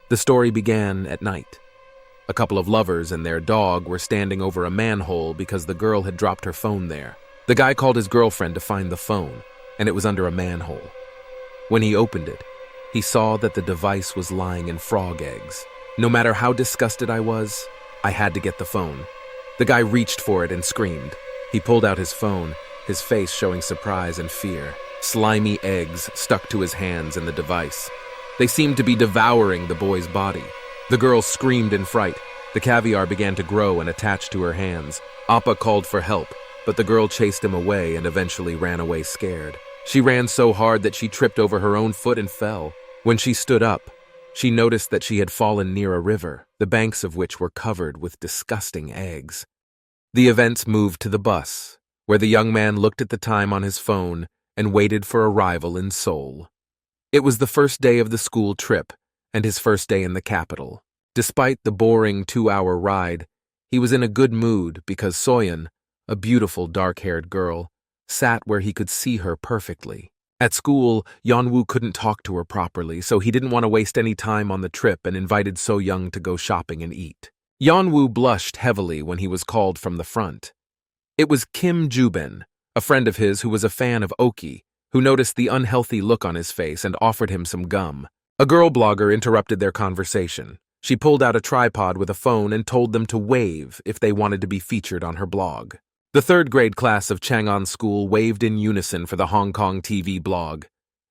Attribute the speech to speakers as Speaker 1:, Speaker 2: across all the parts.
Speaker 1: The story began at night. A couple of lovers and their dog were standing over a manhole because the girl had dropped her phone there. The guy called his girlfriend to find the phone, and it was under a manhole. When he opened it, he saw that the device was lying in frog eggs. No matter how disgusted I was, I had to get the phone. The guy reached for it and screamed. He pulled out his phone, his face showing surprise and fear. Slimy eggs stuck to his hands and the device. They seemed to be devouring the boy's body. The girl screamed in fright. The caviar began to grow and attach to her hands. Appa called for help, but the girl chased him away and eventually ran away scared. She ran so hard that she tripped over her own foot and fell. When she stood up, she noticed that she had fallen near a river, the banks of which were covered with disgusting eggs. The events moved to the bus, where the young man looked at the time on his phone and waited for arrival in Seoul. It was the first day of the school trip and his first day in the capital. Despite the boring 2-hour ride, he was in a good mood because Soyon, a beautiful dark-haired girl, sat where he could see her perfectly. At school, Yeon-woo couldn't talk to her properly, so he didn't want to waste any time on the trip and invited So-young to go shopping and eat. Yeon-woo blushed heavily when he was called from the front. It was Kim Ju-bin, a friend of his who was a fan of Oki, who noticed the unhealthy look on his face and offered him some gum. A girl blogger interrupted their conversation. She pulled out a tripod with a phone and told them to wave if they wanted to be featured on her blog. The third-grade class of Chang'an School waved in unison for the Hong Kong TV blog.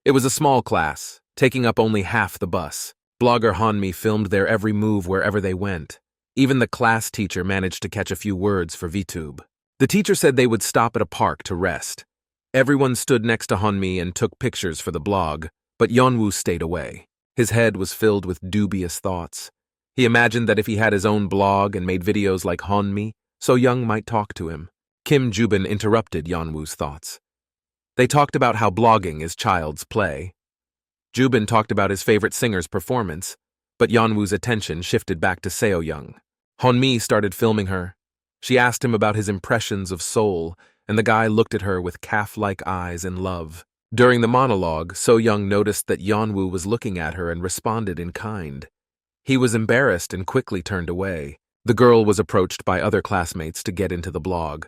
Speaker 1: It was a small class, taking up only half the bus. Blogger Hanmi filmed their every move wherever they went. Even the class teacher managed to catch a few words for VTube. The teacher said they would stop at a park to rest. Everyone stood next to Hanmi and took pictures for the blog, but Yeon-woo stayed away. His head was filled with dubious thoughts. He imagined that if he had his own blog and made videos like Hanmi, So-young might talk to him. Kim Ju-bin interrupted Yeon-woo's thoughts. They talked about how blogging is child's play. Ju-bin talked about his favorite singer's performance, but Yeon-woo's attention shifted back to So-young. Hanmi started filming her. She asked him about his impressions of Seoul, and the guy looked at her with calf-like eyes in love. During the monologue, So-young noticed that Yeon-woo was looking at her and responded in kind. He was embarrassed and quickly turned away. The girl was approached by other classmates to get into the blog.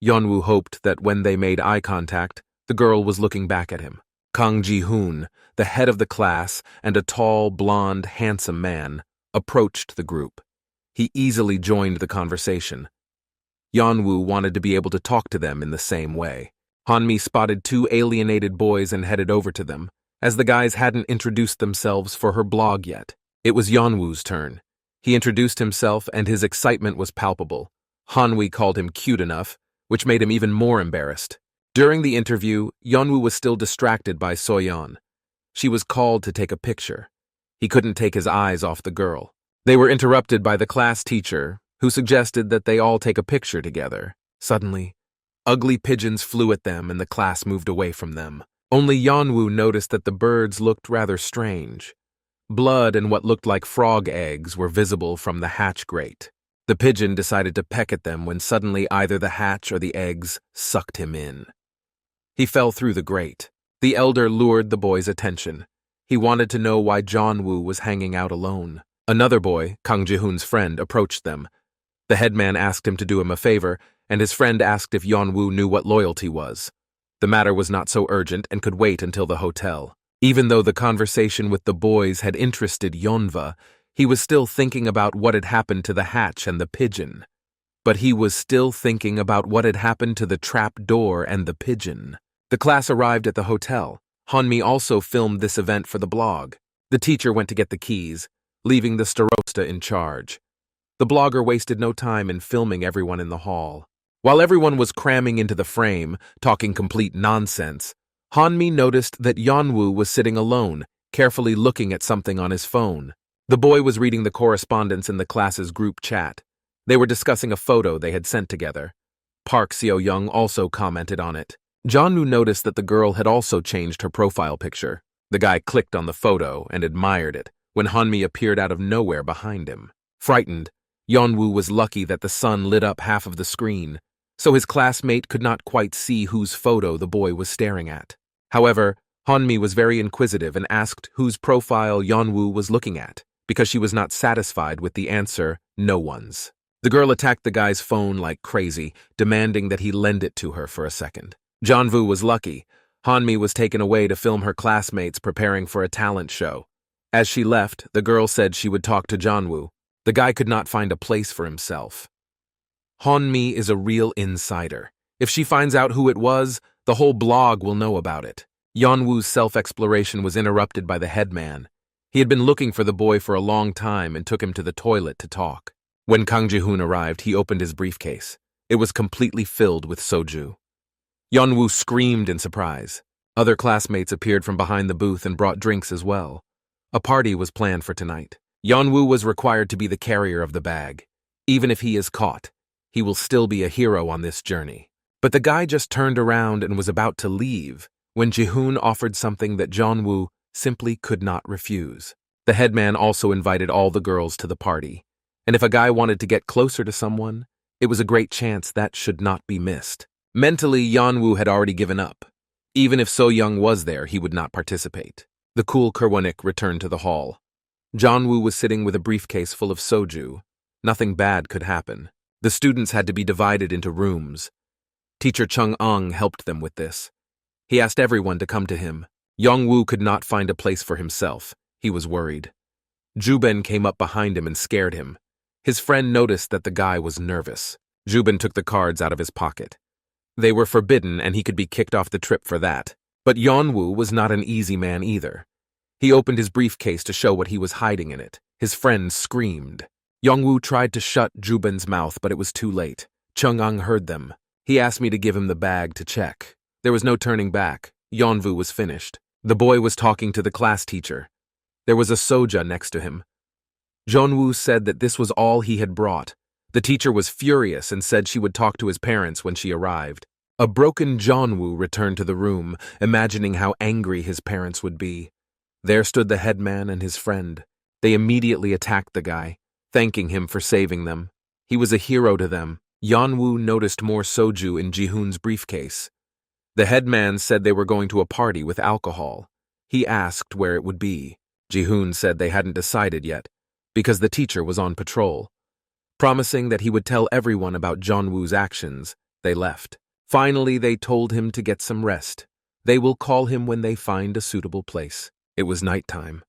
Speaker 1: Yeon-woo hoped that when they made eye contact, the girl was looking back at him. Kang Ji-hoon, the head of the class and a tall, blonde, handsome man, approached the group. He easily joined the conversation. Yeon-woo wanted to be able to talk to them in the same way. Hanmi spotted 2 alienated boys and headed over to them, as the guys hadn't introduced themselves for her blog yet. It was Yeon-woo's turn. He introduced himself and his excitement was palpable. Hanmi called him cute enough, which made him even more embarrassed. During the interview, Yeon-woo was still distracted by Soyon. She was called to take a picture. He couldn't take his eyes off the girl. They were interrupted by the class teacher, who suggested that they all take a picture together. Suddenly, ugly pigeons flew at them and the class moved away from them. Only Yeon-woo noticed that the birds looked rather strange. Blood and what looked like frog eggs were visible from the hatch grate. The pigeon decided to peck at them when suddenly either the hatch or the eggs sucked him in. He fell through the grate. The elder lured the boy's attention. He wanted to know why Yeon-woo was hanging out alone. Another boy, Kang Ji-hoon's friend, approached them. The headman asked him to do him a favor, and his friend asked if Yeon-woo knew what loyalty was. The matter was not so urgent and could wait until the hotel. Even though the conversation with the boys had interested Yeonva, he was still thinking about what had happened to the hatch and the pigeon. But he was still thinking about what had happened to the trap door and the pigeon. The class arrived at the hotel. Hanmi also filmed this event for the blog. The teacher went to get the keys, leaving the starosta in charge. The blogger wasted no time in filming everyone in the hall. While everyone was cramming into the frame, talking complete nonsense, Hanmi noticed that Yeon-woo was sitting alone, carefully looking at something on his phone. The boy was reading the correspondence in the class's group chat. They were discussing a photo they had sent together. Park Seo-young also commented on it. Jeon-woo noticed that the girl had also changed her profile picture. The guy clicked on the photo and admired it when Hanmi appeared out of nowhere behind him. Frightened, Yeon-woo was lucky that the sun lit up half of the screen, so his classmate could not quite see whose photo the boy was staring at. However, Hanmi was very inquisitive and asked whose profile Yeon-woo was looking at. because she was not satisfied with the answer, no one's. The girl attacked the guy's phone like crazy, demanding that he lend it to her for a second. Jeonwoo was lucky. Hanmi was taken away to film her classmates preparing for a talent show. As she left, the girl said she would talk to Jeonwoo. The guy could not find a place for himself. Hanmi is a real insider. If she finds out who it was, the whole blog will know about it. Yeonwoo's self-exploration was interrupted by the headman. He had been looking for the boy for a long time and took him to the toilet to talk. When Kang Ji-hoon arrived, he opened his briefcase. It was completely filled with soju. Yeonwoo screamed in surprise. Other classmates appeared from behind the booth and brought drinks as well. A party was planned for tonight. Yeonwoo was required to be the carrier of the bag. Even if he is caught, he will still be a hero on this journey. But the guy just turned around and was about to leave when Ji-hoon offered something that Jeonwoo simply could not refuse. The headman also invited all the girls to the party, and if a guy wanted to get closer to someone, it was a great chance that should not be missed. Mentally, Yeonwoo had already given up. Even if So-young was there, he would not participate. The cool Kerwonik returned to the hall. Jeonwoo was sitting with a briefcase full of soju. Nothing bad could happen. The students had to be divided into rooms. Teacher Chung-eung helped them with this. He asked everyone to come to him. Yeonwoo could not find a place for himself. He was worried. Juben came up behind him and scared him. His friend noticed that the guy was nervous. Juben took the cards out of his pocket. They were forbidden and he could be kicked off the trip for that. But Yeonwoo was not an easy man either. He opened his briefcase to show what he was hiding in it. His friend screamed. Yeonwoo tried to shut Juben's mouth, but it was too late. Chung-eung heard them. He asked me to give him the bag to check. There was no turning back. Yeonwoo was finished. The boy was talking to the class teacher. There was a soja next to him. Jeonwoo said that this was all he had brought. The teacher was furious and said she would talk to his parents when she arrived. A broken Jeonwoo returned to the room, imagining how angry his parents would be. There stood the headman and his friend. They immediately attacked the guy, thanking him for saving them. He was a hero to them. Yeonwoo noticed more soju in Ji-hoon's briefcase. The headman said they were going to a party with alcohol. He asked where it would be. Ji-hoon said they hadn't decided yet, because the teacher was on patrol. Promising that he would tell everyone about Jeonwoo's actions, they left. Finally, they told him to get some rest. They will call him when they find a suitable place. It was nighttime.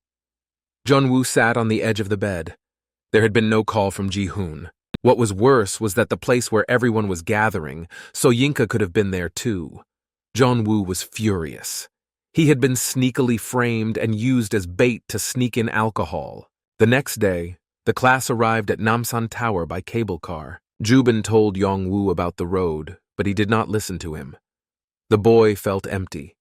Speaker 1: Jeonwoo sat on the edge of the bed. There had been no call from Ji-hoon. What was worse was that the place where everyone was gathering, Soyinka could have been there too. Jeonwoo was furious. He had been sneakily framed and used as bait to sneak in alcohol. The next day, the class arrived at Namsan Tower by cable car. Juben told Yeonwoo about the road, but he did not listen to him. The boy felt empty.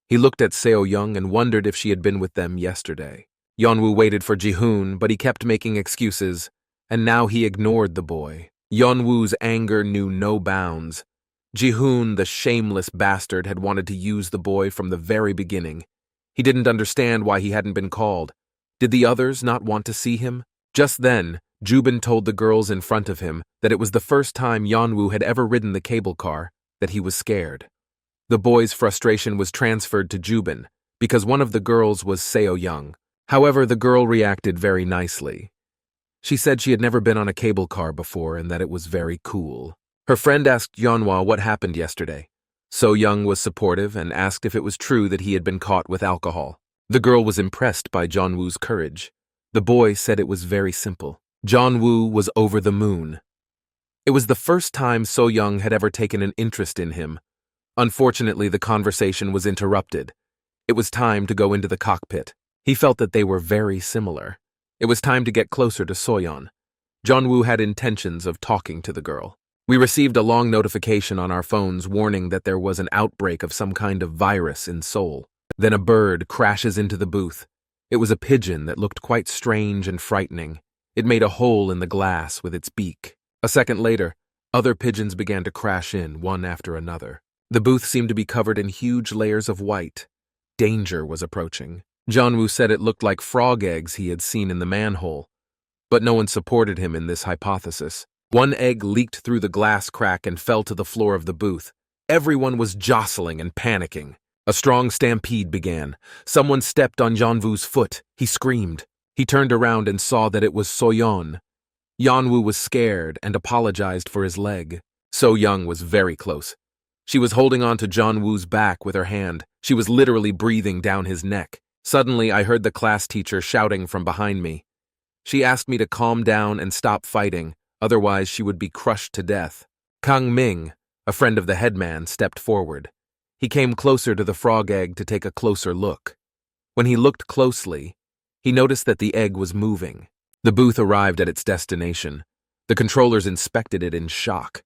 Speaker 1: He looked at Seo-young and wondered if she had been with them yesterday. Yeonwoo waited for Ji-hoon, but he kept making excuses, and now he ignored the boy. Yeonwoo's anger knew no bounds. Ji-hoon, the shameless bastard, had wanted to use the boy from the very beginning. He didn't understand why he hadn't been called. Did the others not want to see him? Just then, Juben told the girls in front of him that it was the first time Yeonwoo had ever ridden the cable car, that he was scared. The boy's frustration was transferred to Juben, because one of the girls was Seo-young. However, the girl reacted very nicely. She said she had never been on a cable car before and that it was very cool. Her friend asked Yeonwoo what happened yesterday. So-young was supportive and asked if it was true that he had been caught with alcohol. The girl was impressed by Jeonwoo's courage. The boy said it was very simple. Jeonwoo was over the moon. It was the first time So-young had ever taken an interest in him. Unfortunately, the conversation was interrupted. It was time to go into the cockpit. He felt that they were very similar. It was time to get closer to Soyon. Jeonwoo had intentions of talking to the girl. We received a long notification on our phones warning that there was an outbreak of some kind of virus in Seoul. Then a bird crashes into the booth. It was a pigeon that looked quite strange and frightening. It made a hole in the glass with its beak. A second later, other pigeons began to crash in, one after another. The booth seemed to be covered in huge layers of white. Danger was approaching. Jeonwoo said it looked like frog eggs he had seen in the manhole, but no one supported him in this hypothesis. One egg leaked through the glass crack and fell to the floor of the booth. Everyone was jostling and panicking. A strong stampede began. Someone stepped on Jeonwoo's foot. He screamed. He turned around and saw that it was Soyon. Yeonwoo was scared and apologized for his leg. So Young was very close. She was holding on to Jeonwoo's back with her hand. She was literally breathing down his neck. Suddenly, I heard the class teacher shouting from behind me. She asked me to calm down and stop fighting, otherwise she would be crushed to death. Kang Ming, a friend of the headman, stepped forward. He came closer to the frog egg to take a closer look. When he looked closely, he noticed that the egg was moving. The booth arrived at its destination. The controllers inspected it in shock.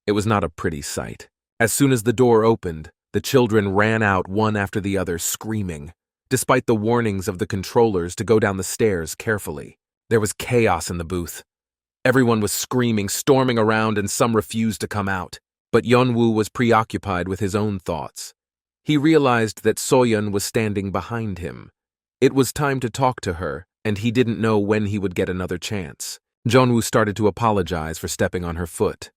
Speaker 1: It was not a pretty sight. As soon as the door opened, the children ran out one after the other, screaming, despite the warnings of the controllers to go down the stairs carefully. There was chaos in the booth. Everyone was screaming, storming around, and some refused to come out. But Yeon-woo was preoccupied with his own thoughts. He realized that Soyon was standing behind him. It was time to talk to her, and he didn't know when he would get another chance. Yeon-woo started to apologize for stepping on her foot.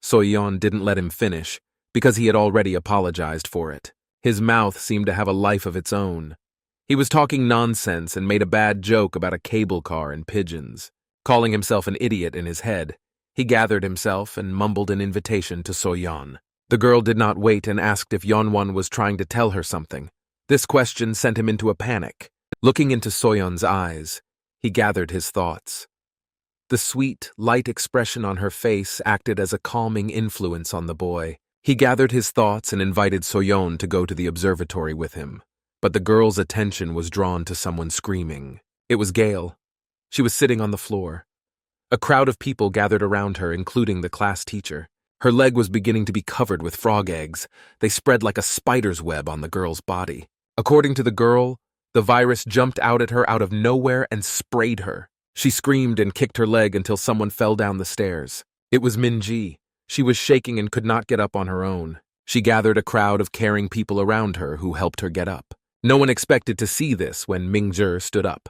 Speaker 1: Soyon didn't let him finish, because he had already apologized for it. His mouth seemed to have a life of its own. He was talking nonsense and made a bad joke about a cable car and pigeons. Calling himself an idiot in his head, he gathered himself and mumbled an invitation to Soyon. The girl did not wait and asked if Yeonwoo was trying to tell her something. This question sent him into a panic. Looking into Soyon's eyes, he gathered his thoughts. The sweet, light expression on her face acted as a calming influence on the boy. He gathered his thoughts and invited Soyon to go to the observatory with him. But the girl's attention was drawn to someone screaming. It was Gale. She was sitting on the floor. A crowd of people gathered around her, including the class teacher. Her leg was beginning to be covered with frog eggs. They spread like a spider's web on the girl's body. According to the girl, the virus jumped out at her out of nowhere and sprayed her. She screamed and kicked her leg until someone fell down the stairs. It was Min-ji. She was shaking and could not get up on her own. She gathered a crowd of caring people around her who helped her get up. No one expected to see this when Ming-ji stood up.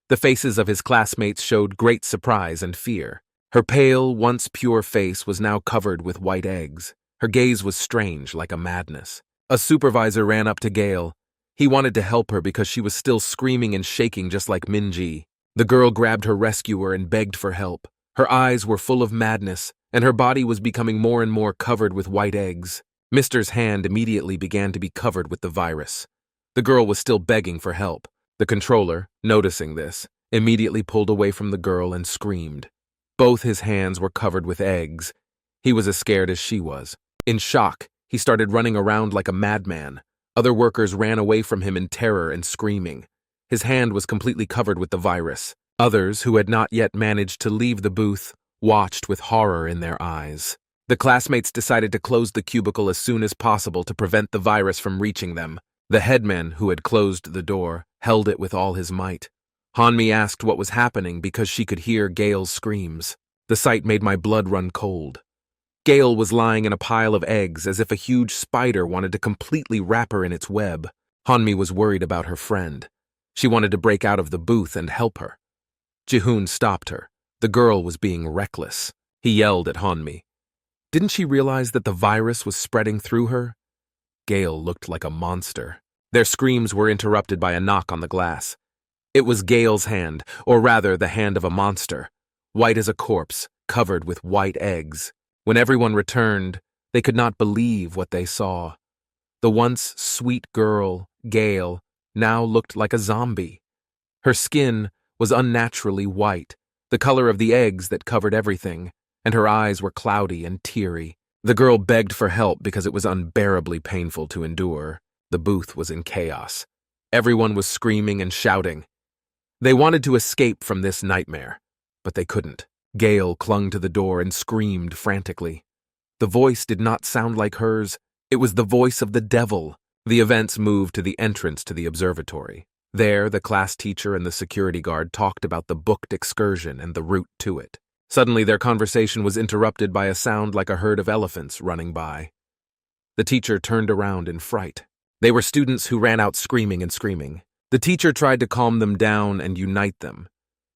Speaker 1: The faces of his classmates showed great surprise and fear. Her pale, once pure face was now covered with white eggs. Her gaze was strange, like a madness. A supervisor ran up to Gale. He wanted to help her because she was still screaming and shaking just like Min-ji. The girl grabbed her rescuer and begged for help. Her eyes were full of madness, and her body was becoming more and more covered with white eggs. Mister's hand immediately began to be covered with the virus. The girl was still begging for help. The controller, noticing this, immediately pulled away from the girl and screamed. Both his hands were covered with eggs. He was as scared as she was. In shock, he started running around like a madman. Other workers ran away from him in terror and screaming. His hand was completely covered with the virus. Others, who had not yet managed to leave the booth, watched with horror in their eyes. The classmates decided to close the cubicle as soon as possible to prevent the virus from reaching them. The headman, who had closed the door, held it with all his might. Hanmi asked what was happening because she could hear Gale's screams. The sight made my blood run cold. Gale was lying in a pile of eggs as if a huge spider wanted to completely wrap her in its web. Hanmi was worried about her friend. She wanted to break out of the booth and help her. Ji-hoon stopped her. The girl was being reckless. He yelled at Hanmi. Didn't she realize that the virus was spreading through her? Gale looked like a monster. Their screams were interrupted by a knock on the glass. It was Gale's hand, or rather the hand of a monster, white as a corpse, covered with white eggs. When everyone returned, they could not believe what they saw. The once sweet girl, Gale, now looked like a zombie. Her skin was unnaturally white, the color of the eggs that covered everything, and her eyes were cloudy and teary. The girl begged for help because it was unbearably painful to endure. The booth was in chaos. Everyone was screaming and shouting. They wanted to escape from this nightmare, but they couldn't. Gale clung to the door and screamed frantically. The voice did not sound like hers. It was the voice of the devil. The events moved to the entrance to the observatory. There, the class teacher and the security guard talked about the booked excursion and the route to it. Suddenly, their conversation was interrupted by a sound like a herd of elephants running by. The teacher turned around in fright. They were students who ran out screaming and screaming. The teacher tried to calm them down and unite them.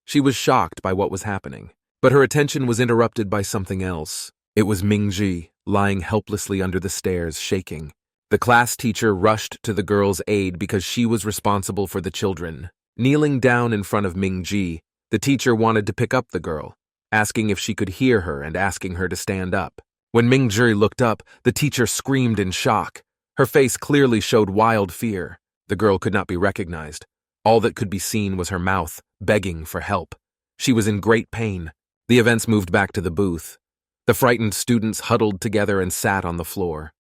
Speaker 1: She was shocked by what was happening, but her attention was interrupted by something else. It was Ming-ji, lying helplessly under the stairs, shaking. The class teacher rushed to the girl's aid because she was responsible for the children. Kneeling down in front of Ming-ji, the teacher wanted to pick up the girl, asking if she could hear her and asking her to stand up. When Ming-ji looked up, the teacher screamed in shock. Her face clearly showed wild fear. The girl could not be recognized. All that could be seen was her mouth, begging for help. She was in great pain. The events moved back to the booth. The frightened students huddled together and sat on the floor.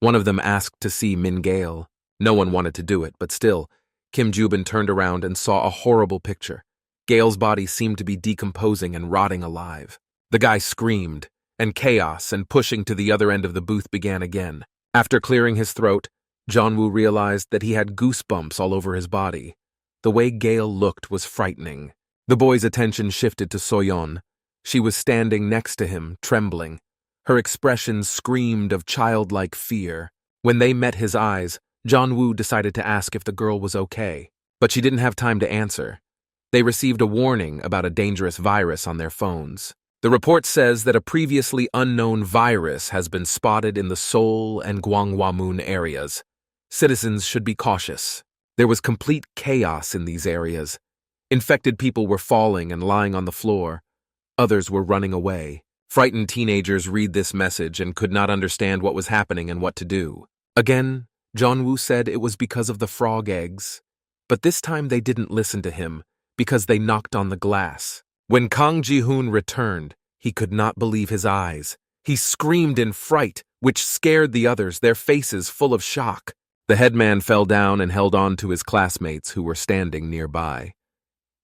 Speaker 1: One of them asked to see Min Gale. No one wanted to do it, but still, Kim Jubin turned around and saw a horrible picture. Gale's body seemed to be decomposing and rotting alive. The guy screamed, and chaos and pushing to the other end of the booth began again. After clearing his throat, Yeon-woo realized that he had goosebumps all over his body. The way Gale looked was frightening. The boy's attention shifted to Soyon. She was standing next to him, trembling. Her expression screamed of childlike fear. When they met his eyes, Yeon-woo decided to ask if the girl was okay, but she didn't have time to answer. They received a warning about a dangerous virus on their phones. The report says that a previously unknown virus has been spotted in the Seoul and Gwanghwamun areas. Citizens should be cautious. There was complete chaos in these areas. Infected people were falling and lying on the floor. Others were running away. Frightened teenagers read this message and could not understand what was happening and what to do. Again, Yeon-woo said it was because of the frog eggs. But this time they didn't listen to him, because they knocked on the glass. When Kang Ji-hoon returned, he could not believe his eyes. He screamed in fright, which scared the others, their faces full of shock. The headman fell down and held on to his classmates who were standing nearby.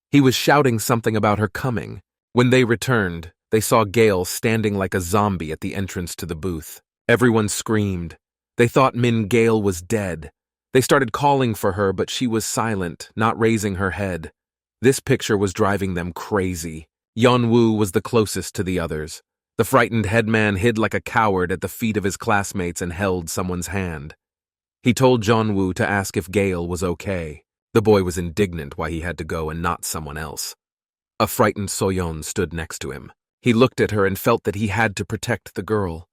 Speaker 1: He was shouting something about her coming. When they returned, they saw Gale standing like a zombie at the entrance to the booth. Everyone screamed. They thought Min Gale was dead. They started calling for her, but she was silent, not raising her head. This picture was driving them crazy. Yeon-woo was the closest to the others. The frightened headman hid like a coward at the feet of his classmates and held someone's hand. He told Yeon-woo to ask if Gale was okay. The boy was indignant why he had to go and not someone else. A frightened Soyon stood next to him. He looked at her and felt that he had to protect the girl.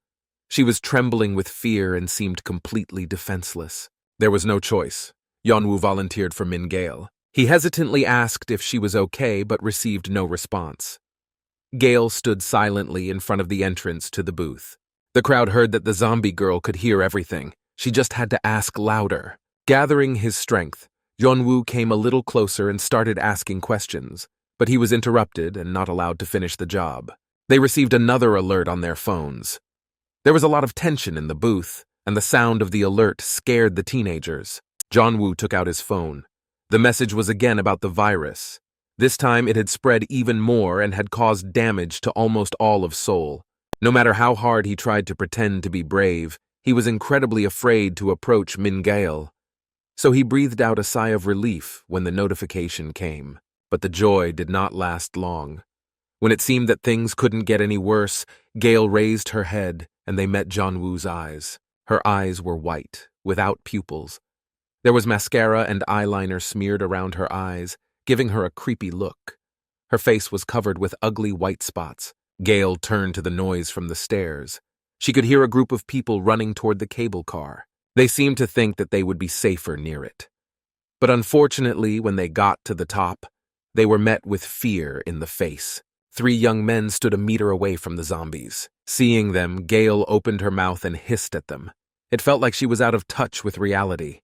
Speaker 1: She was trembling with fear and seemed completely defenseless. There was no choice. Yeon-woo volunteered for Min Gale. He hesitantly asked if she was okay but received no response. Gale stood silently in front of the entrance to the booth. The crowd heard that the zombie girl could hear everything. She just had to ask louder. Gathering his strength, Yeon-woo came a little closer and started asking questions, but he was interrupted and not allowed to finish the job. They received another alert on their phones. There was a lot of tension in the booth, and the sound of the alert scared the teenagers. Yeon-woo took out his phone. The message was again about the virus. This time it had spread even more and had caused damage to almost all of Seoul. No matter how hard he tried to pretend to be brave, he was incredibly afraid to approach Min Gale. So he breathed out a sigh of relief when the notification came. But the joy did not last long. When it seemed that things couldn't get any worse, Gale raised her head and they met Yeon-woo's eyes. Her eyes were white, without pupils. There was mascara and eyeliner smeared around her eyes, giving her a creepy look. Her face was covered with ugly white spots. Gale turned to the noise from the stairs. She could hear a group of people running toward the cable car. They seemed to think that they would be safer near it. But unfortunately, when they got to the top, they were met with fear in the face. 3 young men stood a meter away from the zombies. Seeing them, Gale opened her mouth and hissed at them. It felt like she was out of touch with reality.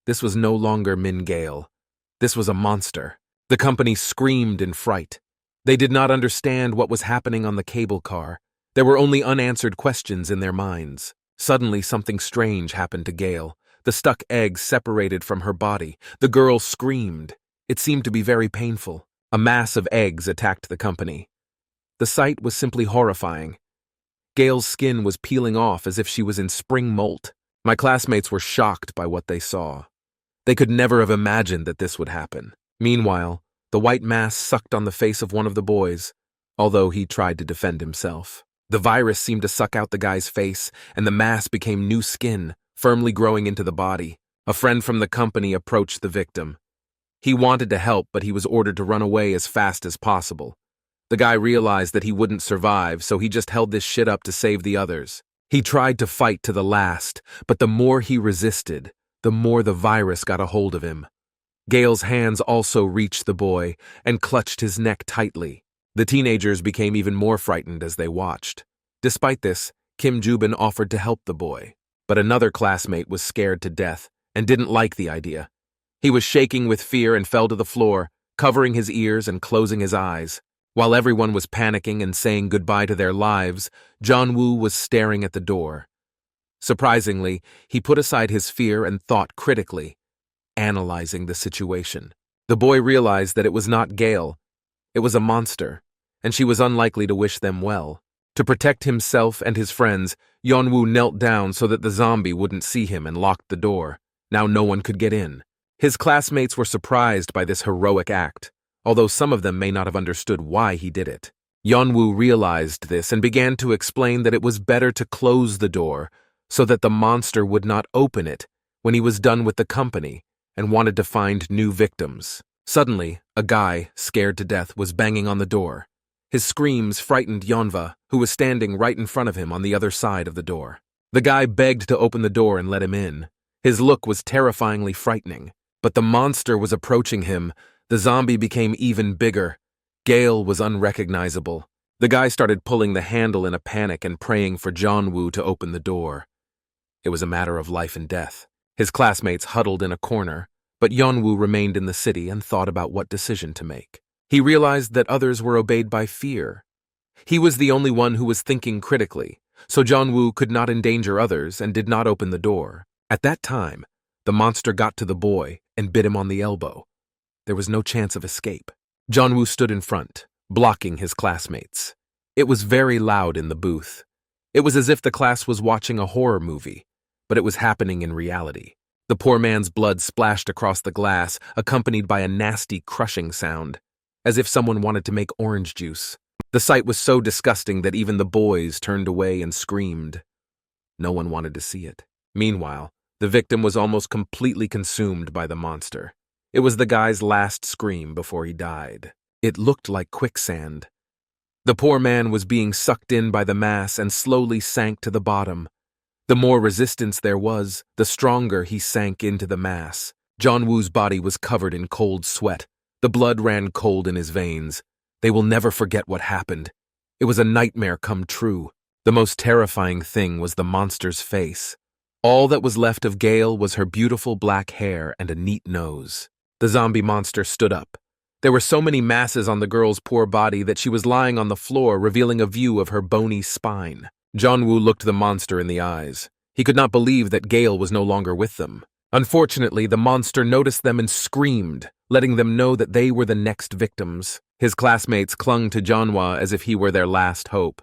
Speaker 1: This was no longer Min Gale. This was a monster. The company screamed in fright. They did not understand what was happening on the cable car. There were only unanswered questions in their minds. Suddenly, something strange happened to Gale. The stuck eggs separated from her body. The girl screamed. It seemed to be very painful. A mass of eggs attacked the company. The sight was simply horrifying. Gale's skin was peeling off as if she was in spring molt. My classmates were shocked by what they saw. They could never have imagined that this would happen. Meanwhile, the white mass sucked on the face of one of the boys, although he tried to defend himself. The virus seemed to suck out the guy's face, and the mass became new skin, firmly growing into the body. A friend from the company approached the victim. He wanted to help, but he was ordered to run away as fast as possible. The guy realized that he wouldn't survive, so he just held this shit up to save the others. He tried to fight to the last, but the more he resisted, the more the virus got a hold of him. Gale's hands also reached the boy and clutched his neck tightly. The teenagers became even more frightened as they watched. Despite this, Kim Jubin offered to help the boy, but another classmate was scared to death and didn't like the idea. He was shaking with fear and fell to the floor, covering his ears and closing his eyes. While everyone was panicking and saying goodbye to their lives, Yeon-woo was staring at the door. Surprisingly, he put aside his fear and thought critically, analyzing the situation. The boy realized that it was not Gale. It was a monster, and she was unlikely to wish them well. To protect himself and his friends, Yeon-woo knelt down so that the zombie wouldn't see him and locked the door. Now no one could get in. His classmates were surprised by this heroic act, although some of them may not have understood why he did it. Yeon-woo realized this and began to explain that it was better to close the door so that the monster would not open it when he was done with the company and wanted to find new victims. Suddenly, a guy, scared to death, was banging on the door. His screams frightened Yeonwoo, who was standing right in front of him on the other side of the door. The guy begged to open the door and let him in. His look was terrifyingly frightening, but the monster was approaching him. The zombie became even bigger. Gale was unrecognizable. The guy started pulling the handle in a panic and praying for Yeon-woo to open the door. It was a matter of life and death. His classmates huddled in a corner, but Yeon-woo remained in the city and thought about what decision to make. He realized that others were obeyed by fear. He was the only one who was thinking critically, so Yeon-woo could not endanger others and did not open the door. At that time, the monster got to the boy and bit him on the elbow. There was no chance of escape. Yeon-woo stood in front, blocking his classmates. It was very loud in the booth. It was as if the class was watching a horror movie, but it was happening in reality. The poor man's blood splashed across the glass, accompanied by a nasty crushing sound, as if someone wanted to make orange juice. The sight was so disgusting that even the boys turned away and screamed. No one wanted to see it. Meanwhile, the victim was almost completely consumed by the monster. It was the guy's last scream before he died. It looked like quicksand. The poor man was being sucked in by the mass and slowly sank to the bottom. The more resistance there was, the stronger he sank into the mass. Yeon-woo's body was covered in cold sweat. The blood ran cold in his veins. They will never forget what happened. It was a nightmare come true. The most terrifying thing was the monster's face. All that was left of Gale was her beautiful black hair and a neat nose. The zombie monster stood up. There were so many masses on the girl's poor body that she was lying on the floor, revealing a view of her bony spine. Yeon-woo looked the monster in the eyes. He could not believe that Gale was no longer with them. Unfortunately, the monster noticed them and screamed, letting them know that they were the next victims. His classmates clung to Yeonwoo as if he were their last hope.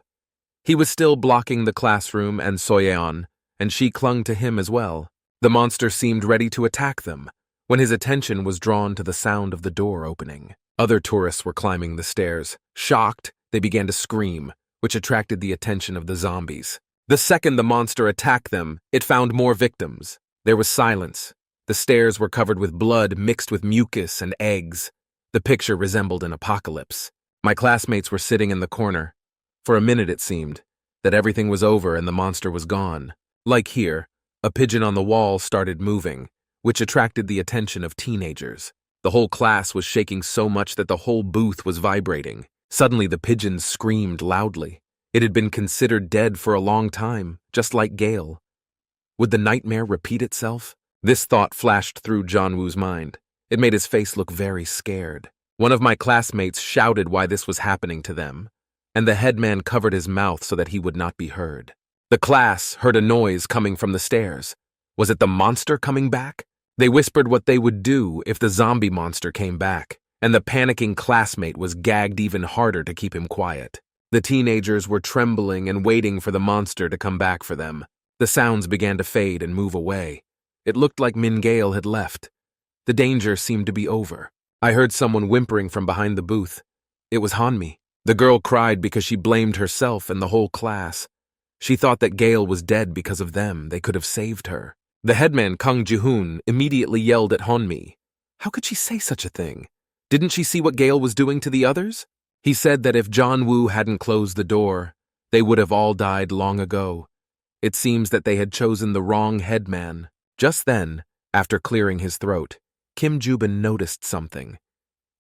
Speaker 1: He was still blocking the classroom and Soyon, and she clung to him as well. The monster seemed ready to attack them, when his attention was drawn to the sound of the door opening. Other tourists were climbing the stairs. Shocked, they began to scream, which attracted the attention of the zombies. The second the monster attacked them, it found more victims. There was silence. The stairs were covered with blood mixed with mucus and eggs. The picture resembled an apocalypse. My classmates were sitting in the corner. For a minute it seemed that everything was over and the monster was gone. Like here, a pigeon on the wall started moving, which attracted the attention of teenagers. The whole class was shaking so much that the whole booth was vibrating. Suddenly the pigeon screamed loudly. It had been considered dead for a long time, just like Gale. Would the nightmare repeat itself? This thought flashed through Yeon-woo's mind. It made his face look very scared. One of my classmates shouted why this was happening to them, and the headman covered his mouth so that he would not be heard. The class heard a noise coming from the stairs. Was it the monster coming back? They whispered what they would do if the zombie monster came back, and the panicking classmate was gagged even harder to keep him quiet. The teenagers were trembling and waiting for the monster to come back for them. The sounds began to fade and move away. It looked like Min Gale had left. The danger seemed to be over. I heard someone whimpering from behind the booth. It was Hanmi. The girl cried because she blamed herself and the whole class. She thought that Gale was dead because of them. They could have saved her. The headman, Kang Ji-hoon, immediately yelled at Hanmi. How could she say such a thing? Didn't she see what Gale was doing to the others? He said that if Yeon-woo hadn't closed the door, they would have all died long ago. It seems that they had chosen the wrong headman. Just then, after clearing his throat, Kim Jubin noticed something.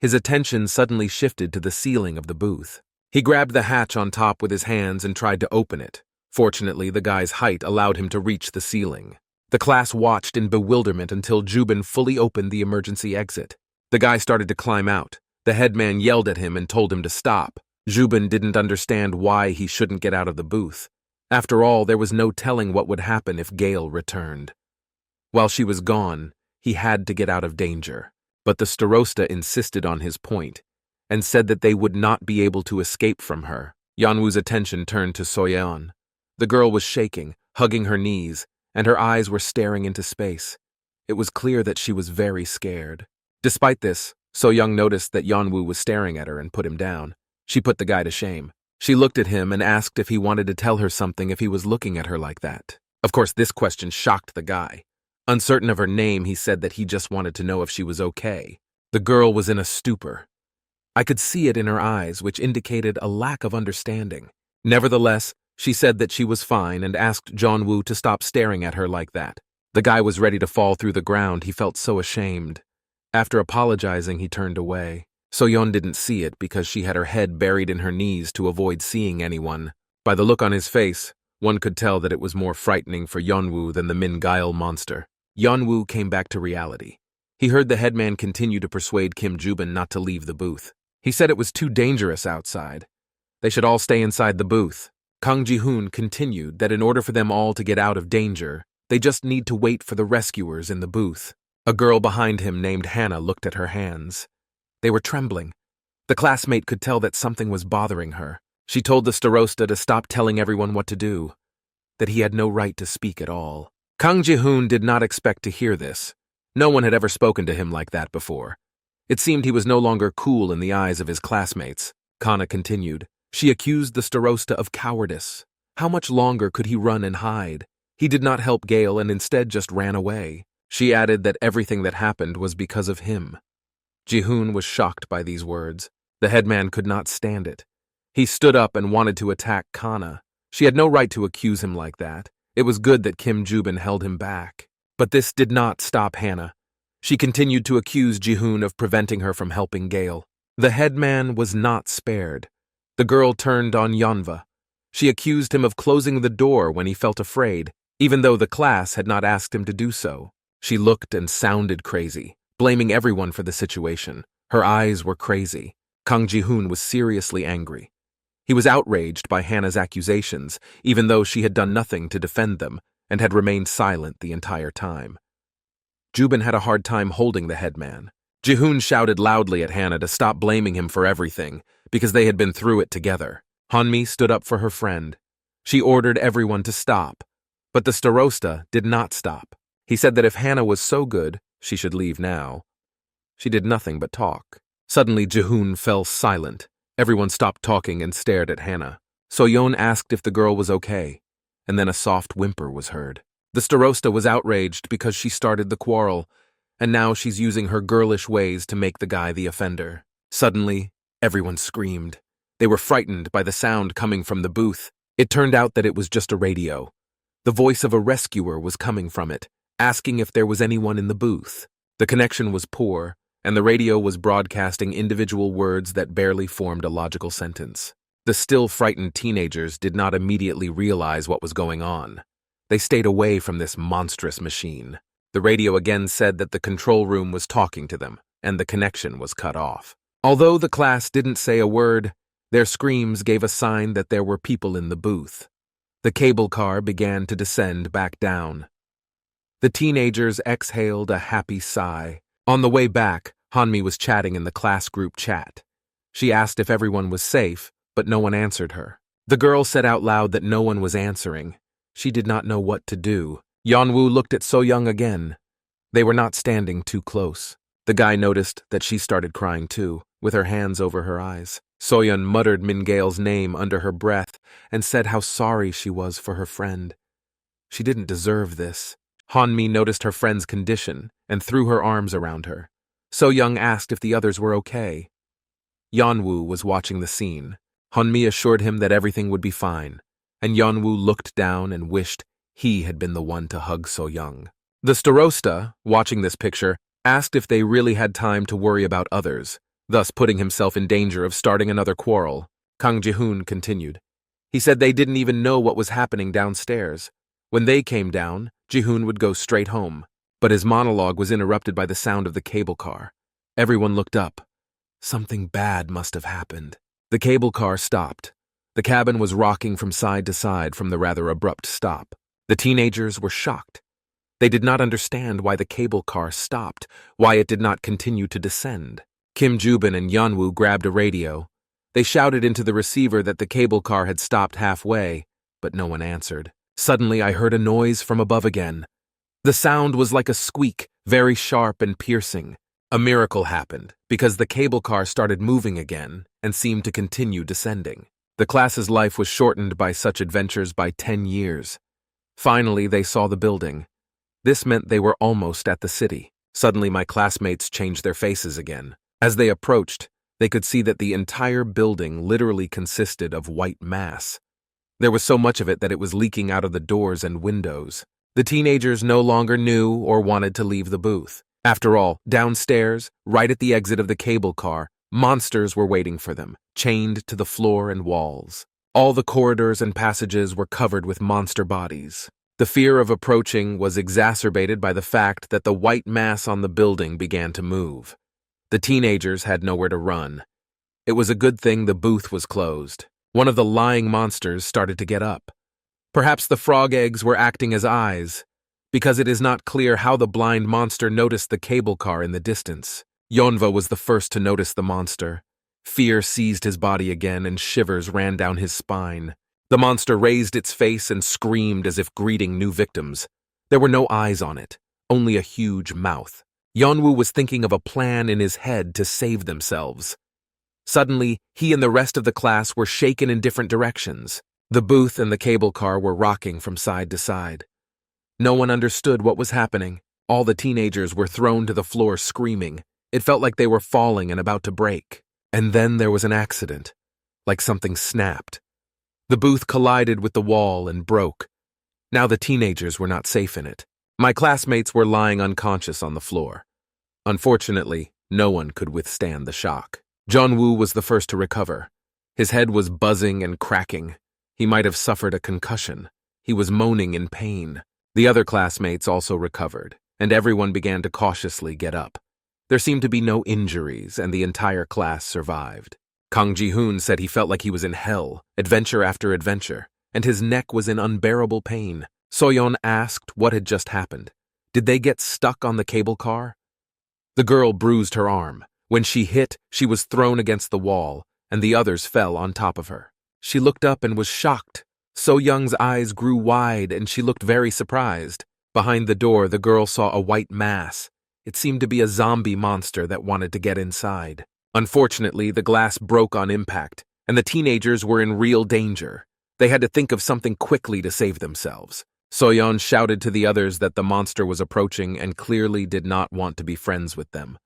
Speaker 1: His attention suddenly shifted to the ceiling of the booth. He grabbed the hatch on top with his hands and tried to open it. Fortunately, the guy's height allowed him to reach the ceiling. The class watched in bewilderment until Jubin fully opened the emergency exit. The guy started to climb out. The headman yelled at him and told him to stop. Jubin didn't understand why he shouldn't get out of the booth. After all, there was no telling what would happen if Gail returned. While she was gone, he had to get out of danger. But the starosta insisted on his point and said that they would not be able to escape from her. Yeonwoo's attention turned to Soyon. The girl was shaking, hugging her knees, and her eyes were staring into space. It was clear that she was very scared. Despite this, Soyoung noticed that Yeonwoo was staring at her and put him down. She put the guy to shame. She looked at him and asked if he wanted to tell her something if he was looking at her like that. Of course, this question shocked the guy. Uncertain of her name, he said that he just wanted to know if she was okay. The girl was in a stupor. I could see it in her eyes, which indicated a lack of understanding. Nevertheless, she said that she was fine and asked Yeonwoo to stop staring at her like that. The guy was ready to fall through the ground. He felt so ashamed. After apologizing, he turned away. Soyeon didn't see it because she had her head buried in her knees to avoid seeing anyone. By the look on his face, one could tell that it was more frightening for Yeonwoo than the Min-Gail monster. Yeonwoo came back to reality. He heard the headman continue to persuade Kim Jubin not to leave the booth. He said it was too dangerous outside. They should all stay inside the booth. Kang Ji-hoon continued that in order for them all to get out of danger, they just need to wait for the rescuers in the booth. A girl behind him named Hannah looked at her hands. They were trembling. The classmate could tell that something was bothering her. She told the starosta to stop telling everyone what to do, that he had no right to speak at all. Kang Ji-hoon did not expect to hear this. No one had ever spoken to him like that before. It seemed he was no longer cool in the eyes of his classmates. Kana continued. She accused the starosta of cowardice. How much longer could he run and hide? He did not help Gail and instead just ran away. She added that everything that happened was because of him. Ji-hoon was shocked by these words. The headman could not stand it. He stood up and wanted to attack Kana. She had no right to accuse him like that. It was good that Kim Jubin held him back. But this did not stop Hannah. She continued to accuse Ji-hoon of preventing her from helping Gail. The headman was not spared. The girl turned on Yeonwoo. She accused him of closing the door when he felt afraid, even though the class had not asked him to do so. She looked and sounded crazy, blaming everyone for the situation. Her eyes were crazy. Kang Ji-hoon was seriously angry. He was outraged by Hannah's accusations, even though she had done nothing to defend them and had remained silent the entire time. Jubin had a hard time holding the headman. Ji-hoon shouted loudly at Hannah to stop blaming him for everything, because they had been through it together. Hanmi stood up for her friend. She ordered everyone to stop, but the starosta did not stop. He said that if Hannah was so good, she should leave now. She did nothing but talk. Suddenly, Ji-hoon fell silent. Everyone stopped talking and stared at Hannah. Soyeon asked if the girl was okay, and then a soft whimper was heard. The starosta was outraged because she started the quarrel, and now she's using her girlish ways to make the guy the offender. Suddenly, everyone screamed. They were frightened by the sound coming from the booth. It turned out that it was just a radio. The voice of a rescuer was coming from it, asking if there was anyone in the booth. The connection was poor, and the radio was broadcasting individual words that barely formed a logical sentence. The still frightened teenagers did not immediately realize what was going on. They stayed away from this monstrous machine. The radio again said that the control room was talking to them, and the connection was cut off. Although the class didn't say a word, their screams gave a sign that there were people in the booth. The cable car began to descend back down. The teenagers exhaled a happy sigh. On the way back, Hanmi was chatting in the class group chat. She asked if everyone was safe, but no one answered her. The girl said out loud that no one was answering. She did not know what to do. Yeonwoo looked at Soyoung again. They were not standing too close. The guy noticed that she started crying too, with her hands over her eyes. Soyeon muttered Min-gail's name under her breath and said how sorry she was for her friend. She didn't deserve this. Hanmi noticed her friend's condition and threw her arms around her. Soyoung asked if the others were okay. Yeonwoo was watching the scene. Hanmi assured him that everything would be fine, and Yeonwoo looked down and wished he had been the one to hug Soyoung. The starosta, watching this picture, asked if they really had time to worry about others, thus putting himself in danger of starting another quarrel. Kang Ji-hoon continued. He said they didn't even know what was happening downstairs. When they came down, Ji-hoon would go straight home. But his monologue was interrupted by the sound of the cable car. Everyone looked up. Something bad must have happened. The cable car stopped. The cabin was rocking from side to side from the rather abrupt stop. The teenagers were shocked. They did not understand why the cable car stopped, why it did not continue to descend. Kim Joo-bin and Yeon-woo grabbed a radio. They shouted into the receiver that the cable car had stopped halfway, but no one answered. Suddenly I heard a noise from above again. The sound was like a squeak, very sharp and piercing. A miracle happened, because the cable car started moving again and seemed to continue descending. The class's life was shortened by such adventures by 10 years. Finally, they saw the building. This meant they were almost at the city. Suddenly, my classmates changed their faces again. As they approached, they could see that the entire building literally consisted of white mass. There was so much of it that it was leaking out of the doors and windows. The teenagers no longer knew or wanted to leave the booth. After all, downstairs, right at the exit of the cable car, monsters were waiting for them, chained to the floor and walls. All the corridors and passages were covered with monster bodies. The fear of approaching was exacerbated by the fact that the white mass on the building began to move. The teenagers had nowhere to run. It was a good thing the booth was closed. One of the lying monsters started to get up. Perhaps the frog eggs were acting as eyes, because it is not clear how the blind monster noticed the cable car in the distance. Yeonwoo was the first to notice the monster. Fear seized his body again and shivers ran down his spine. The monster raised its face and screamed as if greeting new victims. There were no eyes on it, only a huge mouth. Yeon-woo was thinking of a plan in his head to save themselves. Suddenly, he and the rest of the class were shaken in different directions. The booth and the cable car were rocking from side to side. No one understood what was happening. All the teenagers were thrown to the floor screaming. It felt like they were falling and about to break. And then there was an accident, like something snapped. The booth collided with the wall and broke. Now the teenagers were not safe in it. My classmates were lying unconscious on the floor. Unfortunately, no one could withstand the shock. Jeon-woo was the first to recover. His head was buzzing and cracking. He might have suffered a concussion. He was moaning in pain. The other classmates also recovered, and everyone began to cautiously get up. There seemed to be no injuries, and the entire class survived. Kang Ji-hoon said he felt like he was in hell, adventure after adventure, and his neck was in unbearable pain. Soyon asked what had just happened. Did they get stuck on the cable car? The girl bruised her arm. When she hit, she was thrown against the wall, and the others fell on top of her. She looked up and was shocked. So-young's eyes grew wide and she looked very surprised. Behind the door, the girl saw a white mass. It seemed to be a zombie monster that wanted to get inside. Unfortunately, the glass broke on impact, and the teenagers were in real danger. They had to think of something quickly to save themselves. Soyon shouted to the others that the monster was approaching and clearly did not want to be friends with them.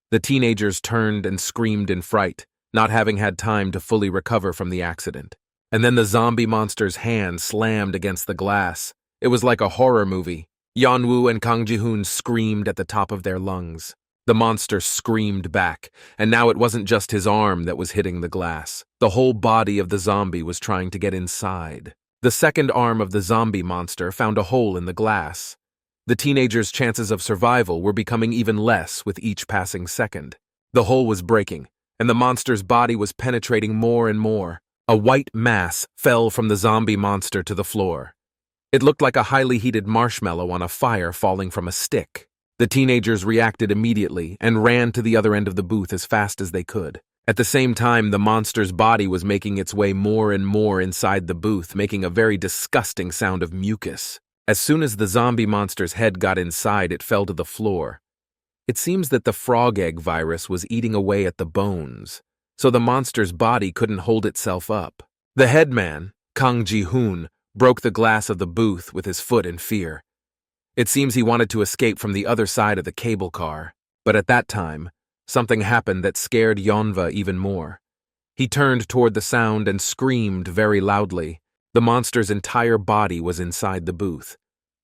Speaker 1: The teenagers turned and screamed in fright, not having had time to fully recover from the accident. And then the zombie monster's hand slammed against the glass. It was like a horror movie. Yeon-woo and Kang Ji-hoon screamed at the top of their lungs. The monster screamed back, and now it wasn't just his arm that was hitting the glass. The whole body of the zombie was trying to get inside. The second arm of the zombie monster found a hole in the glass. The teenagers' chances of survival were becoming even less with each passing second. The hole was breaking, and the monster's body was penetrating more and more. A white mass fell from the zombie monster to the floor. It looked like a highly heated marshmallow on a fire falling from a stick. The teenagers reacted immediately and ran to the other end of the booth as fast as they could. At the same time, the monster's body was making its way more and more inside the booth, making a very disgusting sound of mucus. As soon as the zombie monster's head got inside, it fell to the floor. It seems that the frog egg virus was eating away at the bones, so the monster's body couldn't hold itself up. The headman, Kang Ji-hoon, broke the glass of the booth with his foot in fear. It seems he wanted to escape from the other side of the cable car, but at that time, something happened that scared Yeonwoo even more. He turned toward the sound and screamed very loudly. The monster's entire body was inside the booth,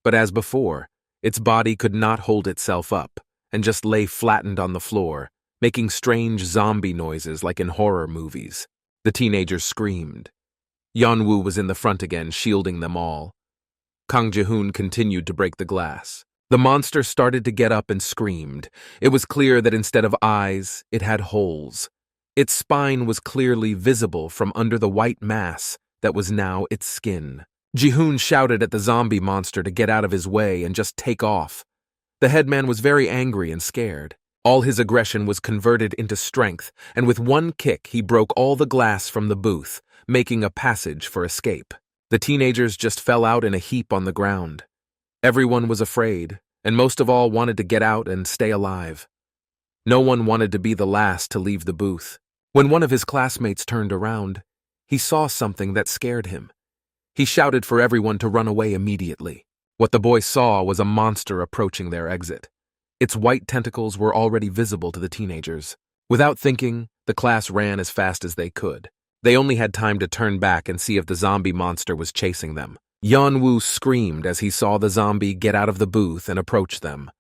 Speaker 1: but as before, its body could not hold itself up, and just lay flattened on the floor, making strange zombie noises like in horror movies. The teenagers screamed. Yeon-woo was in the front again, shielding them all. Kang Ji-hoon continued to break the glass. The monster started to get up and screamed. It was clear that instead of eyes, it had holes. Its spine was clearly visible from under the white mass that was now its skin. Ji-hoon shouted at the zombie monster to get out of his way and just take off. The headman was very angry and scared. All his aggression was converted into strength, and with one kick he broke all the glass from the booth, making a passage for escape. The teenagers just fell out in a heap on the ground. Everyone was afraid, and most of all wanted to get out and stay alive. No one wanted to be the last to leave the booth. When one of his classmates turned around, he saw something that scared him. He shouted for everyone to run away immediately. What the boy saw was a monster approaching their exit. Its white tentacles were already visible to the teenagers. Without thinking, the class ran as fast as they could. They only had time to turn back and see if the zombie monster was chasing them. Yeon-woo screamed as he saw the zombie get out of the booth and approach them.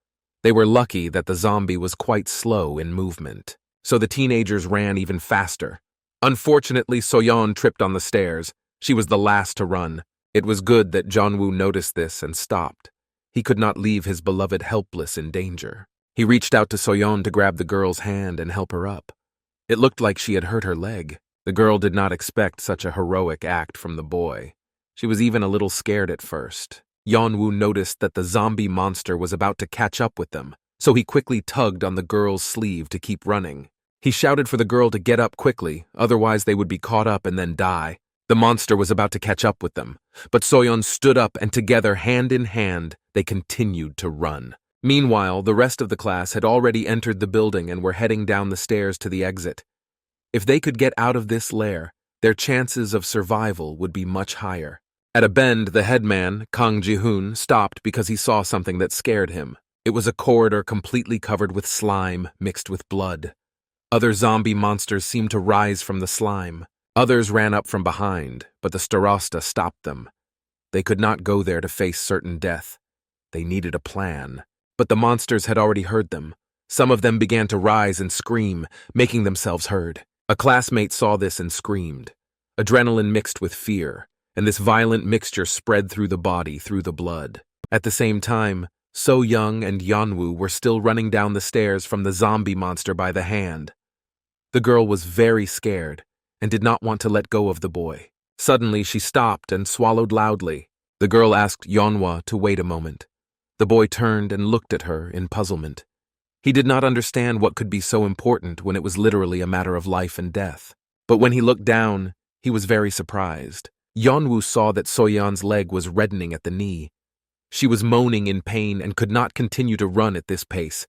Speaker 1: They were lucky that the zombie was quite slow in movement, so the teenagers ran even faster. Unfortunately, Soyon tripped on the stairs. She was the last to run. It was good that Jeon-woo noticed this and stopped. He could not leave his beloved helpless in danger. He reached out to Soyon to grab the girl's hand and help her up. It looked like she had hurt her leg. The girl did not expect such a heroic act from the boy. She was even a little scared at first. Yeon-woo noticed that the zombie monster was about to catch up with them, so he quickly tugged on the girl's sleeve to keep running. He shouted for the girl to get up quickly, otherwise they would be caught up and then die. The monster was about to catch up with them, but Soyon stood up and together, hand in hand, they continued to run. Meanwhile, the rest of the class had already entered the building and were heading down the stairs to the exit. If they could get out of this lair, their chances of survival would be much higher. At a bend, the headman, Kang Ji-hoon, stopped because he saw something that scared him. It was a corridor completely covered with slime mixed with blood. Other zombie monsters seemed to rise from the slime. Others ran up from behind, but the starosta stopped them. They could not go there to face certain death. They needed a plan. But the monsters had already heard them. Some of them began to rise and scream, making themselves heard. A classmate saw this and screamed. Adrenaline mixed with fear, and this violent mixture spread through the body, through the blood. At the same time, So Young and Yeon-woo were still running down the stairs from the zombie monster by the hand. The girl was very scared and did not want to let go of the boy. Suddenly, she stopped and swallowed loudly. The girl asked Yeonwoo to wait a moment. The boy turned and looked at her in puzzlement. He did not understand what could be so important when it was literally a matter of life and death. But when he looked down, he was very surprised. Yeon-woo saw that Soyeon's leg was reddening at the knee. She was moaning in pain and could not continue to run at this pace.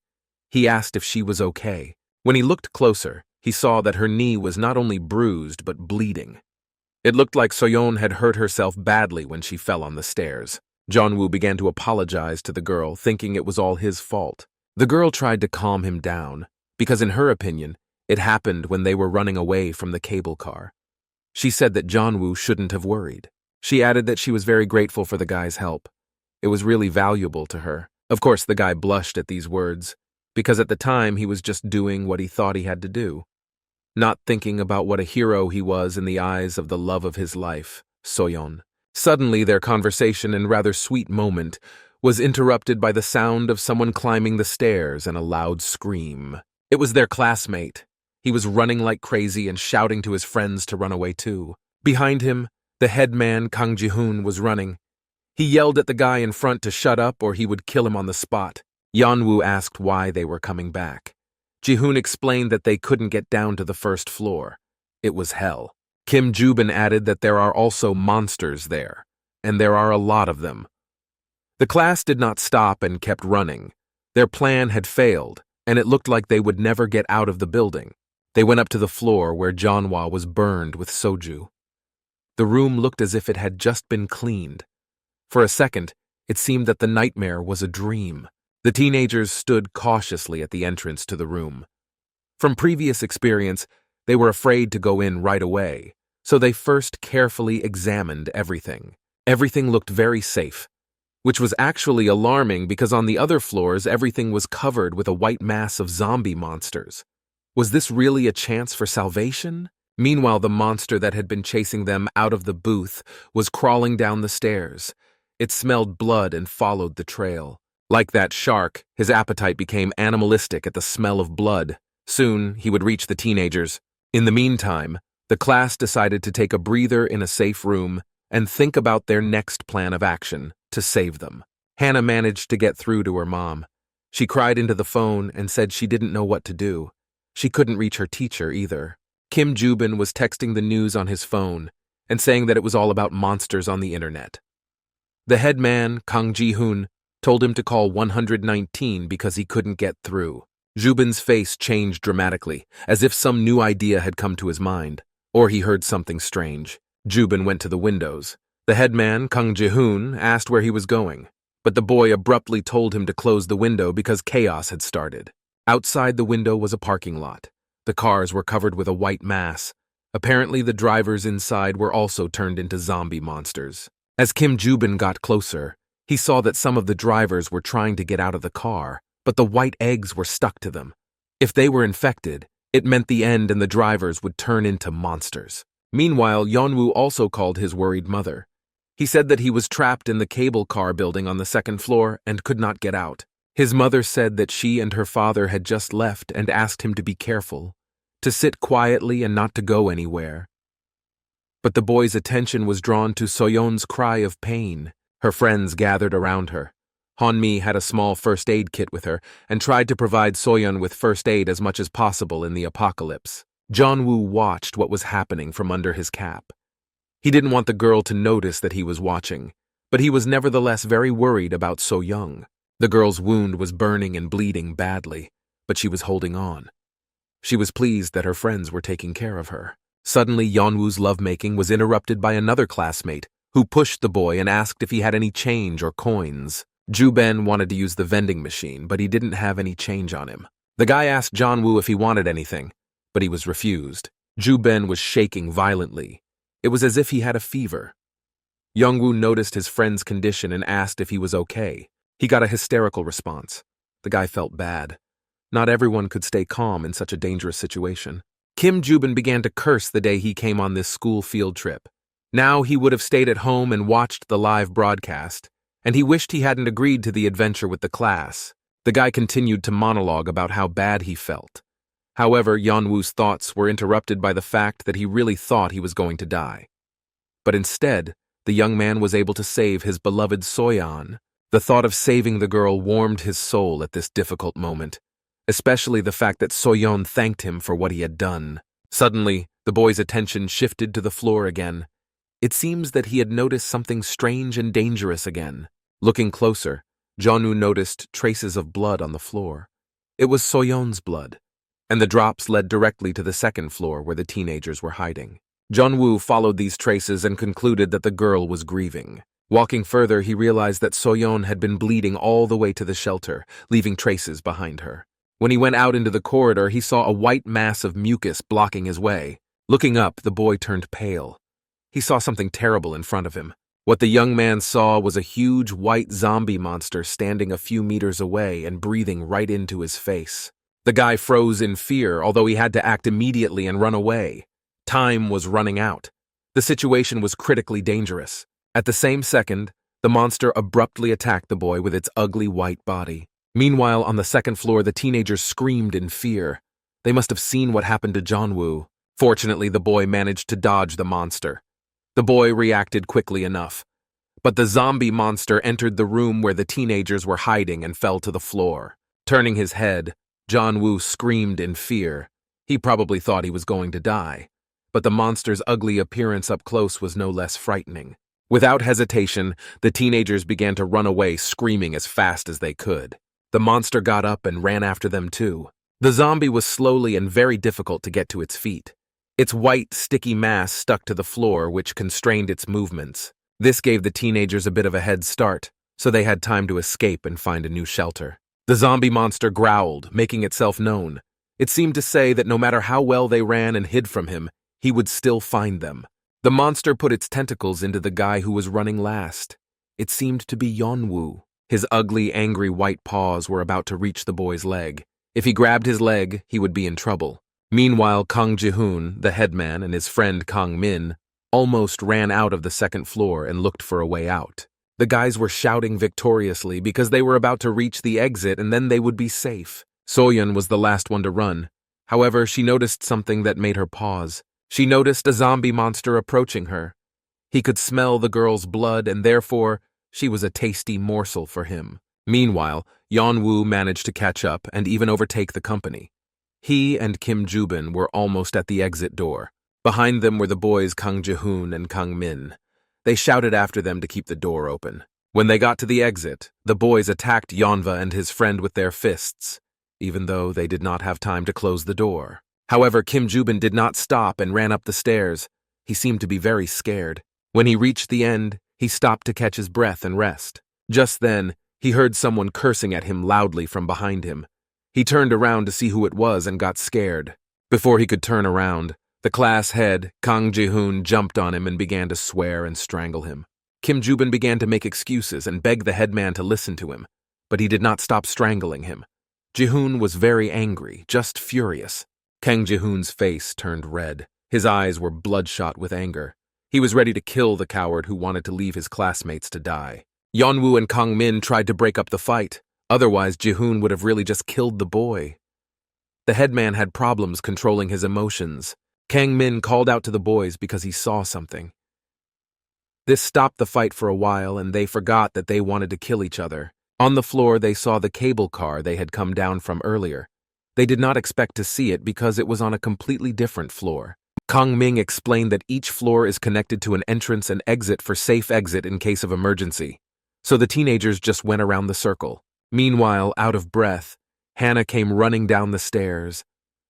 Speaker 1: He asked if she was okay. When he looked closer, he saw that her knee was not only bruised but bleeding. It looked like Soyeon had hurt herself badly when she fell on the stairs. Jeon-woo began to apologize to the girl, thinking it was all his fault. The girl tried to calm him down, because in her opinion, it happened when they were running away from the cable car. She said that Jeon-woo shouldn't have worried. She added that she was very grateful for the guy's help. It was really valuable to her. Of course, the guy blushed at these words, because at the time he was just doing what he thought he had to do, not thinking about what a hero he was in the eyes of the love of his life, Soyeon. Suddenly, their conversation and rather sweet moment was interrupted by the sound of someone climbing the stairs and a loud scream. It was their classmate. He was running like crazy and shouting to his friends to run away too. Behind him, the headman, Kang Ji-hoon, was running. He yelled at the guy in front to shut up or he would kill him on the spot. Yeon-woo asked why they were coming back. Ji-hoon explained that they couldn't get down to the first floor. It was hell. Kim Ju-bin added that there are also monsters there, and there are a lot of them. The class did not stop and kept running. Their plan had failed, and it looked like they would never get out of the building. They went up to the floor where Jeonwoo was burned with soju. The room looked as if it had just been cleaned. For a second, it seemed that the nightmare was a dream. The teenagers stood cautiously at the entrance to the room. From previous experience, they were afraid to go in right away, so they first carefully examined everything. Everything looked very safe. which was actually alarming because on the other floors everything was covered with a white mass of zombie monsters. Was this really a chance for salvation? Meanwhile, the monster that had been chasing them out of the booth was crawling down the stairs. It smelled blood and followed the trail. Like that shark, his appetite became animalistic at the smell of blood. Soon, he would reach the teenagers. In the meantime, the class decided to take a breather in a safe room and think about their next plan of action to save them. Hannah managed to get through to her mom. She cried into the phone and said she didn't know what to do. She couldn't reach her teacher either. Kim Joo-bin was texting the news on his phone and saying that it was all about monsters on the internet. The head man, Kang Ji-hoon, told him to call 119 because he couldn't get through. Joo-bin's face changed dramatically, as if some new idea had come to his mind, or he heard something strange. Joo-bin went to the windows. The head man, Kang Ji-hoon, asked where he was going, but the boy abruptly told him to close the window because chaos had started. Outside the window was a parking lot. The cars were covered with a white mass. Apparently, the drivers inside were also turned into zombie monsters. As Kim Joo-bin got closer, he saw that some of the drivers were trying to get out of the car, but the white eggs were stuck to them. If they were infected, it meant the end and the drivers would turn into monsters. Meanwhile, Yeon-woo also called his worried mother. He said that he was trapped in the cable car building on the second floor and could not get out. His mother said that she and her father had just left and asked him to be careful, to sit quietly and not to go anywhere. But the boy's attention was drawn to Soyon's cry of pain. Her friends gathered around her. Hanmi had a small first aid kit with her and tried to provide Soyon with first aid as much as possible in the apocalypse. Yeon-woo watched what was happening from under his cap. He didn't want the girl to notice that he was watching, but he was nevertheless very worried about So-young. The girl's wound was burning and bleeding badly, but she was holding on. She was pleased that her friends were taking care of her. Suddenly, Yeon-woo's lovemaking was interrupted by another classmate, who pushed the boy and asked if he had any change or coins. Joo-ben wanted to use the vending machine, but he didn't have any change on him. The guy asked Yeon-woo if he wanted anything, but he was refused. Joo-ben was shaking violently. It was as if he had a fever. Yeon-woo noticed his friend's condition and asked if he was okay. He got a hysterical response. The guy felt bad. Not everyone could stay calm in such a dangerous situation. Kim Joo-bin began to curse the day he came on this school field trip. Now he would have stayed at home and watched the live broadcast, and he wished he hadn't agreed to the adventure with the class. The guy continued to monologue about how bad he felt. However, Yeon-woo's thoughts were interrupted by the fact that he really thought he was going to die. But instead, the young man was able to save his beloved Soyon. The thought of saving the girl warmed his soul at this difficult moment, especially the fact that Soyon thanked him for what he had done. Suddenly, the boy's attention shifted to the floor again. It seems that he had noticed something strange and dangerous again. Looking closer, Yeon-woo noticed traces of blood on the floor. It was Soyon's blood, and the drops led directly to the second floor where the teenagers were hiding. Yeon-woo followed these traces and concluded that the girl was grieving. Walking further, he realized that Soyon had been bleeding all the way to the shelter, leaving traces behind her. When he went out into the corridor, he saw a white mass of mucus blocking his way. Looking up, the boy turned pale. He saw something terrible in front of him. What the young man saw was a huge white zombie monster standing a few meters away and breathing right into his face. The guy froze in fear, although he had to act immediately and run away. Time was running out. The situation was critically dangerous. At the same second, the monster abruptly attacked the boy with its ugly white body. Meanwhile, on the second floor, the teenagers screamed in fear. They must have seen what happened to Yeon-woo. Fortunately, the boy managed to dodge the monster. The boy reacted quickly enough. But the zombie monster entered the room where the teenagers were hiding and fell to the floor. Turning his head, Yeon-woo screamed in fear. He probably thought he was going to die. But the monster's ugly appearance up close was no less frightening. Without hesitation, the teenagers began to run away, screaming as fast as they could. The monster got up and ran after them too. The zombie was slowly and very difficult to get to its feet. Its white, sticky mass stuck to the floor, which constrained its movements. This gave the teenagers a bit of a head start, so they had time to escape and find a new shelter. The zombie monster growled, making itself known. It seemed to say that no matter how well they ran and hid from him, he would still find them. The monster put its tentacles into the guy who was running last. It seemed to be Yeon-woo. His ugly, angry white paws were about to reach the boy's leg. If he grabbed his leg, he would be in trouble. Meanwhile, Kang Ji-hoon, the headman, and his friend Kang Min almost ran out of the second floor and looked for a way out. The guys were shouting victoriously because they were about to reach the exit and then they would be safe. Soyon was the last one to run. However, she noticed something that made her pause. She noticed a zombie monster approaching her. He could smell the girl's blood and therefore she was a tasty morsel for him. Meanwhile, Yeon-woo managed to catch up and even overtake the company. He and Kim Ju-bin were almost at the exit door. Behind them were the boys Kang Ji-hoon and Kang Min. They shouted after them to keep the door open. When they got to the exit, the boys attacked Yeonwoo and his friend with their fists, even though they did not have time to close the door. However, Kim Ju-bin did not stop and ran up the stairs. He seemed to be very scared. When he reached the end, he stopped to catch his breath and rest. Just then, he heard someone cursing at him loudly from behind him. He turned around to see who it was and got scared. Before he could turn around, the class head, Kang Ji-hoon, jumped on him and began to swear and strangle him. Kim Ju-bin began to make excuses and beg the headman to listen to him, but he did not stop strangling him. Ji-hoon was very angry, just furious. Kang Ji-hoon's face turned red. His eyes were bloodshot with anger. He was ready to kill the coward who wanted to leave his classmates to die. Yeon-woo and Kang Min tried to break up the fight. Otherwise, Ji-hoon would have really just killed the boy. The headman had problems controlling his emotions. Kang Min called out to the boys because he saw something. This stopped the fight for a while and they forgot that they wanted to kill each other. On the floor, they saw the cable car they had come down from earlier. They did not expect to see it because it was on a completely different floor. Kang Ming explained that each floor is connected to an entrance and exit for safe exit in case of emergency. So the teenagers just went around the circle. Meanwhile, out of breath, Hannah came running down the stairs.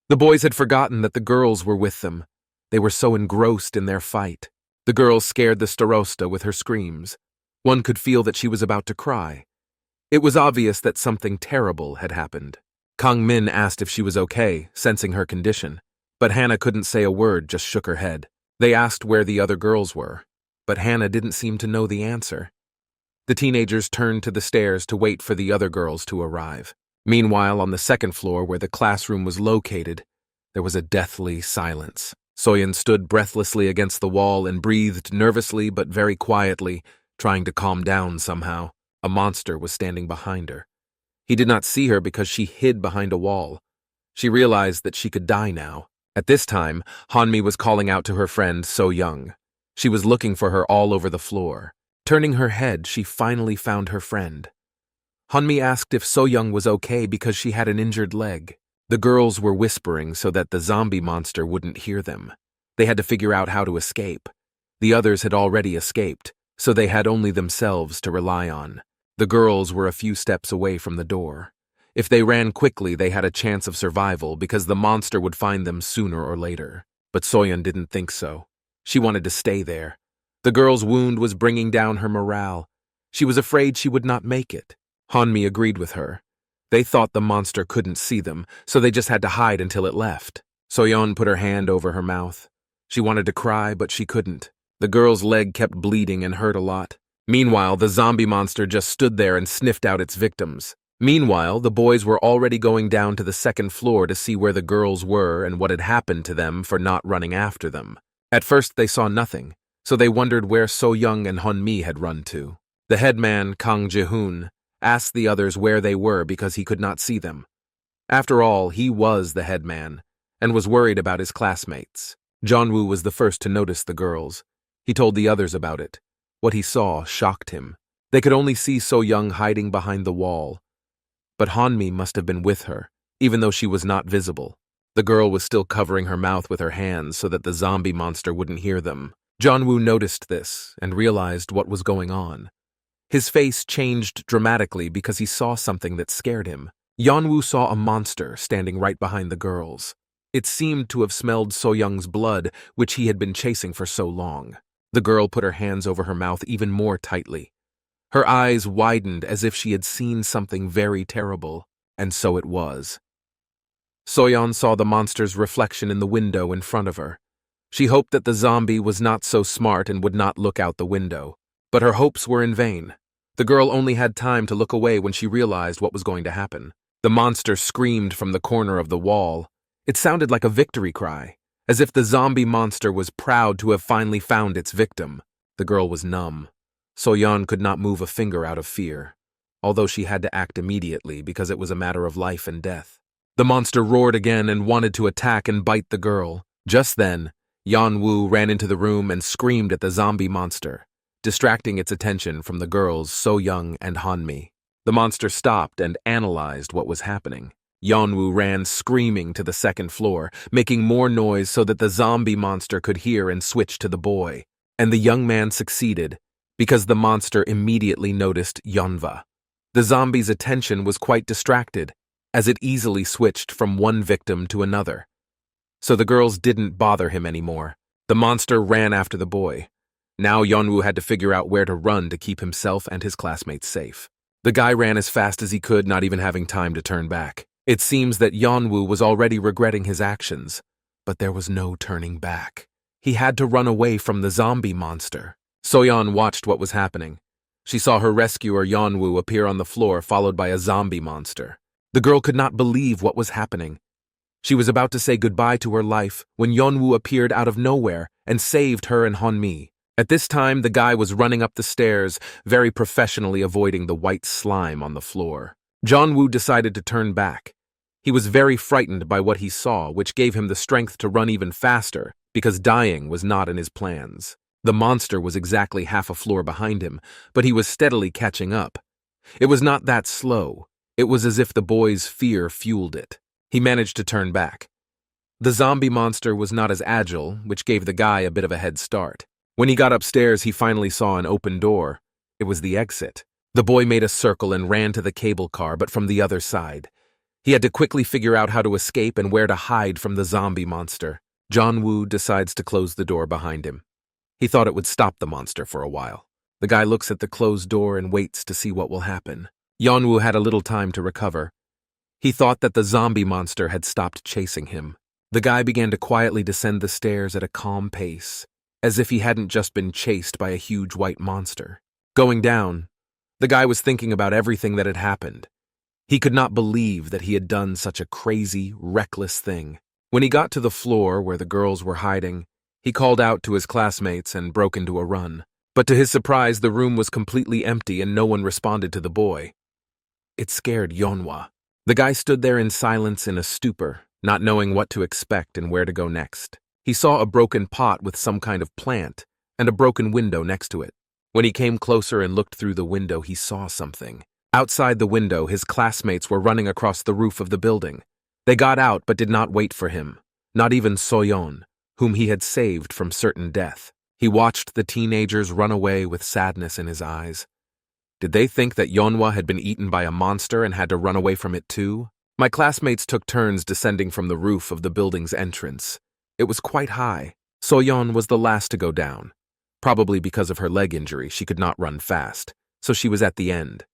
Speaker 1: The boys had forgotten that the girls were with them. They were so engrossed in their fight. The girl scared the starosta with her screams. One could feel that she was about to cry. It was obvious that something terrible had happened. Kang Min asked if she was okay, sensing her condition. But Hannah couldn't say a word, just shook her head. They asked where the other girls were, but Hannah didn't seem to know the answer. The teenagers turned to the stairs to wait for the other girls to arrive. Meanwhile, on the second floor where the classroom was located, there was a deathly silence. Soyon stood breathlessly against the wall and breathed nervously but very quietly, trying to calm down somehow. A monster was standing behind her. He did not see her because she hid behind a wall. She realized that she could die now. At this time, Hanmi was calling out to her friend So-young. She was looking for her all over the floor. Turning her head, she finally found her friend. Hanmi asked if So-young was okay because she had an injured leg. The girls were whispering so that the zombie monster wouldn't hear them. They had to figure out how to escape. The others had already escaped, so they had only themselves to rely on. The girls were a few steps away from the door. If they ran quickly, they had a chance of survival because the monster would find them sooner or later. But Soyon didn't think so. She wanted to stay there. The girl's wound was bringing down her morale. She was afraid she would not make it. Hanmi agreed with her. They thought the monster couldn't see them, so they just had to hide until it left. Soyon put her hand over her mouth. She wanted to cry, but she couldn't. The girl's leg kept bleeding and hurt a lot. Meanwhile, the zombie monster just stood there and sniffed out its victims. Meanwhile, the boys were already going down to the second floor to see where the girls were and what had happened to them for not running after them. At first, they saw nothing, so they wondered where So-young and Hanmi had run to. The headman, Kang Ji-hoon, asked the others where they were because he could not see them. After all, he was the headman and was worried about his classmates. Jeon-woo was the first to notice the girls. He told the others about it. What he saw shocked him. They could only see So-young hiding behind the wall. But Hanmi must have been with her, even though she was not visible. The girl was still covering her mouth with her hands so that the zombie monster wouldn't hear them. Jeon-woo noticed this and realized what was going on. His face changed dramatically because he saw something that scared him. Yeon-woo saw a monster standing right behind the girls. It seemed to have smelled So-young's blood, which he had been chasing for so long. The girl put her hands over her mouth even more tightly. Her eyes widened as if she had seen something very terrible, and so it was. Soyon saw the monster's reflection in the window in front of her. She hoped that the zombie was not so smart and would not look out the window. But her hopes were in vain. The girl only had time to look away when she realized what was going to happen. The monster screamed from the corner of the wall. It sounded like a victory cry, as if the zombie monster was proud to have finally found its victim. The girl was numb. Soyon could not move a finger out of fear, although she had to act immediately because it was a matter of life and death. The monster roared again and wanted to attack and bite the girl. Just then, Yeon-woo ran into the room and screamed at the zombie monster, distracting its attention from the girls So-young and Han-mi. The monster stopped and analyzed what was happening. Yeon-woo ran screaming to the second floor, making more noise so that the zombie monster could hear and switch to the boy. And the young man succeeded, because the monster immediately noticed Yeonwoo. The zombie's attention was quite distracted, as it easily switched from one victim to another. So the girls didn't bother him anymore. The monster ran after the boy. Now Yeonwoo had to figure out where to run to keep himself and his classmates safe. The guy ran as fast as he could, not even having time to turn back. It seems that Yeonwoo was already regretting his actions, but there was no turning back. He had to run away from the zombie monster. Soyon watched what was happening. She saw her rescuer Yeonwoo appear on the floor, followed by a zombie monster. The girl could not believe what was happening. She was about to say goodbye to her life when Yeonwoo appeared out of nowhere and saved her and Han-mi. At this time, the guy was running up the stairs, very professionally avoiding the white slime on the floor. Yeonwoo decided to turn back. He was very frightened by what he saw, which gave him the strength to run even faster, because dying was not in his plans. The monster was exactly half a floor behind him, but he was steadily catching up. It was not that slow. It was as if the boy's fear fueled it. He managed to turn back. The zombie monster was not as agile, which gave the guy a bit of a head start. When he got upstairs, he finally saw an open door. It was the exit. The boy made a circle and ran to the cable car, but from the other side. He had to quickly figure out how to escape and where to hide from the zombie monster. Yeon-woo decides to close the door behind him. He thought it would stop the monster for a while. The guy looks at the closed door and waits to see what will happen. Yeon-woo had a little time to recover. He thought that the zombie monster had stopped chasing him. The guy began to quietly descend the stairs at a calm pace, as if he hadn't just been chased by a huge white monster. Going down, the guy was thinking about everything that had happened. He could not believe that he had done such a crazy, reckless thing. When he got to the floor where the girls were hiding, he called out to his classmates and broke into a run. But to his surprise, the room was completely empty and no one responded to the boy. It scared Yeonwoo. The guy stood there in silence in a stupor, not knowing what to expect and where to go next. He saw a broken pot with some kind of plant and a broken window next to it. When he came closer and looked through the window, he saw something. Outside the window, his classmates were running across the roof of the building. They got out but did not wait for him, not even Soyon, whom he had saved from certain death. He watched the teenagers run away with sadness in his eyes. Did they think that Yeonwoo had been eaten by a monster and had to run away from it too? My classmates took turns descending from the roof of the building's entrance. It was quite high. Soyon was the last to go down. Probably because of her leg injury, she could not run fast, so she was at the end.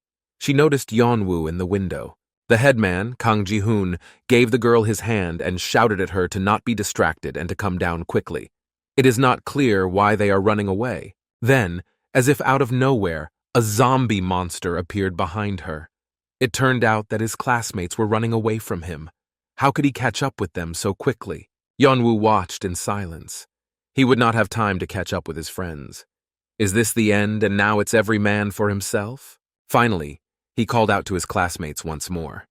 Speaker 1: She noticed Yeonwoo in the window. The headman, Kang Ji-hoon, gave the girl his hand and shouted at her to not be distracted and to come down quickly. It is not clear why they are running away. Then, as if out of nowhere, a zombie monster appeared behind her. It turned out that his classmates were running away from him. How could he catch up with them so quickly? Yeonwoo watched in silence. He would not have time to catch up with his friends. Is this the end and now it's every man for himself? Finally, he called out to his classmates once more.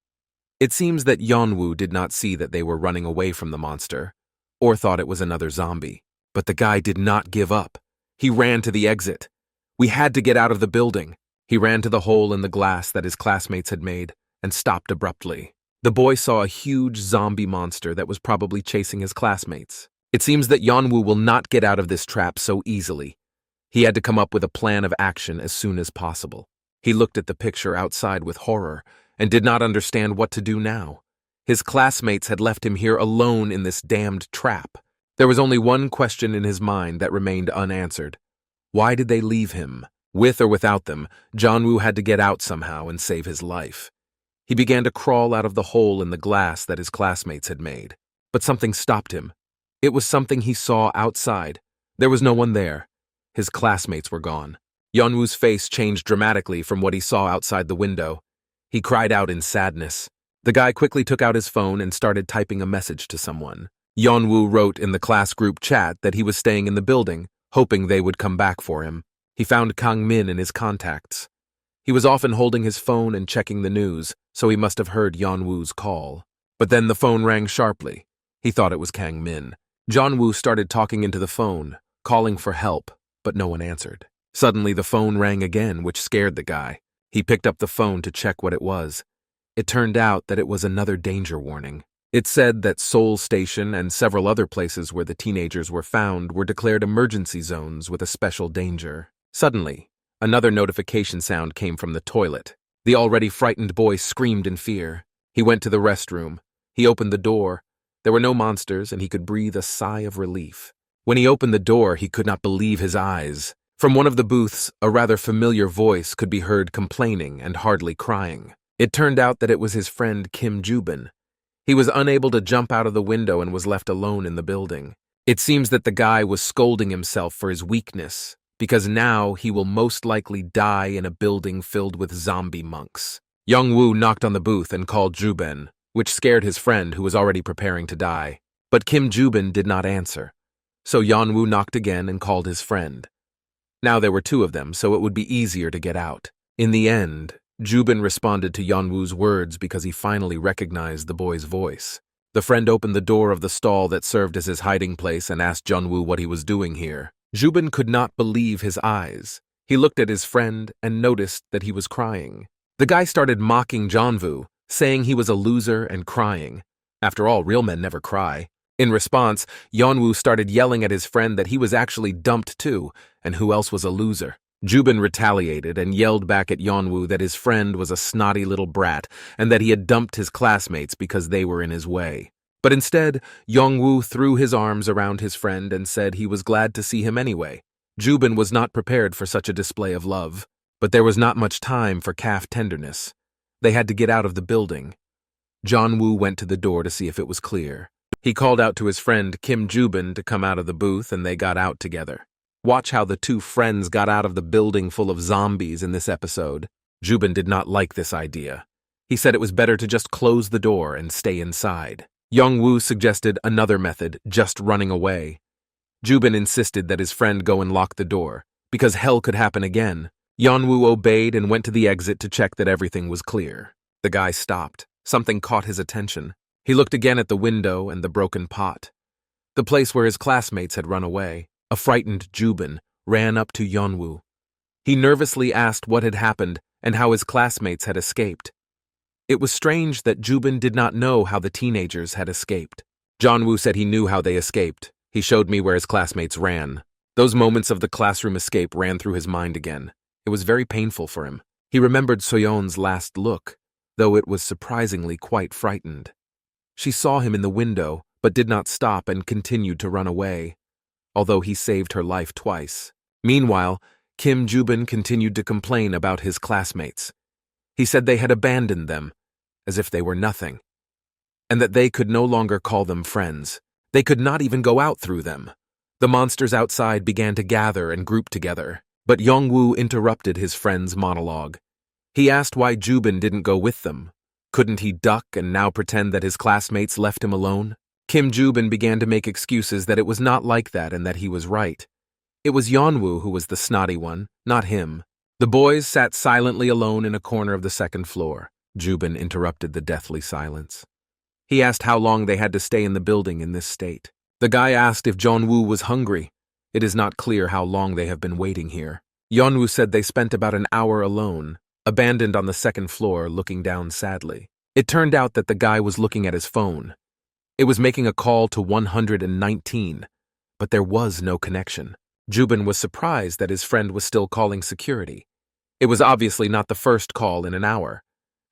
Speaker 1: It seems that Yeonwoo did not see that they were running away from the monster, or thought it was another zombie. But the guy did not give up. He ran to the exit. We had to get out of the building. He ran to the hole in the glass that his classmates had made and stopped abruptly. The boy saw a huge zombie monster that was probably chasing his classmates. It seems that Yeonwoo will not get out of this trap so easily. He had to come up with a plan of action as soon as possible. He looked at the picture outside with horror and did not understand what to do now. His classmates had left him here alone in this damned trap. There was only one question in his mind that remained unanswered. Why did they leave him? With or without them, Yeonwoo had to get out somehow and save his life. He began to crawl out of the hole in the glass that his classmates had made. But something stopped him. It was something he saw outside. There was no one there. His classmates were gone. Yeonwoo's face changed dramatically from what he saw outside the window. He cried out in sadness. The guy quickly took out his phone and started typing a message to someone. Yeonwoo wrote in the class group chat that he was staying in the building, hoping they would come back for him. He found Kang Min in his contacts. He was often holding his phone and checking the news, so he must have heard Yeonwoo's call. But then the phone rang sharply. He thought it was Kang Min. Yeonwoo started talking into the phone, calling for help, but no one answered. Suddenly the phone rang again, which scared the guy. He picked up the phone to check what it was. It turned out that it was another danger warning. It said that Seoul Station and several other places where the teenagers were found were declared emergency zones with a special danger. Suddenly, another notification sound came from the toilet. The already frightened boy screamed in fear. He went to the restroom. He opened the door. There were no monsters, and he could breathe a sigh of relief. When he opened the door, he could not believe his eyes. From one of the booths, a rather familiar voice could be heard complaining and hardly crying. It turned out that it was his friend Kim Joo-bin. He was unable to jump out of the window and was left alone in the building. It seems that the guy was scolding himself for his weakness, because now he will most likely die in a building filled with zombie monks. Yeonwoo knocked on the booth and called Joo-bin, which scared his friend who was already preparing to die. But Kim Joo-bin did not answer. So Yeonwoo knocked again and called his friend. Now there were two of them, so it would be easier to get out. In the end, Joo-bin responded to Yeonwoo's words because he finally recognized the boy's voice. The friend opened the door of the stall that served as his hiding place and asked Yeonwoo what he was doing here. Joo-bin could not believe his eyes. He looked at his friend and noticed that he was crying. The guy started mocking Yeonwoo, saying he was a loser and crying. After all, real men never cry. In response, Yeonwoo started yelling at his friend that he was actually dumped too, and who else was a loser. Joo-bin retaliated and yelled back at Yeonwoo that his friend was a snotty little brat and that he had dumped his classmates because they were in his way. But instead, Yeonwoo threw his arms around his friend and said he was glad to see him anyway. Joo-bin was not prepared for such a display of love, but there was not much time for calf tenderness. They had to get out of the building. Yeonwoo went to the door to see if it was clear. He called out to his friend Kim Joo-bin to come out of the booth, and they got out together. Watch how the two friends got out of the building full of zombies in this episode. Joo-bin did not like this idea. He said it was better to just close the door and stay inside. Yeonwoo suggested another method, just running away. Joo-bin insisted that his friend go and lock the door, because hell could happen again. Yeonwoo obeyed and went to the exit to check that everything was clear. The guy stopped. Something caught his attention. He looked again at the window and the broken pot. The place where his classmates had run away. A frightened Joo-bin ran up to Yeonwoo. He nervously asked what had happened and how his classmates had escaped. It was strange that Joo-bin did not know how the teenagers had escaped. Yeonwoo said he knew how they escaped. He showed me where his classmates ran. Those moments of the classroom escape ran through his mind again. It was very painful for him. He remembered Soyon's last look, though it was surprisingly quite frightened. She saw him in the window, but did not stop and continued to run away, although he saved her life twice. Meanwhile, Kim Joo-bin continued to complain about his classmates. He said they had abandoned them, as if they were nothing, and that they could no longer call them friends. They could not even go out through them. The monsters outside began to gather and group together, but Yeonwoo interrupted his friend's monologue. He asked why Joo-bin didn't go with them. Couldn't he duck and now pretend that his classmates left him alone? Kim Joo-bin began to make excuses that it was not like that and that he was right. It was Yeonwoo who was the snotty one, not him. The boys sat silently alone in a corner of the second floor. Joo-bin interrupted the deathly silence. He asked how long they had to stay in the building in this state. The guy asked if Yeonwoo was hungry. It is not clear how long they have been waiting here. Yeonwoo said they spent about an hour alone, abandoned on the second floor, looking down sadly. It turned out that the guy was looking at his phone. It was making a call to 119, but there was no connection. Joo-bin was surprised that his friend was still calling security. It was obviously not the first call in an hour.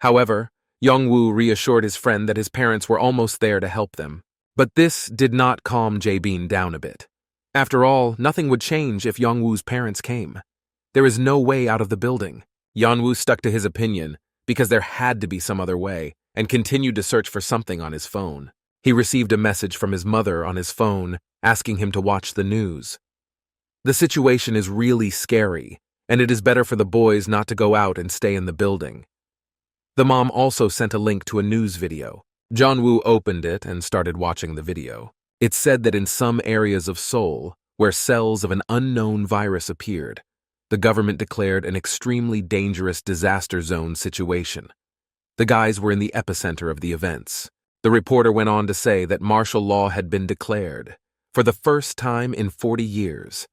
Speaker 1: However, Yeonwoo reassured his friend that his parents were almost there to help them. But this did not calm Jae-bin down a bit. After all, nothing would change if Yeonwoo's parents came. There is no way out of the building. Yeonwoo stuck to his opinion because there had to be some other way and continued to search for something on his phone. He received a message from his mother on his phone asking him to watch the news. The situation is really scary, and it is better for the boys not to go out and stay in the building. The mom also sent a link to a news video. Yeon-woo opened it and started watching the video. It said that in some areas of Seoul, where cells of an unknown virus appeared, the government declared an extremely dangerous disaster zone situation. The guys were in the epicenter of the events. The reporter went on to say that martial law had been declared for the first time in 40 years.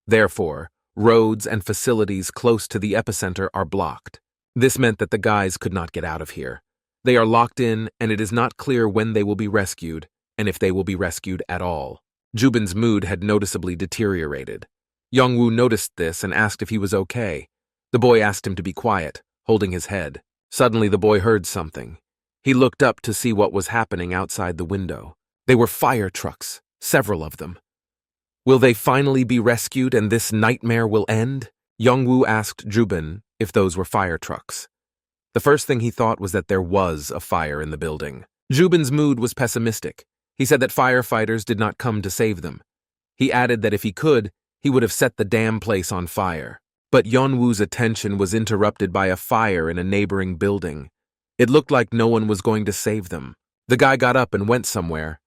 Speaker 1: Therefore, roads and facilities close to the epicenter are blocked. This meant that the guys could not get out of here. They are locked in, and it is not clear when they will be rescued, and if they will be rescued at all. Jubin's mood had noticeably deteriorated. Yeon-woo noticed this and asked if he was okay. The boy asked him to be quiet, holding his head. Suddenly the boy heard something. He looked up to see what was happening outside the window. They were fire trucks, several of them. Will they finally be rescued and this nightmare will end? Yeon-woo asked Jubin if those were fire trucks. The first thing he thought was that there was a fire in the building. Jubin's mood was pessimistic. He said that firefighters did not come to save them. He added that if he could, he would have set the damn place on fire. But Yeon-woo's attention was interrupted by a fire in a neighboring building. It looked like no one was going to save them. The guy got up and went somewhere.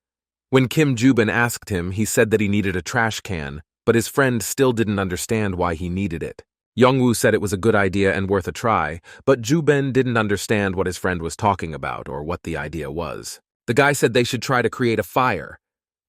Speaker 1: When Kim Jubin asked him, he said that he needed a trash can, but his friend still didn't understand why he needed it. Yeon-woo said it was a good idea and worth a try, but Jubin didn't understand what his friend was talking about or what the idea was. The guy said they should try to create a fire.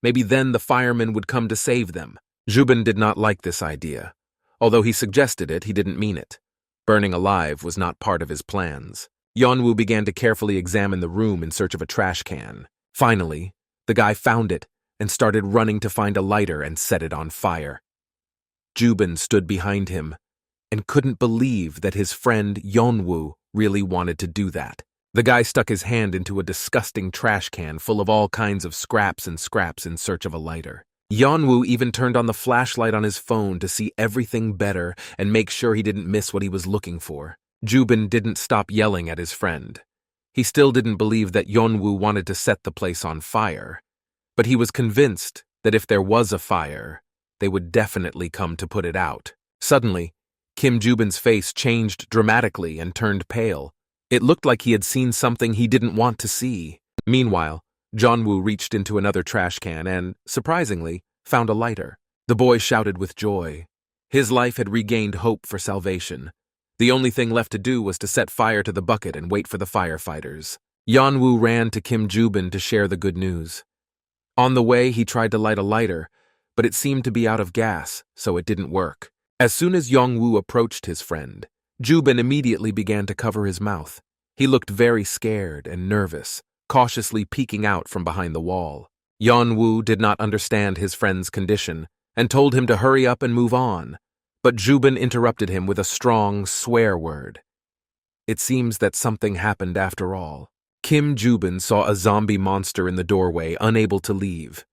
Speaker 1: Maybe then the firemen would come to save them. Jubin did not like this idea. Although he suggested it, he didn't mean it. Burning alive was not part of his plans. Yeon-woo began to carefully examine the room in search of a trash can. Finally, the guy found it and started running to find a lighter and set it on fire. Jubin stood behind him and couldn't believe that his friend Yeon-woo really wanted to do that. The guy stuck his hand into a disgusting trash can full of all kinds of scraps in search of a lighter. Yeon-woo even turned on the flashlight on his phone to see everything better and make sure he didn't miss what he was looking for. Jubin didn't stop yelling at his friend. He still didn't believe that Yeon-woo wanted to set the place on fire, but he was convinced that if there was a fire, they would definitely come to put it out. Suddenly, Kim Jubin's face changed dramatically and turned pale. It looked like he had seen something he didn't want to see. Meanwhile, Yeon-woo reached into another trash can and, surprisingly, found a lighter. The boy shouted with joy. His life had regained hope for salvation. The only thing left to do was to set fire to the bucket and wait for the firefighters. Yeon-woo ran to Kim Jubin to share the good news. On the way, he tried to light a lighter, but it seemed to be out of gas, so it didn't work. As soon as Yeon-woo approached his friend, Jubin immediately began to cover his mouth. He looked very scared and nervous, cautiously peeking out from behind the wall. Yeon-woo did not understand his friend's condition and told him to hurry up and move on, but Jubin interrupted him with a strong swear word. It seems that something happened after all. Kim Jubin saw a zombie monster in the doorway, unable to leave.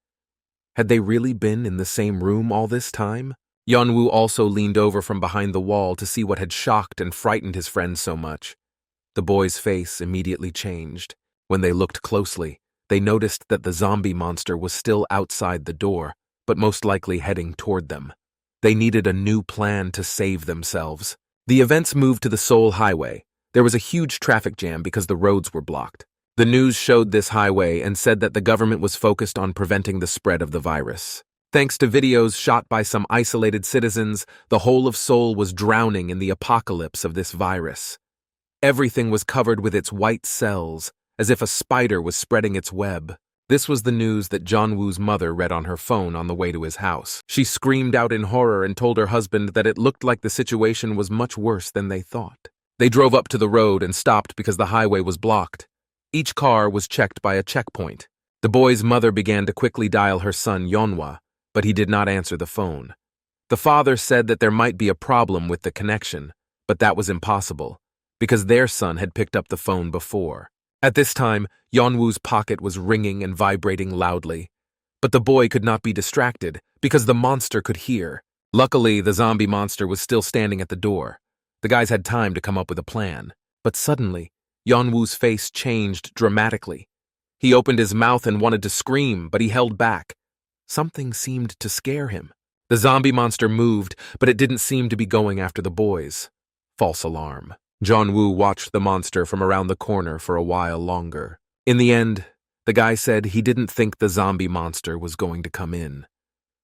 Speaker 1: Had they really been in the same room all this time? Yeon-woo also leaned over from behind the wall to see what had shocked and frightened his friend so much. The boy's face immediately changed. When they looked closely, they noticed that the zombie monster was still outside the door, but most likely heading toward them. They needed a new plan to save themselves. The events moved to the Seoul highway. There was a huge traffic jam because the roads were blocked. The news showed this highway and said that the government was focused on preventing the spread of the virus. Thanks to videos shot by some isolated citizens, the whole of Seoul was drowning in the apocalypse of this virus. Everything was covered with its white cells, as if a spider was spreading its web. This was the news that Yeon-woo's mother read on her phone on the way to his house. She screamed out in horror and told her husband that it looked like the situation was much worse than they thought. They drove up to the road and stopped because the highway was blocked. Each car was checked by a checkpoint. The boy's mother began to quickly dial her son Yeonwoo, but he did not answer the phone. The father said that there might be a problem with the connection, but that was impossible, because their son had picked up the phone before. At this time, Yeon-woo's pocket was ringing and vibrating loudly. But the boy could not be distracted, because the monster could hear. Luckily, the zombie monster was still standing at the door. The guys had time to come up with a plan. But suddenly, Yeon-woo's face changed dramatically. He opened his mouth and wanted to scream, but he held back. Something seemed to scare him. The zombie monster moved, but it didn't seem to be going after the boys. False alarm. Yeon-woo watched the monster from around the corner for a while longer. In the end, the guy said he didn't think the zombie monster was going to come in.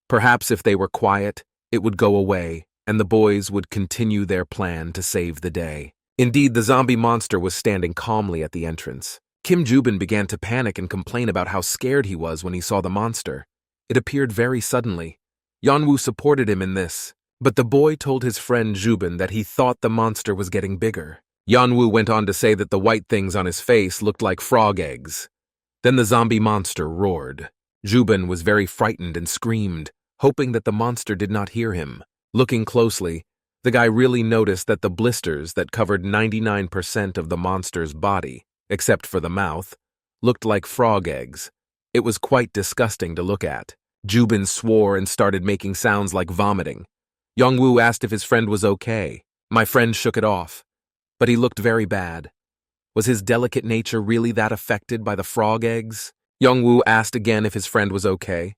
Speaker 1: Perhaps if they were quiet, it would go away, and the boys would continue their plan to save the day. Indeed, the zombie monster was standing calmly at the entrance. Kim Joo-bin began to panic and complain about how scared he was when he saw the monster. It appeared very suddenly. Yeon-woo supported him in this, but the boy told his friend Joo-bin that he thought the monster was getting bigger. Yeon-woo went on to say that the white things on his face looked like frog eggs. Then the zombie monster roared. Joo-bin was very frightened and screamed, hoping that the monster did not hear him. Looking closely, the guy really noticed that the blisters that covered 99% of the monster's body, except for the mouth, looked like frog eggs. It was quite disgusting to look at. Joo-bin swore and started making sounds like vomiting. Yeon-woo asked if his friend was okay. My friend shook it off, but he looked very bad. Was his delicate nature really that affected by the frog eggs? Yeon-woo asked again if his friend was okay.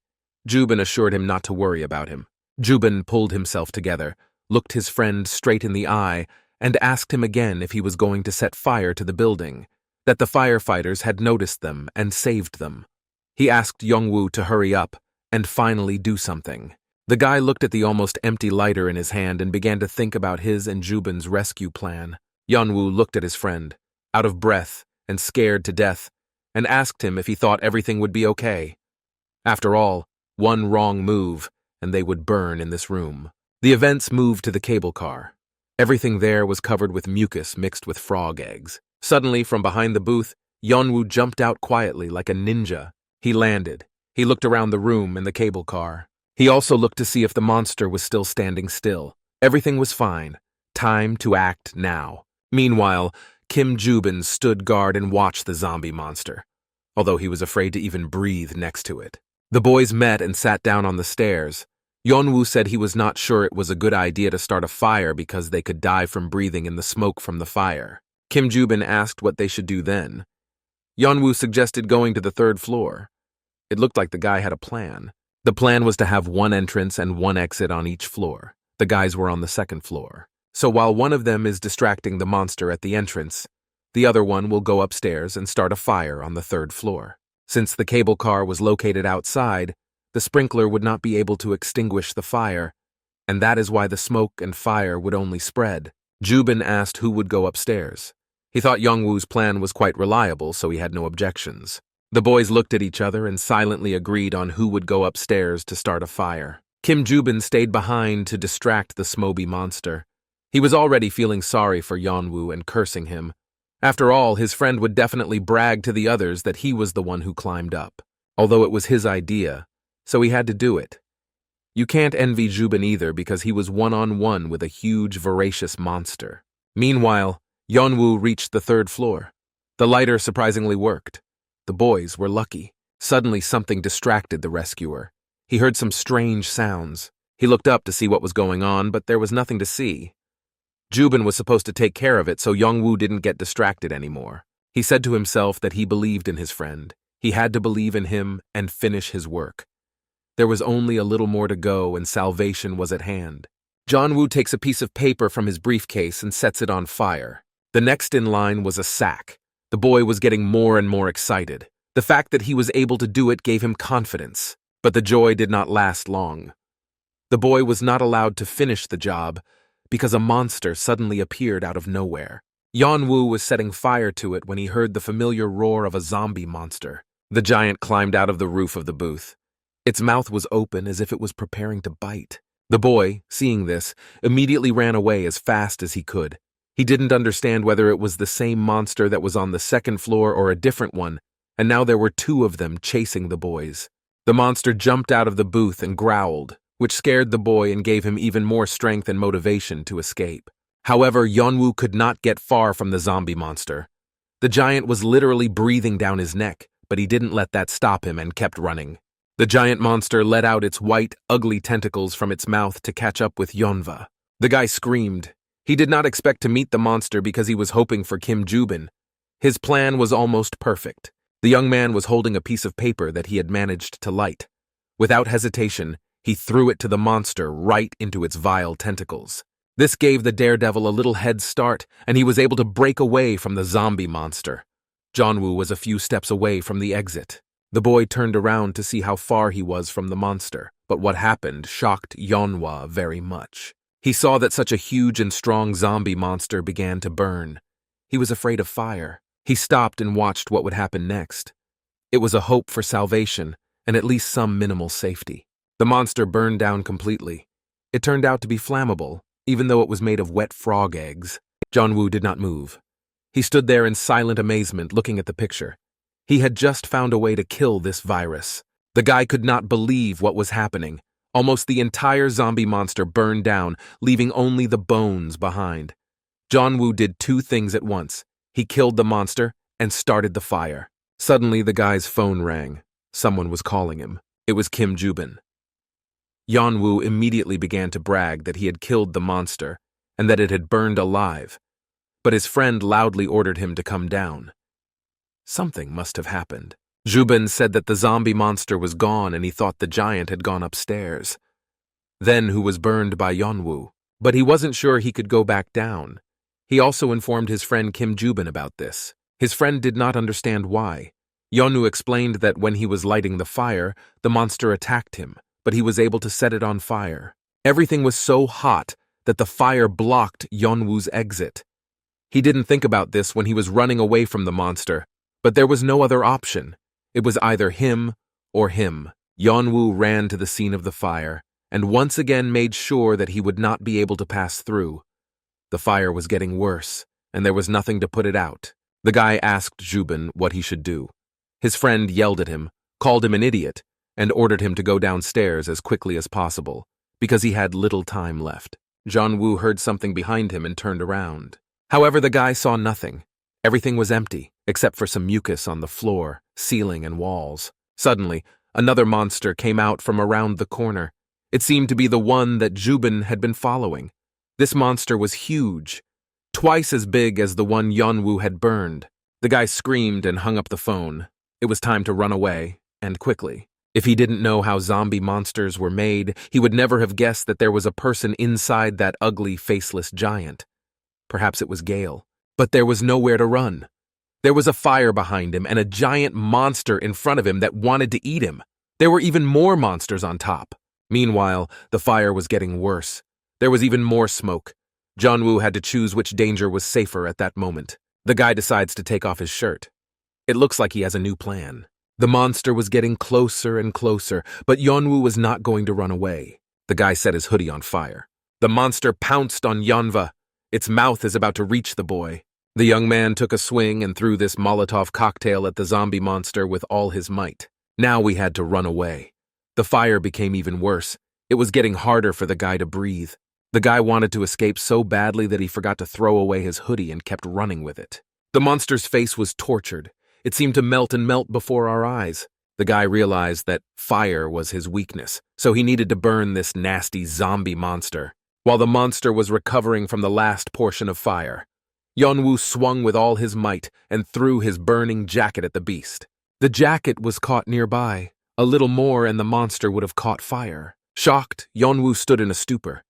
Speaker 1: Joo-bin assured him not to worry about him. Joo-bin pulled himself together, looked his friend straight in the eye, and asked him again if he was going to set fire to the building, that the firefighters had noticed them and saved them. He asked Yeon-woo to hurry up and finally do something. The guy looked at the almost empty lighter in his hand and began to think about his and Joo-bin's rescue plan. Yeon-woo looked at his friend, out of breath and scared to death, and asked him if he thought everything would be okay. After all, one wrong move, and they would burn in this room. The events moved to the cable car. Everything there was covered with mucus mixed with frog eggs. Suddenly, from behind the booth, Yeon-woo jumped out quietly like a ninja. He landed. He looked around the room in the cable car. He also looked to see if the monster was still standing still. Everything was fine. Time to act now. Meanwhile, Kim Joo-bin stood guard and watched the zombie monster, although he was afraid to even breathe next to it. The boys met and sat down on the stairs. Yeon-woo said he was not sure it was a good idea to start a fire because they could die from breathing in the smoke from the fire. Kim Joo-bin asked what they should do then. Yeon-woo suggested going to the third floor. It looked like the guy had a plan. The plan was to have one entrance and one exit on each floor. The guys were on the second floor. So while one of them is distracting the monster at the entrance, the other one will go upstairs and start a fire on the third floor. Since the cable car was located outside, the sprinkler would not be able to extinguish the fire, and that is why the smoke and fire would only spread. Joo-bin asked who would go upstairs. He thought Yeon-woo's plan was quite reliable, so he had no objections. The boys looked at each other and silently agreed on who would go upstairs to start a fire. Kim Joo-bin stayed behind to distract the smoby monster. He was already feeling sorry for Yeon-woo and cursing him. After all, his friend would definitely brag to the others that he was the one who climbed up, although it was his idea, so he had to do it. You can't envy Joo-bin either because he was one-on-one with a huge, ferocious monster. Meanwhile, Yeon-woo reached the third floor. The lighter surprisingly worked. The boys were lucky. Suddenly something distracted the rescuer. He heard some strange sounds. He looked up to see what was going on, but there was nothing to see. Joo-bin was supposed to take care of it so Yeon-woo didn't get distracted anymore. He said to himself that he believed in his friend. He had to believe in him and finish his work. There was only a little more to go and salvation was at hand. Yeon-woo takes a piece of paper from his briefcase and sets it on fire. The next in line was a sack. The boy was getting more and more excited. The fact that he was able to do it gave him confidence, but the joy did not last long. The boy was not allowed to finish the job because a monster suddenly appeared out of nowhere. Yeon-woo was setting fire to it when he heard the familiar roar of a zombie monster. The giant climbed out of the roof of the booth. Its mouth was open as if it was preparing to bite. The boy, seeing this, immediately ran away as fast as he could. He didn't understand whether it was the same monster that was on the second floor or a different one, and now there were two of them chasing the boys. The monster jumped out of the booth and growled, which scared the boy and gave him even more strength and motivation to escape. However, Yeon-woo could not get far from the zombie monster. The giant was literally breathing down his neck, but he didn't let that stop him and kept running. The giant monster let out its white, ugly tentacles from its mouth to catch up with Yeonwoo. The guy screamed. He did not expect to meet the monster because he was hoping for Kim Joo-bin. His plan was almost perfect. The young man was holding a piece of paper that he had managed to light. Without hesitation, He threw it to the monster right into its vile tentacles. This gave the daredevil a little head start, and he was able to break away from the zombie monster. Yeon-woo was a few steps away from the exit. The boy turned around to see how far he was from the monster, but what happened shocked Yeonwoo very much. He saw that such a huge and strong zombie monster began to burn. He was afraid of fire. He stopped and watched what would happen next. It was a hope for salvation and at least some minimal safety. The monster burned down completely. It turned out to be flammable, even though it was made of wet frog eggs. Yeon-woo did not move. He stood there in silent amazement looking at the picture. He had just found a way to kill this virus. The guy could not believe what was happening. Almost the entire zombie monster burned down, leaving only the bones behind. Yeon-woo did two things at once. He killed the monster and started the fire. Suddenly, the guy's phone rang. Someone was calling him. It was Kim Joo-bin. Yeon-woo immediately began to brag that he had killed the monster and that it had burned alive, but his friend loudly ordered him to come down. Something must have happened. Joo-bin said that the zombie monster was gone and he thought the giant had gone upstairs. Then who was burned by Yeon-woo, but he wasn't sure he could go back down. He also informed his friend Kim Joo-bin about this. His friend did not understand why. Yeon-woo explained that when he was lighting the fire, the monster attacked him, but he was able to set it on fire. Everything was so hot that the fire blocked Yeon-woo's exit. He didn't think about this when he was running away from the monster, but there was no other option. It was either him or him. Yeon-woo ran to the scene of the fire and once again made sure that he would not be able to pass through. The fire was getting worse, and there was nothing to put it out. The guy asked Joo-bin what he should do. His friend yelled at him, called him an idiot, and ordered him to go downstairs as quickly as possible, because he had little time left. Yeon-woo heard something behind him and turned around. However, the guy saw nothing. Everything was empty, except for some mucus on the floor, ceiling, and walls. Suddenly, another monster came out from around the corner. It seemed to be the one that Joo-bin had been following. This monster was huge, twice as big as the one Yeon-woo had burned. The guy screamed and hung up the phone. It was time to run away, and quickly. If he didn't know how zombie monsters were made, he would never have guessed that there was a person inside that ugly, faceless giant. Perhaps it was Gale. But there was nowhere to run. There was a fire behind him and a giant monster in front of him that wanted to eat him. There were even more monsters on top. Meanwhile, the fire was getting worse. There was even more smoke. Yeon-woo had to choose which danger was safer at that moment. The guy decides to take off his shirt. It looks like he has a new plan. The monster was getting closer and closer, but Yeon-woo was not going to run away. The guy set his hoodie on fire. The monster pounced on Yeonwoo. Its mouth is about to reach the boy. The young man took a swing and threw this Molotov cocktail at the zombie monster with all his might. Now we had to run away. The fire became even worse. It was getting harder for the guy to breathe. The guy wanted to escape so badly that he forgot to throw away his hoodie and kept running with it. The monster's face was tortured. It seemed to melt and melt before our eyes. The guy realized that fire was his weakness, so he needed to burn this nasty zombie monster. While the monster was recovering from the last portion of fire, Yeon-woo swung with all his might and threw his burning jacket at the beast. The jacket was caught nearby. A little more and the monster would have caught fire. Shocked, Yeon-woo stood in a stupor.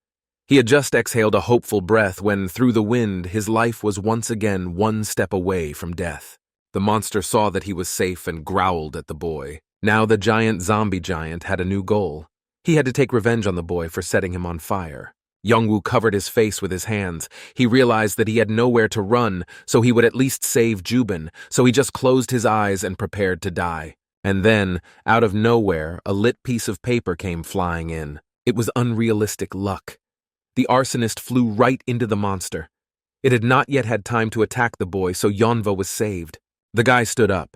Speaker 1: He had just exhaled a hopeful breath when, through the wind, his life was once again one step away from death. The monster saw that he was safe and growled at the boy. Now the giant zombie giant had a new goal. He had to take revenge on the boy for setting him on fire. Yeon-woo covered his face with his hands. He realized that he had nowhere to run, so he would at least save Joo-bin, so he just closed his eyes and prepared to die. And then, out of nowhere, a lit piece of paper came flying in. It was unrealistic luck. The arsonist flew right into the monster. It had not yet had time to attack the boy, so Yeonwoo was saved. The guy stood up.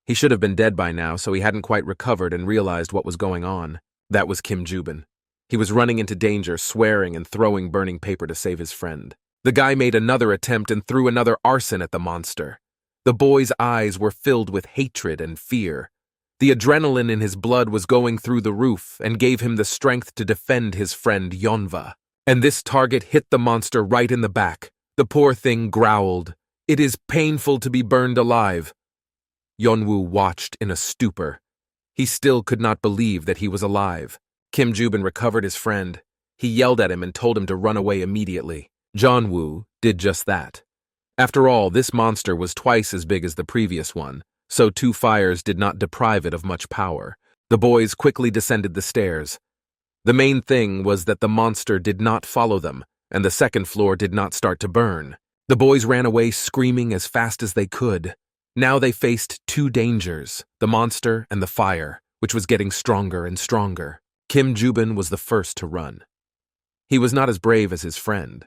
Speaker 1: He should have been dead by now, so he hadn't quite recovered and realized what was going on. That was Kim Joo-bin. He was running into danger, swearing and throwing burning paper to save his friend. The guy made another attempt and threw another arson at the monster. The boy's eyes were filled with hatred and fear. The adrenaline in his blood was going through the roof and gave him the strength to defend his friend Yeonwoo. And this target hit the monster right in the back. The poor thing growled. "It is painful to be burned alive." Yeon-woo watched in a stupor. He still could not believe that he was alive. Kim Jubin recovered his friend. He yelled at him and told him to run away immediately. Yeon-woo did just that. After all, this monster was twice as big as the previous one, so 2 fires did not deprive it of much power. The boys quickly descended the stairs. The main thing was that the monster did not follow them, and the second floor did not start to burn. The boys ran away screaming as fast as they could. Now they faced 2 dangers, the monster and the fire, which was getting stronger and stronger. Kim Jubin was the first to run. He was not as brave as his friend,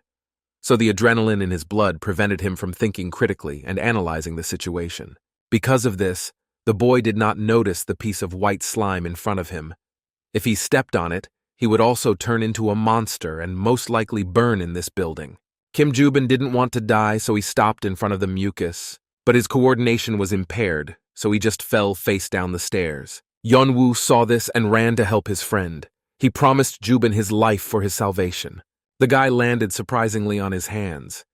Speaker 1: so the adrenaline in his blood prevented him from thinking critically and analyzing the situation. Because of this, the boy did not notice the piece of white slime in front of him. If he stepped on it, he would also turn into a monster and most likely burn in this building. Kim Jubin didn't want to die, so he stopped in front of the mucus, but his coordination was impaired, so he just fell face down the stairs. Yeon-woo saw this and ran to help his friend. He promised Jubin his life for his salvation. The guy landed surprisingly on his hands.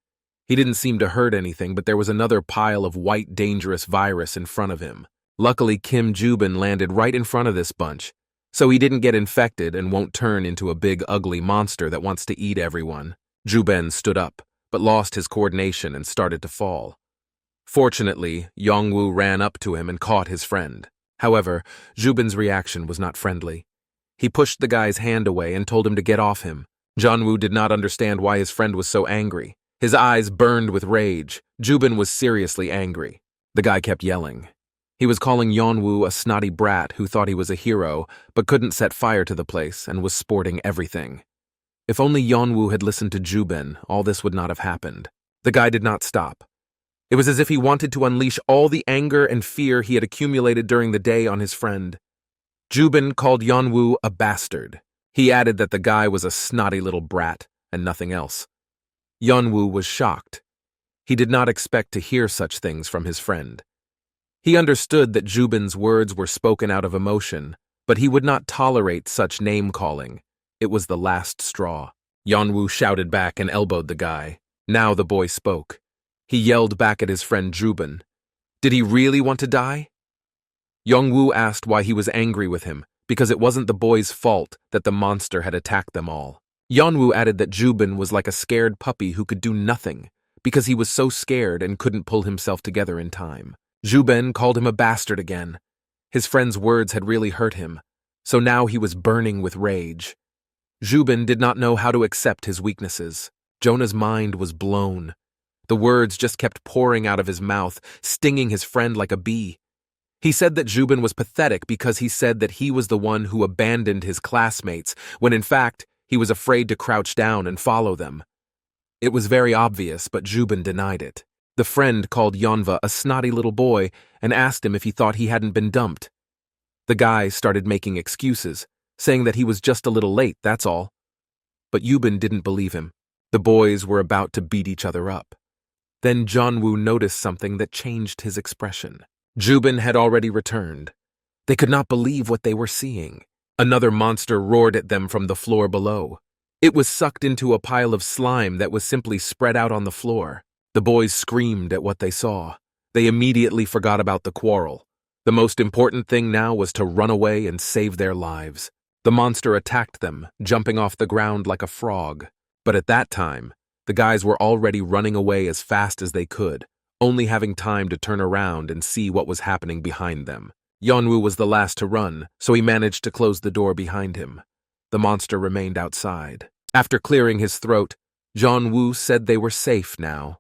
Speaker 1: He didn't seem to hurt anything, but there was another pile of white dangerous virus in front of him. Luckily, Kim Jubin landed right in front of this bunch, so he didn't get infected and won't turn into a big ugly monster that wants to eat everyone. Jubin stood up, but lost his coordination and started to fall. Fortunately, Yeon-woo ran up to him and caught his friend. However, Jubin's reaction was not friendly. He pushed the guy's hand away and told him to get off him. Yeon-woo did not understand why his friend was so angry. His eyes burned with rage. Jubin was seriously angry. The guy kept yelling. He was calling Yeon-woo a snotty brat who thought he was a hero, but couldn't set fire to the place and was sporting everything. If only Yeon-woo had listened to Jubin, all this would not have happened. The guy did not stop. It was as if he wanted to unleash all the anger and fear he had accumulated during the day on his friend. Jubin called Yeon-woo a bastard. He added that the guy was a snotty little brat and nothing else. Yeon-woo was shocked. He did not expect to hear such things from his friend. He understood that Jubin's words were spoken out of emotion, but he would not tolerate such name-calling. It was the last straw. Yeon-woo shouted back and elbowed the guy. Now the boy spoke. He yelled back at his friend Jubin. Did he really want to die? Yeon-woo asked why he was angry with him, because it wasn't the boy's fault that the monster had attacked them all. Yeon-woo added that Jubin was like a scared puppy who could do nothing, because he was so scared and couldn't pull himself together in time. Jubin called him a bastard again. His friend's words had really hurt him, so now he was burning with rage. Jubin did not know how to accept his weaknesses. Jonah's mind was blown. The words just kept pouring out of his mouth, stinging his friend like a bee. He said that Jubin was pathetic because he said that he was the one who abandoned his classmates, when in fact, he was afraid to crouch down and follow them. It was very obvious, but Jubin denied it. The friend called Yeonwoo a snotty little boy and asked him if he thought he hadn't been dumped. The guy started making excuses, saying that he was just a little late, that's all. But Jubin didn't believe him. The boys were about to beat each other up. Then Yeon-woo noticed something that changed his expression. Jubin had already returned. They could not believe what they were seeing. Another monster roared at them from the floor below. It was sucked into a pile of slime that was simply spread out on the floor. The boys screamed at what they saw. They immediately forgot about the quarrel. The most important thing now was to run away and save their lives. The monster attacked them, jumping off the ground like a frog. But at that time, the guys were already running away as fast as they could, only having time to turn around and see what was happening behind them. Yeon-woo was the last to run, so he managed to close the door behind him. The monster remained outside. After clearing his throat, Yeon-woo said they were safe now.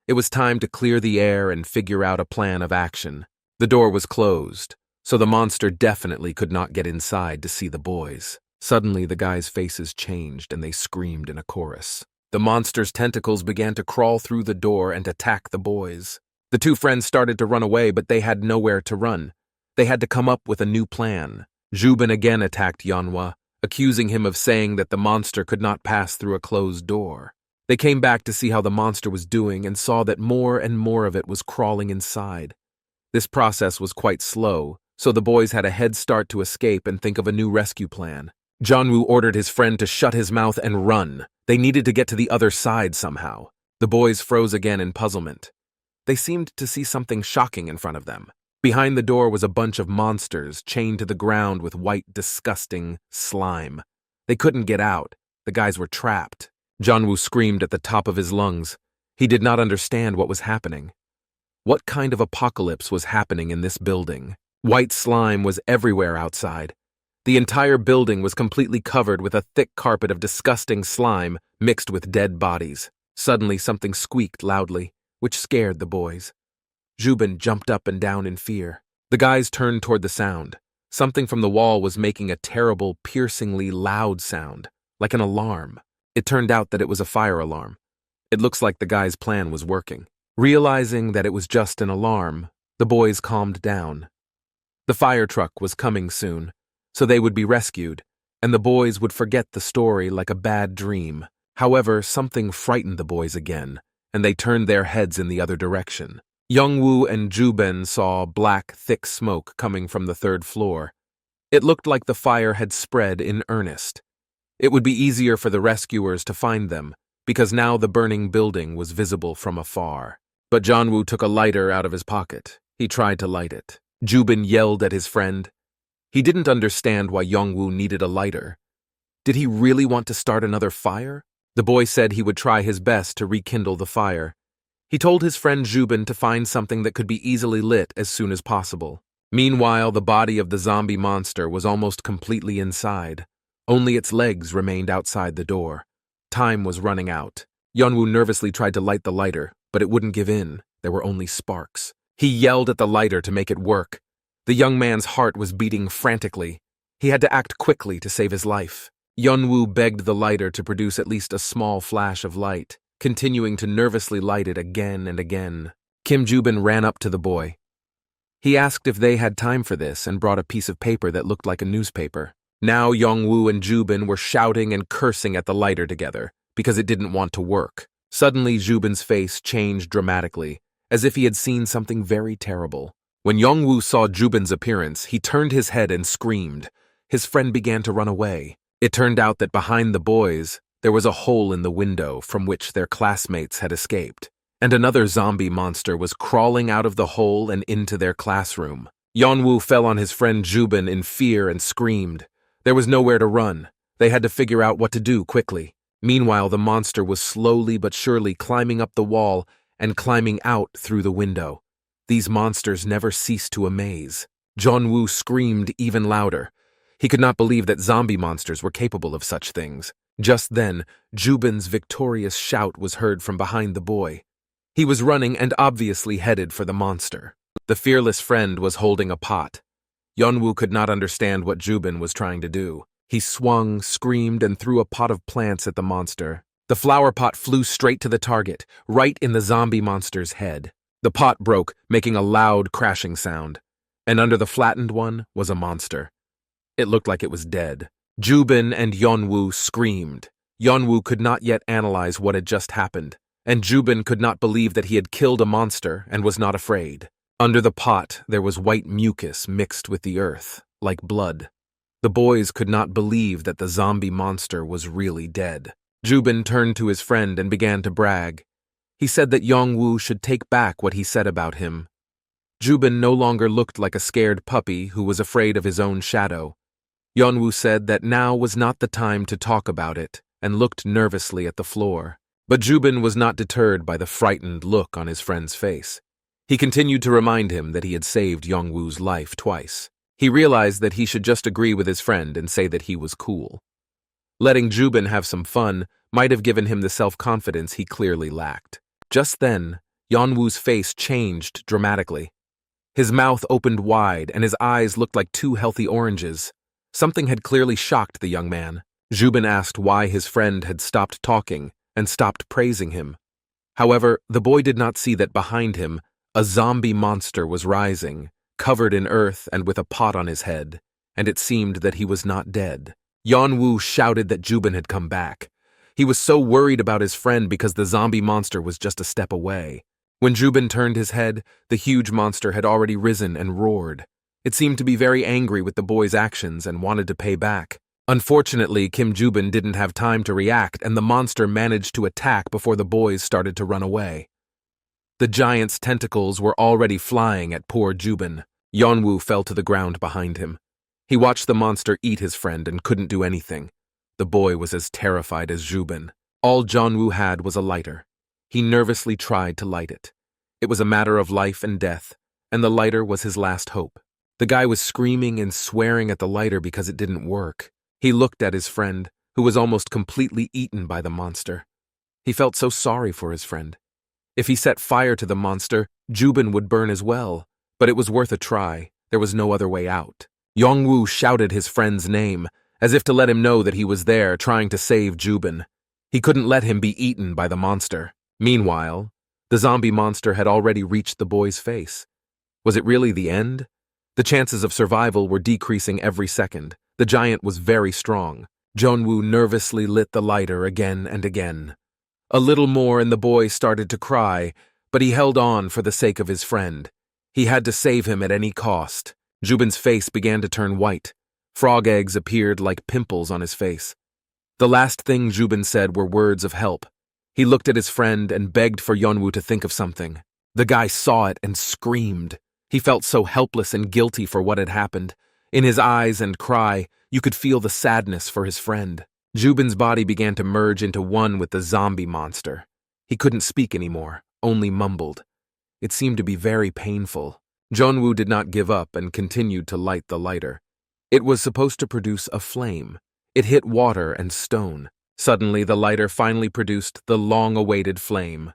Speaker 1: It was time to clear the air and figure out a plan of action. The door was closed, so the monster definitely could not get inside to see the boys. Suddenly, the guys' faces changed and they screamed in a chorus. The monster's tentacles began to crawl through the door and attack the boys. The 2 friends started to run away, but they had nowhere to run. They had to come up with a new plan. Jubin again attacked Yeonwoo, accusing him of saying that the monster could not pass through a closed door. They came back to see how the monster was doing and saw that more and more of it was crawling inside. This process was quite slow, so the boys had a head start to escape and think of a new rescue plan. Yeon-woo ordered his friend to shut his mouth and run. They needed to get to the other side somehow. The boys froze again in puzzlement. They seemed to see something shocking in front of them. Behind the door was a bunch of monsters chained to the ground with white, disgusting slime. They couldn't get out. The guys were trapped. Yeon-woo screamed at the top of his lungs. He did not understand what was happening. What kind of apocalypse was happening in this building? White slime was everywhere outside. The entire building was completely covered with a thick carpet of disgusting slime mixed with dead bodies. Suddenly something squeaked loudly, which scared the boys. Jubin jumped up and down in fear. The guys turned toward the sound. Something from the wall was making a terrible, piercingly loud sound, like an alarm. It turned out that it was a fire alarm. It looks like the guy's plan was working. Realizing that it was just an alarm, the boys calmed down. The fire truck was coming soon, so they would be rescued, and the boys would forget the story like a bad dream. However, something frightened the boys again, and they turned their heads in the other direction. Yeonwoo and Jubin saw black, thick smoke coming from the third floor. It looked like the fire had spread in earnest. It would be easier for the rescuers to find them, because now the burning building was visible from afar. But Yeonwoo took a lighter out of his pocket. He tried to light it. Jubin yelled at his friend. He didn't understand why Yeonwoo needed a lighter. Did he really want to start another fire? The boy said he would try his best to rekindle the fire. He told his friend Jubin to find something that could be easily lit as soon as possible. Meanwhile, the body of the zombie monster was almost completely inside. Only its legs remained outside the door. Time was running out. Yeonwoo nervously tried to light the lighter, but it wouldn't give in. There were only sparks. He yelled at the lighter to make it work. The young man's heart was beating frantically. He had to act quickly to save his life. Yeonwoo begged the lighter to produce at least a small flash of light, continuing to nervously light it again and again. Kim Jubin ran up to the boy. He asked if they had time for this and brought a piece of paper that looked like a newspaper. Now Yeonwoo and Jubin were shouting and cursing at the lighter together because it didn't want to work. Suddenly Jubin's face changed dramatically, as if he had seen something very terrible. When Yeonwoo saw Jubin's appearance, he turned his head and screamed. His friend began to run away. It turned out that behind the boys, there was a hole in the window from which their classmates had escaped, and another zombie monster was crawling out of the hole and into their classroom. Yeonwoo fell on his friend Jubin in fear and screamed. There was nowhere to run. They had to figure out what to do quickly. Meanwhile, the monster was slowly but surely climbing up the wall and climbing out through the window. These monsters never ceased to amaze. Yeonwoo screamed even louder. He could not believe that zombie monsters were capable of such things. Just then, Jubin's victorious shout was heard from behind the boy. He was running and obviously headed for the monster. The fearless friend was holding a pot. Yeonwoo could not understand what Jubin was trying to do. He swung, screamed, and threw a pot of plants at the monster. The flower pot flew straight to the target, right in the zombie monster's head. The pot broke, making a loud crashing sound. And under the flattened one was a monster. It looked like it was dead. Jubin and Yeonwoo screamed. Yeonwoo could not yet analyze what had just happened, and Jubin could not believe that he had killed a monster and was not afraid. Under the pot, there was white mucus mixed with the earth, like blood. The boys could not believe that the zombie monster was really dead. Jubin turned to his friend and began to brag. He said that Yeonwoo should take back what he said about him. Jubin no longer looked like a scared puppy who was afraid of his own shadow. Yeonwoo said that now was not the time to talk about it and looked nervously at the floor. But Jubin was not deterred by the frightened look on his friend's face. He continued to remind him that he had saved Yeonwoo's life twice. He realized that he should just agree with his friend and say that he was cool. Letting Jubin have some fun might have given him the self-confidence he clearly lacked. Just then, Yeonwoo's face changed dramatically. His mouth opened wide and his eyes looked like two healthy oranges. Something had clearly shocked the young man. Jubin asked why his friend had stopped talking and stopped praising him. However, the boy did not see that behind him, a zombie monster was rising, covered in earth and with a pot on his head, and it seemed that he was not dead. Yeonwoo shouted that Jubin had come back. He was so worried about his friend because the zombie monster was just a step away. When Jubin turned his head, the huge monster had already risen and roared. It seemed to be very angry with the boy's actions and wanted to pay back. Unfortunately, Kim Jubin didn't have time to react, and the monster managed to attack before the boys started to run away. The giant's tentacles were already flying at poor Jubin. Yeonwoo fell to the ground behind him. He watched the monster eat his friend and couldn't do anything. The boy was as terrified as Jubin. All Yeonwoo had was a lighter. He nervously tried to light it. It was a matter of life and death, and the lighter was his last hope. The guy was screaming and swearing at the lighter because it didn't work. He looked at his friend, who was almost completely eaten by the monster. He felt so sorry for his friend. If he set fire to the monster, Jubin would burn as well, but it was worth a try. There was no other way out. Yeonwoo shouted his friend's name, as if to let him know that he was there trying to save Jubin. He couldn't let him be eaten by the monster. Meanwhile, the zombie monster had already reached the boy's face. Was it really the end? The chances of survival were decreasing every second. The giant was very strong. Yeonwoo nervously lit the lighter again and again. A little more and the boy started to cry, but he held on for the sake of his friend. He had to save him at any cost. Jubin's face began to turn white. Frog eggs appeared like pimples on his face. The last thing Jubin said were words of help. He looked at his friend and begged for Yeonwoo to think of something. The guy saw it and screamed. He felt so helpless and guilty for what had happened. In his eyes and cry, you could feel the sadness for his friend. Jubin's body began to merge into one with the zombie monster. He couldn't speak anymore, only mumbled. It seemed to be very painful. Yeonwoo did not give up and continued to light the lighter. It was supposed to produce a flame. It hit water and stone. Suddenly, the lighter finally produced the long-awaited flame.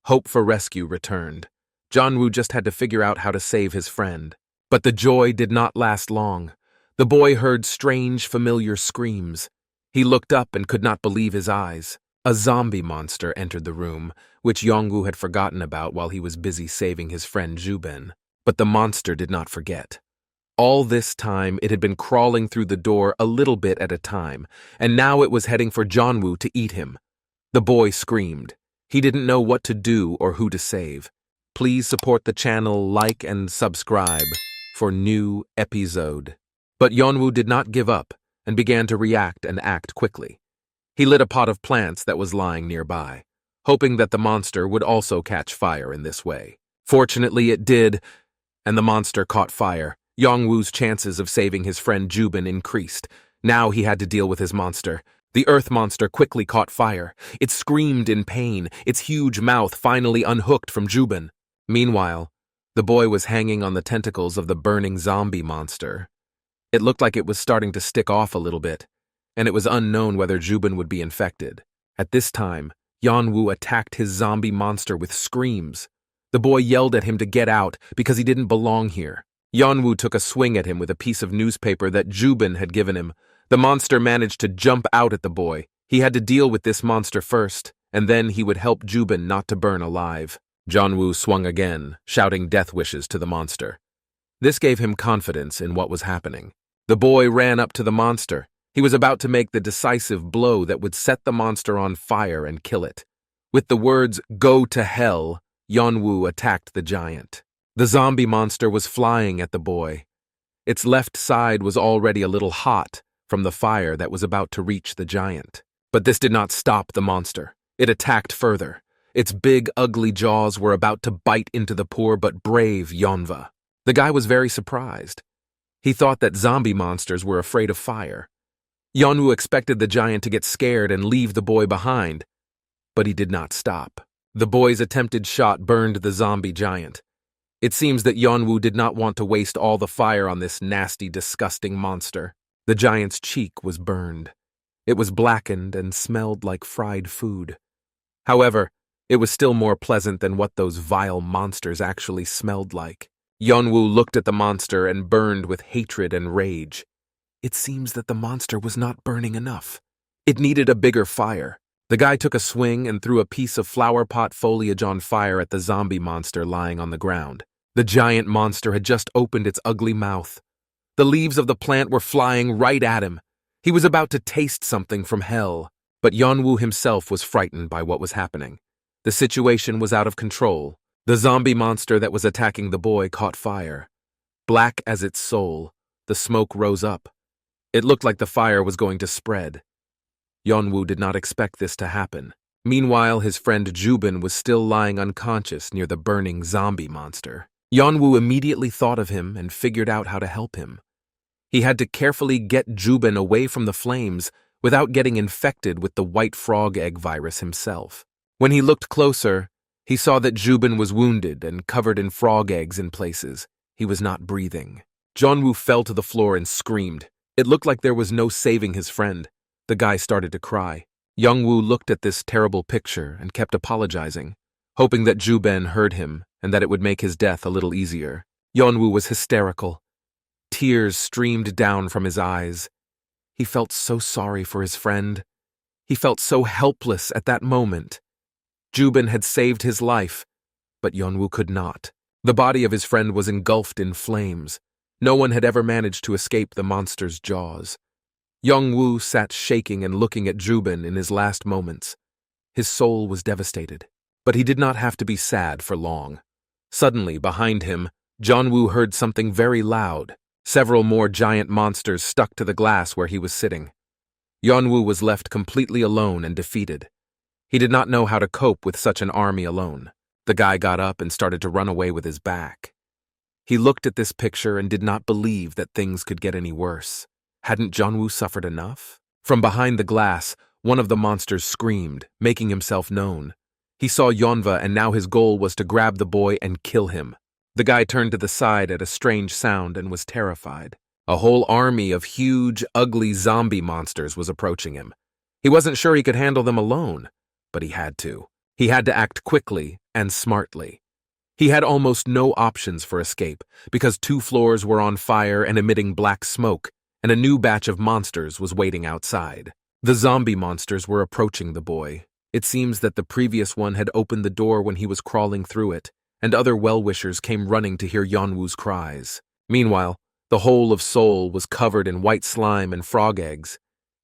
Speaker 1: Hope for rescue returned. Yeonwoo just had to figure out how to save his friend. But the joy did not last long. The boy heard strange, familiar screams. He looked up and could not believe his eyes. A zombie monster entered the room, which Yeonwoo had forgotten about while he was busy saving his friend Jubin. But the monster did not forget. All this time, it had been crawling through the door a little bit at a time, and now it was heading for Yeonwoo to eat him. The boy screamed. He didn't know what to do or who to save. Please support the channel, like and subscribe for new episode. But Yeonwoo did not give up and began to react and act quickly. He lit a pot of plants that was lying nearby, hoping that the monster would also catch fire in this way. Fortunately, it did, and the monster caught fire. Yeonwoo's chances of saving his friend Jubin increased. Now he had to deal with his monster. The earth monster quickly caught fire. It screamed in pain, its huge mouth finally unhooked from Jubin. Meanwhile, the boy was hanging on the tentacles of the burning zombie monster. It looked like it was starting to stick off a little bit, and it was unknown whether Jubin would be infected. At this time, Yeonwoo attacked his zombie monster with screams. The boy yelled at him to get out because he didn't belong here. Yeonwoo took a swing at him with a piece of newspaper that Jubin had given him. The monster managed to jump out at the boy. He had to deal with this monster first, and then he would help Jubin not to burn alive. Yeonwoo swung again, shouting death wishes to the monster. This gave him confidence in what was happening. The boy ran up to the monster. He was about to make the decisive blow that would set the monster on fire and kill it. With the words, "Go to hell," Yeonwoo attacked the giant. The zombie monster was flying at the boy. Its left side was already a little hot from the fire that was about to reach the giant. But this did not stop the monster. It attacked further. Its big, ugly jaws were about to bite into the poor but brave Yeonwoo. The guy was very surprised. He thought that zombie monsters were afraid of fire. Yeonwoo expected the giant to get scared and leave the boy behind, but he did not stop. The boy's attempted shot burned the zombie giant. It seems that Yeonwoo did not want to waste all the fire on this nasty, disgusting monster. The giant's cheek was burned. It was blackened and smelled like fried food. However, it was still more pleasant than what those vile monsters actually smelled like. Yeonwoo looked at the monster and burned with hatred and rage. It seems that the monster was not burning enough. It needed a bigger fire. The guy took a swing and threw a piece of flower pot foliage on fire at the zombie monster lying on the ground. The giant monster had just opened its ugly mouth. The leaves of the plant were flying right at him. He was about to taste something from hell. But Yeonwoo himself was frightened by what was happening. The situation was out of control. The zombie monster that was attacking the boy caught fire. Black as its soul, the smoke rose up. It looked like the fire was going to spread. Yeonwoo did not expect this to happen. Meanwhile, his friend Jubin was still lying unconscious near the burning zombie monster. Yeonwoo immediately thought of him and figured out how to help him. He had to carefully get Jubin away from the flames without getting infected with the white frog egg virus himself. When he looked closer, he saw that Jubin was wounded and covered in frog eggs in places. He was not breathing. Yeonwoo fell to the floor and screamed. It looked like there was no saving his friend. The guy started to cry. Yeonwoo looked at this terrible picture and kept apologizing, hoping that Jubin heard him and that it would make his death a little easier. Yeonwoo was hysterical. Tears streamed down from his eyes. He felt so sorry for his friend. He felt so helpless at that moment. Jubin had saved his life, but Yeonwoo could not. The body of his friend was engulfed in flames. No one had ever managed to escape the monster's jaws. Yeonwoo sat shaking and looking at Jubin in his last moments. His soul was devastated, but he did not have to be sad for long. Suddenly, behind him, Yeonwoo heard something very loud. Several more giant monsters stuck to the glass where he was sitting. Yeonwoo was left completely alone and defeated. He did not know how to cope with such an army alone. The guy got up and started to run away with his back. He looked at this picture and did not believe that things could get any worse. Hadn't Yeonwoo suffered enough? From behind the glass, one of the monsters screamed, making himself known. He saw Yeonwoo and now his goal was to grab the boy and kill him. The guy turned to the side at a strange sound and was terrified. A whole army of huge, ugly zombie monsters was approaching him. He wasn't sure he could handle them alone, but he had to. He had to act quickly and smartly. He had almost no options for escape because 2 floors were on fire and emitting black smoke, and a new batch of monsters was waiting outside. The zombie monsters were approaching the boy. It seems that the previous one had opened the door when he was crawling through it, and other well-wishers came running to hear Yeonwoo's cries. Meanwhile, the whole of Seoul was covered in white slime and frog eggs.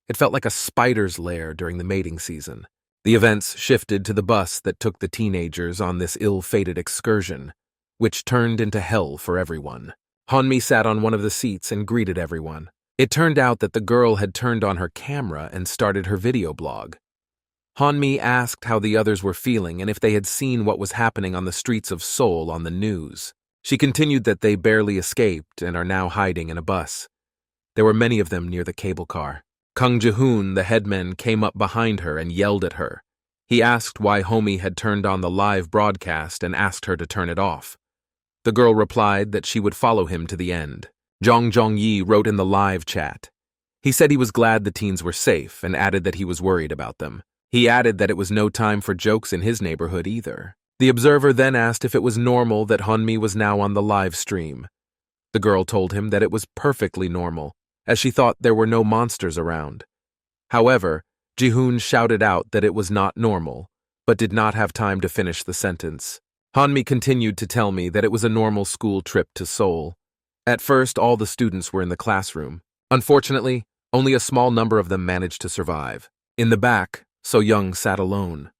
Speaker 1: It felt like a spider's lair during the mating season. The events shifted to the bus that took the teenagers on this ill-fated excursion, which turned into hell for everyone. Hanmi sat on one of the seats and greeted everyone. It turned out that the girl had turned on her camera and started her video blog. Hanmi asked how the others were feeling and if they had seen what was happening on the streets of Seoul on the news. She continued that they barely escaped and are now hiding in a bus. There were many of them near the cable car. Kang Ji-hoon, the headman, came up behind her and yelled at her. He asked why Homie had turned on the live broadcast and asked her to turn it off. The girl replied that she would follow him to the end. Jong Jong-yi wrote in the live chat. He said he was glad the teens were safe and added that he was worried about them. He added that it was no time for jokes in his neighborhood either. The observer then asked if it was normal that Hanmi was now on the live stream. The girl told him that it was perfectly normal, as she thought there were no monsters around. However, Ji-hoon shouted out that it was not normal, but did not have time to finish the sentence. Hanmi continued to tell me that it was a normal school trip to Seoul. At first, all the students were in the classroom. Unfortunately, only a small number of them managed to survive. In the back, So-young sat alone.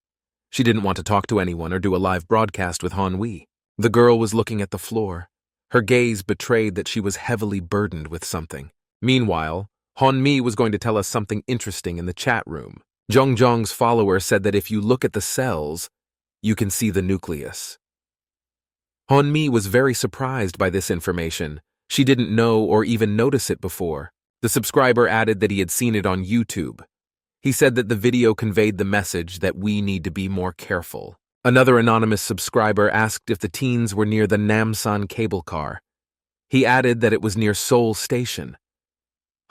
Speaker 1: She didn't want to talk to anyone or do a live broadcast with Han-wi. The girl was looking at the floor. Her gaze betrayed that she was heavily burdened with something. Meanwhile, Han-mi was going to tell us something interesting in the chat room. Jong-jong's follower said that if you look at the cells, you can see the nucleus. Han-mi was very surprised by this information. She didn't know or even notice it before. The subscriber added that he had seen it on YouTube. He said that the video conveyed the message that we need to be more careful. Another anonymous subscriber asked if the teens were near the Namsan cable car. He added that it was near Seoul Station.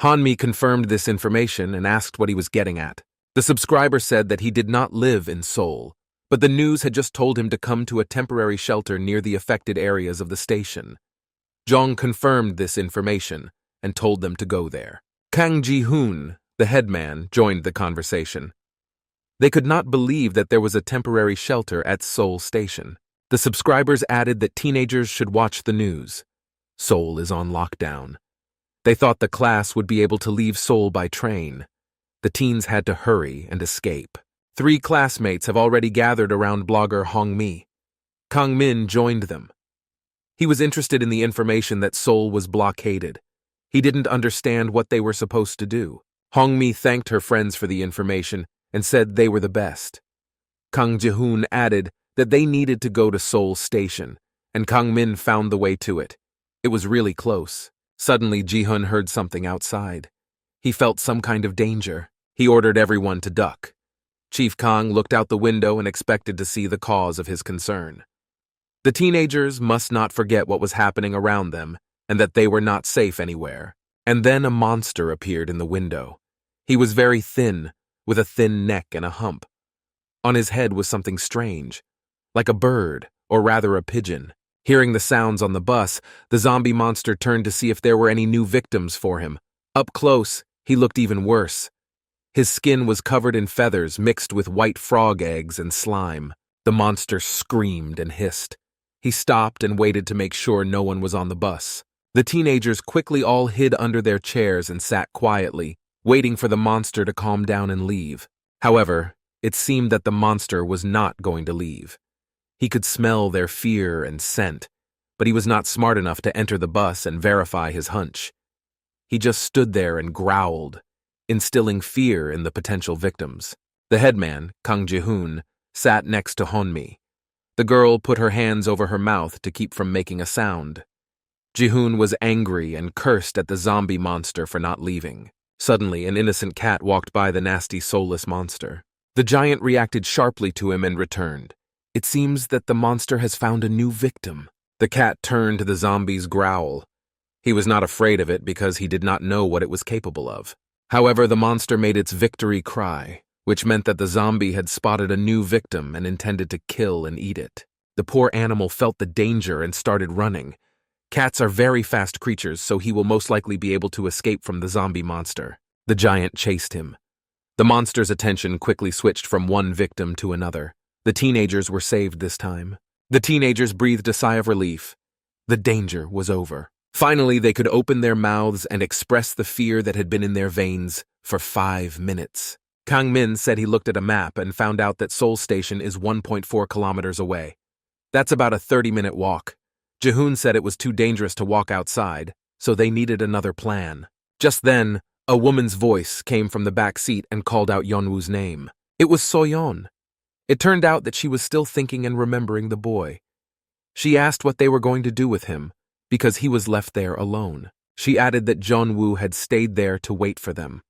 Speaker 1: Hanmi confirmed this information and asked what he was getting at. The subscriber said that he did not live in Seoul, but the news had just told him to come to a temporary shelter near the affected areas of the station. Jong confirmed this information and told them to go there. Kang Ji-hoon, the headman, joined the conversation. They could not believe that there was a temporary shelter at Seoul Station. The subscribers added that teenagers should watch the news. Seoul is on lockdown. They thought the class would be able to leave Seoul by train. The teens had to hurry and escape. 3 classmates have already gathered around blogger Hong-mi. Kang Min joined them. He was interested in the information that Seoul was blockaded. He didn't understand what they were supposed to do. Hong-mi thanked her friends for the information and said they were the best. Kang Ji-hoon added that they needed to go to Seoul Station and Kang Min found the way to it. It was really close. Suddenly, Ji-hun heard something outside. He felt some kind of danger. He ordered everyone to duck. Chief Kang looked out the window and expected to see the cause of his concern. The teenagers must not forget what was happening around them and that they were not safe anywhere. And then a monster appeared in the window. He was very thin, with a thin neck and a hump. On his head was something strange, like a bird, or rather a pigeon. Hearing the sounds on the bus, the zombie monster turned to see if there were any new victims for him. Up close, he looked even worse. His skin was covered in feathers mixed with white frog eggs and slime. The monster screamed and hissed. He stopped and waited to make sure no one was on the bus. The teenagers quickly all hid under their chairs and sat quietly, waiting for the monster to calm down and leave. However, it seemed that the monster was not going to leave. He could smell their fear and scent, but he was not smart enough to enter the bus and verify his hunch. He just stood there and growled, instilling fear in the potential victims. The headman, Kang Ji-hoon, sat next to Honmi. The girl put her hands over her mouth to keep from making a sound. Ji-hoon was angry and cursed at the zombie monster for not leaving. Suddenly, an innocent cat walked by the nasty, soulless monster. The giant reacted sharply to him and returned. It seems that the monster has found a new victim. The cat turned to the zombie's growl. He was not afraid of it because he did not know what it was capable of. However, the monster made its victory cry, which meant that the zombie had spotted a new victim and intended to kill and eat it. The poor animal felt the danger and started running. Cats are very fast creatures, so he will most likely be able to escape from the zombie monster. The giant chased him. The monster's attention quickly switched from one victim to another. The teenagers were saved this time. The teenagers breathed a sigh of relief. The danger was over. Finally, they could open their mouths and express the fear that had been in their veins for 5 minutes. Kang Min said he looked at a map and found out that Seoul Station is 1.4 kilometers away. That's about a 30-minute walk. Ji-hoon said it was too dangerous to walk outside, so they needed another plan. Just then, a woman's voice came from the back seat and called out Yeonwoo's name. It was Soyon. It turned out that she was still thinking and remembering the boy. She asked what they were going to do with him, because he was left there alone. She added that Yeon-woo had stayed there to wait for them.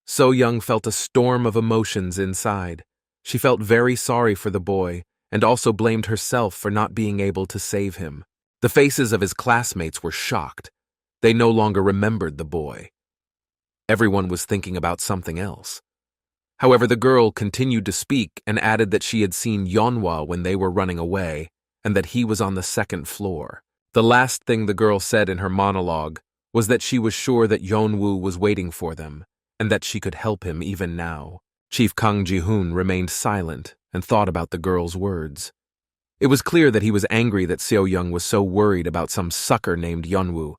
Speaker 1: So-young felt a storm of emotions inside. She felt very sorry for the boy, and also blamed herself for not being able to save him. The faces of his classmates were shocked. They no longer remembered the boy. Everyone was thinking about something else. However, the girl continued to speak and added that she had seen Yeonwoo when they were running away, and that he was on the 2nd floor. The last thing the girl said in her monologue was that she was sure that Yeon-woo was waiting for them, and that she could help him even now. Chief Kang Ji-hoon remained silent and thought about the girl's words. It was clear that he was angry that Seo-young was so worried about some sucker named Yeon-woo.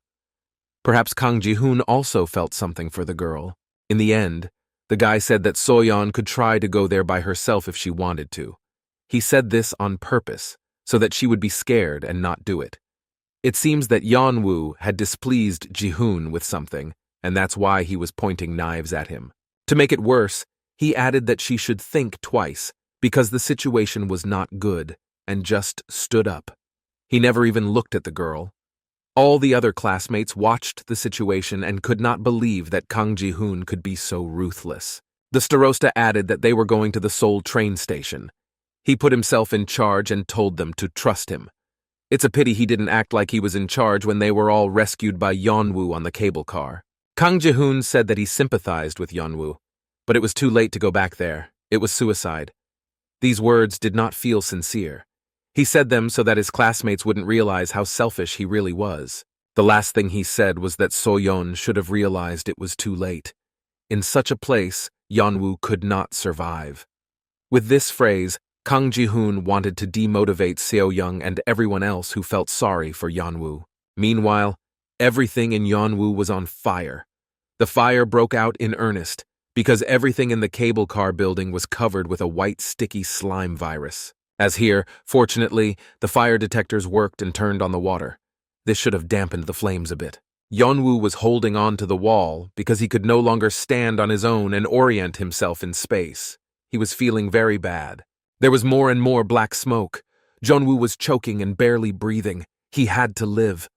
Speaker 1: Perhaps Kang Ji-hoon also felt something for the girl. In the end, the guy said that So-yeon could try to go there by herself if she wanted to. He said this on purpose, so that she would be scared and not do it. It seems that Yeon-woo had displeased Ji-hoon with something, and that's why he was pointing knives at him. To make it worse, he added that she should think twice, because the situation was not good, and just stood up. He never even looked at the girl. All the other classmates watched the situation and could not believe that Kang Ji-hoon could be so ruthless. The starosta added that they were going to the Seoul train station. He put himself in charge and told them to trust him. It's a pity he didn't act like he was in charge when they were all rescued by Yeon-woo on the cable car. Kang Ji-hoon said that he sympathized with Yeon-woo, but it was too late to go back there. It was suicide. These words did not feel sincere. He said them so that his classmates wouldn't realize how selfish he really was. The last thing he said was that So-yeon should have realized it was too late. In such a place, Yeon-woo could not survive. With this phrase, Kang Ji-hoon wanted to demotivate Seo-young and everyone else who felt sorry for Yeon-woo. Meanwhile, everything in Yeon-woo was on fire. The fire broke out in earnest, because everything in the cable car building was covered with a white sticky slime virus. As here, fortunately, the fire detectors worked and turned on the water. This should have dampened the flames a bit. Yeon-woo was holding on to the wall because he could no longer stand on his own and orient himself in space. He was feeling very bad. There was more and more black smoke. Yeon-woo was choking and barely breathing. He had to live.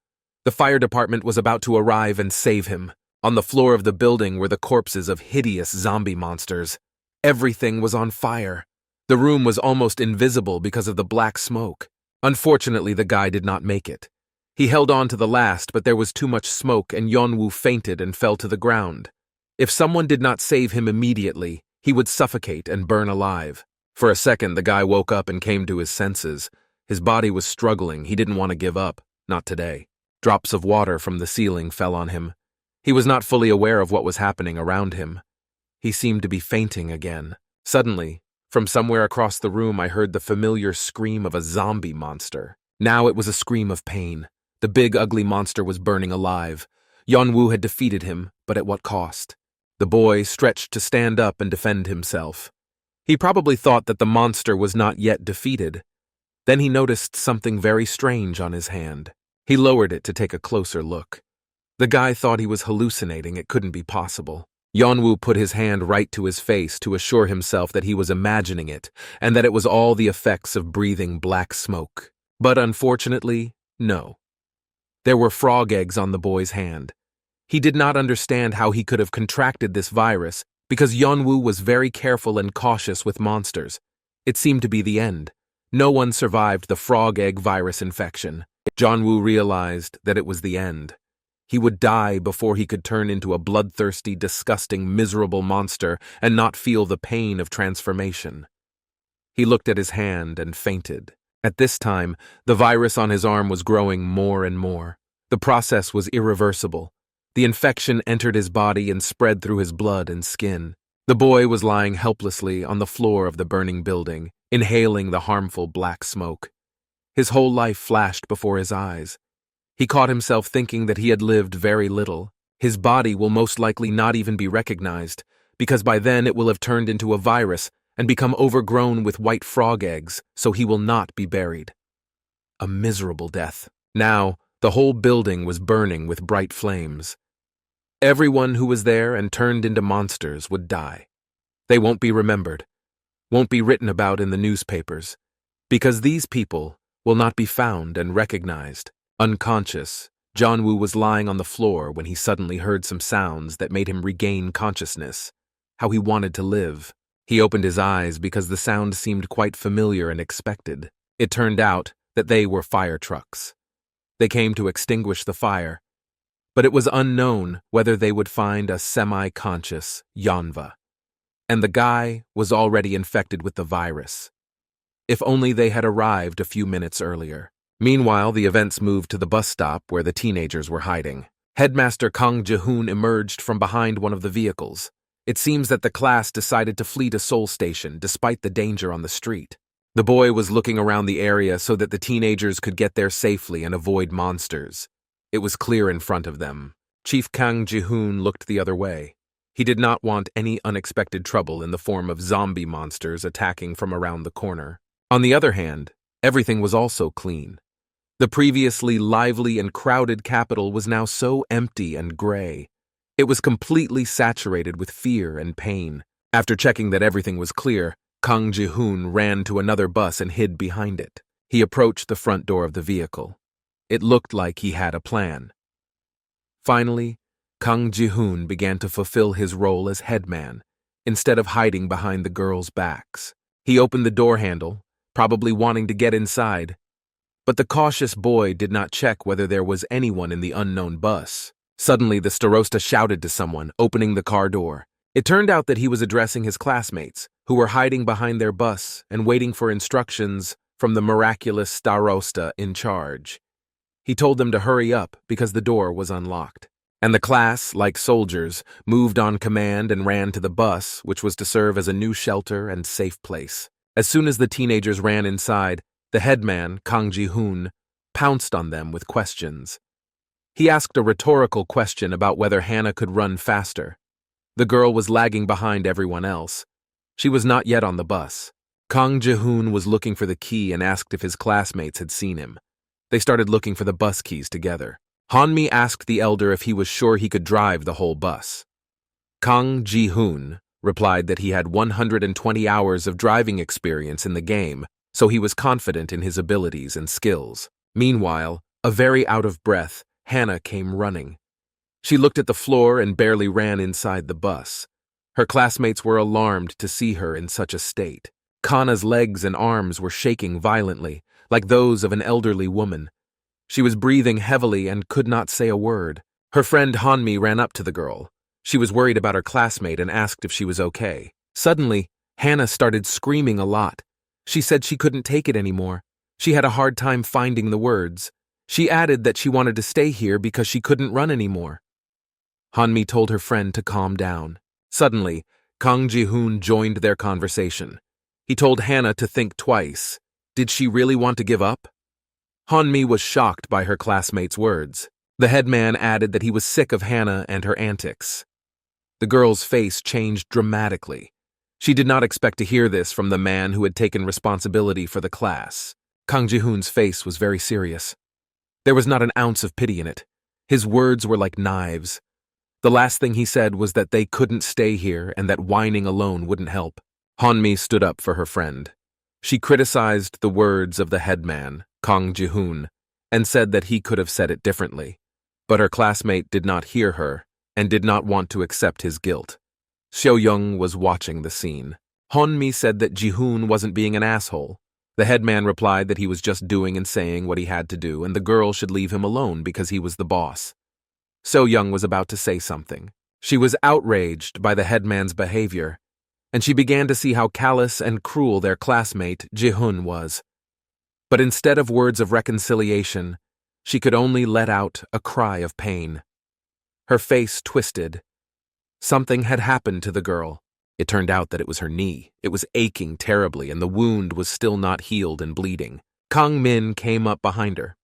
Speaker 1: The fire department was about to arrive and save him. On the floor of the building were the corpses of hideous zombie monsters. Everything was on fire. The room was almost invisible because of the black smoke. Unfortunately, the guy did not make it. He held on to the last, but there was too much smoke and Yeon-woo fainted and fell to the ground. If someone did not save him immediately, he would suffocate and burn alive. For a second, the guy woke up and came to his senses. His body was struggling. He didn't want to give up. Not today. Drops of water from the ceiling fell on him. He was not fully aware of what was happening around him. He seemed to be fainting again. Suddenly, from somewhere across the room, I heard the familiar scream of a zombie monster. Now it was a scream of pain. The big, ugly monster was burning alive. Yeon-woo had defeated him, but at what cost? The boy stretched to stand up and defend himself. He probably thought that the monster was not yet defeated. Then he noticed something very strange on his hand. He lowered it to take a closer look. The guy thought he was hallucinating. It couldn't be possible. Yeon-woo put his hand right to his face to assure himself that he was imagining it, and that it was all the effects of breathing black smoke. But unfortunately, no. There were frog eggs on the boy's hand. He did not understand how he could have contracted this virus because Yeon-woo was very careful and cautious with monsters. It seemed to be the end. No one survived the frog egg virus infection. Yeon-woo realized that it was the end. He would die before he could turn into a bloodthirsty, disgusting, miserable monster and not feel the pain of transformation. He looked at his hand and fainted. At this time, the virus on his arm was growing more and more. The process was irreversible. The infection entered his body and spread through his blood and skin. The boy was lying helplessly on the floor of the burning building, inhaling the harmful black smoke. His whole life flashed before his eyes. He caught himself thinking that he had lived very little. His body will most likely not even be recognized, because by then it will have turned into a virus and become overgrown with white frog eggs, so he will not be buried. A miserable death. Now, the whole building was burning with bright flames. Everyone who was there and turned into monsters would die. They won't be remembered, won't be written about in the newspapers, because these people will not be found and recognized. Unconscious, Yeon-woo was lying on the floor when he suddenly heard some sounds that made him regain consciousness. How he wanted to live. He opened his eyes because the sound seemed quite familiar and expected. It turned out that they were fire trucks. They came to extinguish the fire, but it was unknown whether they would find a semi-conscious Yeonwoo. And the guy was already infected with the virus. If only they had arrived a few minutes earlier. Meanwhile, the events moved to the bus stop where the teenagers were hiding. Headmaster Kang Ji-hoon emerged from behind one of the vehicles. It seems that the class decided to flee to Seoul Station despite the danger on the street. The boy was looking around the area so that the teenagers could get there safely and avoid monsters. It was clear in front of them. Chief Kang Ji-hoon looked the other way. He did not want any unexpected trouble in the form of zombie monsters attacking from around the corner. On the other hand, everything was also clean. The previously lively and crowded capital was now so empty and gray. It was completely saturated with fear and pain. After checking that everything was clear, Kang Ji-hoon ran to another bus and hid behind it. He approached the front door of the vehicle. It looked like he had a plan. Finally, Kang Ji-hoon began to fulfill his role as headman, instead of hiding behind the girls' backs. He opened the door handle, probably wanting to get inside. But the cautious boy did not check whether there was anyone in the unknown bus. Suddenly, the starosta shouted to someone, opening the car door. It turned out that he was addressing his classmates, who were hiding behind their bus and waiting for instructions from the miraculous starosta in charge. He told them to hurry up because the door was unlocked. And the class, like soldiers, moved on command and ran to the bus, which was to serve as a new shelter and safe place. As soon as the teenagers ran inside, the headman, Kang Ji-hoon, pounced on them with questions. He asked a rhetorical question about whether Hannah could run faster. The girl was lagging behind everyone else. She was not yet on the bus. Kang Ji-hoon was looking for the key and asked if his classmates had seen him. They started looking for the bus keys together. Hanmi asked the elder if he was sure he could drive the whole bus. Kang Ji-hoon replied that he had 120 hours of driving experience in the game, so he was confident in his abilities and skills. Meanwhile, a very out-of-breath, Hannah came running. She looked at the floor and barely ran inside the bus. Her classmates were alarmed to see her in such a state. Kana's legs and arms were shaking violently, like those of an elderly woman. She was breathing heavily and could not say a word. Her friend Hanmi ran up to the girl. She was worried about her classmate and asked if she was okay. Suddenly, Hannah started screaming a lot. She said she couldn't take it anymore. She had a hard time finding the words. She added that she wanted to stay here because she couldn't run anymore. Hanmi told her friend to calm down. Suddenly, Kang Ji-hoon joined their conversation. He told Hannah to think twice. Did she really want to give up? Hanmi was shocked by her classmate's words. The headman added that he was sick of Hannah and her antics. The girl's face changed dramatically. She did not expect to hear this from the man who had taken responsibility for the class. Kang Ji-hoon's face was very serious. There was not an ounce of pity in it. His words were like knives. The last thing he said was that they couldn't stay here and that whining alone wouldn't help. Hanmi stood up for her friend. She criticized the words of the headman, Kang Ji-hoon, and said that he could have said it differently. But her classmate did not hear her and did not want to accept his guilt. Seo-young was watching the scene. Hanmi said that Ji-hoon wasn't being an asshole. The headman replied that he was just doing and saying what he had to do and the girl should leave him alone because he was the boss. Seo-young was about to say something. She was outraged by the headman's behavior, and she began to see how callous and cruel their classmate, Ji-hoon, was. But instead of words of reconciliation, she could only let out a cry of pain. Her face twisted. Something had happened to the girl. It turned out that it was her knee. It was aching terribly, and the wound was still not healed and bleeding. Kang Min came up behind her.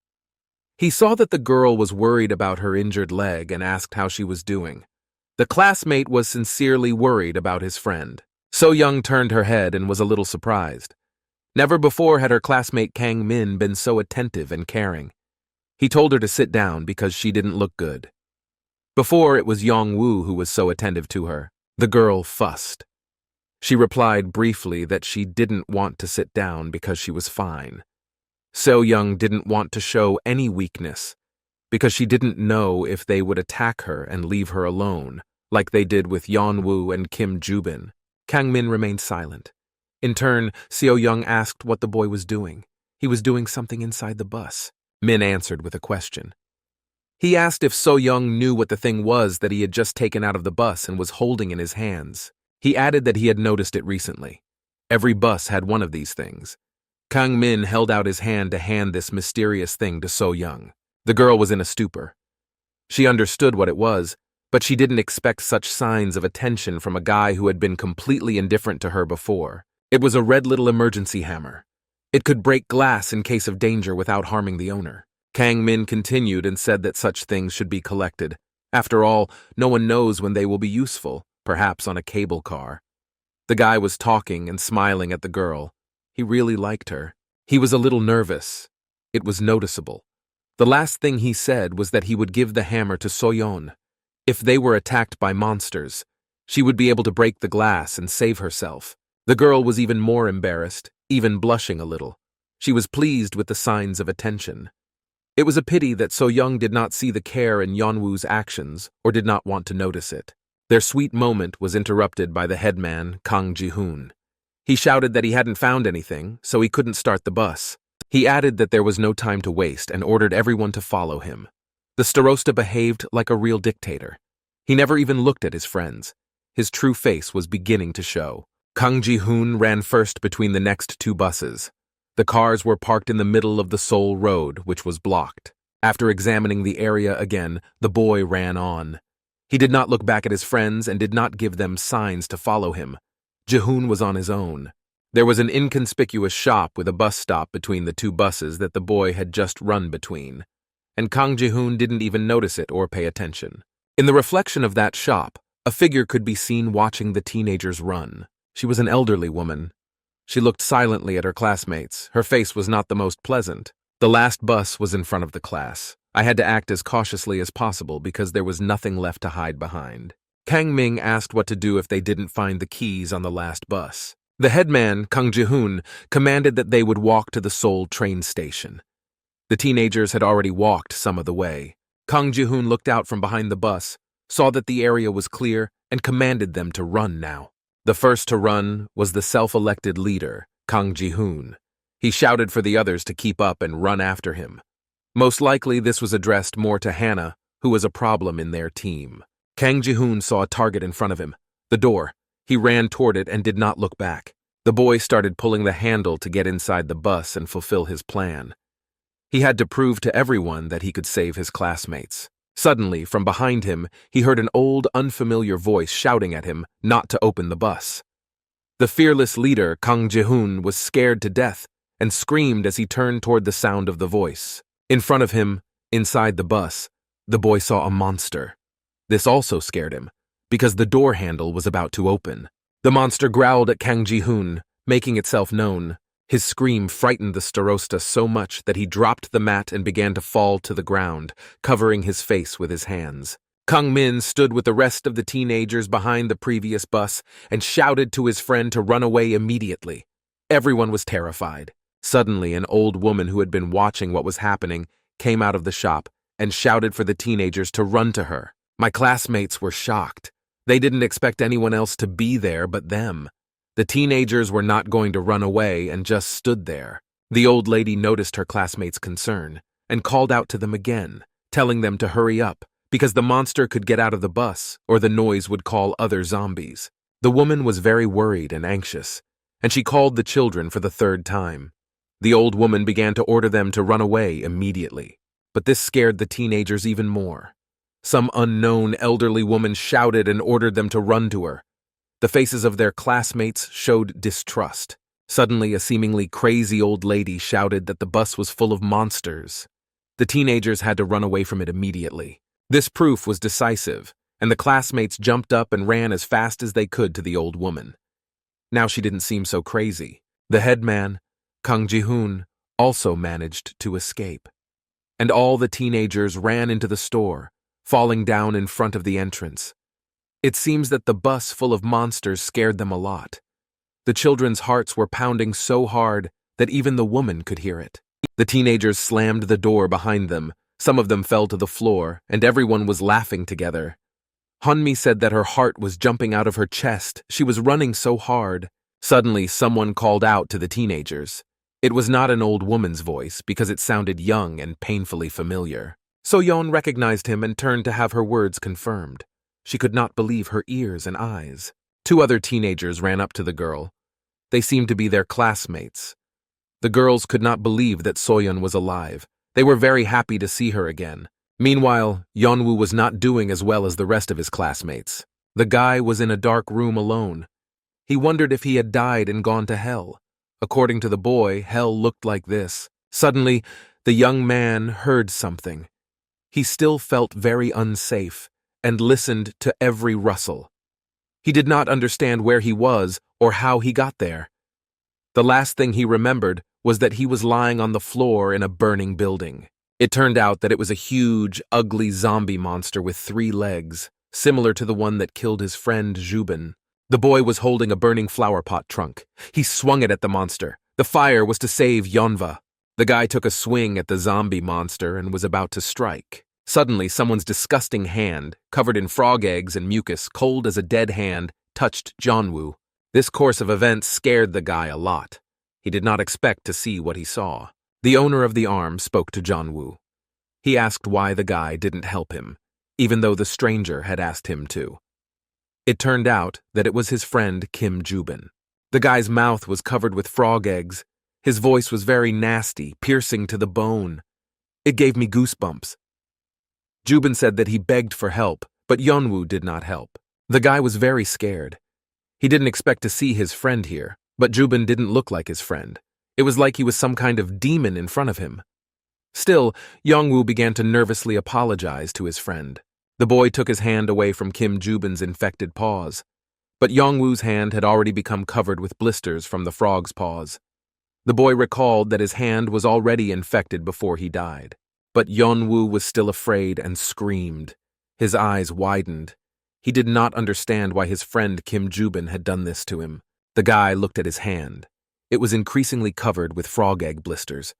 Speaker 1: He saw that the girl was worried about her injured leg and asked how she was doing. The classmate was sincerely worried about his friend. So-young turned her head and was a little surprised. Never before had her classmate Kang Min been so attentive and caring. He told her to sit down because she didn't look good. Before, it was Yeon-woo who was so attentive to her. The girl fussed. She replied briefly that she didn't want to sit down because she was fine. So-young didn't want to show any weakness because she didn't know if they would attack her and leave her alone, like they did with Yeon-woo and Kim Ju-bin. Kang Min remained silent. In turn, Seo-young asked what the boy was doing. He was doing something inside the bus. Min answered with a question. He asked if So-young knew what the thing was that he had just taken out of the bus and was holding in his hands. He added that he had noticed it recently. Every bus had one of these things. Kang Min held out his hand to hand this mysterious thing to So-young. The girl was in a stupor. She understood what it was, but she didn't expect such signs of attention from a guy who had been completely indifferent to her before. It was a red little emergency hammer. It could break glass in case of danger without harming the owner. Kang Min continued and said that such things should be collected. After all, no one knows when they will be useful, perhaps on a cable car. The guy was talking and smiling at the girl. He really liked her. He was a little nervous. It was noticeable. The last thing he said was that he would give the hammer to Soyon. If they were attacked by monsters, she would be able to break the glass and save herself. The girl was even more embarrassed, even blushing a little. She was pleased with the signs of attention. It was a pity that So-young did not see the care in Yeon-woo's actions or did not want to notice it. Their sweet moment was interrupted by the headman, Kang Ji-hoon. He shouted that he hadn't found anything, so he couldn't start the bus. He added that there was no time to waste and ordered everyone to follow him. The starosta behaved like a real dictator. He never even looked at his friends. His true face was beginning to show. Kang Ji-hoon ran first between the next two buses. The cars were parked in the middle of the Seoul road, which was blocked. After examining the area again, the boy ran on. He did not look back at his friends and did not give them signs to follow him. Ji-hoon was on his own. There was an inconspicuous shop with a bus stop between the two buses that the boy had just run between, and Kang Ji-hoon didn't even notice it or pay attention. In the reflection of that shop, a figure could be seen watching the teenagers run. She was an elderly woman. She looked silently at her classmates. Her face was not the most pleasant. The last bus was in front of the class. I had to act as cautiously as possible because there was nothing left to hide behind. Kang Ming asked what to do if they didn't find the keys on the last bus. The headman, Kang Ji-hoon, commanded that they would walk to the Seoul train station. The teenagers had already walked some of the way. Kang Ji-hoon looked out from behind the bus, saw that the area was clear, and commanded them to run now. The first to run was the self-elected leader, Kang Ji-hoon. He shouted for the others to keep up and run after him. Most likely this was addressed more to Hannah, who was a problem in their team. Kang Ji-hoon saw a target in front of him, the door. He ran toward it and did not look back. The boy started pulling the handle to get inside the bus and fulfill his plan. He had to prove to everyone that he could save his classmates. Suddenly, from behind him, he heard an old, unfamiliar voice shouting at him not to open the bus. The fearless leader, Kang Ji-hoon, was scared to death and screamed as he turned toward the sound of the voice. In front of him, inside the bus, the boy saw a monster. This also scared him, because the door handle was about to open. The monster growled at Kang Ji-hoon, making itself known. His scream frightened the starosta so much that he dropped the mat and began to fall to the ground, covering his face with his hands. Kang Min stood with the rest of the teenagers behind the previous bus and shouted to his friend to run away immediately. Everyone was terrified. Suddenly, an old woman who had been watching what was happening came out of the shop and shouted for the teenagers to run to her. My classmates were shocked. They didn't expect anyone else to be there but them. The teenagers were not going to run away and just stood there. The old lady noticed her classmates' concern and called out to them again, telling them to hurry up because the monster could get out of the bus or the noise would call other zombies. The woman was very worried and anxious, and she called the children for the third time. The old woman began to order them to run away immediately, but this scared the teenagers even more. Some unknown elderly woman shouted and ordered them to run to her. The faces of their classmates showed distrust. Suddenly, a seemingly crazy old lady shouted that the bus was full of monsters. The teenagers had to run away from it immediately. This proof was decisive, and the classmates jumped up and ran as fast as they could to the old woman. Now she didn't seem so crazy. The headman, Kang Ji-hoon, also managed to escape. And all the teenagers ran into the store, falling down in front of the entrance. It seems that the bus full of monsters scared them a lot. The children's hearts were pounding so hard that even the woman could hear it. The teenagers slammed the door behind them. Some of them fell to the floor, and everyone was laughing together. Hunmi said that her heart was jumping out of her chest. She was running so hard. Suddenly, someone called out to the teenagers. It was not an old woman's voice because it sounded young and painfully familiar. Soyon recognized him and turned to have her words confirmed. She could not believe her ears and eyes. Two other teenagers ran up to the girl. They seemed to be their classmates. The girls could not believe that Soyon was alive. They were very happy to see her again. Meanwhile, Yeon-woo was not doing as well as the rest of his classmates. The guy was in a dark room alone. He wondered if he had died and gone to hell. According to the boy, hell looked like this. Suddenly, the young man heard something. He still felt very unsafe and listened to every rustle. He did not understand where he was or how he got there. The last thing he remembered was that he was lying on the floor in a burning building. It turned out that it was a huge, ugly zombie monster with 3 legs, similar to the one that killed his friend Jubin. The boy was holding a burning flower pot trunk. He swung it at the monster. The fire was to save Yeonwoo. The guy took a swing at the zombie monster and was about to strike. Suddenly, someone's disgusting hand, covered in frog eggs and mucus, cold as a dead hand, touched Yeon-woo. This course of events scared the guy a lot. He did not expect to see what he saw. The owner of the arm spoke to Yeon-woo. He asked why the guy didn't help him, even though the stranger had asked him to. It turned out that it was his friend Kim Jubin. The guy's mouth was covered with frog eggs. His voice was very nasty, piercing to the bone. It gave me goosebumps. Jubin said that he begged for help, but Yeon-woo did not help. The guy was very scared. He didn't expect to see his friend here, but Jubin didn't look like his friend. It was like he was some kind of demon in front of him. Still, Yeon-woo began to nervously apologize to his friend. The boy took his hand away from Kim Jubin's infected paws, but Yeon-woo's hand had already become covered with blisters from the frog's paws. The boy recalled that his hand was already infected before he died. But Yeon-woo was still afraid and screamed. His eyes widened. He did not understand why his friend Kim Jubin had done this to him. The guy looked at his hand. It was increasingly covered with frog egg blisters.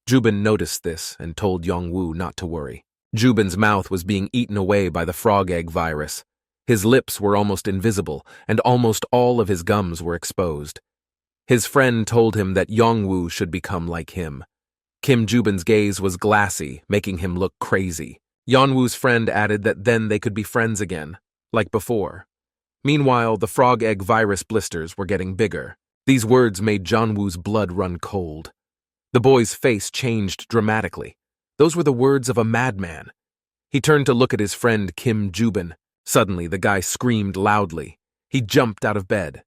Speaker 1: Jubin noticed this and told Yeon-woo not to worry. Jubin's mouth was being eaten away by the frog egg virus. His lips were almost invisible, and almost all of his gums were exposed. His friend told him that Yeon-woo should become like him. Kim Jubin's gaze was glassy, making him look crazy. Yeon-woo's friend added that then they could be friends again, like before. Meanwhile, the frog egg virus blisters were getting bigger. These words made Yeon-woo's blood run cold. The boy's face changed dramatically. Those were the words of a madman. He turned to look at his friend Kim Jubin. Suddenly, the guy screamed loudly. He jumped out of bed.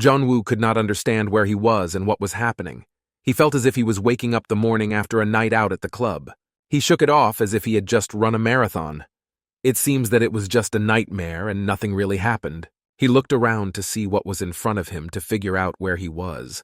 Speaker 1: Yeon-woo could not understand where he was and what was happening. He felt as if he was waking up the morning after a night out at the club. He shook it off as if he had just run a marathon. It seems that it was just a nightmare and nothing really happened. He looked around to see what was in front of him to figure out where he was.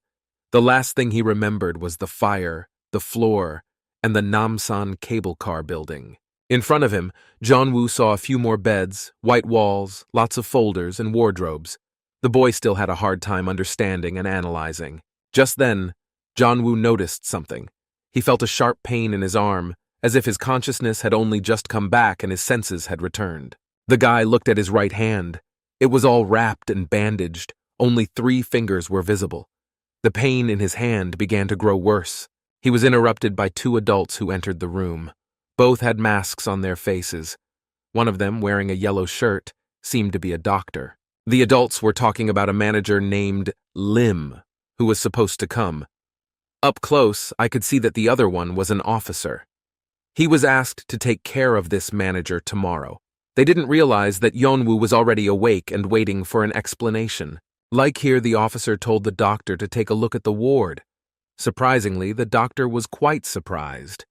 Speaker 1: The last thing he remembered was the fire, the floor, and the Namsan cable car building. In front of him, Yeon-woo saw a few more beds, white walls, lots of folders, and wardrobes. The boy still had a hard time understanding and analyzing. Just then, Yeon-woo noticed something. He felt a sharp pain in his arm, as if his consciousness had only just come back and his senses had returned. The guy looked at his right hand. It was all wrapped and bandaged. Only 3 fingers were visible. The pain in his hand began to grow worse. He was interrupted by 2 adults who entered the room. Both had masks on their faces. One of them, wearing a yellow shirt, seemed to be a doctor. The adults were talking about a manager named Lim, who was supposed to come. Up close, I could see that the other one was an officer. He was asked to take care of this manager tomorrow. They didn't realize that Yeon-woo was already awake and waiting for an explanation. Like here, the officer told the doctor to take a look at the ward. Surprisingly, the doctor was quite surprised.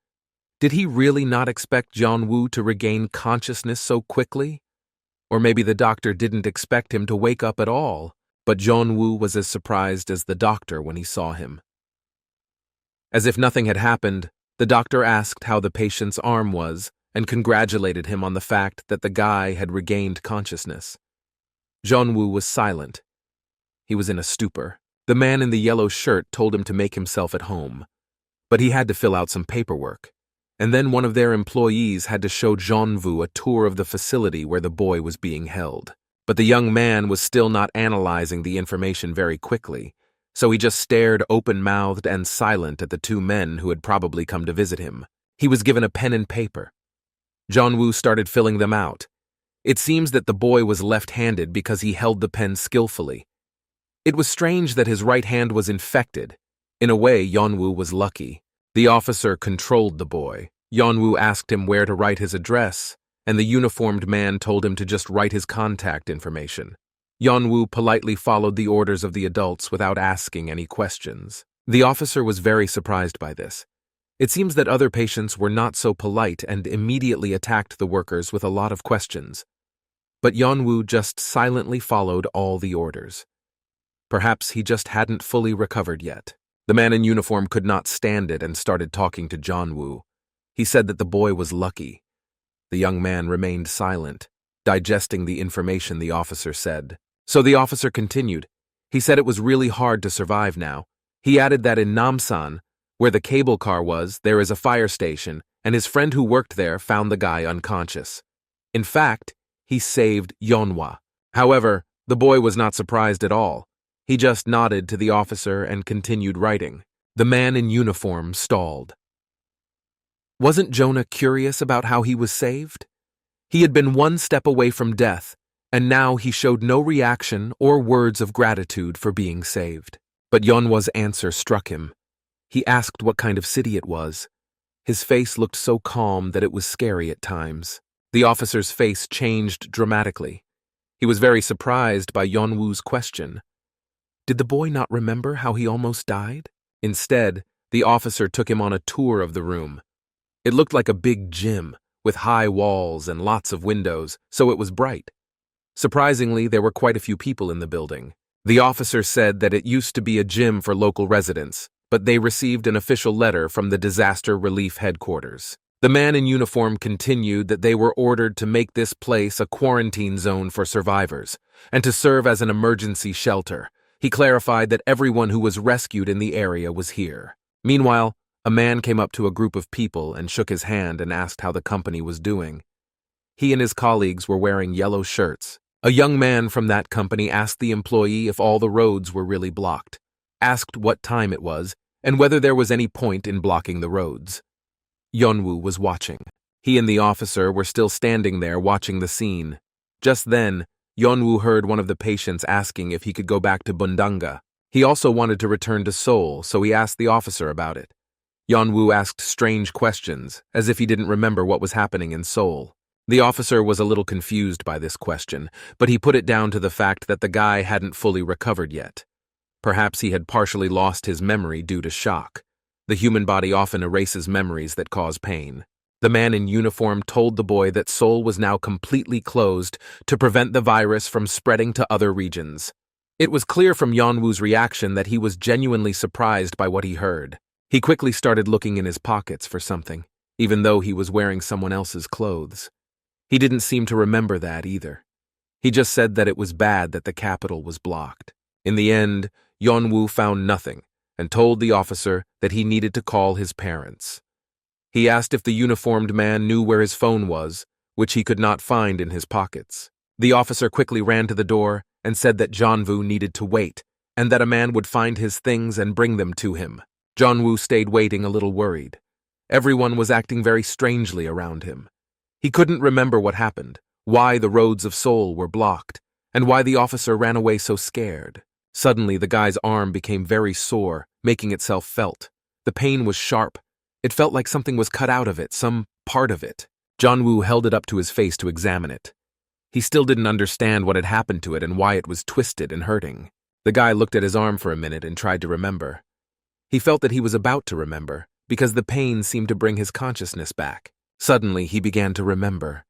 Speaker 1: Did he really not expect Yeon-woo to regain consciousness so quickly? Or maybe the doctor didn't expect him to wake up at all, but Yeon-woo was as surprised as the doctor when he saw him. As if nothing had happened, the doctor asked how the patient's arm was and congratulated him on the fact that the guy had regained consciousness. Yeon-woo was silent. He was in a stupor. The man in the yellow shirt told him to make himself at home, but he had to fill out some paperwork. And then one of their employees had to show Yeon-woo a tour of the facility where the boy was being held. But the young man was still not analyzing the information very quickly, so he just stared open-mouthed and silent at the 2 men who had probably come to visit him. He was given a pen and paper. Yeon-woo started filling them out. It seems that the boy was left-handed because he held the pen skillfully. It was strange that his right hand was infected. In a way, Yeon-woo was lucky. The officer controlled the boy. Yeon-woo asked him where to write his address, and the uniformed man told him to just write his contact information. Yeon-woo politely followed the orders of the adults without asking any questions. The officer was very surprised by this. It seems that other patients were not so polite and immediately attacked the workers with a lot of questions. But Yeon-woo just silently followed all the orders. Perhaps he just hadn't fully recovered yet. The man in uniform could not stand it and started talking to Yeon-woo. He said that the boy was lucky. The young man remained silent, digesting the information the officer said. So the officer continued. He said it was really hard to survive now. He added that in Namsan, where the cable car was, there is a fire station, and his friend who worked there found the guy unconscious. In fact, he saved Yeonwoo. However, the boy was not surprised at all. He just nodded to the officer and continued writing. The man in uniform stalled. Wasn't Jonah curious about how he was saved? He had been 1 step away from death, and now he showed no reaction or words of gratitude for being saved. But Yeonwoo's answer struck him. He asked what kind of city it was. His face looked so calm that it was scary at times. The officer's face changed dramatically. He was very surprised by Yeonwoo's question. Did the boy not remember how he almost died? Instead, the officer took him on a tour of the room. It looked like a big gym, with high walls and lots of windows, so it was bright. Surprisingly, there were quite a few people in the building. The officer said that it used to be a gym for local residents, but they received an official letter from the disaster relief headquarters. The man in uniform continued that they were ordered to make this place a quarantine zone for survivors, and to serve as an emergency shelter, He clarified that everyone who was rescued in the area was here. Meanwhile, a man came up to a group of people and shook his hand and asked how the company was doing. He and his colleagues were wearing yellow shirts. A young man from that company asked the employee if all the roads were really blocked, asked what time it was, and whether there was any point in blocking the roads. Yeon-woo was watching. He and the officer were still standing there watching the scene. Just then, Yeon-woo heard one of the patients asking if he could go back to Bundanga. He also wanted to return to Seoul, so he asked the officer about it. Yeon-woo asked strange questions, as if he didn't remember what was happening in Seoul. The officer was a little confused by this question, but he put it down to the fact that the guy hadn't fully recovered yet. Perhaps he had partially lost his memory due to shock. The human body often erases memories that cause pain. The man in uniform told the boy that Seoul was now completely closed to prevent the virus from spreading to other regions. It was clear from Yeon-woo's reaction that he was genuinely surprised by what he heard. He quickly started looking in his pockets for something, even though he was wearing someone else's clothes. He didn't seem to remember that either. He just said that it was bad that the capital was blocked. In the end, Yeon-woo found nothing and told the officer that he needed to call his parents. He asked if the uniformed man knew where his phone was, which he could not find in his pockets. The officer quickly ran to the door and said that Yeon-woo needed to wait and that a man would find his things and bring them to him. Yeon-woo stayed waiting a little worried. Everyone was acting very strangely around him. He couldn't remember what happened, why the roads of Seoul were blocked, and why the officer ran away so scared. Suddenly, the guy's arm became very sore, making itself felt. The pain was sharp. It felt like something was cut out of it, some part of it. Yeon-woo held it up to his face to examine it. He still didn't understand what had happened to it and why it was twisted and hurting. The guy looked at his arm for a minute and tried to remember. He felt that he was about to remember, because the pain seemed to bring his consciousness back. Suddenly, he began to remember.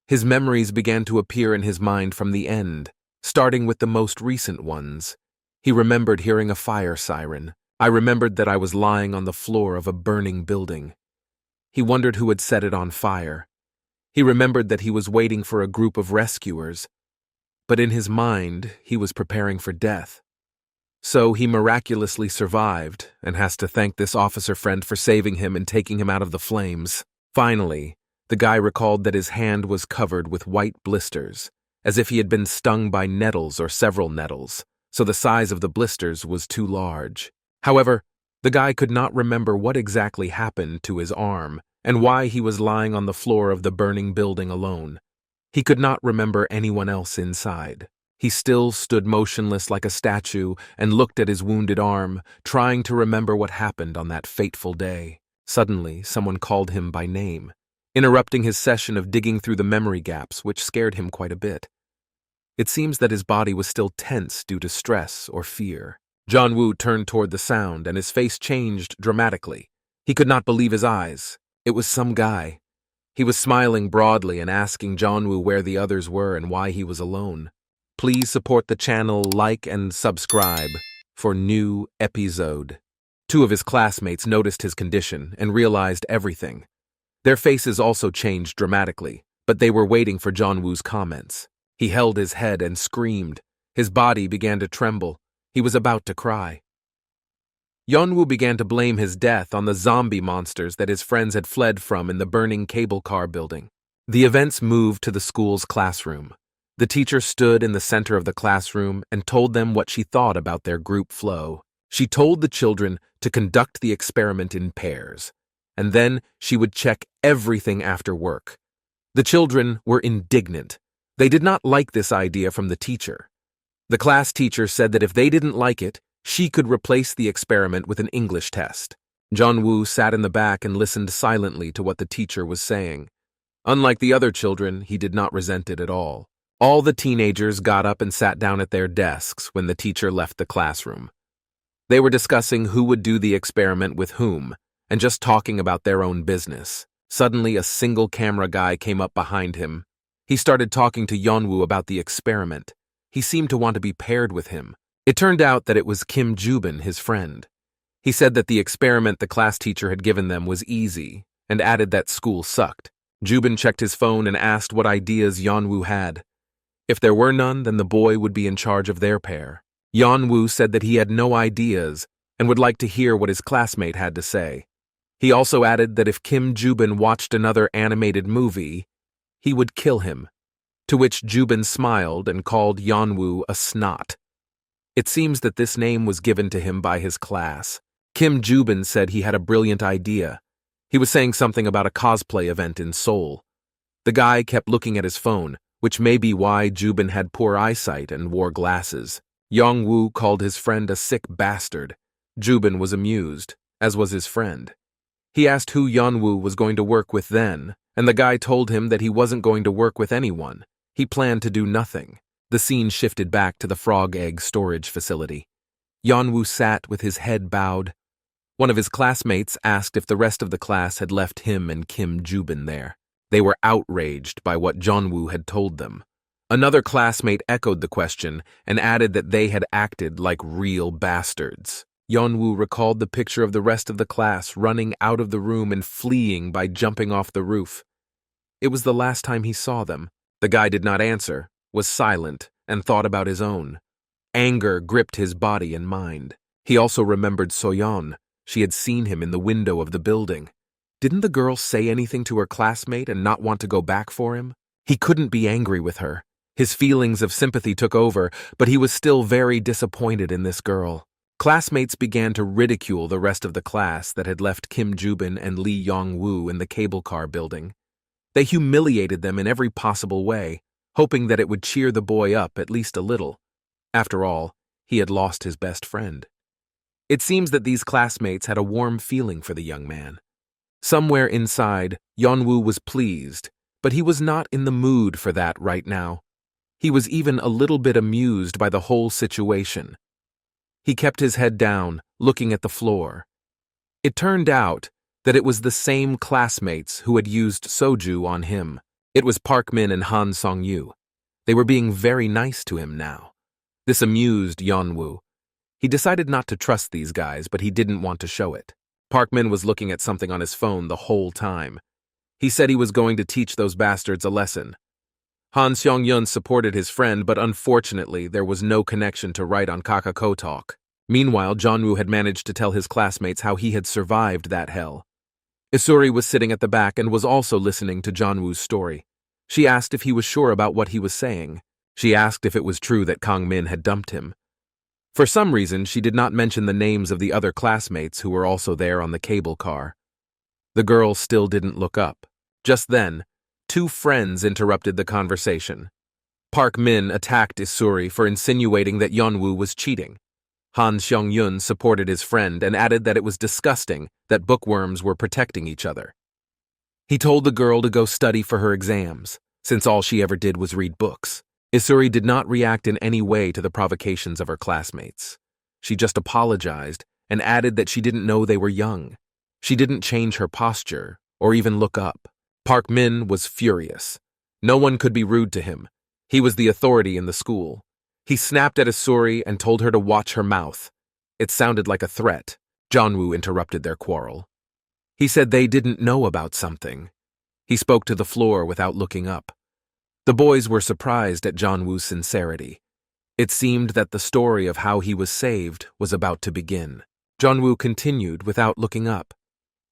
Speaker 1: His memories began to appear in his mind from the end, starting with the most recent ones. He remembered hearing a fire siren. I remembered that I was lying on the floor of a burning building. He wondered who had set it on fire. He remembered that he was waiting for a group of rescuers. But in his mind, he was preparing for death. So he miraculously survived and has to thank this officer friend for saving him and taking him out of the flames. Finally, the guy recalled that his hand was covered with white blisters, as if he had been stung by nettles or several nettles, so the size of the blisters was too large. However, the guy could not remember what exactly happened to his arm and why he was lying on the floor of the burning building alone. He could not remember anyone else inside. He still stood motionless like a statue and looked at his wounded arm, trying to remember what happened on that fateful day. Suddenly, someone called him by name, interrupting his session of digging through the memory gaps, which scared him quite a bit. It seems that his body was still tense due to stress or fear. Yeon-woo turned toward the sound, and his face changed dramatically. He could not believe his eyes. It was some guy. He was smiling broadly and asking Yeon-woo where the others were and why he was alone. Please support the channel, like and subscribe for new episode. Two of his classmates noticed his condition and realized everything. Their faces also changed dramatically, but they were waiting for Yeon-woo's comments. He held his head and screamed. His body began to tremble. He was about to cry. Yeon-woo began to blame his death on the zombie monsters that his friends had fled from in the burning cable car building. The events moved to the school's classroom. The teacher stood in the center of the classroom and told them what she thought about their group flow. She told the children to conduct the experiment in pairs, and then she would check everything after work. The children were indignant. They did not like this idea from the teacher. The class teacher said that if they didn't like it, she could replace the experiment with an English test. Yeon-woo sat in the back and listened silently to what the teacher was saying. Unlike the other children, he did not resent it at all. All the teenagers got up and sat down at their desks when the teacher left the classroom. They were discussing who would do the experiment with whom, and just talking about their own business. Suddenly, a single camera guy came up behind him. He started talking to Yeon-woo about the experiment. He seemed to want to be paired with him. It turned out that it was Kim Jubin, his friend. He said that the experiment the class teacher had given them was easy, and added that school sucked. Jubin checked his phone and asked what ideas Yeon-woo had. If there were none, then the boy would be in charge of their pair. Yeon-woo said that he had no ideas and would like to hear what his classmate had to say. He also added that if Kim Jubin watched another animated movie, he would kill him, to which Jubin smiled and called Yeonwoo a snot. It seems that this name was given to him by his class. Kim Jubin said he had a brilliant idea. He was saying something about a cosplay event in Seoul. The guy kept looking at his phone, which may be why Jubin had poor eyesight and wore glasses. Yeonwoo called his friend a sick bastard. Jubin was amused, as was his friend. He asked who Yeonwoo was going to work with then, and the guy told him that he wasn't going to work with anyone. He planned to do nothing. The scene shifted back to the frog egg storage facility. Yeonwoo sat with his head bowed. One of his classmates asked if the rest of the class had left him and Kim Jubin there. They were outraged by what Yeonwoo had told them. Another classmate echoed the question and added that they had acted like real bastards. Yeonwoo recalled the picture of the rest of the class running out of the room and fleeing by jumping off the roof. It was the last time he saw them. The guy did not answer, was silent, and thought about his own. Anger gripped his body and mind. He also remembered Soyon. She had seen him in the window of the building. Didn't the girl say anything to her classmate and not want to go back for him? He couldn't be angry with her. His feelings of sympathy took over, but he was still very disappointed in this girl. Classmates began to ridicule the rest of the class that had left Kim Jubin and Lee Yong-woo in the cable car building. They humiliated them in every possible way, hoping that it would cheer the boy up at least a little. After all, he had lost his best friend. It seems that these classmates had a warm feeling for the young man. Somewhere inside, Yeonwoo was pleased, but he was not in the mood for that right now. He was even a little bit amused by the whole situation. He kept his head down, looking at the floor. It turned out that it was the same classmates who had used soju on him. It was Park Min and Han Song-yu. They were being very nice to him now. This amused Yeonwoo. He decided not to trust these guys, but he didn't want to show it. Park Min was looking at something on his phone the whole time. He said he was going to teach those bastards a lesson. Han Seong-yun supported his friend, but unfortunately there was no connection to write on Kakako Talk. Meanwhile, Jeonwoo had managed to tell his classmates how he had survived that hell. Isuri was sitting at the back and was also listening to Jeonwoo's story. She asked if he was sure about what he was saying. She asked if it was true that Kang Min had dumped him. For some reason, she did not mention the names of the other classmates who were also there on the cable car. The girl still didn't look up. Just then, two friends interrupted the conversation. Park Min attacked Isuri for insinuating that Yeonwoo was cheating. Han Seong-yun supported his friend and added that it was disgusting that bookworms were protecting each other. He told the girl to go study for her exams, since all she ever did was read books. Isuri did not react in any way to the provocations of her classmates. She just apologized and added that she didn't know they were young. She didn't change her posture or even look up. Park Min was furious. No one could be rude to him. He was the authority in the school. He snapped at Isuri and told her to watch her mouth. It sounded like a threat. Jeonwoo interrupted their quarrel. He said they didn't know about something. He spoke to the floor without looking up. The boys were surprised at Jeonwoo's sincerity. It seemed that the story of how he was saved was about to begin. Jeonwoo continued without looking up.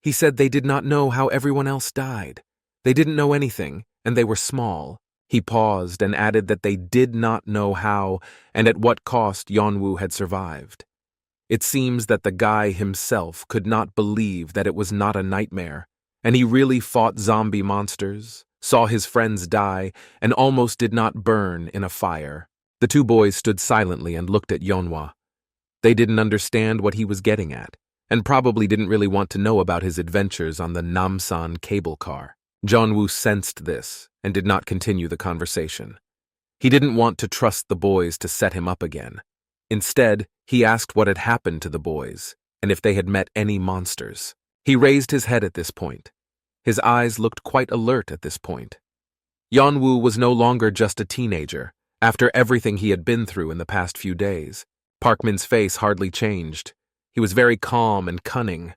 Speaker 1: He said they did not know how everyone else died. They didn't know anything, and they were small. He paused and added that they did not know how and at what cost Yeonwoo had survived. It seems that the guy himself could not believe that it was not a nightmare, and he really fought zombie monsters, saw his friends die, and almost did not burn in a fire. The two boys stood silently and looked at Yeonwoo. They didn't understand what he was getting at, and probably didn't really want to know about his adventures on the Namsan cable car. Jeonwoo sensed this and did not continue the conversation. He didn't want to trust the boys to set him up again. Instead, he asked what had happened to the boys and if they had met any monsters. He raised his head at this point. His eyes looked quite alert at this point. Yeonwoo was no longer just a teenager, after everything he had been through in the past few days. Park Min's face hardly changed. He was very calm and cunning.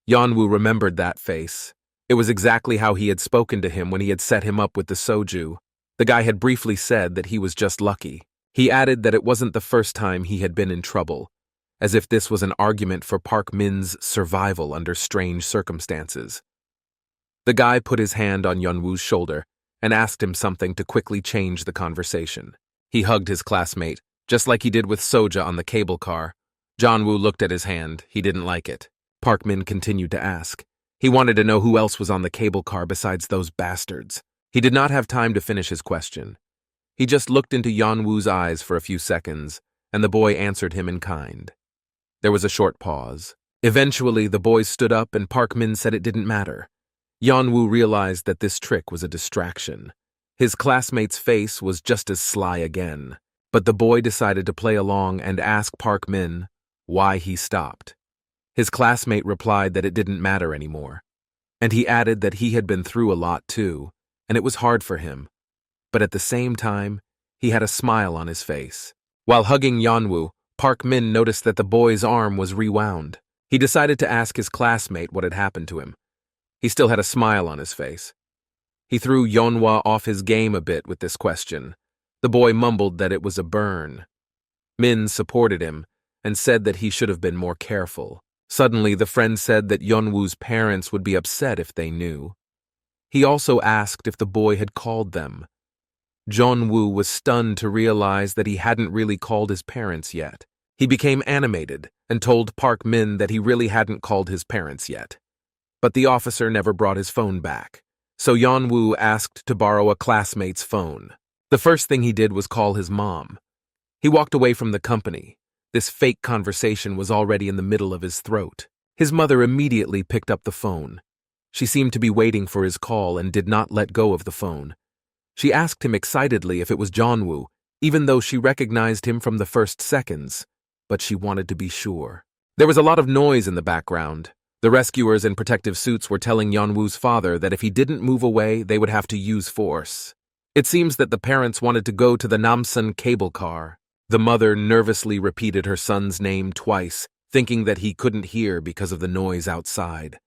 Speaker 1: Yeonwoo remembered that face. It was exactly how he had spoken to him when he had set him up with the soju. The guy had briefly said that he was just lucky. He added that it wasn't the first time he had been in trouble, as if this was an argument for Park Min's survival under strange circumstances. The guy put his hand on Yeonwoo's shoulder and asked him something to quickly change the conversation. He hugged his classmate, just like he did with Soja on the cable car. Yeonwoo looked at his hand. He didn't like it. Park Min continued to ask. He wanted to know who else was on the cable car besides those bastards. He did not have time to finish his question. He just looked into Yeonwoo's eyes for a few seconds, and the boy answered him in kind. There was a short pause. Eventually, the boys stood up and Park Min said it didn't matter. Yeonwoo realized that this trick was a distraction. His classmate's face was just as sly again, but the boy decided to play along and ask Park Min why he stopped. His classmate replied that it didn't matter anymore, and he added that he had been through a lot too, and it was hard for him. But at the same time, he had a smile on his face. While hugging Yeonwoo, Park Min noticed that the boy's arm was rewound. He decided to ask his classmate what had happened to him. He still had a smile on his face. He threw Yeonwoo off his game a bit with this question. The boy mumbled that it was a burn. Min supported him and said that he should have been more careful. Suddenly, the friend said that Yeonwoo's parents would be upset if they knew. He also asked if the boy had called them. Yeonwoo was stunned to realize that he hadn't really called his parents yet. He became animated and told Park Min that he really hadn't called his parents yet. But the officer never brought his phone back, so Yeonwoo asked to borrow a classmate's phone. The first thing he did was call his mom. He walked away from the company. This fake conversation was already in the middle of his throat. His mother immediately picked up the phone. She seemed to be waiting for his call and did not let go of the phone. She asked him excitedly if it was Yeonwoo, even though she recognized him from the first seconds, but she wanted to be sure. There was a lot of noise in the background. The rescuers in protective suits were telling Yeonwoo's father that if he didn't move away, they would have to use force. It seems that the parents wanted to go to the Namsan cable car. The mother nervously repeated her son's name twice, thinking that he couldn't hear because of the noise outside.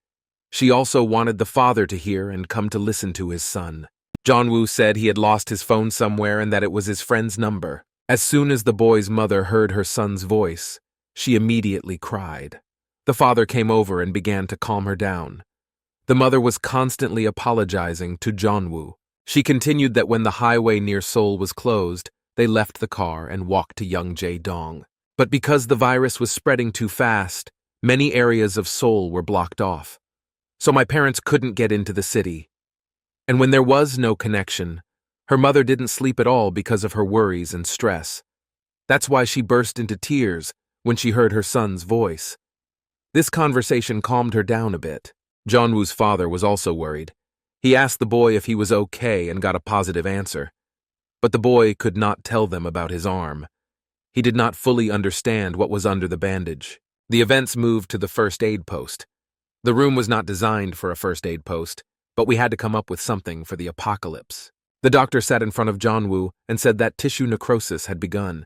Speaker 1: She also wanted the father to hear and come to listen to his son. Yeonwoo said he had lost his phone somewhere and that it was his friend's number. As soon as the boy's mother heard her son's voice, she immediately cried. The father came over and began to calm her down. The mother was constantly apologizing to Yeonwoo. She continued that when the highway near Seoul was closed, they left the car and walked to Yeongjae-dong. But because the virus was spreading too fast, many areas of Seoul were blocked off. So my parents couldn't get into the city. And when there was no connection, her mother didn't sleep at all because of her worries and stress. That's why she burst into tears when she heard her son's voice. This conversation calmed her down a bit. Yeonwoo's father was also worried. He asked the boy if he was okay and got a positive answer. But the boy could not tell them about his arm. He did not fully understand what was under the bandage. The events moved to the first aid post. The room was not designed for a first aid post, but we had to come up with something for the apocalypse. The doctor sat in front of Yeonwoo and said that tissue necrosis had begun.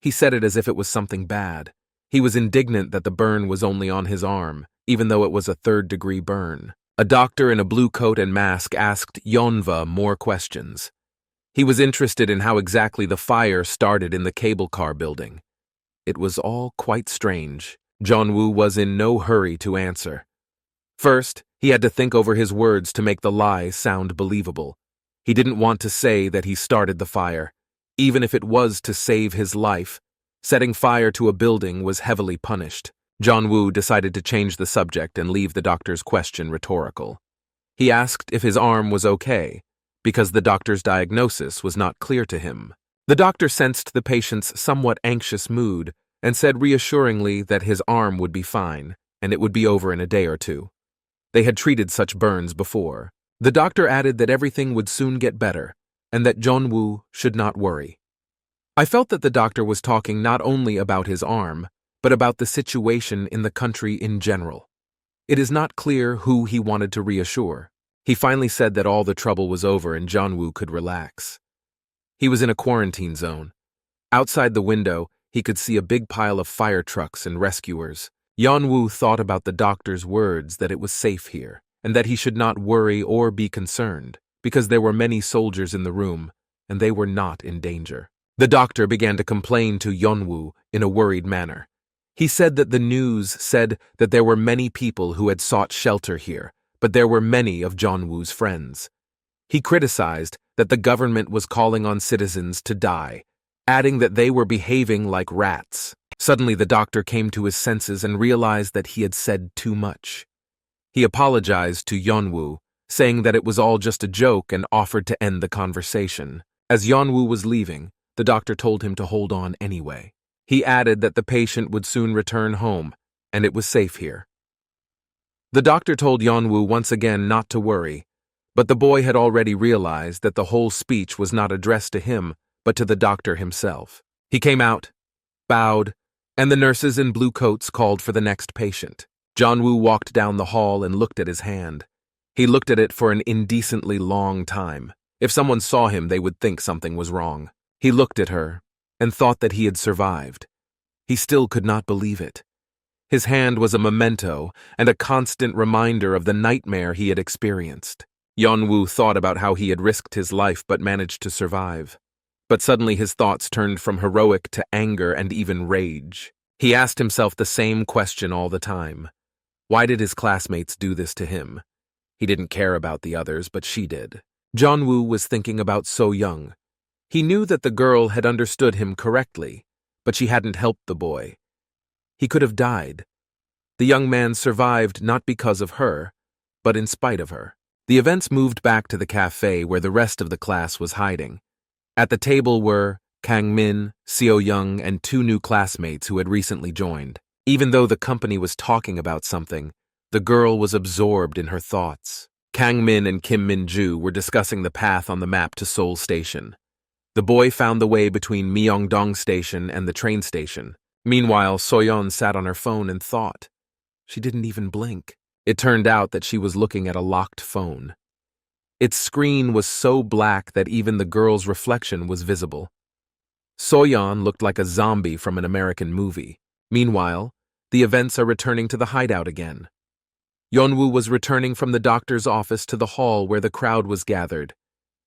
Speaker 1: He said it as if it was something bad. He was indignant that the burn was only on his arm, even though it was a third-degree burn. A doctor in a blue coat and mask asked Yeonwoo more questions. He was interested in how exactly the fire started in the cable car building. It was all quite strange. Yeonwoo was in no hurry to answer. First, he had to think over his words to make the lie sound believable. He didn't want to say that he started the fire, even if it was to save his life. Setting fire to a building was heavily punished. Yeonwoo decided to change the subject and leave the doctor's question rhetorical. He asked if his arm was okay, because the doctor's diagnosis was not clear to him. The doctor sensed the patient's somewhat anxious mood and said reassuringly that his arm would be fine, and it would be over in a day or two. They had treated such burns before. The doctor added that everything would soon get better, and that Yeonwoo should not worry. I felt that the doctor was talking not only about his arm, but about the situation in the country in general. It is not clear who he wanted to reassure. He finally said that all the trouble was over and Yeonwoo could relax. He was in a quarantine zone. Outside the window, he could see a big pile of fire trucks and rescuers. Yeonwoo thought about the doctor's words that it was safe here, and that he should not worry or be concerned, because there were many soldiers in the room, and they were not in danger. The doctor began to complain to Yeonwoo in a worried manner. He said that the news said that there were many people who had sought shelter here, but there were many of Jeonwoo's friends. He criticized that the government was calling on citizens to die, adding that they were behaving like rats. Suddenly, the doctor came to his senses and realized that he had said too much. He apologized to Yeonwoo, saying that it was all just a joke and offered to end the conversation. As Yeonwoo was leaving, the doctor told him to hold on anyway. He added that the patient would soon return home, and it was safe here. The doctor told Yeonwoo once again not to worry, but the boy had already realized that the whole speech was not addressed to him, but to the doctor himself. He came out, bowed, and the nurses in blue coats called for the next patient. Jeonwoo walked down the hall and looked at his hand. He looked at it for an indecently long time. If someone saw him, they would think something was wrong. He looked at her and thought that he had survived. He still could not believe it. His hand was a memento and a constant reminder of the nightmare he had experienced. Yeonwoo thought about how he had risked his life but managed to survive. But suddenly his thoughts turned from heroic to anger and even rage. He asked himself the same question all the time. Why did his classmates do this to him? He didn't care about the others, but she did. Jeonwoo was thinking about Soyoung. He knew that the girl had understood him correctly, but she hadn't helped the boy. He could have died. The young man survived not because of her, but in spite of her. The events moved back to the cafe where the rest of the class was hiding. At the table were Kang-min, Seo-young, and 2 new classmates who had recently joined. Even though the company was talking about something, the girl was absorbed in her thoughts. Kang-min and Kim Min-ju were discussing the path on the map to Seoul Station. The boy found the way between Myeongdong Station and the train station. Meanwhile, Soyon sat on her phone and thought. She didn't even blink. It turned out that she was looking at a locked phone. Its screen was so black that even the girl's reflection was visible. Soyon looked like a zombie from an American movie. Meanwhile, the events are returning to the hideout again. Yeonwoo was returning from the doctor's office to the hall where the crowd was gathered.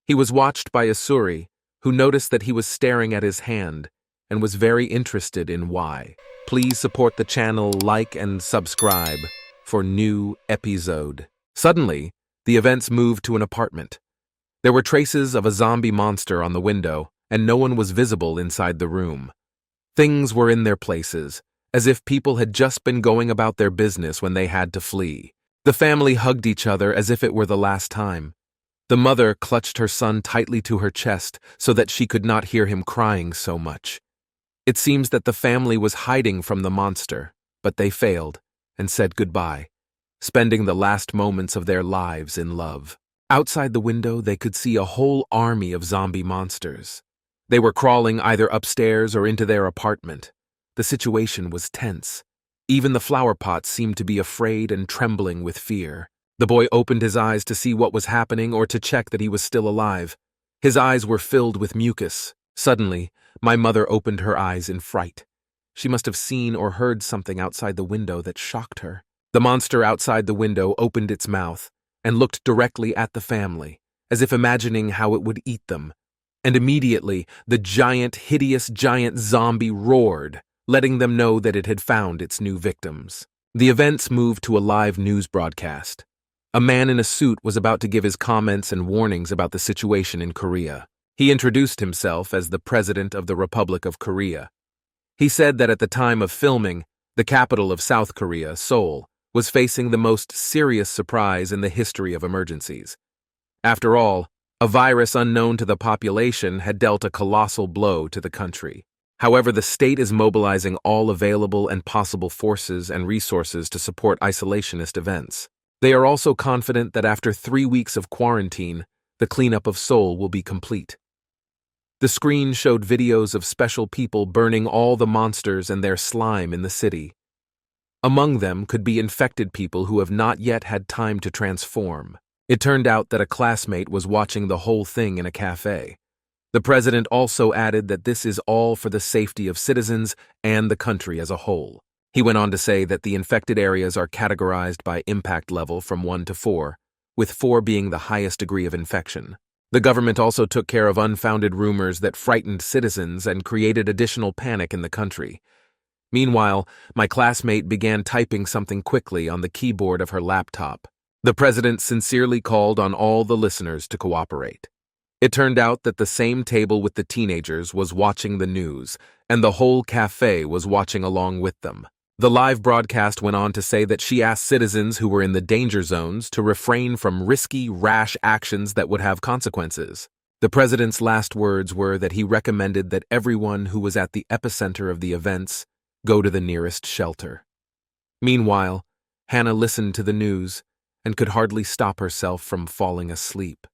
Speaker 1: He was watched by Asuri, who noticed that he was staring at his hand and was very interested in why. Please support the channel, like and subscribe for new episode. Suddenly, the events moved to an apartment. There were traces of a zombie monster on the window, and no one was visible inside the room. Things were in their places, as if people had just been going about their business when they had to flee. The family hugged each other as if it were the last time. The mother clutched her son tightly to her chest so that she could not hear him crying so much. It seems that the family was hiding from the monster, but they failed and said goodbye, spending the last moments of their lives in love. Outside the window, they could see a whole army of zombie monsters. They were crawling either upstairs or into their apartment. The situation was tense. Even the flower pots seemed to be afraid and trembling with fear. The boy opened his eyes to see what was happening or to check that he was still alive. His eyes were filled with mucus. Suddenly, my mother opened her eyes in fright. She must have seen or heard something outside the window that shocked her. The monster outside the window opened its mouth and looked directly at the family, as if imagining how it would eat them. And immediately, the hideous giant zombie roared, letting them know that it had found its new victims. The events moved to a live news broadcast. A man in a suit was about to give his comments and warnings about the situation in Korea. He introduced himself as the President of the Republic of Korea. He said that at the time of filming, the capital of South Korea, Seoul, was facing the most serious surprise in the history of emergencies. After all, a virus unknown to the population had dealt a colossal blow to the country. However, the state is mobilizing all available and possible forces and resources to support isolationist events. They are also confident that after 3 weeks of quarantine, the cleanup of Seoul will be complete. The screen showed videos of special people burning all the monsters and their slime in the city. Among them could be infected people who have not yet had time to transform. It turned out that a classmate was watching the whole thing in a cafe. The president also added that this is all for the safety of citizens and the country as a whole. He went on to say that the infected areas are categorized by impact level from 1 to 4, with 4 being the highest degree of infection. The government also took care of unfounded rumors that frightened citizens and created additional panic in the country. Meanwhile, my classmate began typing something quickly on the keyboard of her laptop. The president sincerely called on all the listeners to cooperate. It turned out that the same table with the teenagers was watching the news, and the whole cafe was watching along with them. The live broadcast went on to say that she asked citizens who were in the danger zones to refrain from risky, rash actions that would have consequences. The president's last words were that he recommended that everyone who was at the epicenter of the events go to the nearest shelter. Meanwhile, Hannah listened to the news and could hardly stop herself from falling asleep.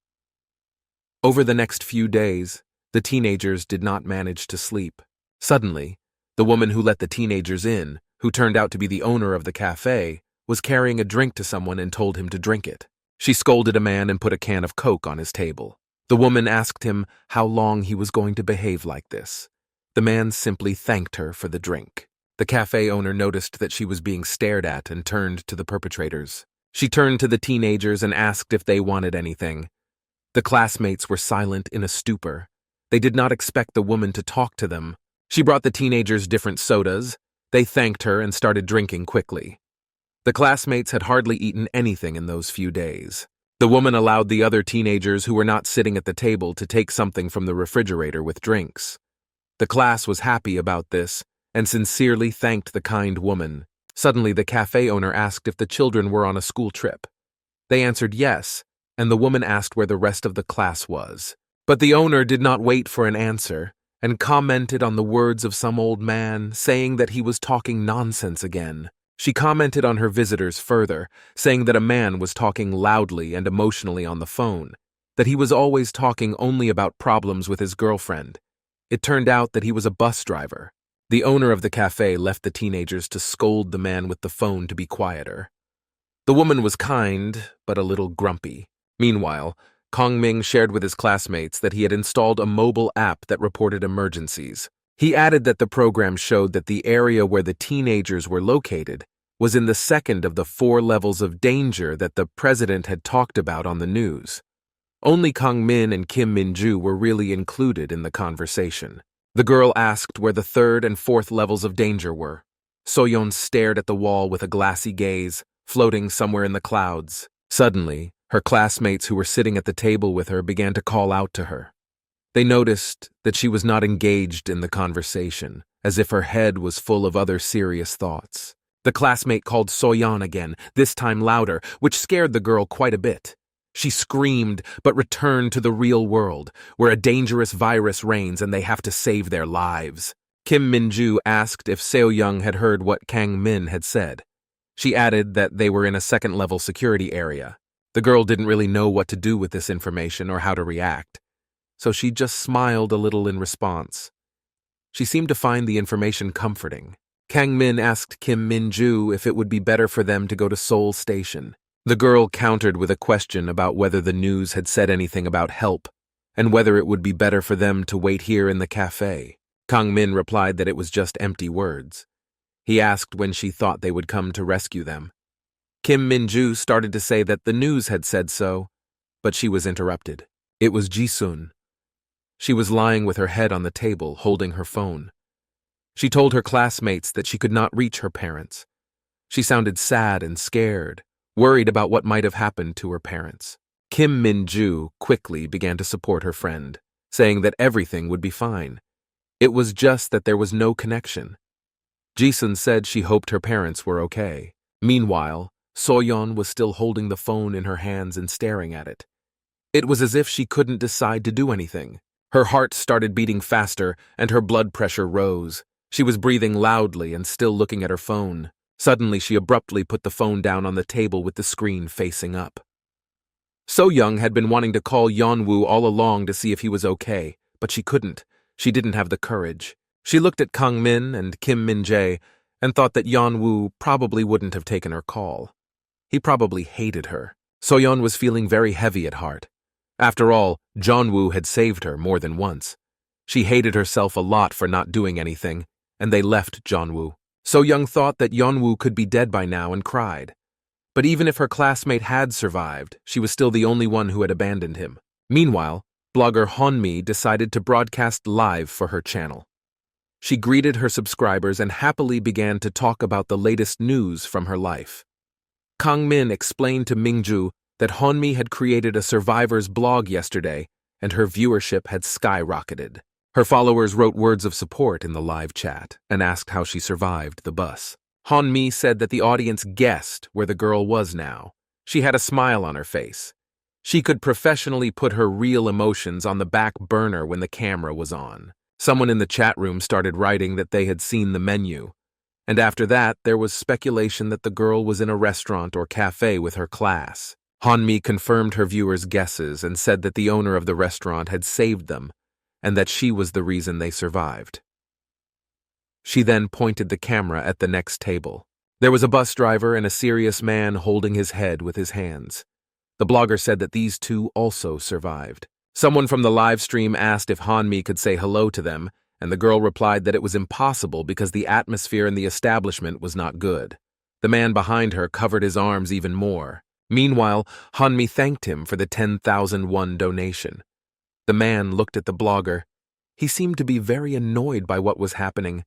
Speaker 1: Over the next few days, the teenagers did not manage to sleep. Suddenly, the woman who let the teenagers in, who turned out to be the owner of the cafe, was carrying a drink to someone and told him to drink it. She scolded a man and put a can of Coke on his table. The woman asked him how long he was going to behave like this. The man simply thanked her for the drink. The cafe owner noticed that she was being stared at and turned to the perpetrators. She turned to the teenagers and asked if they wanted anything. The classmates were silent in a stupor. They did not expect the woman to talk to them. She brought the teenagers different sodas. They thanked her and started drinking quickly. The classmates had hardly eaten anything in those few days. The woman allowed the other teenagers who were not sitting at the table to take something from the refrigerator with drinks. The class was happy about this and sincerely thanked the kind woman. Suddenly, the cafe owner asked if the children were on a school trip. They answered yes, and the woman asked where the rest of the class was. But the owner did not wait for an answer and commented on the words of some old man, saying that he was talking nonsense again. She commented on her visitors further, saying that a man was talking loudly and emotionally on the phone, that he was always talking only about problems with his girlfriend. It turned out that he was a bus driver. The owner of the cafe left the teenagers to scold the man with the phone to be quieter. The woman was kind, but a little grumpy. Meanwhile, Kong-ming shared with his classmates that he had installed a mobile app that reported emergencies. He added that the program showed that the area where the teenagers were located was in the second of the 4 levels of danger that the president had talked about on the news. Only Kang-min and Kim Min-ju were really included in the conversation. The girl asked where the 3rd and 4th levels of danger were. Soyon stared at the wall with a glassy gaze, floating somewhere in the clouds. Suddenly, her classmates who were sitting at the table with her began to call out to her. They noticed that she was not engaged in the conversation, as if her head was full of other serious thoughts. The classmate called Soyon again, this time louder, which scared the girl quite a bit. She screamed, but returned to the real world, where a dangerous virus reigns and they have to save their lives. Kim Min-ju asked if Seo-young had heard what Kang-min had said. She added that they were in a 2nd-level security area. The girl didn't really know what to do with this information or how to react, so she just smiled a little in response. She seemed to find the information comforting. Kang-min asked Kim Min-ju if it would be better for them to go to Seoul Station. The girl countered with a question about whether the news had said anything about help, and whether it would be better for them to wait here in the cafe. Kang-min replied that it was just empty words. He asked when she thought they would come to rescue them. Kim Min-ju started to say that the news had said so, but she was interrupted. It was Ji-sun. She was lying with her head on the table, holding her phone. She told her classmates that she could not reach her parents. She sounded sad and scared, worried about what might have happened to her parents. Kim Min-ju quickly began to support her friend, saying that everything would be fine. It was just that there was no connection. Ji-sun said she hoped her parents were okay. Meanwhile, Soyon was still holding the phone in her hands and staring at it. It was as if she couldn't decide to do anything. Her heart started beating faster and her blood pressure rose. She was breathing loudly and still looking at her phone. Suddenly, she abruptly put the phone down on the table with the screen facing up. So-young had been wanting to call Yeon-woo all along to see if he was okay, but she couldn't. She didn't have the courage. She looked at Kang-min and Kim Min-jae and thought that Yeon-woo probably wouldn't have taken her call. He probably hated her. So-yeon was feeling very heavy at heart. After all, Jeon-woo had saved her more than once. She hated herself a lot for not doing anything, and they left Jeon-woo. So-young thought that Yeon-woo could be dead by now and cried. But even if her classmate had survived, she was still the only one who had abandoned him. Meanwhile, blogger Yeon-mi decided to broadcast live for her channel. She greeted her subscribers and happily began to talk about the latest news from her life. Kang-min explained to Mingju that Yeon-mi had created a survivor's blog yesterday and her viewership had skyrocketed. Her followers wrote words of support in the live chat and asked how she survived the bus. Yeon-mi said that the audience guessed where the girl was now. She had a smile on her face. She could professionally put her real emotions on the back burner when the camera was on. Someone in the chat room started writing that they had seen the menu, and after that there was speculation that the girl was in a restaurant or cafe with her class. Yeon-mi confirmed her viewers' guesses and said that the owner of the restaurant had saved them and that she was the reason they survived. She then pointed the camera at the next table. There was a bus driver and a serious man holding his head with his hands. The blogger said that these two also survived. Someone from the live stream asked if Yeon-mi could say hello to them, and the girl replied that it was impossible because the atmosphere in the establishment was not good. The man behind her covered his arms even more. Meanwhile, Yeon-mi thanked him for the 10,000 won donation. The man looked at the blogger. He seemed to be very annoyed by what was happening.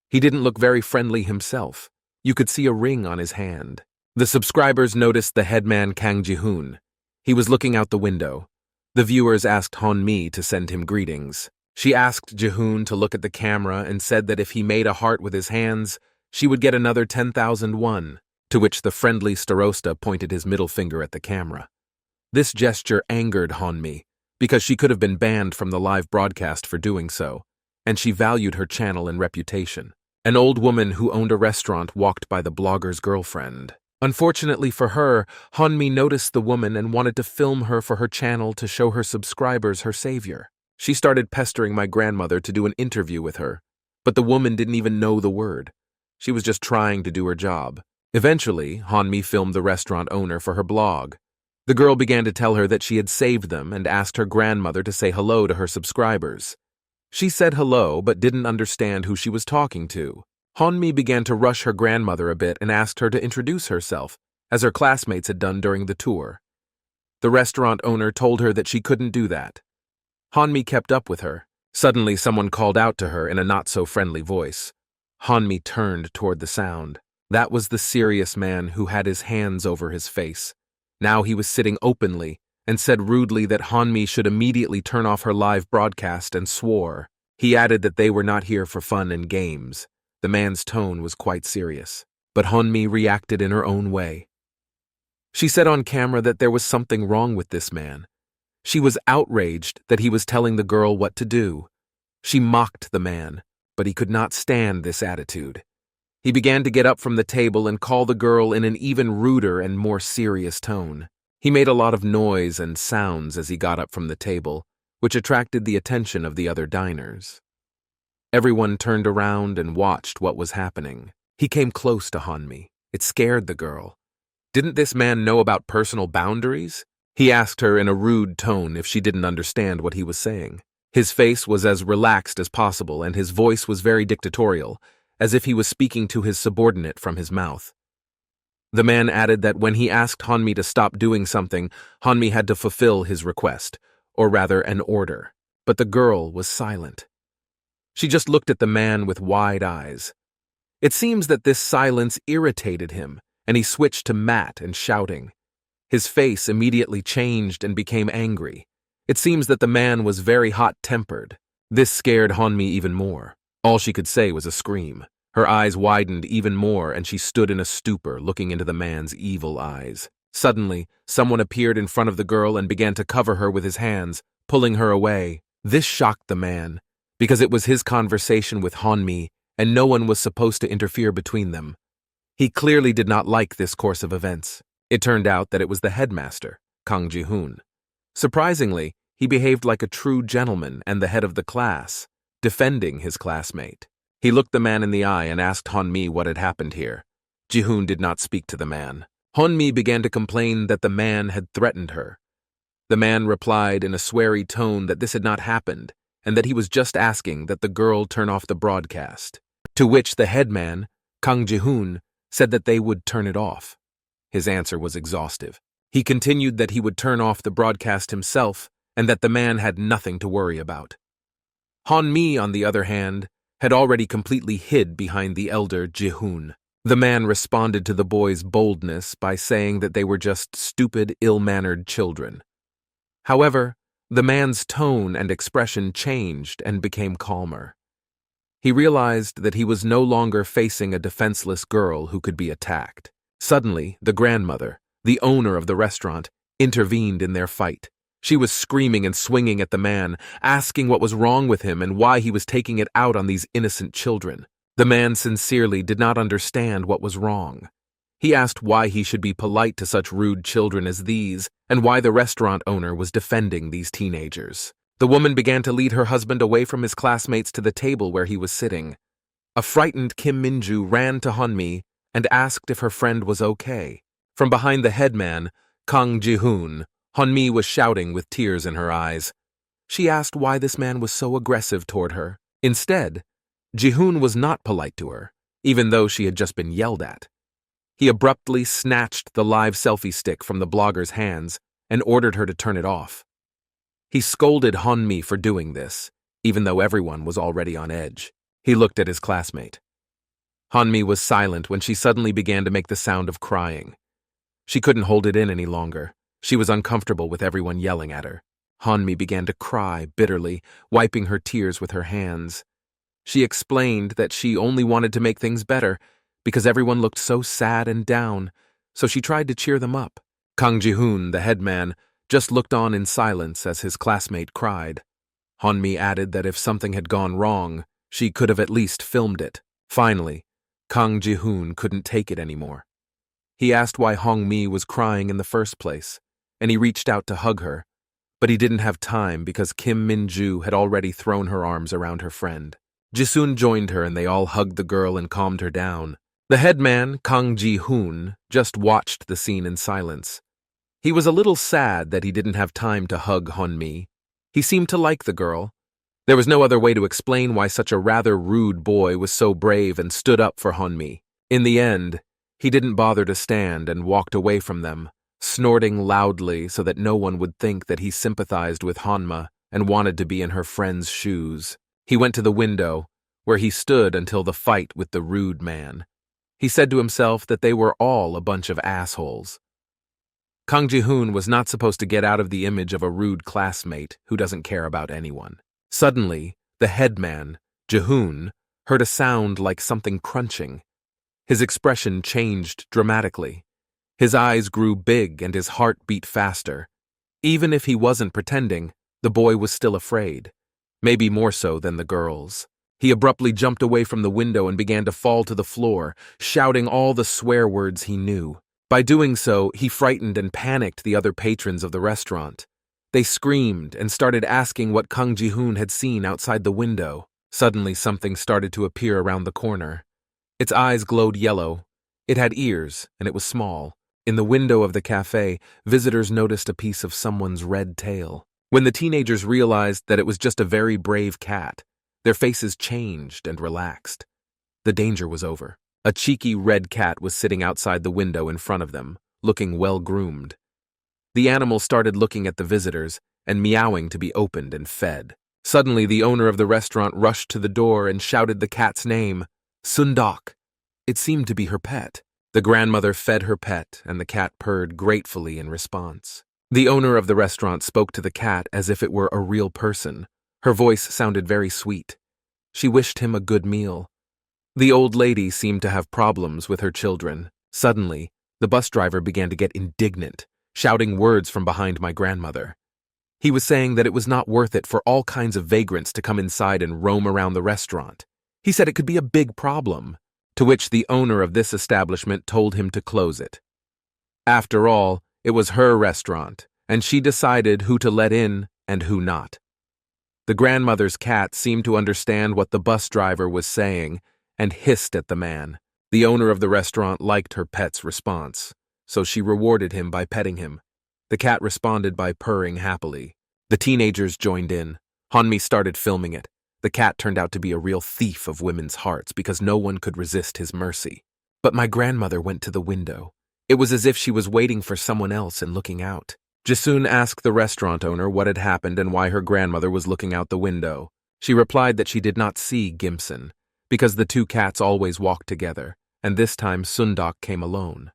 Speaker 1: He didn't look very friendly himself. You could see a ring on his hand. The subscribers noticed the headman Kang Ji-hoon. He was looking out the window. The viewers asked Yeon-mi to send him greetings. She asked Ji-hoon to look at the camera and said that if he made a heart with his hands, she would get another 10,000 won, to which the friendly starosta pointed his middle finger at the camera. This gesture angered Yeon-mi, because she could have been banned from the live broadcast for doing so, and she valued her channel and reputation. An old woman who owned a restaurant walked by the blogger's girlfriend. Unfortunately for her, Yeon-mi noticed the woman and wanted to film her for her channel to show her subscribers her savior. She started pestering my grandmother to do an interview with her, but the woman didn't even know the word. She was just trying to do her job. Eventually, Yeon-mi filmed the restaurant owner for her blog. The girl began to tell her that she had saved them and asked her grandmother to say hello to her subscribers. She said hello but didn't understand who she was talking to. Yeon-mi began to rush her grandmother a bit and asked her to introduce herself, as her classmates had done during the tour. The restaurant owner told her that she couldn't do that. Yeon-mi kept up with her. Suddenly, someone called out to her in a not-so-friendly voice. Yeon-mi turned toward the sound. That was the serious man who had his hands over his face. Now he was sitting openly and said rudely that Yeon-mi should immediately turn off her live broadcast and swore. He added that they were not here for fun and games. The man's tone was quite serious, but Yeon-mi reacted in her own way. She said on camera that there was something wrong with this man. She was outraged that he was telling the girl what to do. She mocked the man, but he could not stand this attitude. He began to get up from the table and call the girl in an even ruder and more serious tone. He made a lot of noise and sounds as he got up from the table, which attracted the attention of the other diners. Everyone turned around and watched what was happening. He came close to Yeon-mi. It scared the girl. Didn't this man know about personal boundaries? He asked her in a rude tone if she didn't understand what he was saying. His face was as relaxed as possible and his voice was very dictatorial, as if he was speaking to his subordinate from his mouth. The man added that when he asked Yeon-mi to stop doing something, Yeon-mi had to fulfill his request, or rather an order. But the girl was silent. She just looked at the man with wide eyes. It seems that this silence irritated him, and he switched to Matt and shouting. His face immediately changed and became angry. It seems that the man was very hot-tempered. This scared Yeon-mi even more. All she could say was a scream. Her eyes widened even more and she stood in a stupor looking into the man's evil eyes. Suddenly, someone appeared in front of the girl and began to cover her with his hands, pulling her away. This shocked the man, because it was his conversation with Yeon-mi and no one was supposed to interfere between them. He clearly did not like this course of events. It turned out that it was the headmaster, Kang Ji-hoon. Surprisingly, he behaved like a true gentleman and the head of the class, defending his classmate. He looked the man in the eye and asked Yeon-mi what had happened here. Ji-hoon did not speak to the man. Yeon-mi began to complain that the man had threatened her. The man replied in a sweary tone that this had not happened and that he was just asking that the girl turn off the broadcast, to which the headman, Kang Ji-hoon, said that they would turn it off. His answer was exhaustive. He continued that he would turn off the broadcast himself and that the man had nothing to worry about. Han-mi, on the other hand, had already completely hid behind the elder Ji-hoon. The man responded to the boy's boldness by saying that they were just stupid, ill-mannered children. However, the man's tone and expression changed and became calmer. He realized that he was no longer facing a defenseless girl who could be attacked. Suddenly, the grandmother, the owner of the restaurant, intervened in their fight. She was screaming and swinging at the man, asking what was wrong with him and why he was taking it out on these innocent children. The man sincerely did not understand what was wrong. He asked why he should be polite to such rude children as these, and why the restaurant owner was defending these teenagers. The woman began to lead her husband away from his classmates to the table where he was sitting. A frightened Kim Min-ju ran to Han-mi and asked if her friend was okay. From behind the headman, Kang Ji-hoon, Han-mi was shouting with tears in her eyes. She asked why this man was so aggressive toward her. Instead, Ji-hoon was not polite to her, even though she had just been yelled at. He abruptly snatched the live selfie stick from the blogger's hands and ordered her to turn it off. He scolded Han-mi for doing this, even though everyone was already on edge. He looked at his classmate. Han-mi was silent when she suddenly began to make the sound of crying. She couldn't hold it in any longer. She was uncomfortable with everyone yelling at her. Han-mi began to cry bitterly, wiping her tears with her hands. She explained that she only wanted to make things better because everyone looked so sad and down, so she tried to cheer them up. Kang Ji-hoon, the headman, just looked on in silence as his classmate cried. Han-mi added that if something had gone wrong, she could have at least filmed it. Finally, Kang Ji-hoon couldn't take it anymore. He asked why Hong-mi was crying in the first place, and he reached out to hug her, but he didn't have time because Kim Min-ju had already thrown her arms around her friend. Ji-soon joined her and they all hugged the girl and calmed her down. The headman, Kang Ji-hoon, just watched the scene in silence. He was a little sad that he didn't have time to hug Han-mi. He seemed to like the girl. There was no other way to explain why such a rather rude boy was so brave and stood up for Han-mi. In the end, he didn't bother to stand and walked away from them, snorting loudly so that no one would think that he sympathized with Hanma and wanted to be in her friend's shoes. He went to the window, where he stood until the fight with the rude man. He said to himself that they were all a bunch of assholes. Kang Ji-hoon was not supposed to get out of the image of a rude classmate who doesn't care about anyone. Suddenly, the headman, Ji-hoon, heard a sound like something crunching. His expression changed dramatically. His eyes grew big and his heart beat faster. Even if he wasn't pretending, the boy was still afraid. Maybe more so than the girls. He abruptly jumped away from the window and began to fall to the floor, shouting all the swear words he knew. By doing so, he frightened and panicked the other patrons of the restaurant. They screamed and started asking what Kang Ji-hoon had seen outside the window. Suddenly, something started to appear around the corner. Its eyes glowed yellow. It had ears, and it was small. In the window of the cafe, visitors noticed a piece of someone's red tail. When the teenagers realized that it was just a very brave cat, their faces changed and relaxed. The danger was over. A cheeky red cat was sitting outside the window in front of them, looking well-groomed. The animal started looking at the visitors and meowing to be opened and fed. Suddenly, the owner of the restaurant rushed to the door and shouted the cat's name, Sundok. It seemed to be her pet. The grandmother fed her pet, and the cat purred gratefully in response. The owner of the restaurant spoke to the cat as if it were a real person. Her voice sounded very sweet. She wished him a good meal. The old lady seemed to have problems with her children. Suddenly, the bus driver began to get indignant, shouting words from behind my grandmother. He was saying that it was not worth it for all kinds of vagrants to come inside and roam around the restaurant. He said it could be a big problem, to which the owner of this establishment told him to close it. After all, it was her restaurant, and she decided who to let in and who not. The grandmother's cat seemed to understand what the bus driver was saying and hissed at the man. The owner of the restaurant liked her pet's response, so she rewarded him by petting him. The cat responded by purring happily. The teenagers joined in. Han-mi started filming it. The cat turned out to be a real thief of women's hearts because no one could resist his mercy. But my grandmother went to the window. It was as if she was waiting for someone else and looking out. Jisun asked the restaurant owner what had happened and why her grandmother was looking out the window. She replied that she did not see Gimson, because the two cats always walked together, and this time Sundok came alone.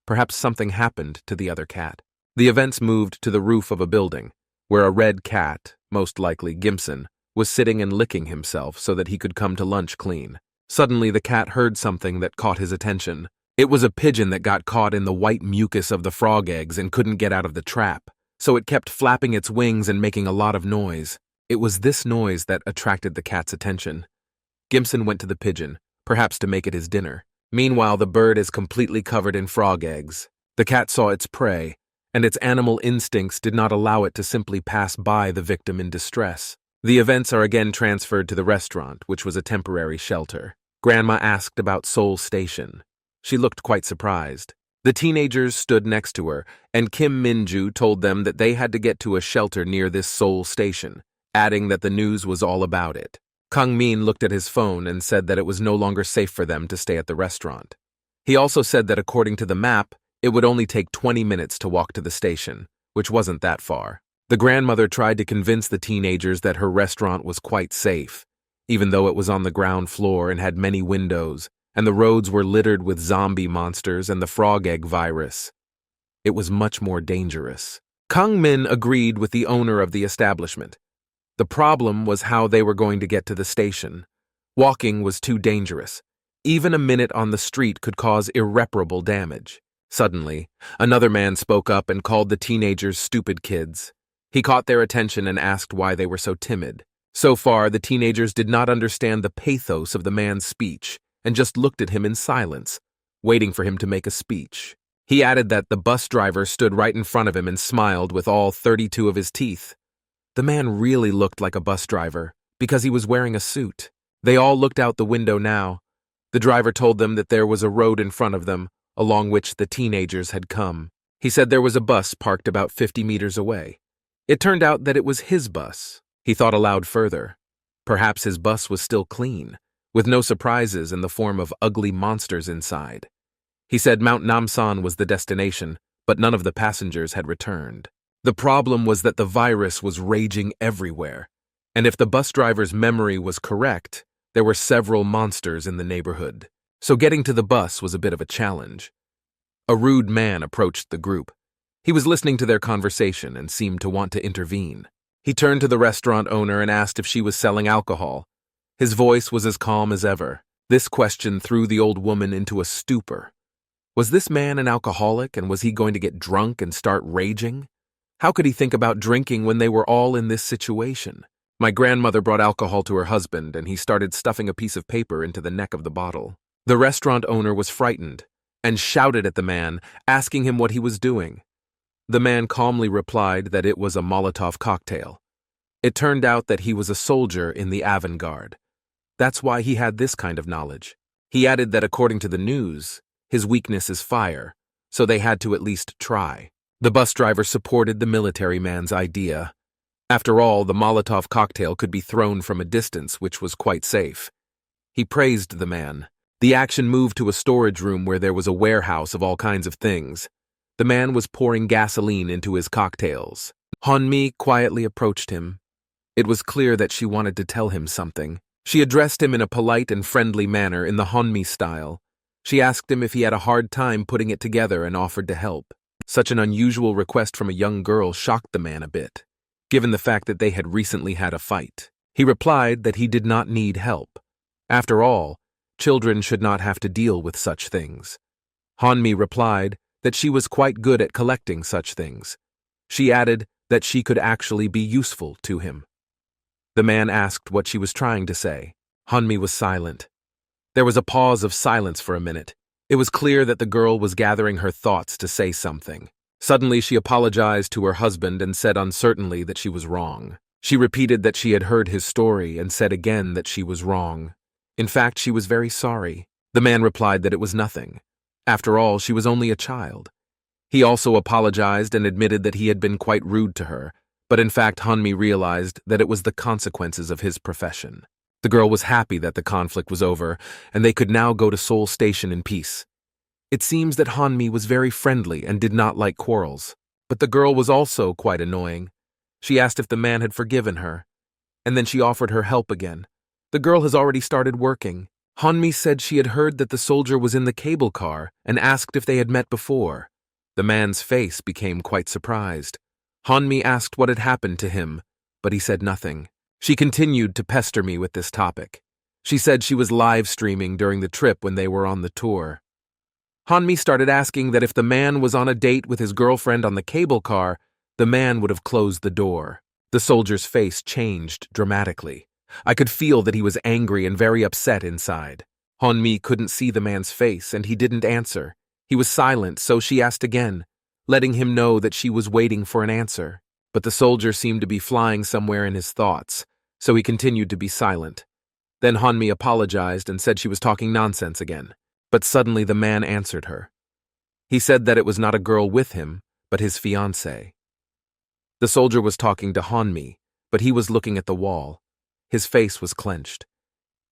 Speaker 1: Perhaps something happened to the other cat. The events moved to the roof of a building, where a red cat, most likely Gimson, was sitting and licking himself so that he could come to lunch clean. Suddenly the cat heard something that caught his attention. It was a pigeon that got caught in the white mucus of the frog eggs and couldn't get out of the trap, so it kept flapping its wings and making a lot of noise. It was this noise that attracted the cat's attention. Gimson went to the pigeon, perhaps to make it his dinner. Meanwhile, the bird is completely covered in frog eggs. The cat saw its prey, and its animal instincts did not allow it to simply pass by the victim in distress. The events are again transferred to the restaurant, which was a temporary shelter. Grandma asked about Seoul Station. She looked quite surprised. The teenagers stood next to her, and Kim Min-ju told them that they had to get to a shelter near this Seoul Station, adding that the news was all about it. Kang Min looked at his phone and said that it was no longer safe for them to stay at the restaurant. He also said that according to the map, it would only take 20 minutes to walk to the station, which wasn't that far. The grandmother tried to convince the teenagers that her restaurant was quite safe, even though it was on the ground floor and had many windows, and the roads were littered with zombie monsters and the frog egg virus. It was much more dangerous. Kang Min agreed with the owner of the establishment. The problem was how they were going to get to the station. Walking was too dangerous. Even a minute on the street could cause irreparable damage. Suddenly, another man spoke up and called the teenagers stupid kids. He caught their attention and asked why they were so timid. So far, the teenagers did not understand the pathos of the man's speech and just looked at him in silence, waiting for him to make a speech. He added that the bus driver stood right in front of him and smiled with all 32 of his teeth. The man really looked like a bus driver because he was wearing a suit. They all looked out the window now. The driver told them that there was a road in front of them, along which the teenagers had come. He said there was a bus parked about 50 meters away. It turned out that it was his bus. He thought aloud further. Perhaps his bus was still clean, with no surprises in the form of ugly monsters inside. He said Mount Namsan was the destination, but none of the passengers had returned. The problem was that the virus was raging everywhere, and if the bus driver's memory was correct, there were several monsters in the neighborhood. So getting to the bus was a bit of a challenge. A rude man approached the group. He was listening to their conversation and seemed to want to intervene. He turned to the restaurant owner and asked if she was selling alcohol. His voice was as calm as ever. This question threw the old woman into a stupor. Was this man an alcoholic, and was he going to get drunk and start raging? How could he think about drinking when they were all in this situation? My grandmother brought alcohol to her husband, and he started stuffing a piece of paper into the neck of the bottle. The restaurant owner was frightened and shouted at the man, asking him what he was doing. The man calmly replied that it was a Molotov cocktail. It turned out that he was a soldier in the avant-garde. That's why he had this kind of knowledge. He added that according to the news, his weakness is fire, so they had to at least try. The bus driver supported the military man's idea. After all, the Molotov cocktail could be thrown from a distance, which was quite safe. He praised the man. The action moved to a storage room where there was a warehouse of all kinds of things. The man was pouring gasoline into his cocktails. Honmi quietly approached him. It was clear that she wanted to tell him something. She addressed him in a polite and friendly manner in the Honmi style. She asked him if he had a hard time putting it together and offered to help. Such an unusual request from a young girl shocked the man a bit, given the fact that they had recently had a fight. He replied that he did not need help. After all, children should not have to deal with such things. Honmi replied that she was quite good at collecting such things. She added that she could actually be useful to him. The man asked what she was trying to say. Honmi was silent. There was a pause of silence for a minute. It was clear that the girl was gathering her thoughts to say something. Suddenly, she apologized to her husband and said uncertainly that she was wrong. She repeated that she had heard his story and said again that she was wrong. In fact, she was very sorry. The man replied that it was nothing. After all, she was only a child. He also apologized and admitted that he had been quite rude to her, but in fact, Honmi realized that it was the consequences of his profession. The girl was happy that the conflict was over, and they could now go to Seoul Station in peace. It seems that Honmi was very friendly and did not like quarrels. But the girl was also quite annoying. She asked if the man had forgiven her, and then she offered her help again. The girl has already started working. Hanmi said she had heard that the soldier was in the cable car and asked if they had met before. The man's face became quite surprised. Hanmi asked what had happened to him, but he said nothing. She continued to pester me with this topic. She said she was live streaming during the trip when they were on the tour. Hanmi started asking that if the man was on a date with his girlfriend on the cable car, the man would have closed the door. The soldier's face changed dramatically. I could feel that he was angry and very upset inside. Hanmi couldn't see the man's face, and he didn't answer. He was silent, so she asked again, letting him know that she was waiting for an answer. But the soldier seemed to be flying somewhere in his thoughts, so he continued to be silent. Then Hanmi apologized and said she was talking nonsense again. But suddenly the man answered her. He said that it was not a girl with him, but his fiancée. The soldier was talking to Hanmi, but he was looking at the wall. His face was clenched.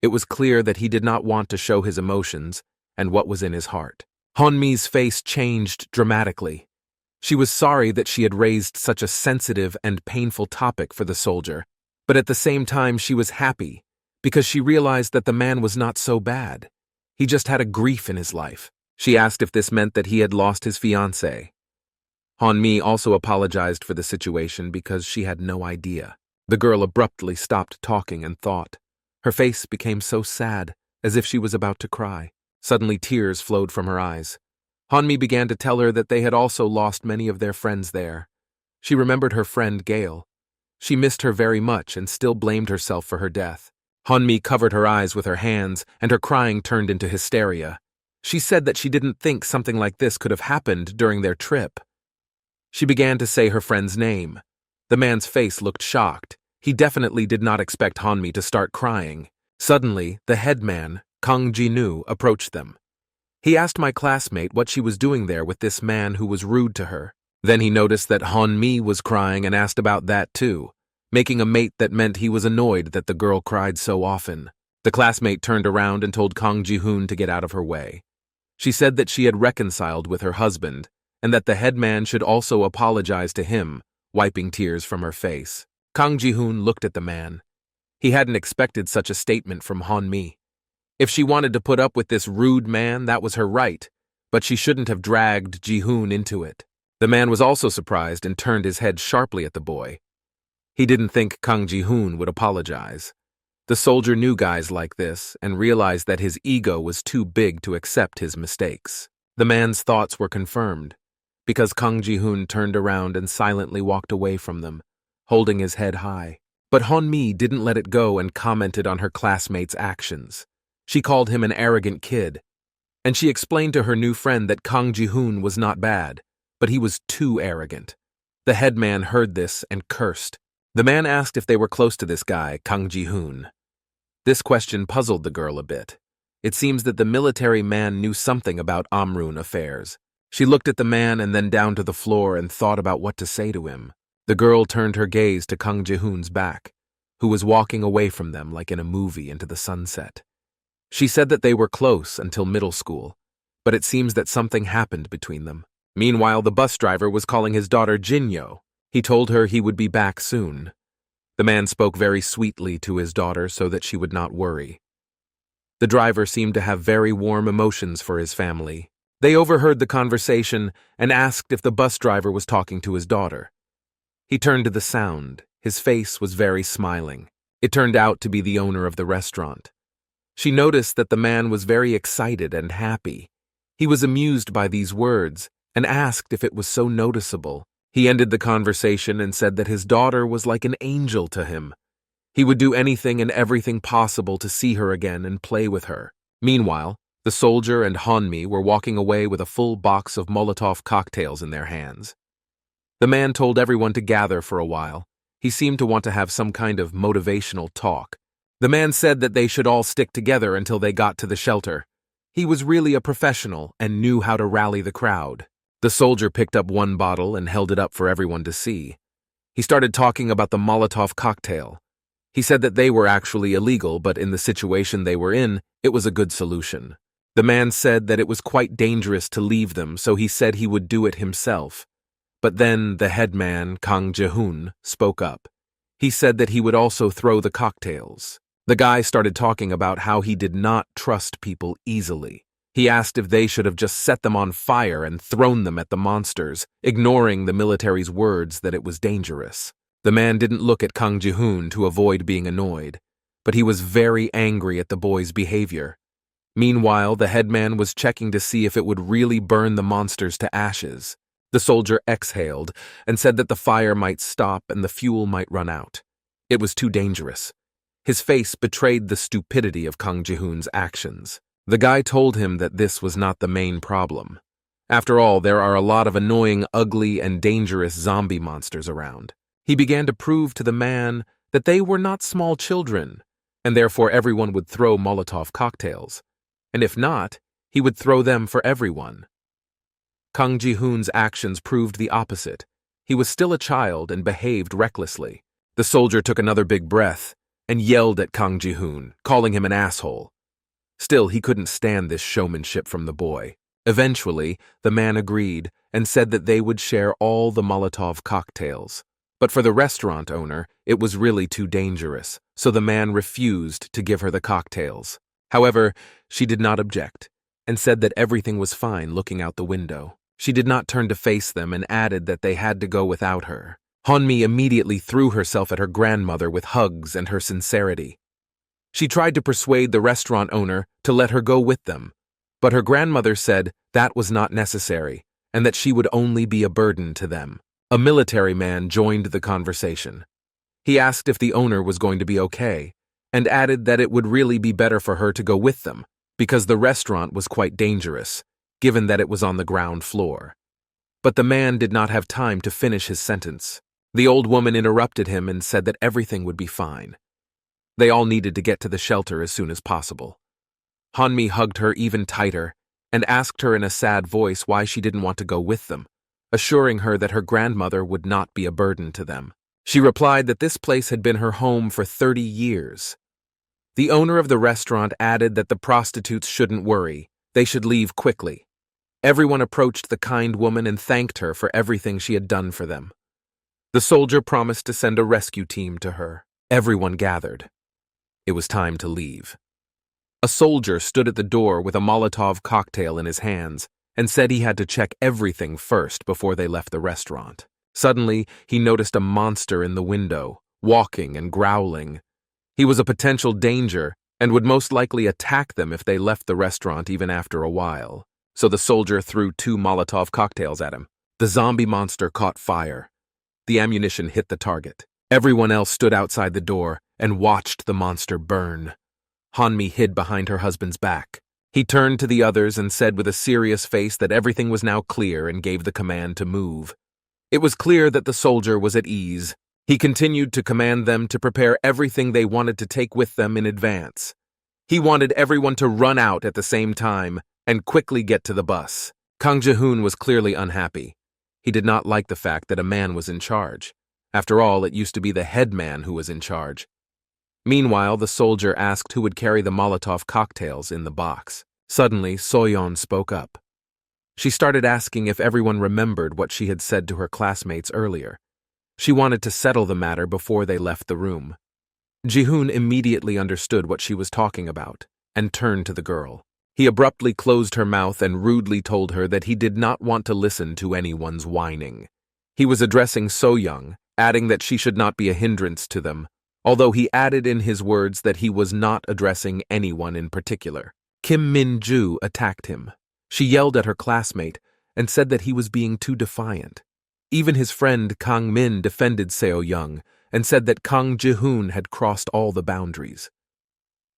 Speaker 1: It was clear that he did not want to show his emotions and what was in his heart. Hanmi's face changed dramatically. She was sorry that she had raised such a sensitive and painful topic for the soldier, but at the same time she was happy because she realized that the man was not so bad. He just had a grief in his life. She asked if this meant that he had lost his fiancée. Hanmi also apologized for the situation because she had no idea. The girl abruptly stopped talking and thought. Her face became so sad, as if she was about to cry. Suddenly tears flowed from her eyes. Hanmi began to tell her that they had also lost many of their friends there. She remembered her friend Gail. She missed her very much and still blamed herself for her death. Hanmi covered her eyes with her hands, and her crying turned into hysteria. She said that she didn't think something like this could have happened during their trip. She began to say her friend's name. The man's face looked shocked. He definitely did not expect Hanmi to start crying. Suddenly, the head man, Kang Ji-nu, approached them. He asked my classmate what she was doing there with this man who was rude to her. Then he noticed that Hanmi was crying and asked about that too, making a mate that meant he was annoyed that the girl cried so often. The classmate turned around and told Kang Ji-hoon to get out of her way. She said that she had reconciled with her husband and that the headman should also apologize to him, wiping tears from her face. Kang Ji-hoon looked at the man. He hadn't expected such a statement from Hanmi. If she wanted to put up with this rude man, that was her right, but she shouldn't have dragged Ji-hoon into it. The man was also surprised and turned his head sharply at the boy. He didn't think Kang Ji-hoon would apologize. The soldier knew guys like this and realized that his ego was too big to accept his mistakes. The man's thoughts were confirmed, because Kang Ji-hoon turned around and silently walked away from them, holding his head high. But Hanmi didn't let it go and commented on her classmate's actions. She called him an arrogant kid, and she explained to her new friend that Kang Ji-hoon was not bad, but he was too arrogant. The headman heard this and cursed. The man asked if they were close to this guy, Kang Ji-hoon. This question puzzled the girl a bit. It seems that the military man knew something about Amroon affairs. She looked at the man and then down to the floor and thought about what to say to him. The girl turned her gaze to Kang Ji-hoon's back, who was walking away from them like in a movie into the sunset. She said that they were close until middle school, but it seems that something happened between them. Meanwhile, the bus driver was calling his daughter Jinyo. He told her he would be back soon. The man spoke very sweetly to his daughter so that she would not worry. The driver seemed to have very warm emotions for his family. They overheard the conversation and asked if the bus driver was talking to his daughter. He turned to the sound. His face was very smiling. It turned out to be the owner of the restaurant. She noticed that the man was very excited and happy. He was amused by these words and asked if it was so noticeable. He ended the conversation and said that his daughter was like an angel to him. He would do anything and everything possible to see her again and play with her. Meanwhile, the soldier and Hanmi were walking away with a full box of Molotov cocktails in their hands. The man told everyone to gather for a while. He seemed to want to have some kind of motivational talk. The man said that they should all stick together until they got to the shelter. He was really a professional and knew how to rally the crowd. The soldier picked up one bottle and held it up for everyone to see. He started talking about the Molotov cocktail. He said that they were actually illegal, but in the situation they were in, it was a good solution. The man said that it was quite dangerous to leave them, so he said he would do it himself. But then the headman, Kang Ji-hoon, spoke up. He said that he would also throw the cocktails. The guy started talking about how he did not trust people easily. He asked if they should have just set them on fire and thrown them at the monsters, ignoring the military's words that it was dangerous. The man didn't look at Kang Ji-hoon to avoid being annoyed, but he was very angry at the boy's behavior. Meanwhile, the headman was checking to see if it would really burn the monsters to ashes. The soldier exhaled and said that the fire might stop and the fuel might run out. It was too dangerous. His face betrayed the stupidity of Kang Ji-hoon's actions. The guy told him that this was not the main problem. After all, there are a lot of annoying, ugly, and dangerous zombie monsters around. He began to prove to the man that they were not small children, and therefore everyone would throw Molotov cocktails. And if not, he would throw them for everyone. Kang Ji-hoon's actions proved the opposite. He was still a child and behaved recklessly. The soldier took another big breath and yelled at Kang Ji-hoon, calling him an asshole. Still, he couldn't stand this showmanship from the boy. Eventually, the man agreed and said that they would share all the Molotov cocktails. But for the restaurant owner, it was really too dangerous, so the man refused to give her the cocktails. However, she did not object and said that everything was fine looking out the window. She did not turn to face them and added that they had to go without her. Hanmi immediately threw herself at her grandmother with hugs and her sincerity. She tried to persuade the restaurant owner to let her go with them, but her grandmother said that was not necessary and that she would only be a burden to them. A military man joined the conversation. He asked if the owner was going to be okay and added that it would really be better for her to go with them because the restaurant was quite dangerous, given that it was on the ground floor. But the man did not have time to finish his sentence. The old woman interrupted him and said that everything would be fine. They all needed to get to the shelter as soon as possible. Hanmi hugged her even tighter and asked her in a sad voice why she didn't want to go with them, assuring her that her grandmother would not be a burden to them. She replied that this place had been her home for 30 years. The owner of the restaurant added that the prostitutes shouldn't worry, they should leave quickly. Everyone approached the kind woman and thanked her for everything she had done for them. The soldier promised to send a rescue team to her. Everyone gathered. It was time to leave. A soldier stood at the door with a Molotov cocktail in his hands and said he had to check everything first before they left the restaurant. Suddenly, he noticed a monster in the window, walking and growling. He was a potential danger and would most likely attack them if they left the restaurant even after a while. So the soldier threw 2 Molotov cocktails at him. The zombie monster caught fire. The ammunition hit the target. Everyone else stood outside the door and watched the monster burn. Hanmi hid behind her husband's back. He turned to the others and said with a serious face that everything was now clear and gave the command to move. It was clear that the soldier was at ease. He continued to command them to prepare everything they wanted to take with them in advance. He wanted everyone to run out at the same time and quickly get to the bus. Kang Ji-hoon was clearly unhappy. He did not like the fact that a man was in charge. After all, it used to be the head man who was in charge. Meanwhile, the soldier asked who would carry the Molotov cocktails in the box. Suddenly, Soyon spoke up. She started asking if everyone remembered what she had said to her classmates earlier. She wanted to settle the matter before they left the room. Ji-hoon immediately understood what she was talking about and turned to the girl. He abruptly closed her mouth and rudely told her that he did not want to listen to anyone's whining. He was addressing So-young, adding that she should not be a hindrance to them, although he added in his words that he was not addressing anyone in particular. Kim Min-ju attacked him. She yelled at her classmate and said that he was being too defiant. Even his friend Kang Min defended Seo-young and said that Kang Ji-hoon had crossed all the boundaries.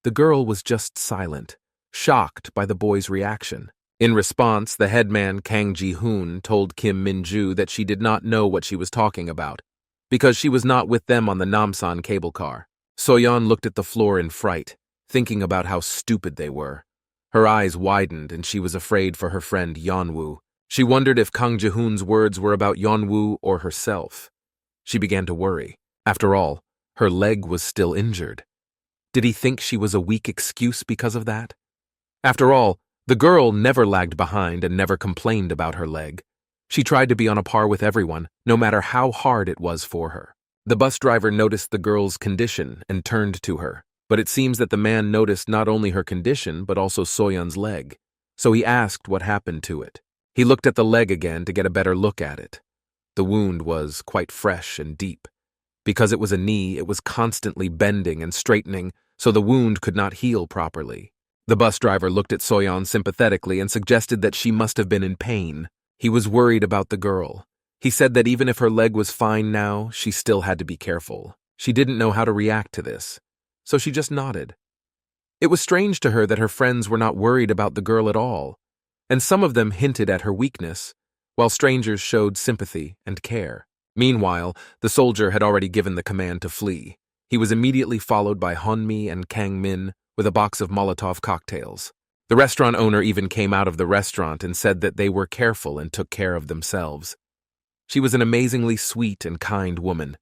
Speaker 1: The girl was just silent, shocked by the boy's reaction. In response, the headman Kang Ji-hoon told Kim Min-ju that she did not know what she was talking about, because she was not with them on the Namsan cable car. Soyon looked at the floor in fright, thinking about how stupid they were. Her eyes widened and she was afraid for her friend Yeon-woo. She wondered if Kang Ji-hoon's words were about Yeon-woo or herself. She began to worry. After all, her leg was still injured. Did he think she was a weak excuse because of that? After all, the girl never lagged behind and never complained about her leg. She tried to be on a par with everyone, no matter how hard it was for her. The bus driver noticed the girl's condition and turned to her, but it seems that the man noticed not only her condition but also Soyon's leg, so he asked what happened to it. He looked at the leg again to get a better look at it. The wound was quite fresh and deep. Because it was a knee, it was constantly bending and straightening, so the wound could not heal properly. The bus driver looked at Soyon sympathetically and suggested that she must have been in pain. He was worried about the girl. He said that even if her leg was fine now, she still had to be careful. She didn't know how to react to this, so she just nodded. It was strange to her that her friends were not worried about the girl at all, and some of them hinted at her weakness, while strangers showed sympathy and care. Meanwhile, the soldier had already given the command to flee. He was immediately followed by Honmi and Kang-min with a box of Molotov cocktails. The restaurant owner even came out of the restaurant and said that they were careful and took care of themselves. She was an amazingly sweet and kind woman.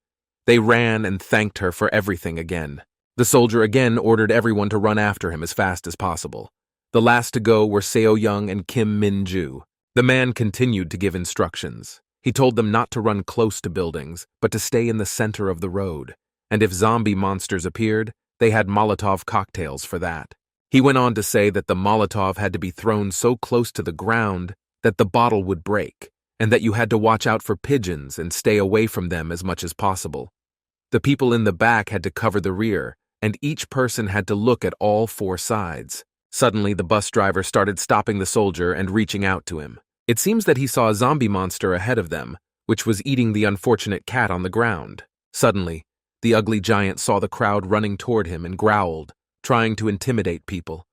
Speaker 1: They ran and thanked her for everything again. The soldier again ordered everyone to run after him as fast as possible. The last to go were Seo-young and Kim Min-ju. The man continued to give instructions. He told them not to run close to buildings, but to stay in the center of the road, and if zombie monsters appeared, they had Molotov cocktails for that. He went on to say that the Molotov had to be thrown so close to the ground that the bottle would break, and that you had to watch out for pigeons and stay away from them as much as possible. The people in the back had to cover the rear, and each person had to look at all four sides. Suddenly, the bus driver started stopping the soldier and reaching out to him. It seems that he saw a zombie monster ahead of them, which was eating the unfortunate cat on the ground. Suddenly, the ugly giant saw the crowd running toward him and growled, trying to intimidate people.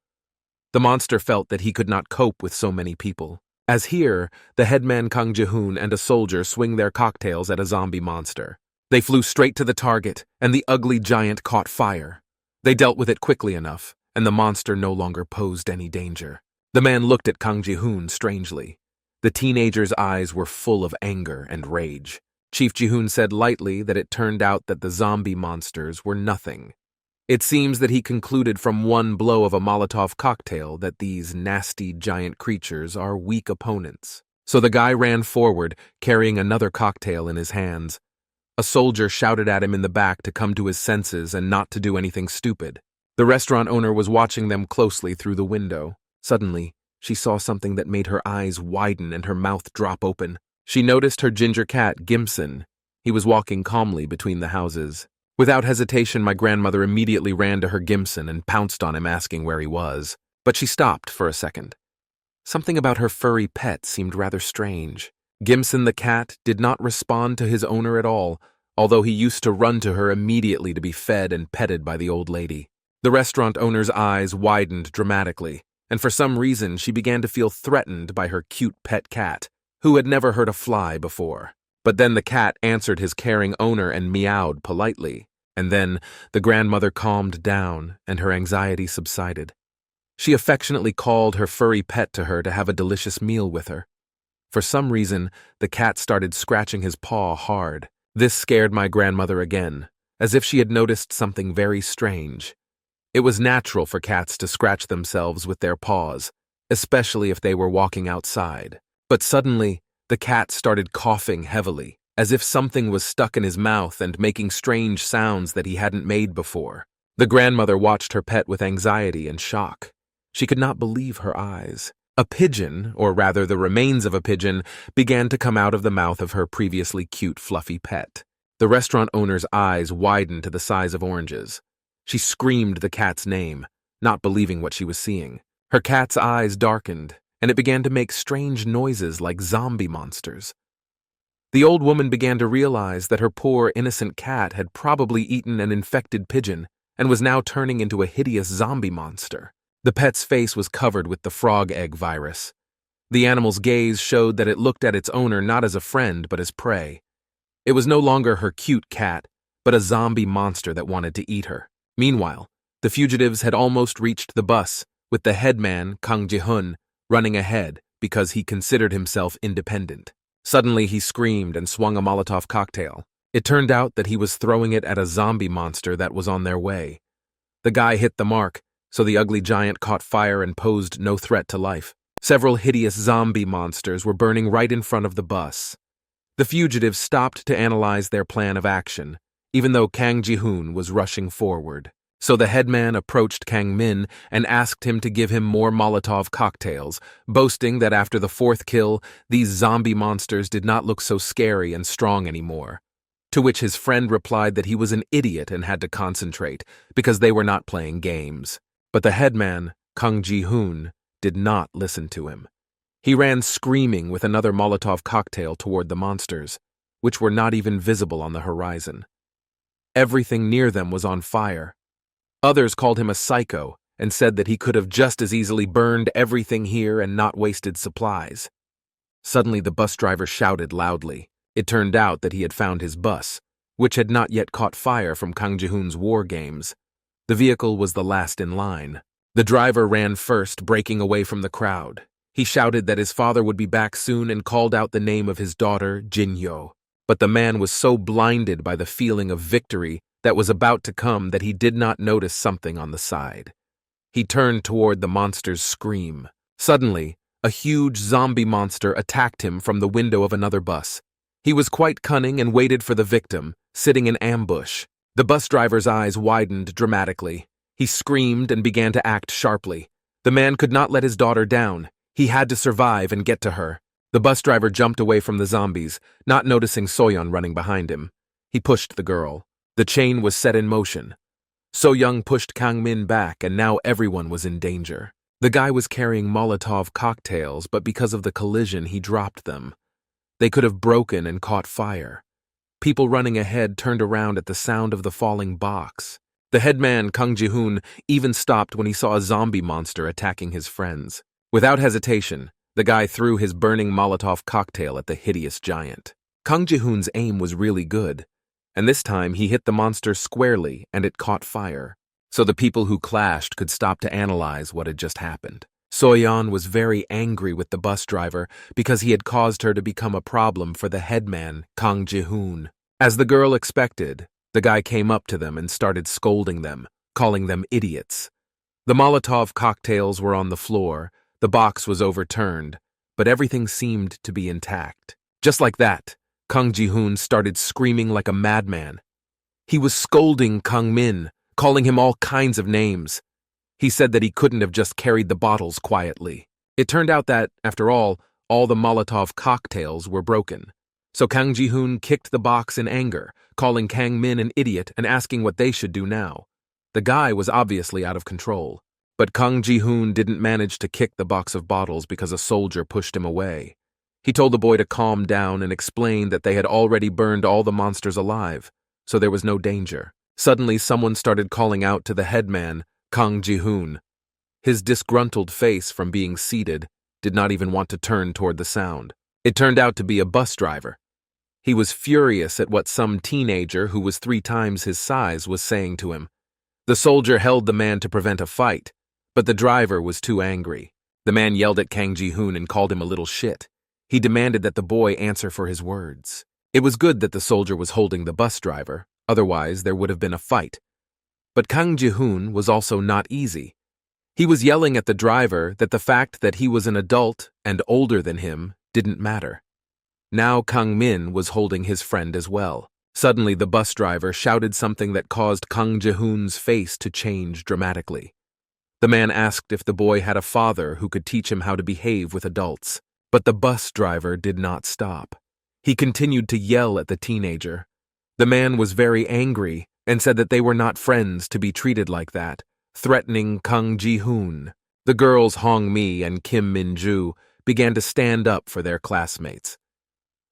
Speaker 1: The monster felt that he could not cope with so many people. As here, the headman Kang Ji-hoon and a soldier swing their cocktails at a zombie monster. They flew straight to the target, and the ugly giant caught fire. They dealt with it quickly enough, and the monster no longer posed any danger. The man looked at Kang Ji-hoon strangely. The teenager's eyes were full of anger and rage. Chief Ji-hoon said lightly that it turned out that the zombie monsters were nothing. It seems that he concluded from one blow of a Molotov cocktail that these nasty giant creatures are weak opponents. So the guy ran forward, carrying another cocktail in his hands. A soldier shouted at him in the back to come to his senses and not to do anything stupid. The restaurant owner was watching them closely through the window. Suddenly, she saw something that made her eyes widen and her mouth drop open. She noticed her ginger cat, Gimson. He was walking calmly between the houses. Without hesitation, my grandmother immediately ran to her Gimson and pounced on him, asking where he was. But she stopped for a second. Something about her furry pet seemed rather strange. Gimson the cat did not respond to his owner at all, although he used to run to her immediately to be fed and petted by the old lady. The restaurant owner's eyes widened dramatically, and for some reason she began to feel threatened by her cute pet cat, who had never hurt a fly before. But then the cat answered his caring owner and meowed politely, and then the grandmother calmed down and her anxiety subsided. She affectionately called her furry pet to her to have a delicious meal with her. For some reason, the cat started scratching his paw hard. This scared my grandmother again, as if she had noticed something very strange. It was natural for cats to scratch themselves with their paws, especially if they were walking outside. But suddenly, the cat started coughing heavily, as if something was stuck in his mouth and making strange sounds that he hadn't made before. The grandmother watched her pet with anxiety and shock. She could not believe her eyes. A pigeon, or rather the remains of a pigeon, began to come out of the mouth of her previously cute, fluffy pet. The restaurant owner's eyes widened to the size of oranges. She screamed the cat's name, not believing what she was seeing. Her cat's eyes darkened, and it began to make strange noises like zombie monsters. The old woman began to realize that her poor, innocent cat had probably eaten an infected pigeon and was now turning into a hideous zombie monster. The pet's face was covered with the frog egg virus. The animal's gaze showed that it looked at its owner not as a friend but as prey. It was no longer her cute cat, but a zombie monster that wanted to eat her. Meanwhile, the fugitives had almost reached the bus, with the headman, Kang Ji-hoon, running ahead because he considered himself independent. Suddenly he screamed and swung a Molotov cocktail. It turned out that he was throwing it at a zombie monster that was on their way. The guy hit the mark, so the ugly giant caught fire and posed no threat to life. Several hideous zombie monsters were burning right in front of the bus. The fugitives stopped to analyze their plan of action, even though Kang Ji-hoon was rushing forward. So the headman approached Kang Min and asked him to give him more Molotov cocktails, boasting that after the fourth kill, these zombie monsters did not look so scary and strong anymore. To which his friend replied that he was an idiot and had to concentrate, because they were not playing games. But the headman, Kang Ji-hoon, did not listen to him. He ran screaming with another Molotov cocktail toward the monsters, which were not even visible on the horizon. Everything near them was on fire. Others called him a psycho and said that he could have just as easily burned everything here and not wasted supplies. Suddenly the bus driver shouted loudly. It turned out that he had found his bus, which had not yet caught fire from Kang Ji-hoon's war games. The vehicle was the last in line. The driver ran first, breaking away from the crowd. He shouted that his father would be back soon and called out the name of his daughter, Jin-yo. But the man was so blinded by the feeling of victory that was about to come that he did not notice something on the side. He turned toward the monster's scream. Suddenly, a huge zombie monster attacked him from the window of another bus. He was quite cunning and waited for the victim, sitting in ambush. The bus driver's eyes widened dramatically. He screamed and began to act sharply. The man could not let his daughter down. He had to survive and get to her. The bus driver jumped away from the zombies, not noticing Soyon running behind him. He pushed the girl. The chain was set in motion. So-young pushed Kang Min back, and now everyone was in danger. The guy was carrying Molotov cocktails, but because of the collision, he dropped them. They could have broken and caught fire. People running ahead turned around at the sound of the falling box. The headman, Kang Ji-hoon, even stopped when he saw a zombie monster attacking his friends. Without hesitation, the guy threw his burning Molotov cocktail at the hideous giant. Kang Ji-hoon's aim was really good, and this time he hit the monster squarely and it caught fire, so the people who clashed could stop to analyze what had just happened. Soyon was very angry with the bus driver because he had caused her to become a problem for the headman, Kang Ji-hoon. As the girl expected, the guy came up to them and started scolding them, calling them idiots. The Molotov cocktails were on the floor, the box was overturned, but everything seemed to be intact. Just like that, Kang Ji-hoon started screaming like a madman. He was scolding Kang Min, calling him all kinds of names. He said that he couldn't have just carried the bottles quietly. It turned out that, after all the Molotov cocktails were broken. So Kang Ji-hoon kicked the box in anger, calling Kang Min an idiot and asking what they should do now. The guy was obviously out of control. But Kang Ji-hoon didn't manage to kick the box of bottles because a soldier pushed him away. He told the boy to calm down and explained that they had already burned all the monsters alive, so there was no danger. Suddenly, someone started calling out to the headman, Kang Ji-hoon. His disgruntled face from being seated did not even want to turn toward the sound. It turned out to be a bus driver. He was furious at what some teenager who was 3 times his size was saying to him. The soldier held the man to prevent a fight, but the driver was too angry. The man yelled at Kang Ji-hoon and called him a little shit. He demanded that the boy answer for his words. It was good that the soldier was holding the bus driver, otherwise there would have been a fight. But Kang Ji-hoon was also not easy. He was yelling at the driver that the fact that he was an adult and older than him didn't matter. Now Kang Min was holding his friend as well. Suddenly the bus driver shouted something that caused Kang Ji-hoon's face to change dramatically. The man asked if the boy had a father who could teach him how to behave with adults. But the bus driver did not stop. He continued to yell at the teenager. The man was very angry and said that they were not friends to be treated like that, threatening Kang Ji-hoon. The girls Hong Mi and Kim Min-ju began to stand up for their classmates.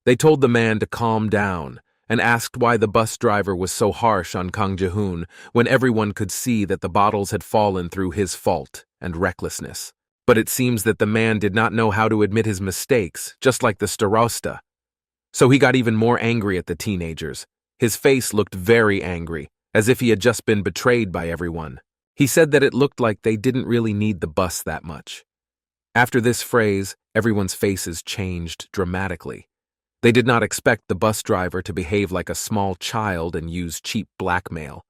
Speaker 1: They told the man to calm down and asked why the bus driver was so harsh on Kang Ji-hoon when everyone could see that the bottles had fallen through his fault and recklessness. But it seems that the man did not know how to admit his mistakes, just like the starosta. So he got even more angry at the teenagers. His face looked very angry, as if he had just been betrayed by everyone. He said that it looked like they didn't really need the bus that much. After this phrase, everyone's faces changed dramatically. They did not expect the bus driver to behave like a small child and use cheap blackmail.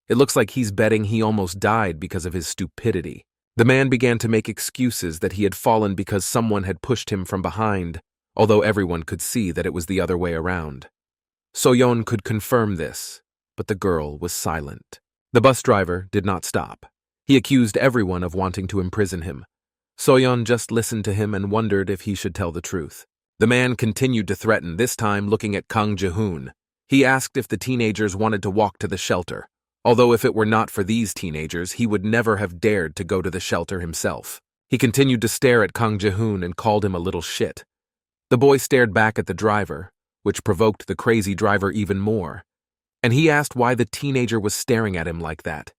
Speaker 1: It looks like he's betting he almost died because of his stupidity. The man began to make excuses that he had fallen because someone had pushed him from behind, although everyone could see that it was the other way around. Soyon could confirm this, but the girl was silent. The bus driver did not stop. He accused everyone of wanting to imprison him. Soyon just listened to him and wondered if he should tell the truth. The man continued to threaten, this time looking at Kang Ji-hoon. He asked if the teenagers wanted to walk to the shelter, although if it were not for these teenagers, he would never have dared to go to the shelter himself. He continued to stare at Kang Ji-hoon and called him a little shit. The boy stared back at the driver, which provoked the crazy driver even more, and he asked why the teenager was staring at him like that.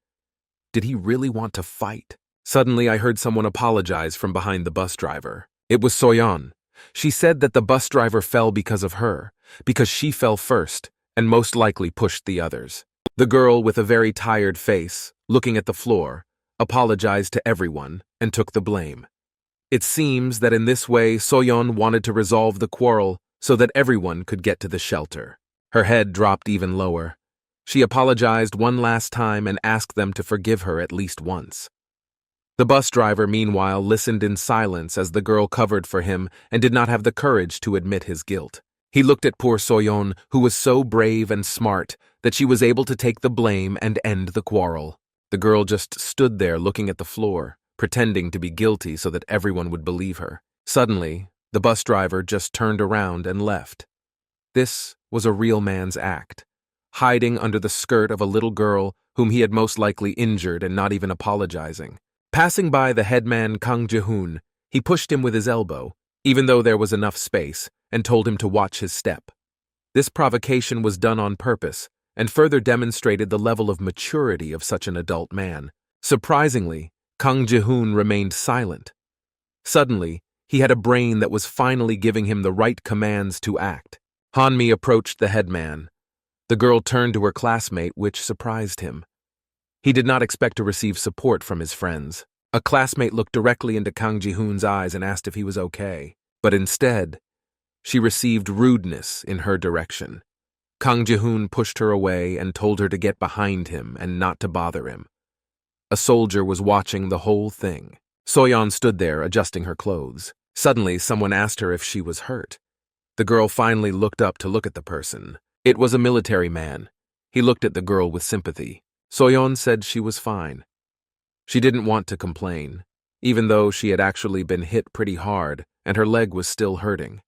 Speaker 1: Did he really want to fight? Suddenly, I heard someone apologize from behind the bus driver. It was Soyon. She said that the bus driver fell because of her, because she fell first and most likely pushed the others. The girl, with a very tired face, looking at the floor, apologized to everyone and took the blame. It seems that in this way, Soyon wanted to resolve the quarrel so that everyone could get to the shelter. Her head dropped even lower. She apologized one last time and asked them to forgive her at least once. The bus driver, meanwhile, listened in silence as the girl covered for him and did not have the courage to admit his guilt. He looked at poor Soyon, who was so brave and smart that she was able to take the blame and end the quarrel. The girl just stood there looking at the floor, pretending to be guilty so that everyone would believe her. Suddenly, the bus driver just turned around and left. This was a real man's act, hiding under the skirt of a little girl whom he had most likely injured and not even apologizing. Passing by the headman Kang Ji-hoon, he pushed him with his elbow, even though there was enough space, and told him to watch his step. This provocation was done on purpose and further demonstrated the level of maturity of such an adult man. Surprisingly, Kang Ji-hoon remained silent. Suddenly, he had a brain that was finally giving him the right commands to act. Hanmi approached the headman. The girl turned to her classmate, which surprised him. He did not expect to receive support from his friends. A classmate looked directly into Kang Ji-hoon's eyes and asked if he was okay, but instead, she received rudeness in her direction. Kang Ji-hoon pushed her away and told her to get behind him and not to bother him. A soldier was watching the whole thing. Soyon stood there adjusting her clothes. Suddenly, someone asked her if she was hurt. The girl finally looked up to look at the person. It was a military man. He looked at the girl with sympathy. Soyon said she was fine. She didn't want to complain, even though she had actually been hit pretty hard and her leg was still hurting.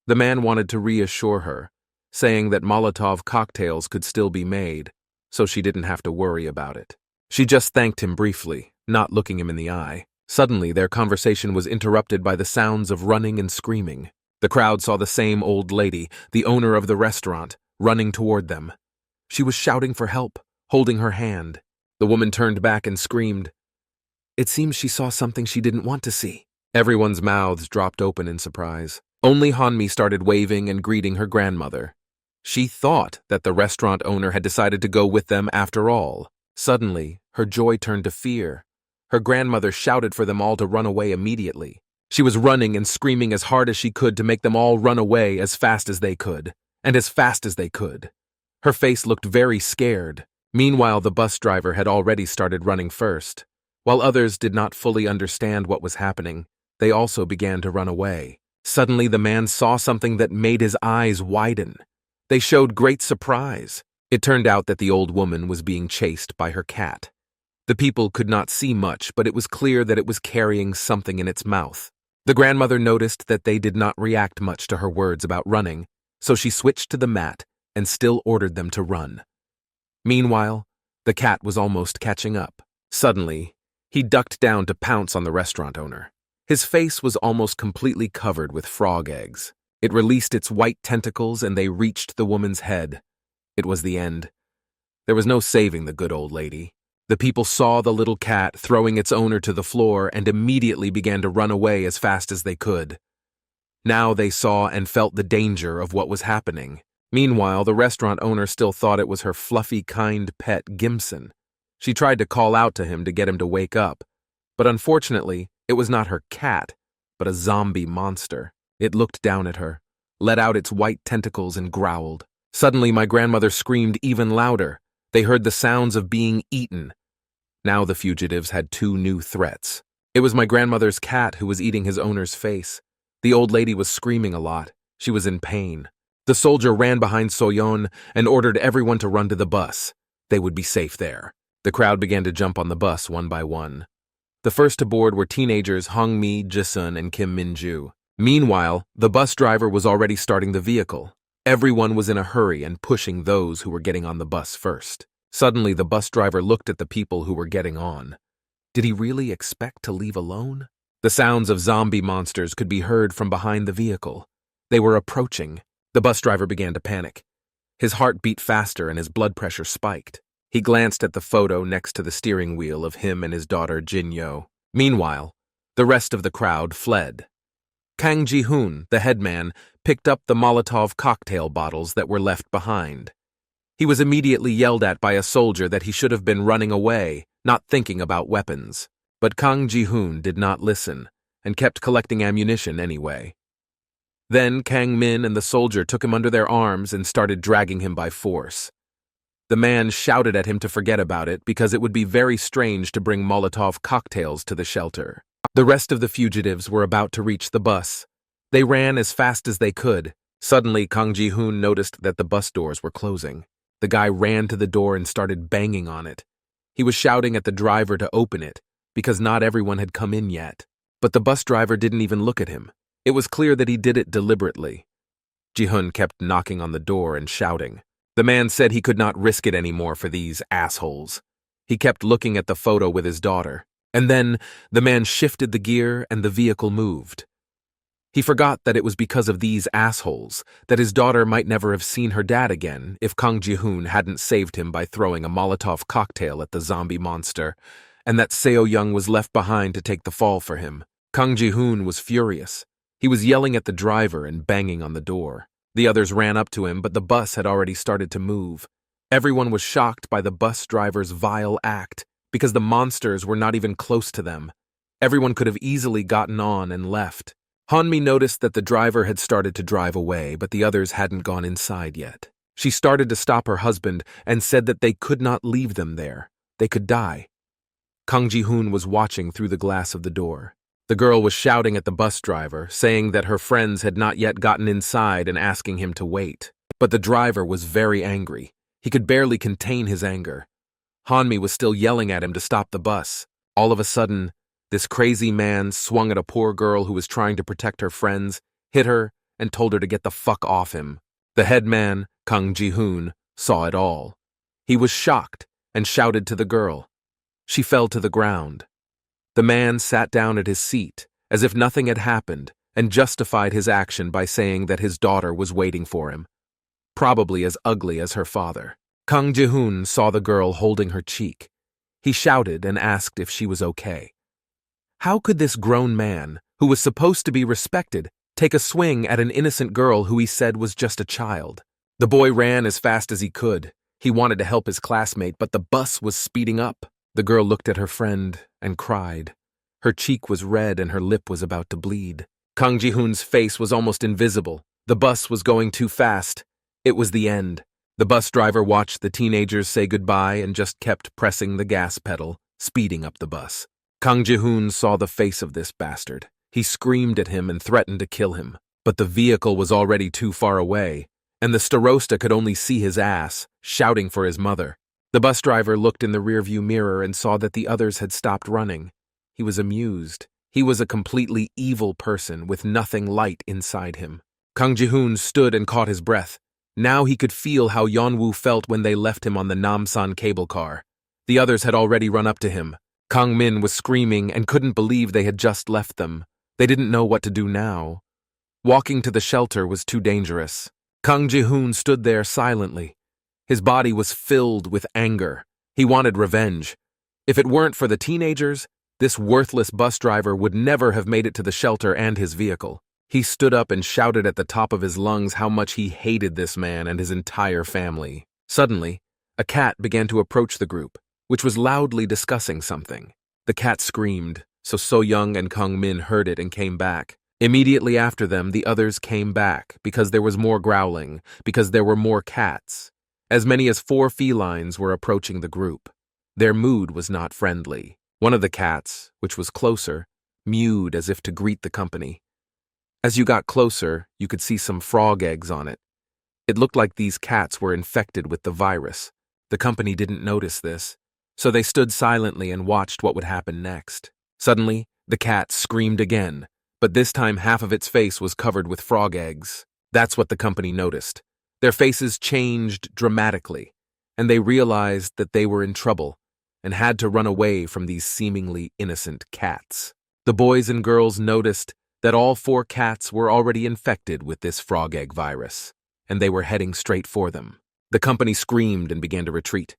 Speaker 1: The man wanted to reassure her, saying that Molotov cocktails could still be made, so she didn't have to worry about it. She just thanked him briefly, not looking him in the eye. Suddenly, their conversation was interrupted by the sounds of running and screaming. The crowd saw the same old lady, the owner of the restaurant, running toward them. She was shouting for help, holding her hand. The woman turned back and screamed. It seems she saw something she didn't want to see. Everyone's mouths dropped open in surprise. Only Hanmi started waving and greeting her grandmother. She thought that the restaurant owner had decided to go with them after all. Suddenly, her joy turned to fear. Her grandmother shouted for them all to run away immediately. She was running and screaming as hard as she could to make them all run away as fast as they could, and as fast as they could. Her face looked very scared. Meanwhile, the bus driver had already started running first. While others did not fully understand what was happening, they also began to run away. Suddenly, the man saw something that made his eyes widen. They showed great surprise. It turned out that the old woman was being chased by her cat. The people could not see much, but it was clear that it was carrying something in its mouth. The grandmother noticed that they did not react much to her words about running, so she switched to the mat and still ordered them to run. Meanwhile, the cat was almost catching up. Suddenly, he ducked down to pounce on the restaurant owner. His face was almost completely covered with frog eggs. It released its white tentacles and they reached the woman's head. It was the end. There was no saving the good old lady. The people saw the little cat throwing its owner to the floor and immediately began to run away as fast as they could. Now they saw and felt the danger of what was happening. Meanwhile, the restaurant owner still thought it was her fluffy, kind pet, Gimson. She tried to call out to him to get him to wake up, but unfortunately, it was not her cat, but a zombie monster. It looked down at her, let out its white tentacles and growled. Suddenly, my grandmother screamed even louder. They heard the sounds of being eaten. Now the fugitives had two new threats. It was my grandmother's cat who was eating his owner's face. The old lady was screaming a lot. She was in pain. The soldier ran behind Soyon and ordered everyone to run to the bus. They would be safe there. The crowd began to jump on the bus one by one. The first to board were teenagers Hong-mi, Ji-sun, and Kim Min-ju. Meanwhile, the bus driver was already starting the vehicle. Everyone was in a hurry and pushing those who were getting on the bus first. Suddenly, the bus driver looked at the people who were getting on. Did he really expect to leave alone? The sounds of zombie monsters could be heard from behind the vehicle. They were approaching. The bus driver began to panic. His heart beat faster and his blood pressure spiked. He glanced at the photo next to the steering wheel of him and his daughter Jin-yo. Meanwhile, the rest of the crowd fled. Kang Ji-hoon, the headman, picked up the Molotov cocktail bottles that were left behind. He was immediately yelled at by a soldier that he should have been running away, not thinking about weapons. But Kang Ji-hoon did not listen and kept collecting ammunition anyway. Then Kang Min and the soldier took him under their arms and started dragging him by force. The man shouted at him to forget about it because it would be very strange to bring Molotov cocktails to the shelter. The rest of the fugitives were about to reach the bus. They ran as fast as they could. Suddenly, Kang Ji-hoon noticed that the bus doors were closing. The guy ran to the door and started banging on it. He was shouting at the driver to open it, because not everyone had come in yet. But the bus driver didn't even look at him. It was clear that he did it deliberately. Ji-hoon kept knocking on the door and shouting. The man said he could not risk it anymore for these assholes. He kept looking at the photo with his daughter. And then the man shifted the gear and the vehicle moved. He forgot that it was because of these assholes that his daughter might never have seen her dad again if Kang Ji-hoon hadn't saved him by throwing a Molotov cocktail at the zombie monster, and that Seo-young was left behind to take the fall for him. Kang Ji-hoon was furious. He was yelling at the driver and banging on the door. The others ran up to him, but the bus had already started to move. Everyone was shocked by the bus driver's vile act, because the monsters were not even close to them. Everyone could have easily gotten on and left. Hanmi noticed that the driver had started to drive away, but the others hadn't gone inside yet. She started to stop her husband and said that they could not leave them there. They could die. Kang Ji-hoon was watching through the glass of the door. The girl was shouting at the bus driver, saying that her friends had not yet gotten inside and asking him to wait. But the driver was very angry. He could barely contain his anger. Hanmi was still yelling at him to stop the bus. All of a sudden, this crazy man swung at a poor girl who was trying to protect her friends, hit her, and told her to get the fuck off him. The headman, Kang Ji-hoon, saw it all. He was shocked and shouted to the girl. She fell to the ground. The man sat down at his seat, as if nothing had happened, and justified his action by saying that his daughter was waiting for him, probably as ugly as her father. Kang Ji-hoon saw the girl holding her cheek. He shouted and asked if she was okay. How could this grown man, who was supposed to be respected, take a swing at an innocent girl who he said was just a child? The boy ran as fast as he could. He wanted to help his classmate, but the bus was speeding up. The girl looked at her friend and cried. Her cheek was red and her lip was about to bleed. Kang Ji-hoon's face was almost invisible. The bus was going too fast. It was the end. The bus driver watched the teenagers say goodbye and just kept pressing the gas pedal, speeding up the bus. Kang Ji-hoon saw the face of this bastard. He screamed at him and threatened to kill him. But the vehicle was already too far away, and the starosta could only see his ass, shouting for his mother. The bus driver looked in the rearview mirror and saw that the others had stopped running. He was amused. He was a completely evil person with nothing light inside him. Kang Ji-hoon stood and caught his breath. Now he could feel how Yeon-woo felt when they left him on the Namsan cable car. The others had already run up to him. Kang Min was screaming and couldn't believe they had just left them. They didn't know what to do now. Walking to the shelter was too dangerous. Kang Ji-hoon stood there silently. His body was filled with anger. He wanted revenge. If it weren't for the teenagers, this worthless bus driver would never have made it to the shelter and his vehicle. He stood up and shouted at the top of his lungs how much he hated this man and his entire family. Suddenly, a cat began to approach the group, which was loudly discussing something. The cat screamed, so So-young and Kang Min heard it and came back. Immediately after them, the others came back because there was more growling, because there were more cats. As many as 4 felines were approaching the group. Their mood was not friendly. One of the cats, which was closer, mewed as if to greet the company. As you got closer, you could see some frog eggs on it. It looked like these cats were infected with the virus. The company didn't notice this, so they stood silently and watched what would happen next. Suddenly, the cat screamed again, but this time half of its face was covered with frog eggs. That's what the company noticed. Their faces changed dramatically, and they realized that they were in trouble and had to run away from these seemingly innocent cats. The boys and girls noticed that all 4 cats were already infected with this frog egg virus, and they were heading straight for them. The company screamed and began to retreat.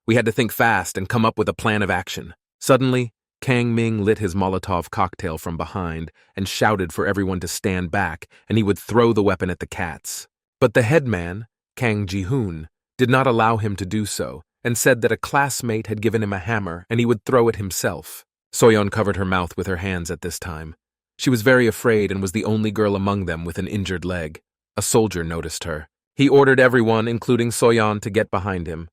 Speaker 1: We had to think fast and come up with a plan of action. Suddenly, Kang Ming lit his Molotov cocktail from behind and shouted for everyone to stand back, and he would throw the weapon at the cats. But the headman, Kang Ji-hoon, did not allow him to do so and said that a classmate had given him a hammer and he would throw it himself. Soyon covered her mouth with her hands at this time. She was very afraid and was the only girl among them with an injured leg. A soldier noticed her. He ordered everyone, including Soyon, to get behind him.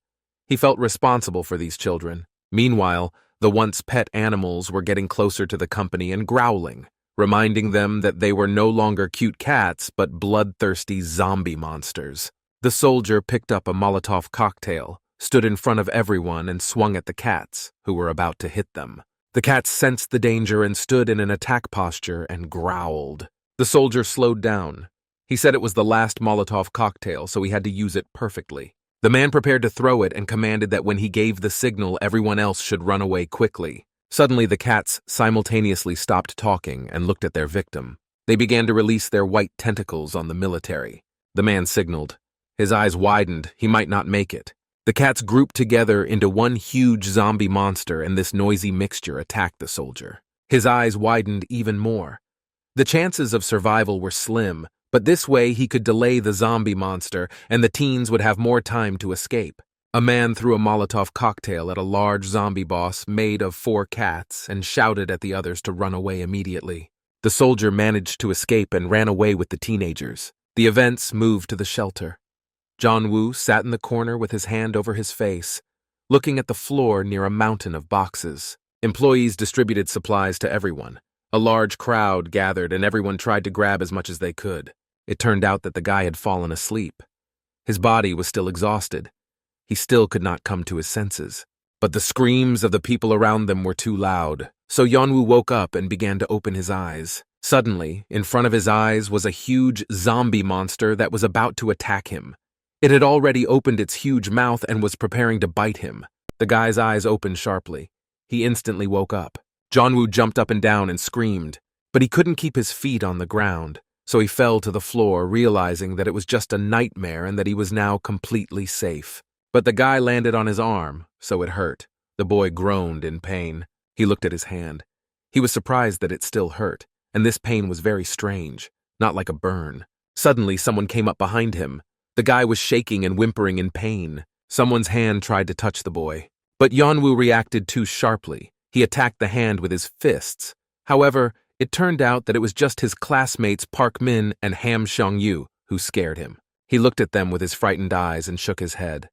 Speaker 1: He felt responsible for these children. Meanwhile, the once pet animals were getting closer to the company and growling, reminding them that they were no longer cute cats but bloodthirsty zombie monsters. The soldier picked up a Molotov cocktail, stood in front of everyone, and swung at the cats, who were about to hit them. The cats sensed the danger and stood in an attack posture and growled. The soldier slowed down. He said it was the last Molotov cocktail, so he had to use it perfectly. The man prepared to throw it and commanded that when he gave the signal, everyone else should run away quickly. Suddenly, the cats simultaneously stopped talking and looked at their victim. They began to release their white tentacles on the military. The man signaled. His eyes widened. He might not make it. The cats grouped together into one huge zombie monster, and this noisy mixture attacked the soldier. His eyes widened even more. The chances of survival were slim, but this way he could delay the zombie monster, and the teens would have more time to escape. A man threw a Molotov cocktail at a large zombie boss made of 4 cats and shouted at the others to run away immediately. The soldier managed to escape and ran away with the teenagers. The events moved to the shelter. Yeon-woo sat in the corner with his hand over his face, looking at the floor near a mountain of boxes. Employees distributed supplies to everyone. A large crowd gathered and everyone tried to grab as much as they could. It turned out that the guy had fallen asleep. His body was still exhausted. He still could not come to his senses. But the screams of the people around them were too loud, so Yeon-woo woke up and began to open his eyes. Suddenly, in front of his eyes was a huge zombie monster that was about to attack him. It had already opened its huge mouth and was preparing to bite him. The guy's eyes opened sharply. He instantly woke up. Yeon-woo jumped up and down and screamed, but he couldn't keep his feet on the ground. So he fell to the floor, realizing that it was just a nightmare and that he was now completely safe. But the guy landed on his arm, so it hurt. The boy groaned in pain. He looked at his hand. He was surprised that it still hurt, and this pain was very strange, not like a burn. Suddenly, someone came up behind him. The guy was shaking and whimpering in pain. Someone's hand tried to touch the boy. But Yeon-woo reacted too sharply. He attacked the hand with his fists. However, it turned out that it was just his classmates Park Min and Ham Seong-yu who scared him. He looked at them with his frightened eyes and shook his head.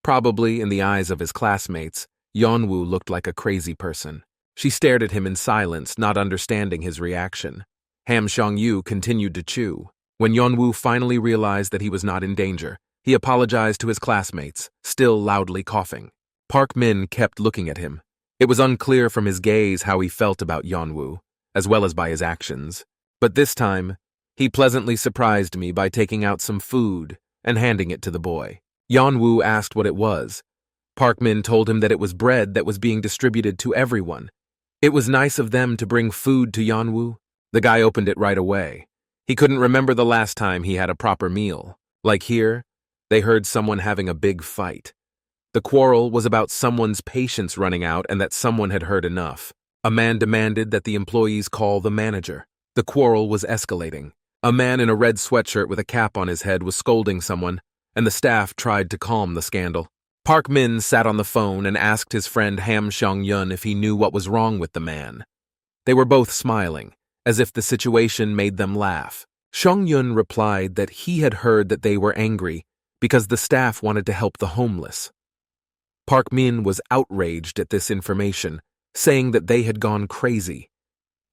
Speaker 1: Probably in the eyes of his classmates, Yeon-woo looked like a crazy person. She stared at him in silence, not understanding his reaction. Ham Seong-yu continued to chew. When Yeon-woo finally realized that he was not in danger, he apologized to his classmates, still loudly coughing. Park Min kept looking at him. It was unclear from his gaze how he felt about Yeon-woo, as well as by his actions. But this time, he pleasantly surprised me by taking out some food and handing it to the boy. Yeon-woo asked what it was. Park Min told him that it was bread that was being distributed to everyone. It was nice of them to bring food to Yeon-woo. The guy opened it right away. He couldn't remember the last time he had a proper meal. Like here, they heard someone having a big fight. The quarrel was about someone's patience running out and that someone had heard enough. A man demanded that the employees call the manager. The quarrel was escalating. A man in a red sweatshirt with a cap on his head was scolding someone, and the staff tried to calm the scandal. Park Min sat on the phone and asked his friend Ham Seong-yun if he knew what was wrong with the man. They were both smiling, as if the situation made them laugh. Seong-yun replied that he had heard that they were angry because the staff wanted to help the homeless. Park Min was outraged at this information, saying that they had gone crazy.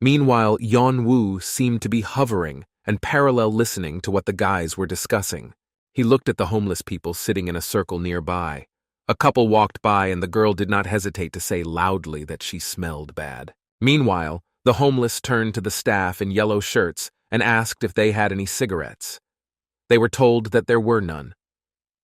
Speaker 1: Meanwhile, Yeon-woo seemed to be hovering and parallel listening to what the guys were discussing. He looked at the homeless people sitting in a circle nearby. A couple walked by and the girl did not hesitate to say loudly that she smelled bad. Meanwhile, the homeless turned to the staff in yellow shirts and asked if they had any cigarettes. They were told that there were none.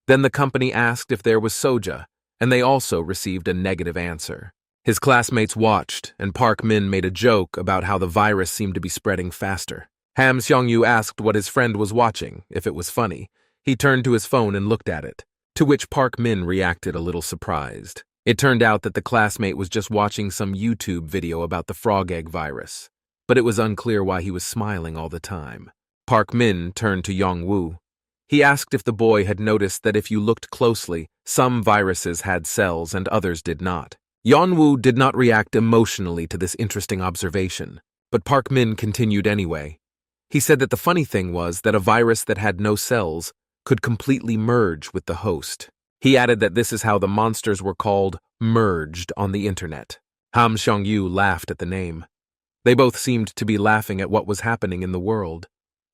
Speaker 1: Then the company asked if there was soja, and they also received a negative answer. His classmates watched, and Park Min made a joke about how the virus seemed to be spreading faster. Ham Seong-yu asked what his friend was watching, if it was funny. He turned to his phone and looked at it, to which Park Min reacted a little surprised. It turned out that the classmate was just watching some YouTube video about the frog egg virus, but it was unclear why he was smiling all the time. Park Min turned to Yeon-woo. He asked if the boy had noticed that if you looked closely, some viruses had cells and others did not. Yeon-woo did not react emotionally to this interesting observation, but Park Min continued anyway. He said that the funny thing was that a virus that had no cells could completely merge with the host. He added that this is how the monsters were called merged on the internet. Ham Seong-yu laughed at the name. They both seemed to be laughing at what was happening in the world.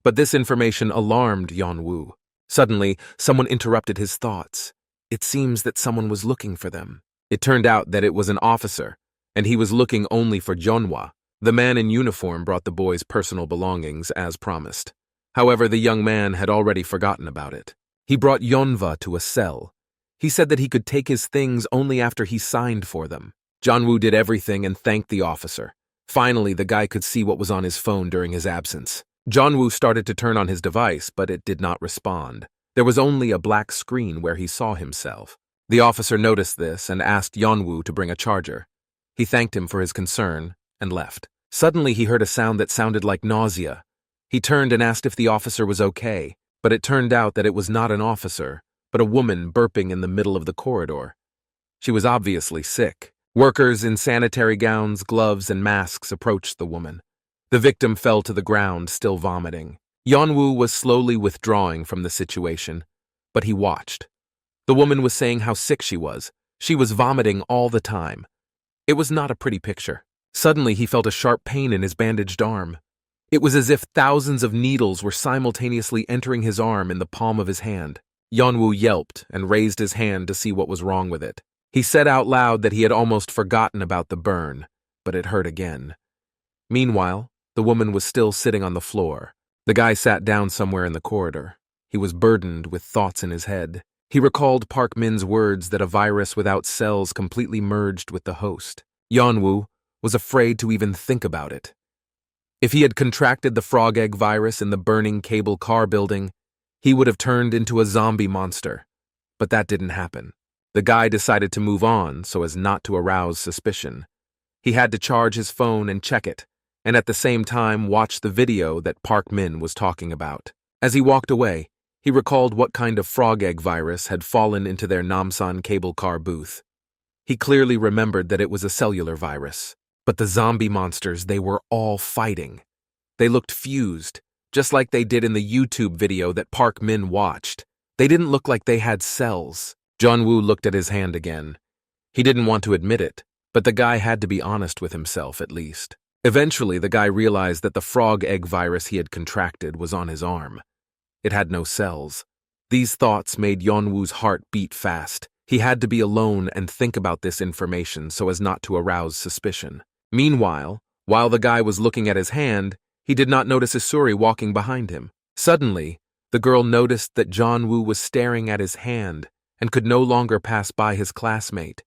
Speaker 1: But this information alarmed Yeon-woo. Suddenly, someone interrupted his thoughts. It seems that someone was looking for them. It turned out that it was an officer, and he was looking only for Jeonwoo. The man in uniform brought the boy's personal belongings, as promised. However, the young man had already forgotten about it. He brought Yeonwoo to a cell. He said that he could take his things only after he signed for them. Jeonwoo did everything and thanked the officer. Finally, the guy could see what was on his phone during his absence. Jeonwoo started to turn on his device, but it did not respond. There was only a black screen where he saw himself. The officer noticed this and asked Yeonwoo to bring a charger. He thanked him for his concern and left. Suddenly, he heard a sound that sounded like nausea. He turned and asked if the officer was okay, but it turned out that it was not an officer, but a woman burping in the middle of the corridor. She was obviously sick. Workers in sanitary gowns, gloves, and masks approached the woman. The victim fell to the ground, still vomiting. Yeonwoo was slowly withdrawing from the situation, but he watched. The woman was saying how sick she was. She was vomiting all the time. It was not a pretty picture. Suddenly, he felt a sharp pain in his bandaged arm. It was as if thousands of needles were simultaneously entering his arm in the palm of his hand. Yeonwoo yelped and raised his hand to see what was wrong with it. He said out loud that he had almost forgotten about the burn, but it hurt again. Meanwhile, the woman was still sitting on the floor. The guy sat down somewhere in the corridor. He was burdened with thoughts in his head. He recalled Park Min's words that a virus without cells completely merged with the host. Yeonwoo was afraid to even think about it. If he had contracted the frog egg virus in the burning cable car building, he would have turned into a zombie monster. But that didn't happen. The guy decided to move on so as not to arouse suspicion. He had to charge his phone and check it, and at the same time watch the video that Park Min was talking about. As he walked away, he recalled what kind of frog egg virus had fallen into their Namsan cable car booth. He clearly remembered that it was a cellular virus. But the zombie monsters they were all fighting. They looked fused, just like they did in the YouTube video that Park Min watched. They didn't look like they had cells. Jeonwoo looked at his hand again. He didn't want to admit it, but the guy had to be honest with himself at least. Eventually, the guy realized that the frog egg virus he had contracted was on his arm. It had no cells. These thoughts made Yeonwoo's heart beat fast. He had to be alone and think about this information so as not to arouse suspicion. Meanwhile, while the guy was looking at his hand, he did not notice Isuri walking behind him. Suddenly, the girl noticed that Jeonwoo was staring at his hand and could no longer pass by his classmate.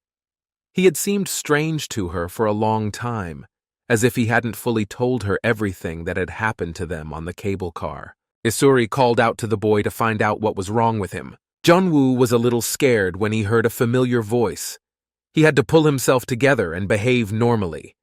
Speaker 1: He had seemed strange to her for a long time, as if he hadn't fully told her everything that had happened to them on the cable car. Isuri called out to the boy to find out what was wrong with him. Jeonwoo was a little scared when he heard a familiar voice. He had to pull himself together and behave normally.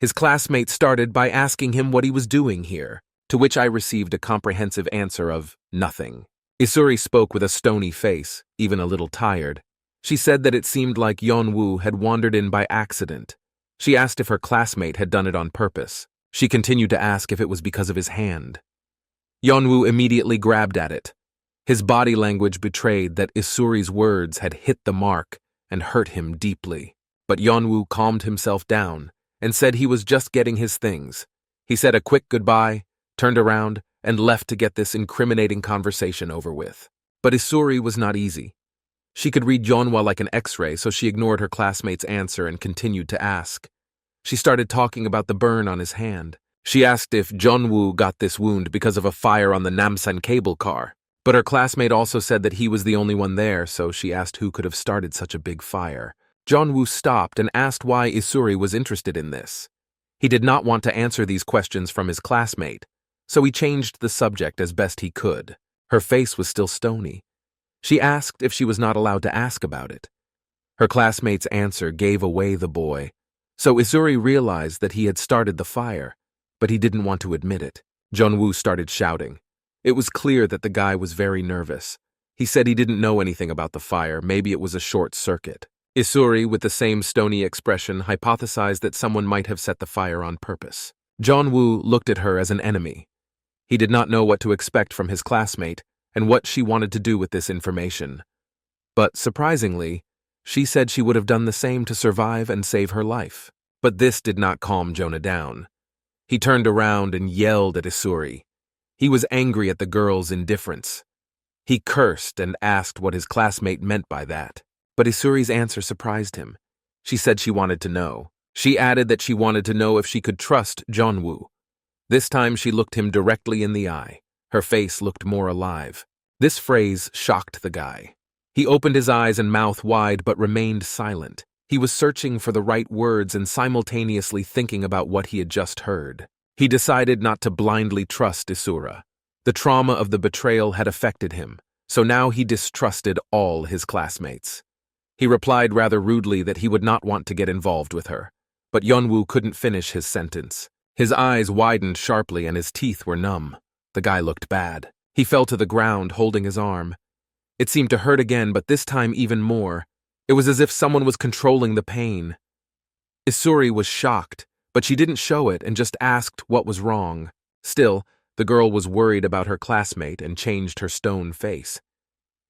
Speaker 1: His classmate started by asking him what he was doing here, to which I received a comprehensive answer of nothing. Isuri spoke with a stony face, even a little tired. She said that it seemed like Yeonwoo had wandered in by accident. She asked if her classmate had done it on purpose. She continued to ask if it was because of his hand. Yeonwoo immediately grabbed at it. His body language betrayed that Isuri's words had hit the mark, and hurt him deeply. But Yeonwoo calmed himself down and said he was just getting his things. He said a quick goodbye, turned around, and left to get this incriminating conversation over with. But Isuri was not easy. She could read Yeonwoo like an X-ray, so she ignored her classmate's answer and continued to ask. She started talking about the burn on his hand. She asked if Yeonwoo got this wound because of a fire on the Namsan cable car. But her classmate also said that he was the only one there, so she asked who could have started such a big fire. Yeonwoo stopped and asked why Isuri was interested in this. He did not want to answer these questions from his classmate, so he changed the subject as best he could. Her face was still stony. She asked if she was not allowed to ask about it. Her classmate's answer gave away the boy, so Isuri realized that he had started the fire, but he didn't want to admit it. Yeonwoo started shouting. It was clear that the guy was very nervous. He said he didn't know anything about the fire, maybe it was a short circuit. Isuri, with the same stony expression, hypothesized that someone might have set the fire on purpose. Yeonwoo looked at her as an enemy. He did not know what to expect from his classmate and what she wanted to do with this information. But surprisingly, she said she would have done the same to survive and save her life. But this did not calm Jonah down. He turned around and yelled at Isuri. He was angry at the girl's indifference. He cursed and asked what his classmate meant by that. But Isuri's answer surprised him. She said she wanted to know. She added that she wanted to know if she could trust Yeonwoo. This time she looked him directly in the eye. Her face looked more alive. This phrase shocked the guy. He opened his eyes and mouth wide but remained silent. He was searching for the right words and simultaneously thinking about what he had just heard. He decided not to blindly trust Isura. The trauma of the betrayal had affected him, so now he distrusted all his classmates. He replied rather rudely that he would not want to get involved with her, but Yeonwoo couldn't finish his sentence. His eyes widened sharply and his teeth were numb. The guy looked bad. He fell to the ground, holding his arm. It seemed to hurt again, but this time even more. It was as if someone was controlling the pain. Isuri was shocked, but she didn't show it and just asked what was wrong. Still, the girl was worried about her classmate and changed her stone face.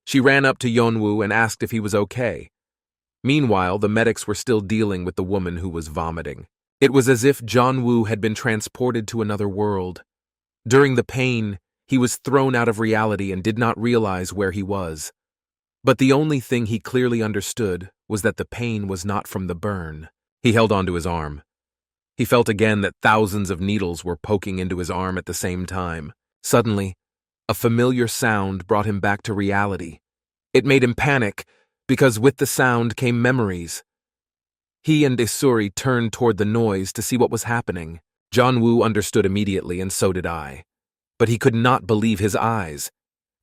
Speaker 1: She ran up to Yeonwoo and asked if he was okay. Meanwhile, the medics were still dealing with the woman who was vomiting. It was as if Yeonwoo had been transported to another world. During the pain, he was thrown out of reality and did not realize where he was. But the only thing he clearly understood was that the pain was not from the burn. He held onto his arm. He felt again that thousands of needles were poking into his arm at the same time. Suddenly, a familiar sound brought him back to reality. It made him panic, because with the sound came memories. He and Isuri turned toward the noise to see what was happening. Yeonwoo understood immediately, and so did I. But he could not believe his eyes.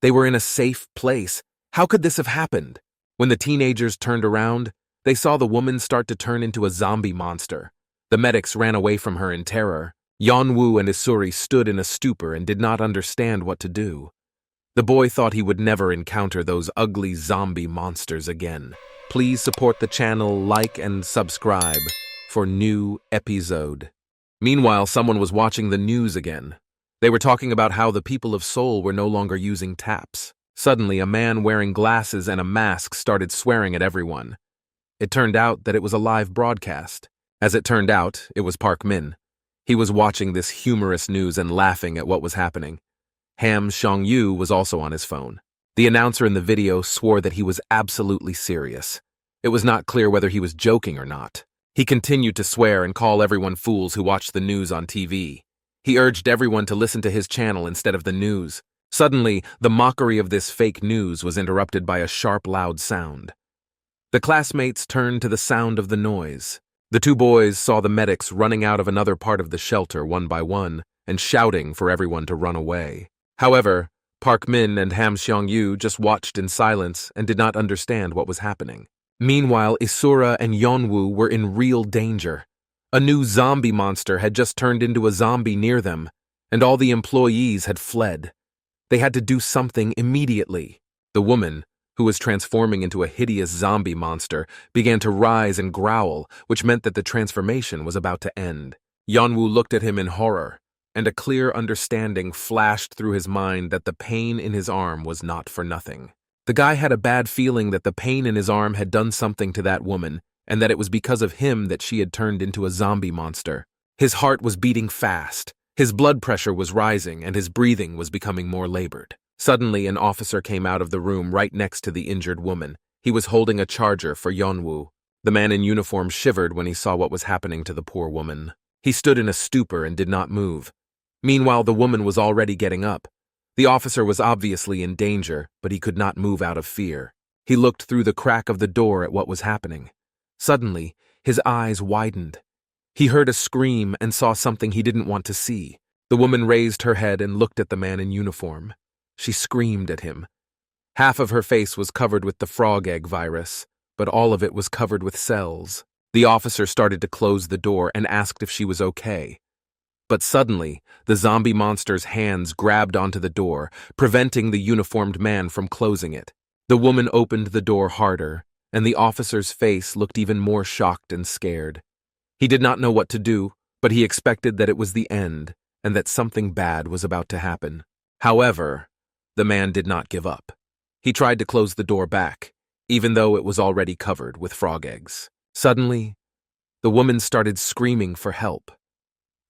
Speaker 1: They were in a safe place. How could this have happened? When the teenagers turned around, they saw the woman start to turn into a zombie monster. The medics ran away from her in terror. Yeonwoo and Isuri stood in a stupor and did not understand what to do. The boy thought he would never encounter those ugly zombie monsters again. Please support the channel, like and subscribe for new episode. Meanwhile, someone was watching the news again. They were talking about how the people of Seoul were no longer using taps. Suddenly, a man wearing glasses and a mask started swearing at everyone. It turned out that it was a live broadcast. As it turned out, it was Park Min. He was watching this humorous news and laughing at what was happening. Ham Seong-yu was also on his phone. The announcer in the video swore that he was absolutely serious. It was not clear whether he was joking or not. He continued to swear and call everyone fools who watched the news on TV. He urged everyone to listen to his channel instead of the news. Suddenly, the mockery of this fake news was interrupted by a sharp, loud sound. The classmates turned to the sound of the noise. The two boys saw the medics running out of another part of the shelter one by one and shouting for everyone to run away. However, Park Min and Ham Seong-yu just watched in silence and did not understand what was happening. Meanwhile, Isura and Yeonwoo were in real danger. A new zombie monster had just turned into a zombie near them, and all the employees had fled. They had to do something immediately. The woman, who was transforming into a hideous zombie monster, began to rise and growl, which meant that the transformation was about to end. Yeonwoo looked at him in horror, and a clear understanding flashed through his mind that the pain in his arm was not for nothing. The guy had a bad feeling that the pain in his arm had done something to that woman, and that it was because of him that she had turned into a zombie monster. His heart was beating fast, his blood pressure was rising, and his breathing was becoming more labored. Suddenly, an officer came out of the room right next to the injured woman. He was holding a charger for Yeonwoo. The man in uniform shivered when he saw what was happening to the poor woman. He stood in a stupor and did not move. Meanwhile, the woman was already getting up. The officer was obviously in danger, but he could not move out of fear. He looked through the crack of the door at what was happening. Suddenly, his eyes widened. He heard a scream and saw something he didn't want to see. The woman raised her head and looked at the man in uniform. She screamed at him. Half of her face was covered with the frog egg virus, but all of it was covered with cells. The officer started to close the door and asked if she was okay. But suddenly, the zombie monster's hands grabbed onto the door, preventing the uniformed man from closing it. The woman opened the door harder, and the officer's face looked even more shocked and scared. He did not know what to do, but he expected that it was the end, and that something bad was about to happen. However, the man did not give up. He tried to close the door back, even though it was already covered with frog eggs. Suddenly, the woman started screaming for help.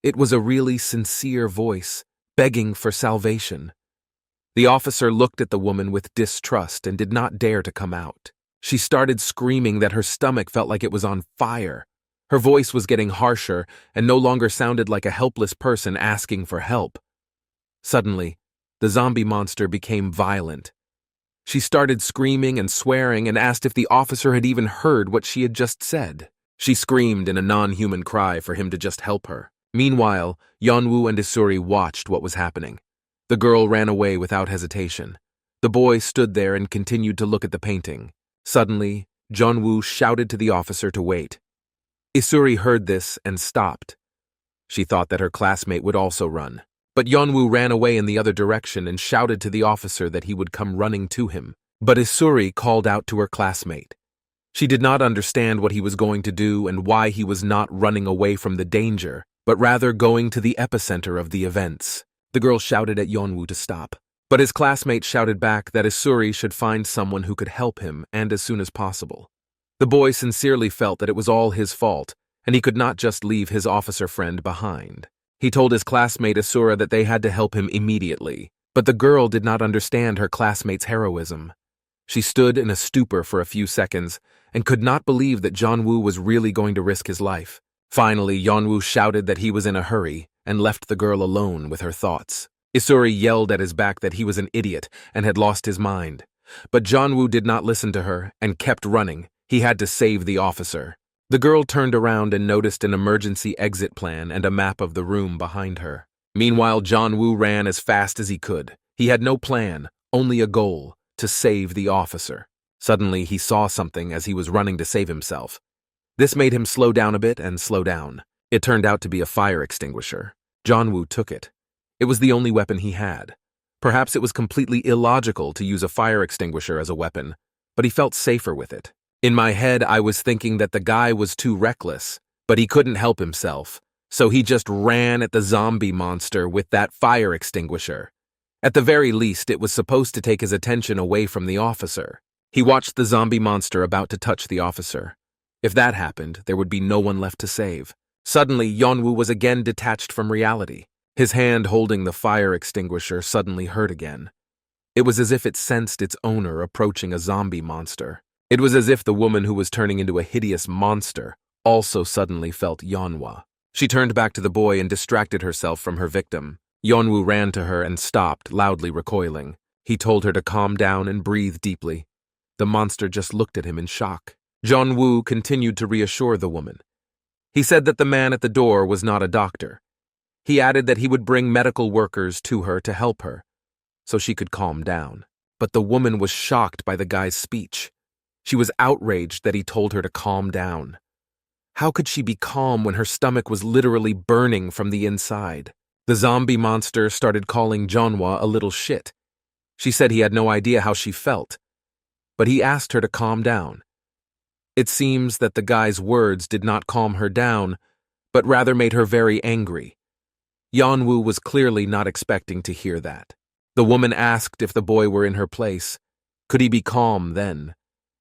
Speaker 1: It was a really sincere voice, begging for salvation. The officer looked at the woman with distrust and did not dare to come out. She started screaming that her stomach felt like it was on fire. Her voice was getting harsher and no longer sounded like a helpless person asking for help. Suddenly, the zombie monster became violent. She started screaming and swearing and asked if the officer had even heard what she had just said. She screamed in a non-human cry for him to just help her. Meanwhile, Yeonwoo and Isuri watched what was happening. The girl ran away without hesitation. The boy stood there and continued to look at the painting. Suddenly, Yeonwoo shouted to the officer to wait. Isuri heard this and stopped. She thought that her classmate would also run. But Yeonwoo ran away in the other direction and shouted to the officer that he would come running to him. But Isuri called out to her classmate. She did not understand what he was going to do and why he was not running away from the danger, but rather going to the epicenter of the events. The girl shouted at Yeonwoo to stop. But his classmate shouted back that Isuri should find someone who could help him, and as soon as possible. The boy sincerely felt that it was all his fault, and he could not just leave his officer friend behind. He told his classmate Isura that they had to help him immediately, but the girl did not understand her classmate's heroism. She stood in a stupor for a few seconds and could not believe that Yeonwoo was really going to risk his life. Finally, Yeonwoo shouted that he was in a hurry and left the girl alone with her thoughts. Isuri yelled at his back that he was an idiot and had lost his mind. But Yeonwoo did not listen to her and kept running. He had to save the officer. The girl turned around and noticed an emergency exit plan and a map of the room behind her. Meanwhile, Yeonwoo ran as fast as he could. He had no plan, only a goal: to save the officer. Suddenly, he saw something as he was running to save himself. This made him slow down a bit and slow down. It turned out to be a fire extinguisher. Yeonwoo took it. It was the only weapon he had. Perhaps it was completely illogical to use a fire extinguisher as a weapon, but he felt safer with it. In my head, I was thinking that the guy was too reckless, but he couldn't help himself, so he just ran at the zombie monster with that fire extinguisher. At the very least, it was supposed to take his attention away from the officer. He watched the zombie monster about to touch the officer. If that happened, there would be no one left to save. Suddenly, Yeonwoo was again detached from reality. His hand holding the fire extinguisher suddenly hurt again. It was as if it sensed its owner approaching a zombie monster. It was as if the woman who was turning into a hideous monster also suddenly felt Yeonwoo. She turned back to the boy and distracted herself from her victim. Yeonwoo ran to her and stopped, loudly recoiling. He told her to calm down and breathe deeply. The monster just looked at him in shock. Yeonwoo continued to reassure the woman. He said that the man at the door was not a doctor. He added that he would bring medical workers to her to help her, so she could calm down. But the woman was shocked by the guy's speech. She was outraged that he told her to calm down. How could she be calm when her stomach was literally burning from the inside? The zombie monster started calling Yeonwoo a little shit. She said he had no idea how she felt, but he asked her to calm down. It seems that the guy's words did not calm her down, but rather made her very angry. Yeonwoo was clearly not expecting to hear that. The woman asked if the boy were in her place. Could he be calm then?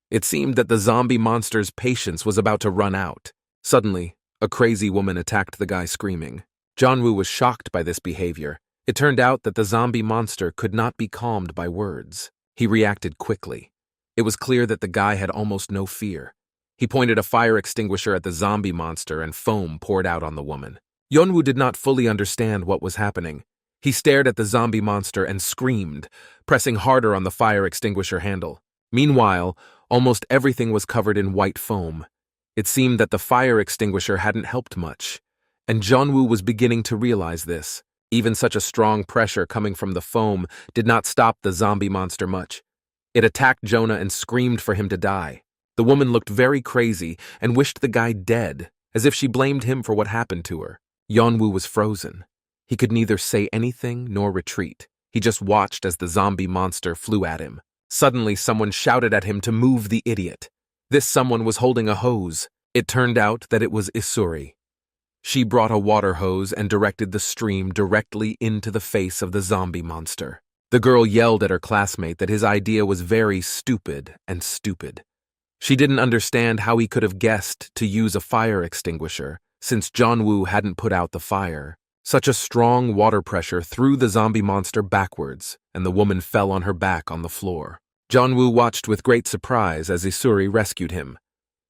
Speaker 1: It seemed that the zombie monster's patience was about to run out. Suddenly, a crazy woman attacked the guy screaming. Yeon-woo was shocked by this behavior. It turned out that the zombie monster could not be calmed by words. He reacted quickly. It was clear that the guy had almost no fear. He pointed a fire extinguisher at the zombie monster and foam poured out on the woman. Yeon-woo did not fully understand what was happening. He stared at the zombie monster and screamed, pressing harder on the fire extinguisher handle. Meanwhile, almost everything was covered in white foam. It seemed that the fire extinguisher hadn't helped much, and Yeon-woo was beginning to realize this. Even such a strong pressure coming from the foam did not stop the zombie monster much. It attacked Jonah and screamed for him to die. The woman looked very crazy and wished the guy dead, as if she blamed him for what happened to her. Yeon-woo was frozen. He could neither say anything nor retreat. He just watched as the zombie monster flew at him. Suddenly, someone shouted at him to move the idiot. This someone was holding a hose. It turned out that it was Isuri. She brought a water hose and directed the stream directly into the face of the zombie monster. The girl yelled at her classmate that his idea was very stupid and stupid. She didn't understand how he could have guessed to use a fire extinguisher, since Yeon-woo hadn't put out the fire. Such a strong water pressure threw the zombie monster backwards, and the woman fell on her back on the floor. Yeon-woo watched with great surprise as Isuri rescued him.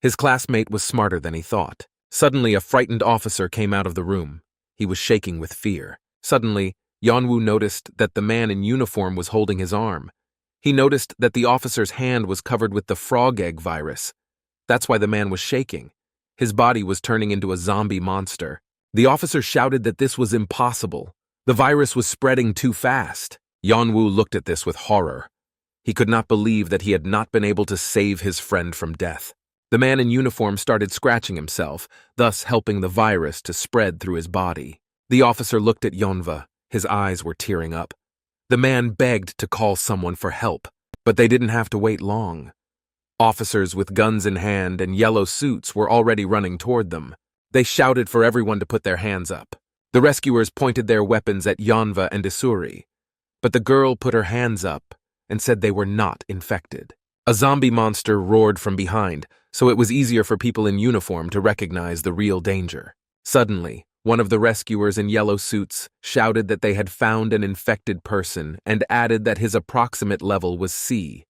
Speaker 1: His classmate was smarter than he thought. Suddenly, a frightened officer came out of the room. He was shaking with fear. Suddenly, Yeon-woo noticed that the man in uniform was holding his arm. He noticed that the officer's hand was covered with the frog egg virus. That's why the man was shaking. His body was turning into a zombie monster. The officer shouted that this was impossible. The virus was spreading too fast. Yeon-woo looked at this with horror. He could not believe that he had not been able to save his friend from death. The man in uniform started scratching himself, thus helping the virus to spread through his body. The officer looked at Yeonwoo. His eyes were tearing up. The man begged to call someone for help, but they didn't have to wait long. Officers with guns in hand and yellow suits were already running toward them. They shouted for everyone to put their hands up. The rescuers pointed their weapons at Yeonwoo and Isuri, but the girl put her hands up and said they were not infected. A zombie monster roared from behind, so it was easier for people in uniform to recognize the real danger. Suddenly, one of the rescuers in yellow suits shouted that they had found an infected person and added that his approximate level was C.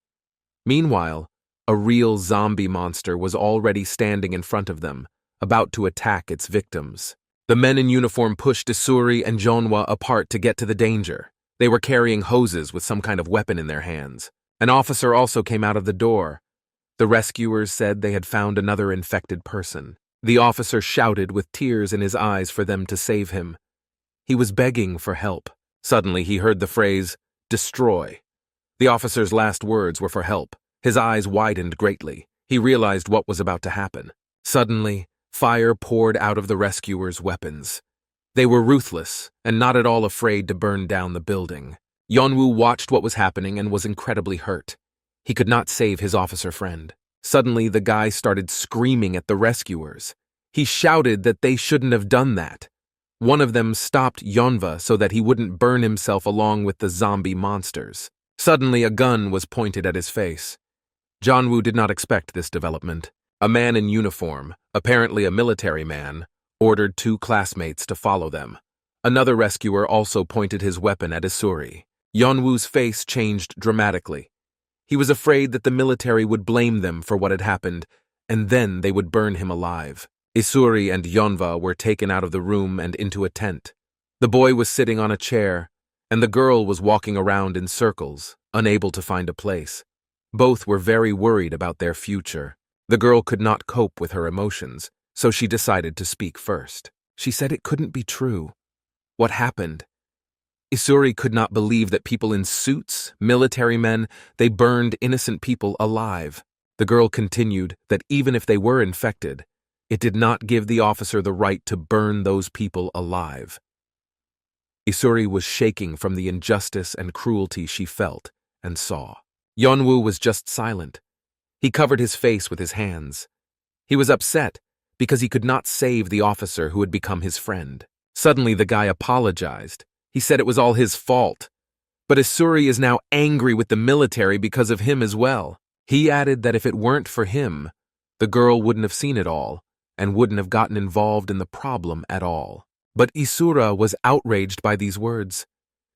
Speaker 1: Meanwhile, a real zombie monster was already standing in front of them, about to attack its victims. The men in uniform pushed Isuri and Yeonwoo apart to get to the danger. They were carrying hoses with some kind of weapon in their hands. An officer also came out of the door. The rescuers said they had found another infected person. The officer shouted with tears in his eyes for them to save him. He was begging for help. Suddenly he heard the phrase, "destroy." The officer's last words were for help. His eyes widened greatly. He realized what was about to happen. Suddenly, fire poured out of the rescuers' weapons. They were ruthless and not at all afraid to burn down the building. Yeon-woo watched what was happening and was incredibly hurt. He could not save his officer friend. Suddenly, the guy started screaming at the rescuers. He shouted that they shouldn't have done that. One of them stopped Yeonwoo so that he wouldn't burn himself along with the zombie monsters. Suddenly, a gun was pointed at his face. Yeon-woo did not expect this development. A man in uniform, apparently a military man, ordered two classmates to follow them. Another rescuer also pointed his weapon at Isuri. Yeon-woo's face changed dramatically. He was afraid that the military would blame them for what had happened, and then they would burn him alive. Isuri and Yeonwoo were taken out of the room and into a tent. The boy was sitting on a chair, and the girl was walking around in circles, unable to find a place. Both were very worried about their future. The girl could not cope with her emotions, so she decided to speak first. She said it couldn't be true. What happened? Isuri could not believe that people in suits, military men, they burned innocent people alive. The girl continued that even if they were infected, it did not give the officer the right to burn those people alive. Isuri was shaking from the injustice and cruelty she felt and saw. Yeon-woo was just silent. He covered his face with his hands. He was upset because he could not save the officer who had become his friend. Suddenly, the guy apologized. He said it was all his fault. But Isuri is now angry with the military because of him as well. He added that if it weren't for him, the girl wouldn't have seen it all and wouldn't have gotten involved in the problem at all. But Isura was outraged by these words.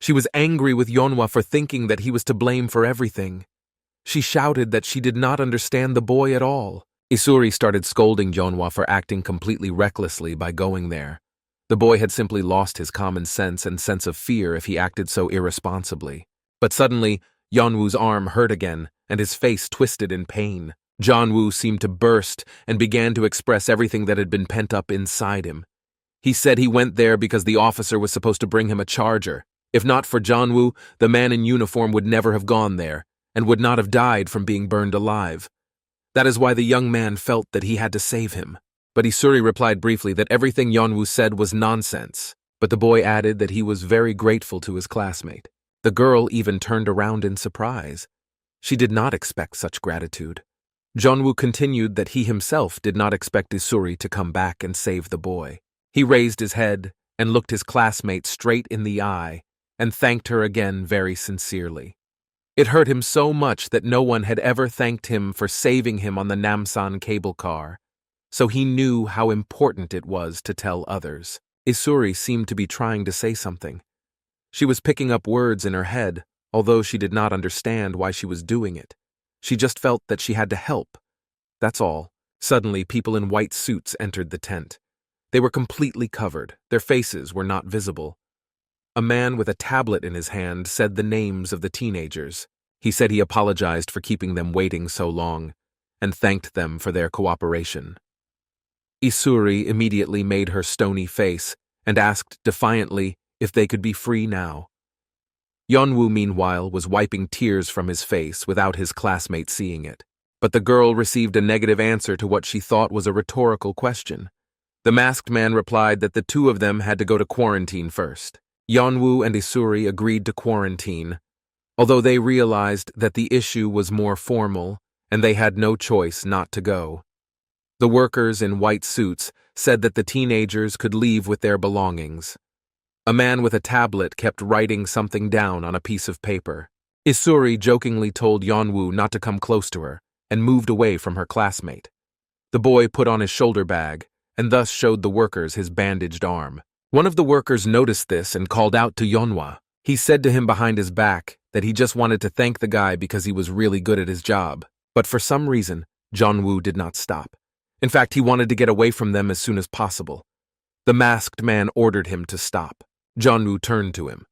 Speaker 1: She was angry with Yeonwoo for thinking that he was to blame for everything. She shouted that she did not understand the boy at all. Isuri started scolding Yeonwoo for acting completely recklessly by going there. The boy had simply lost his common sense and sense of fear if he acted so irresponsibly. But suddenly, Yeonwoo's arm hurt again, and his face twisted in pain. Yeonwoo seemed to burst and began to express everything that had been pent up inside him. He said he went there because the officer was supposed to bring him a charger. If not for Yeonwoo, the man in uniform would never have gone there, and would not have died from being burned alive. That is why the young man felt that he had to save him. But Isuri replied briefly that everything Yeonwoo said was nonsense, but the boy added that he was very grateful to his classmate. The girl even turned around in surprise. She did not expect such gratitude. Yeonwoo continued that he himself did not expect Isuri to come back and save the boy. He raised his head and looked his classmate straight in the eye and thanked her again very sincerely. It hurt him so much that no one had ever thanked him for saving him on the Namsan cable car, so he knew how important it was to tell others. Isuri seemed to be trying to say something. She was picking up words in her head, although she did not understand why she was doing it. She just felt that she had to help. That's all. Suddenly, people in white suits entered the tent. They were completely covered. Their faces were not visible. A man with a tablet in his hand said the names of the teenagers. He said he apologized for keeping them waiting so long, and thanked them for their cooperation. Isuri immediately made her stony face and asked defiantly if they could be free now. Yeonwoo, meanwhile, was wiping tears from his face without his classmate seeing it. But the girl received a negative answer to what she thought was a rhetorical question. The masked man replied that the two of them had to go to quarantine first. Yeonwoo and Isuri agreed to quarantine, although they realized that the issue was more formal and they had no choice not to go. The workers in white suits said that the teenagers could leave with their belongings. A man with a tablet kept writing something down on a piece of paper. Isuri jokingly told Yeonwoo not to come close to her and moved away from her classmate. The boy put on his shoulder bag and thus showed the workers his bandaged arm. One of the workers noticed this and called out to Yeonwoo. He said to him behind his back that he just wanted to thank the guy because he was really good at his job. But for some reason, Yeonwoo did not stop. In fact, he wanted to get away from them as soon as possible. The masked man ordered him to stop. Yeonwoo turned to him.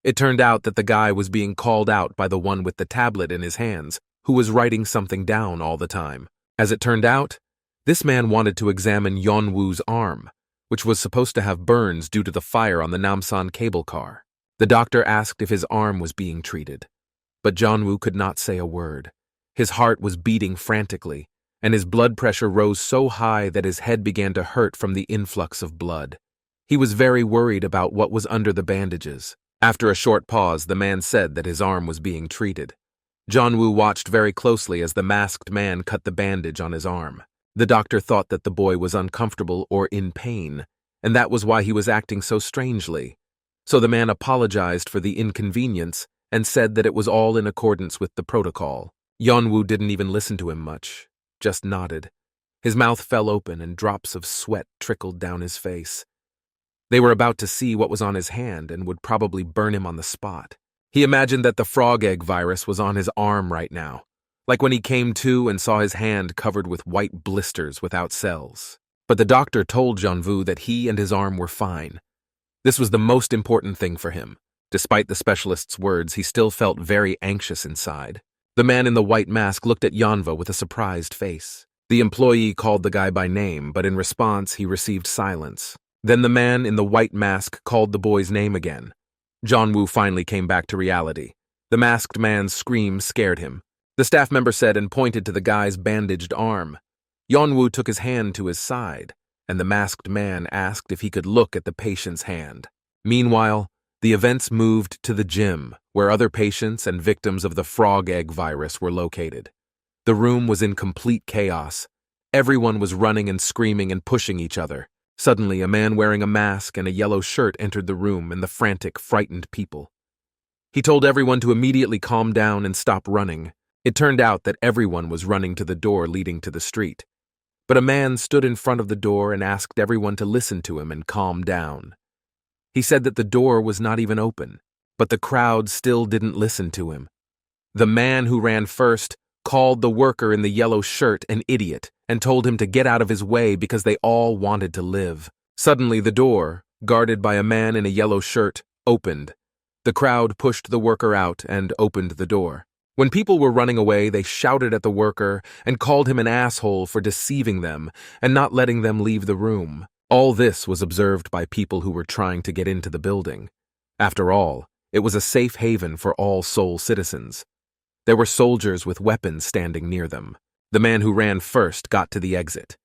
Speaker 1: It turned out that the guy was being called out by the one with the tablet in his hands, who was writing something down all the time. As it turned out, this man wanted to examine Yeonwoo's arm, which was supposed to have burns due to the fire on the Namsan cable car. The doctor asked if his arm was being treated, but Yeonwoo could not say a word. His heart was beating frantically, and his blood pressure rose so high that his head began to hurt from the influx of blood. He was very worried about what was under the bandages. After a short pause, the man said that his arm was being treated. Yeonwoo watched very closely as the masked man cut the bandage on his arm. The doctor thought that the boy was uncomfortable or in pain, and that was why he was acting so strangely. So the man apologized for the inconvenience and said that it was all in accordance with the protocol. Yeonwoo didn't even listen to him much, just nodded. His mouth fell open and drops of sweat trickled down his face. They were about to see what was on his hand and would probably burn him on the spot. He imagined that the frog egg virus was on his arm right now, like when he came to and saw his hand covered with white blisters without cells. But the doctor told Yeonwoo that he and his arm were fine. This was the most important thing for him. Despite the specialist's words, he still felt very anxious inside. The man in the white mask looked at Yeonwoo with a surprised face. The employee called the guy by name, but in response, he received silence. Then the man in the white mask called the boy's name again. Yeonwoo finally came back to reality. The masked man's scream scared him. The staff member said and pointed to the guy's bandaged arm. Yeonwoo took his hand to his side, and the masked man asked if he could look at the patient's hand. Meanwhile, the events moved to the gym, where other patients and victims of the frog egg virus were located. The room was in complete chaos. Everyone was running and screaming and pushing each other. Suddenly, a man wearing a mask and a yellow shirt entered the room and the frantic, frightened people. He told everyone to immediately calm down and stop running. It turned out that everyone was running to the door leading to the street. But a man stood in front of the door and asked everyone to listen to him and calm down. He said that the door was not even open, but the crowd still didn't listen to him. The man who ran first called the worker in the yellow shirt an idiot and told him to get out of his way because they all wanted to live. Suddenly, the door, guarded by a man in a yellow shirt, opened. The crowd pushed the worker out and opened the door. When people were running away, they shouted at the worker and called him an asshole for deceiving them and not letting them leave the room. All this was observed by people who were trying to get into the building. After all, it was a safe haven for all Seoul citizens. There were soldiers with weapons standing near them. The man who ran first got to the exit.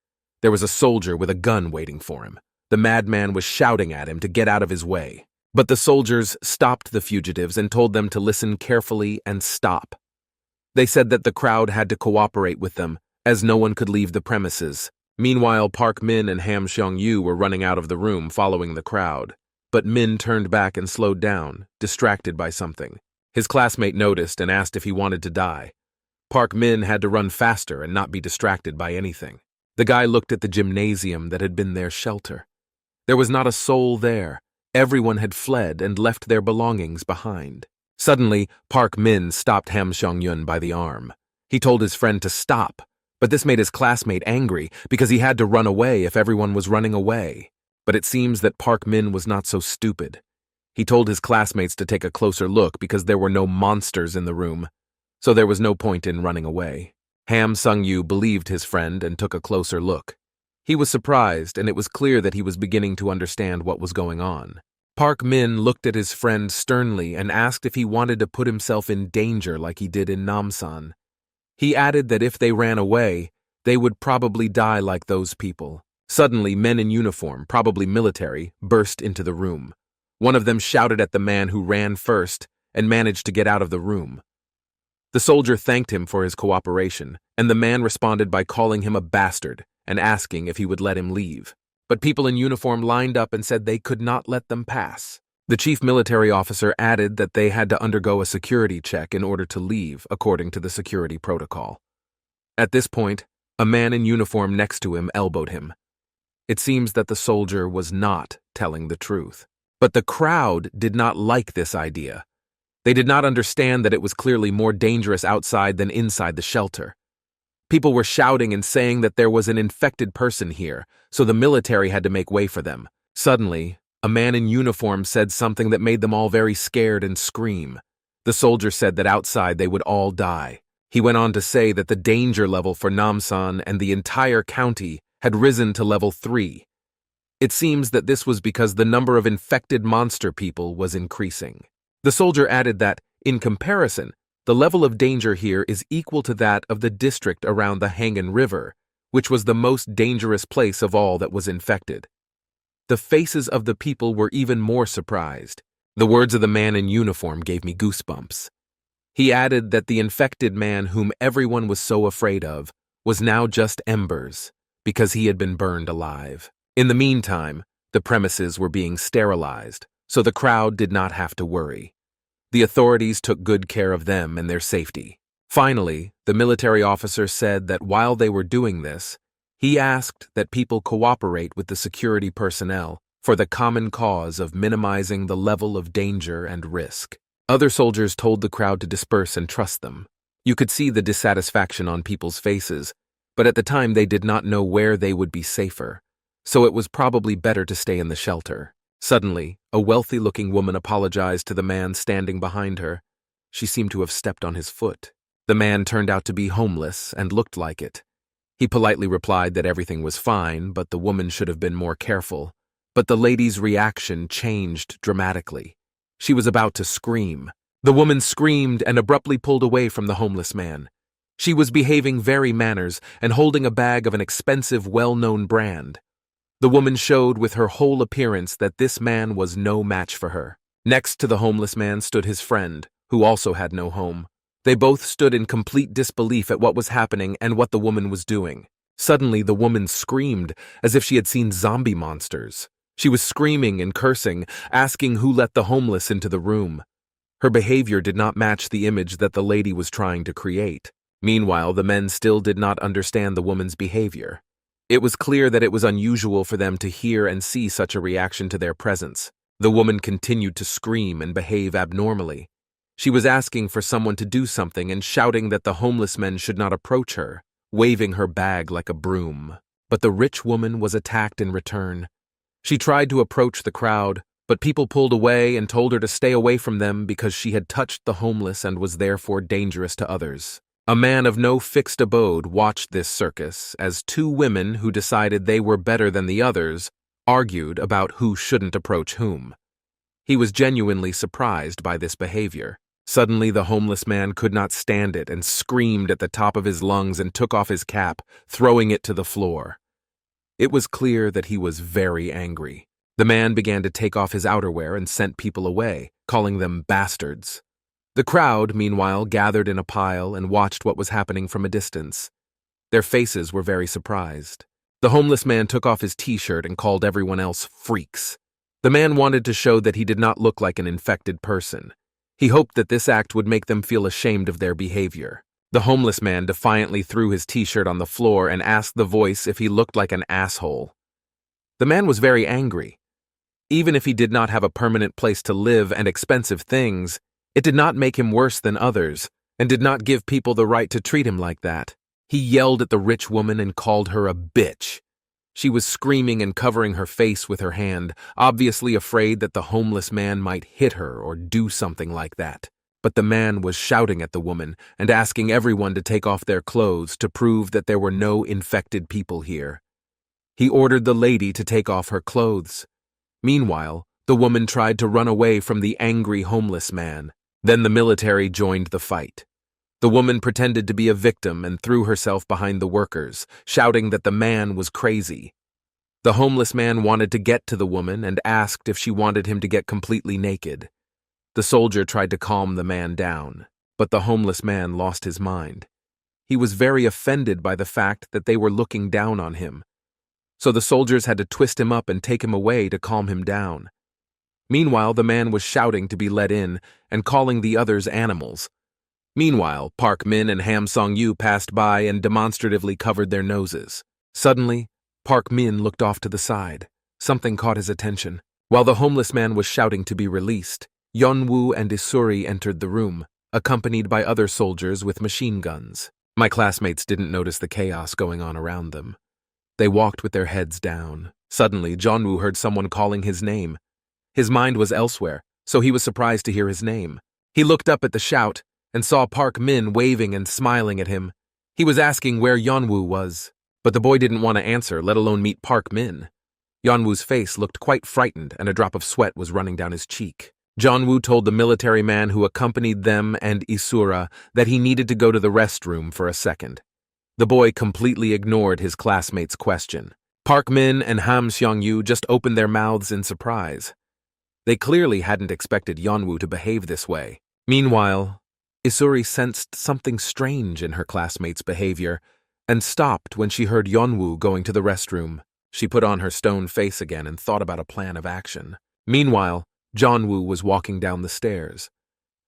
Speaker 1: There was a soldier with a gun waiting for him. The madman was shouting at him to get out of his way. But the soldiers stopped the fugitives and told them to listen carefully and stop. They said that the crowd had to cooperate with them, as no one could leave the premises. Meanwhile, Park Min and Ham Seong-yu were running out of the room following the crowd. But Min turned back and slowed down, distracted by something. His classmate noticed and asked if he wanted to die. Park Min had to run faster and not be distracted by anything. The guy looked at the gymnasium that had been their shelter. There was not a soul there. Everyone had fled and left their belongings behind. Suddenly, Park Min stopped Ham Seong-yun by the arm. He told his friend to stop, but this made his classmate angry because he had to run away if everyone was running away. But it seems that Park Min was not so stupid. He told his classmates to take a closer look because there were no monsters in the room, so there was no point in running away. Ham Seong-yu believed his friend and took a closer look. He was surprised, and it was clear that he was beginning to understand what was going on. Park Min looked at his friend sternly and asked if he wanted to put himself in danger like he did in Namsan. He added that if they ran away, they would probably die like those people. Suddenly, men in uniform, probably military, burst into the room. One of them shouted at the man who ran first and managed to get out of the room. The soldier thanked him for his cooperation, and the man responded by calling him a bastard and asking if he would let him leave. But people in uniform lined up and said they could not let them pass. The chief military officer added that they had to undergo a security check in order to leave, according to the security protocol. At this point, a man in uniform next to him elbowed him. It seems that the soldier was not telling the truth. But the crowd did not like this idea. They did not understand that it was clearly more dangerous outside than inside the shelter. People were shouting and saying that there was an infected person here, so the military had to make way for them. Suddenly, a man in uniform said something that made them all very scared and scream. The soldier said that outside they would all die. He went on to say that the danger level for Namsan and the entire county had risen to level 3. It seems that this was because the number of infected monster people was increasing. The soldier added that, in comparison, the level of danger here is equal to that of the district around the Hangan River, which was the most dangerous place of all that was infected. The faces of the people were even more surprised. The words of the man in uniform gave me goosebumps. He added that the infected man whom everyone was so afraid of was now just embers, because he had been burned alive. In the meantime, the premises were being sterilized, so the crowd did not have to worry. The authorities took good care of them and their safety. Finally, the military officer said that while they were doing this, he asked that people cooperate with the security personnel for the common cause of minimizing the level of danger and risk. Other soldiers told the crowd to disperse and trust them. You could see the dissatisfaction on people's faces, but at the time they did not know where they would be safer, so it was probably better to stay in the shelter. Suddenly, a wealthy-looking woman apologized to the man standing behind her. She seemed to have stepped on his foot. The man turned out to be homeless and looked like it. He politely replied that everything was fine, but the woman should have been more careful. But the lady's reaction changed dramatically. She was about to scream. The woman screamed and abruptly pulled away from the homeless man. She was behaving very manners and holding a bag of an expensive, well-known brand. The woman showed with her whole appearance that this man was no match for her. Next to the homeless man stood his friend, who also had no home. They both stood in complete disbelief at what was happening and what the woman was doing. Suddenly, the woman screamed as if she had seen zombie monsters. She was screaming and cursing, asking who let the homeless into the room. Her behavior did not match the image that the lady was trying to create. Meanwhile, the men still did not understand the woman's behavior. It was clear that it was unusual for them to hear and see such a reaction to their presence. The woman continued to scream and behave abnormally. She was asking for someone to do something and shouting that the homeless men should not approach her, waving her bag like a broom. But the rich woman was attacked in return. She tried to approach the crowd, but people pulled away and told her to stay away from them because she had touched the homeless and was therefore dangerous to others. A man of no fixed abode watched this circus as two women who decided they were better than the others argued about who shouldn't approach whom. He was genuinely surprised by this behavior. Suddenly, the homeless man could not stand it and screamed at the top of his lungs and took off his cap, throwing it to the floor. It was clear that he was very angry. The man began to take off his outerwear and sent people away, calling them bastards. The crowd, meanwhile, gathered in a pile and watched what was happening from a distance. Their faces were very surprised. The homeless man took off his t-shirt and called everyone else freaks. The man wanted to show that he did not look like an infected person. He hoped that this act would make them feel ashamed of their behavior. The homeless man defiantly threw his t-shirt on the floor and asked the voice if he looked like an asshole. The man was very angry. Even if he did not have a permanent place to live and expensive things, it did not make him worse than others, and did not give people the right to treat him like that. He yelled at the rich woman and called her a bitch. She was screaming and covering her face with her hand, obviously afraid that the homeless man might hit her or do something like that. But the man was shouting at the woman and asking everyone to take off their clothes to prove that there were no infected people here. He ordered the lady to take off her clothes. Meanwhile, the woman tried to run away from the angry homeless man. Then the military joined the fight. The woman pretended to be a victim and threw herself behind the workers, shouting that the man was crazy. The homeless man wanted to get to the woman and asked if she wanted him to get completely naked. The soldier tried to calm the man down, but the homeless man lost his mind. He was very offended by the fact that they were looking down on him. So the soldiers had to twist him up and take him away to calm him down. Meanwhile, the man was shouting to be let in and calling the others animals. Meanwhile, Park Min and Ham Song-yu passed by and demonstratively covered their noses. Suddenly, Park Min looked off to the side. Something caught his attention. While the homeless man was shouting to be released, Yeon-woo and Isuri entered the room, accompanied by other soldiers with machine guns. My classmates didn't notice the chaos going on around them. They walked with their heads down. Suddenly, Yeon-woo heard someone calling his name. His mind was elsewhere, so he was surprised to hear his name. He looked up at the shout and saw Park Min waving and smiling at him. He was asking where Yeon-woo was, but the boy didn't want to answer, let alone meet Park Min. Yeon-woo's face looked quite frightened and a drop of sweat was running down his cheek. Yeon-woo told the military man who accompanied them and Isura that he needed to go to the restroom for a second. The boy completely ignored his classmate's question. Park Min and Ham Song-yu just opened their mouths in surprise. They clearly hadn't expected Yeon-woo to behave this way. Meanwhile, Isuri sensed something strange in her classmate's behavior and stopped when she heard Yeon-woo going to the restroom. She put on her stone face again and thought about a plan of action. Meanwhile, Yeon-woo was walking down the stairs.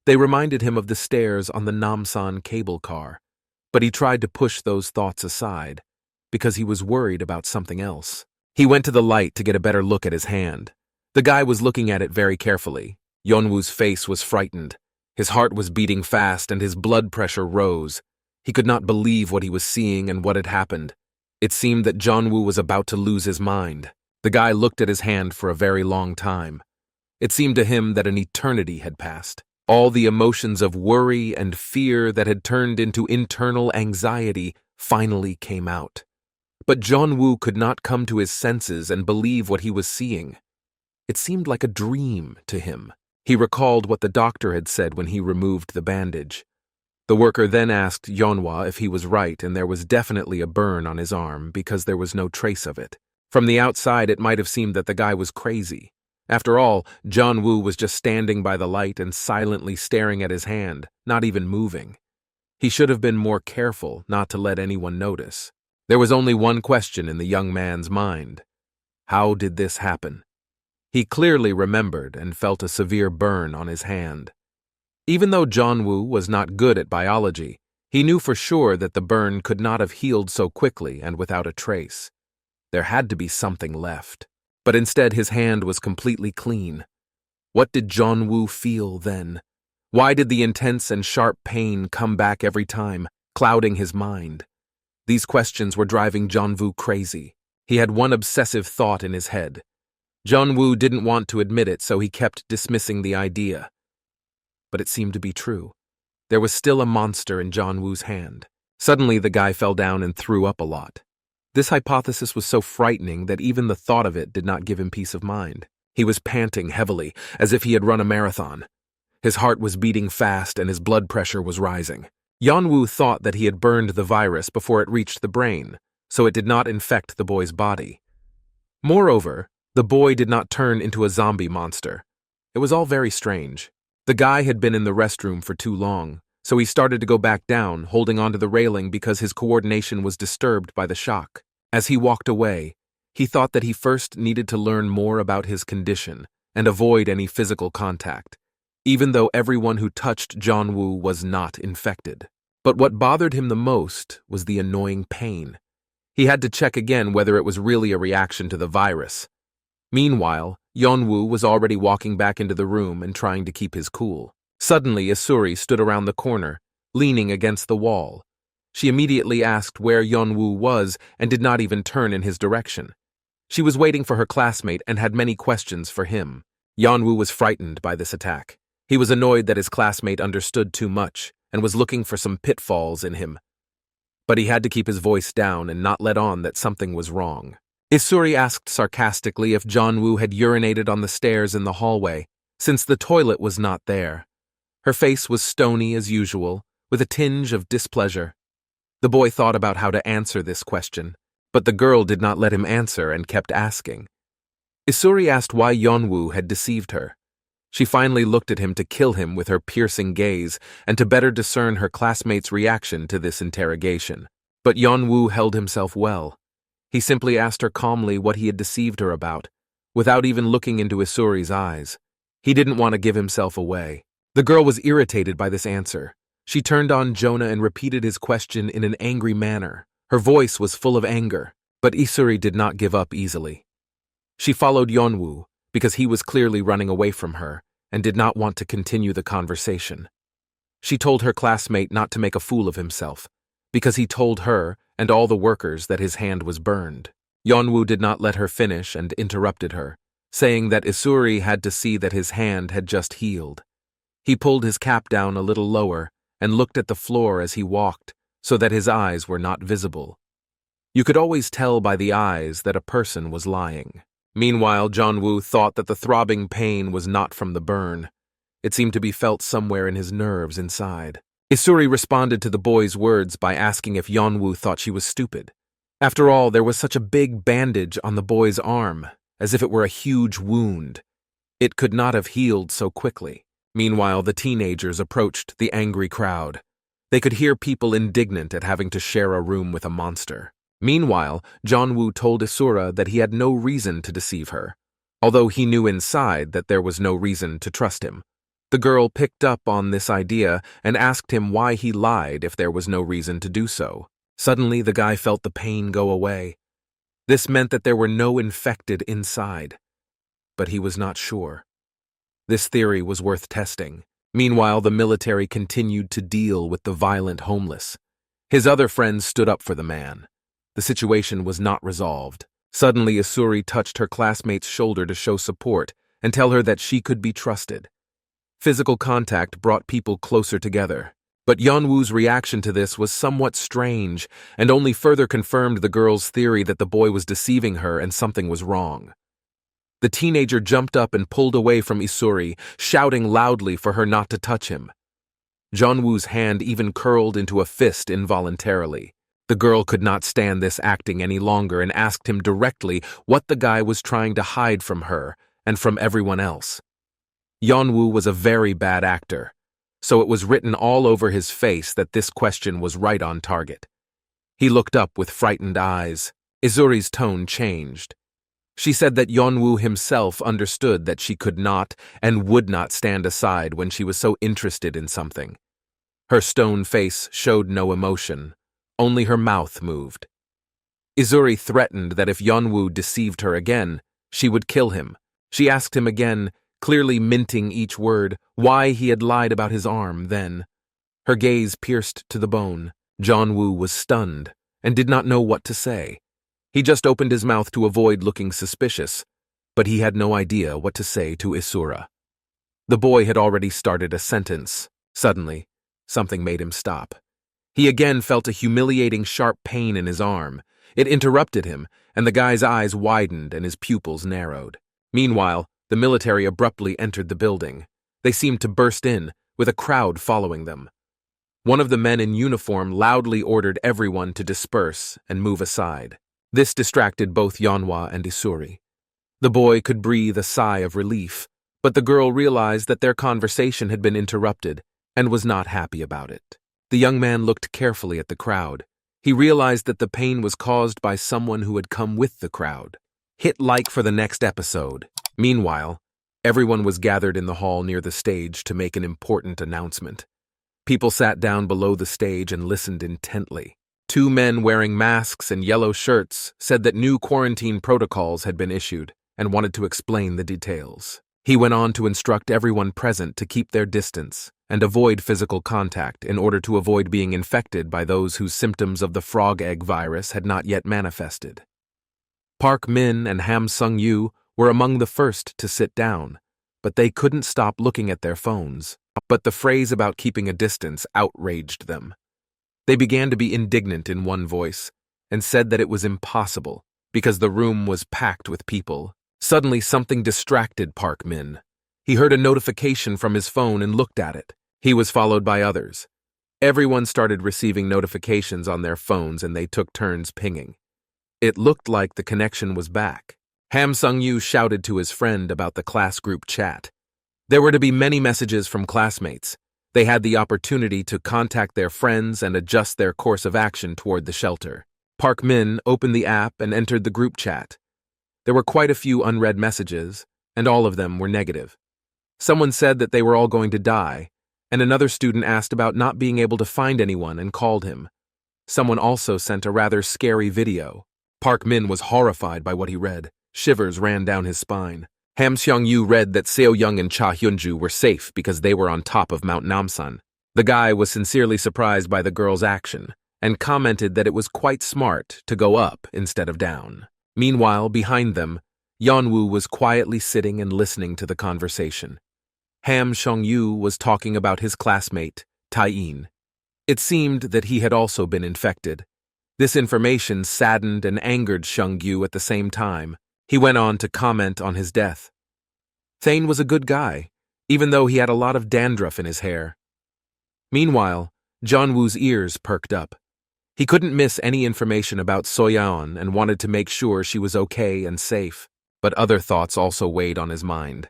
Speaker 1: They reminded him of the stairs on the Namsan cable car, but he tried to push those thoughts aside because he was worried about something else. He went to the light to get a better look at his hand. The guy was looking at it very carefully. Yeon-woo's face was frightened. His heart was beating fast and his blood pressure rose. He could not believe what he was seeing and what had happened. It seemed that Yeon-woo was about to lose his mind. The guy looked at his hand for a very long time. It seemed to him that an eternity had passed. All the emotions of worry and fear that had turned into internal anxiety finally came out. But Yeon-woo could not come to his senses and believe what he was seeing. It seemed like a dream to him. He recalled what the doctor had said when he removed the bandage. The worker then asked Yeonwoo if he was right, and there was definitely a burn on his arm because there was no trace of it. From the outside, it might have seemed that the guy was crazy. After all, Yeon-woo was just standing by the light and silently staring at his hand, not even moving. He should have been more careful not to let anyone notice. There was only one question in the young man's mind. How did this happen? He clearly remembered and felt a severe burn on his hand. Even though Yeon-woo was not good at biology, he knew for sure that the burn could not have healed so quickly and without a trace. There had to be something left. But instead his hand was completely clean. What did Yeon-woo feel then? Why did the intense and sharp pain come back every time, clouding his mind? These questions were driving Yeon-woo crazy. He had one obsessive thought in his head. Yeon-woo didn't want to admit it, so he kept dismissing the idea. But it seemed to be true. There was still a monster in Yeon-woo's hand. Suddenly the guy fell down and threw up a lot. This hypothesis was so frightening that even the thought of it did not give him peace of mind. He was panting heavily, as if he had run a marathon. His heart was beating fast and his blood pressure was rising. Yeon-woo thought that he had burned the virus before it reached the brain, so it did not infect the boy's body. Moreover, the boy did not turn into a zombie monster. It was all very strange. The guy had been in the restroom for too long, so he started to go back down, holding onto the railing because his coordination was disturbed by the shock. As he walked away, he thought that he first needed to learn more about his condition and avoid any physical contact, even though everyone who touched Yeon-woo was not infected. But what bothered him the most was the annoying pain. He had to check again whether it was really a reaction to the virus. Meanwhile, Yeon-woo was already walking back into the room and trying to keep his cool. Suddenly, Isuri stood around the corner, leaning against the wall. She immediately asked where Yeon-woo was and did not even turn in his direction. She was waiting for her classmate and had many questions for him. Yeon-woo was frightened by this attack. He was annoyed that his classmate understood too much and was looking for some pitfalls in him. But he had to keep his voice down and not let on that something was wrong. Isuri asked sarcastically if Yeon-woo had urinated on the stairs in the hallway, since the toilet was not there. Her face was stony as usual, with a tinge of displeasure. The boy thought about how to answer this question, but the girl did not let him answer and kept asking. Isuri asked why Yeon-woo had deceived her. She finally looked at him to kill him with her piercing gaze and to better discern her classmate's reaction to this interrogation. But Yeon-woo held himself well. He simply asked her calmly what he had deceived her about, without even looking into Isuri's eyes. He didn't want to give himself away. The girl was irritated by this answer. She turned on Jonah and repeated his question in an angry manner. Her voice was full of anger, but Isuri did not give up easily. She followed Yeon-woo because he was clearly running away from her and did not want to continue the conversation. She told her classmate not to make a fool of himself, because he told her and all the workers that his hand was burned. Yeon-woo did not let her finish and interrupted her, saying that Isuri had to see that his hand had just healed. He pulled his cap down a little lower and looked at the floor as he walked, so that his eyes were not visible. You could always tell by the eyes that a person was lying. Meanwhile, Yeon-woo thought that the throbbing pain was not from the burn. It seemed to be felt somewhere in his nerves inside. Isuri responded to the boy's words by asking if Yeon-woo thought she was stupid. After all, there was such a big bandage on the boy's arm, as if it were a huge wound. It could not have healed so quickly. Meanwhile, the teenagers approached the angry crowd. They could hear people indignant at having to share a room with a monster. Meanwhile, Yeon-woo told Isura that he had no reason to deceive her, although he knew inside that there was no reason to trust him. The girl picked up on this idea and asked him why he lied if there was no reason to do so. Suddenly, the guy felt the pain go away. This meant that there were no infected inside, but he was not sure. This theory was worth testing. Meanwhile, the military continued to deal with the violent homeless. His other friends stood up for the man. The situation was not resolved. Suddenly, Isuri touched her classmate's shoulder to show support and tell her that she could be trusted. Physical contact brought people closer together. But Yeon-woo's reaction to this was somewhat strange and only further confirmed the girl's theory that the boy was deceiving her and something was wrong. The teenager jumped up and pulled away from Isuri, shouting loudly for her not to touch him. Yeon-woo's hand even curled into a fist involuntarily. The girl could not stand this acting any longer and asked him directly what the guy was trying to hide from her and from everyone else. Yeon-woo was a very bad actor, so it was written all over his face that this question was right on target. He looked up with frightened eyes. Isuri's tone changed. She said that Yeonwoo himself understood that she could not and would not stand aside when she was so interested in something. Her stone face showed no emotion, only her mouth moved. Izuri threatened that if Yeonwoo deceived her again, she would kill him. She asked him again, clearly minting each word, why he had lied about his arm then. Her gaze pierced to the bone. Yeonwoo was stunned and did not know what to say. He just opened his mouth to avoid looking suspicious, but he had no idea what to say to Isura. The boy had already started a sentence. Suddenly, something made him stop. He again felt a humiliating sharp pain in his arm. It interrupted him, and the guy's eyes widened and his pupils narrowed. Meanwhile, the military abruptly entered the building. They seemed to burst in, with a crowd following them. One of the men in uniform loudly ordered everyone to disperse and move aside. This distracted both Yeonwoo and Isuri. The boy could breathe a sigh of relief, but the girl realized that their conversation had been interrupted and was not happy about it. The young man looked carefully at the crowd. He realized that the pain was caused by someone who had come with the crowd. Hit like for the next episode. Meanwhile, everyone was gathered in the hall near the stage to make an important announcement. People sat down below the stage and listened intently. Two men wearing masks and yellow shirts said that new quarantine protocols had been issued and wanted to explain the details. He went on to instruct everyone present to keep their distance and avoid physical contact in order to avoid being infected by those whose symptoms of the frog egg virus had not yet manifested. Park Min and Ham Sung-yu were among the first to sit down, but they couldn't stop looking at their phones. But the phrase about keeping a distance outraged them. They began to be indignant in one voice and said that it was impossible because the room was packed with people. Suddenly, something distracted Park Min. He heard a notification from his phone and looked at it. He was followed by others. Everyone started receiving notifications on their phones and they took turns pinging. It looked like the connection was back. Ham Sung-yu shouted to his friend about the class group chat. There were to be many messages from classmates. They had the opportunity to contact their friends and adjust their course of action toward the shelter. Park Min opened the app and entered the group chat. There were quite a few unread messages, and all of them were negative. Someone said that they were all going to die, and another student asked about not being able to find anyone and called him. Someone also sent a rather scary video. Park Min was horrified by what he read. Shivers ran down his spine. Ham Seong-yu read that Seo-young and Cha Hyunju were safe because they were on top of Mount Namsan. The guy was sincerely surprised by the girl's action and commented that it was quite smart to go up instead of down. Meanwhile, behind them, Yeonwoo was quietly sitting and listening to the conversation. Ham Seong-yu was talking about his classmate, Tae-in. It seemed that he had also been infected. This information saddened and angered Seong-yu at the same time. He went on to comment on his death. Thane was a good guy, even though he had a lot of dandruff in his hair. Meanwhile, Jeonwoo's ears perked up. He couldn't miss any information about Soyon and wanted to make sure she was okay and safe, but other thoughts also weighed on his mind.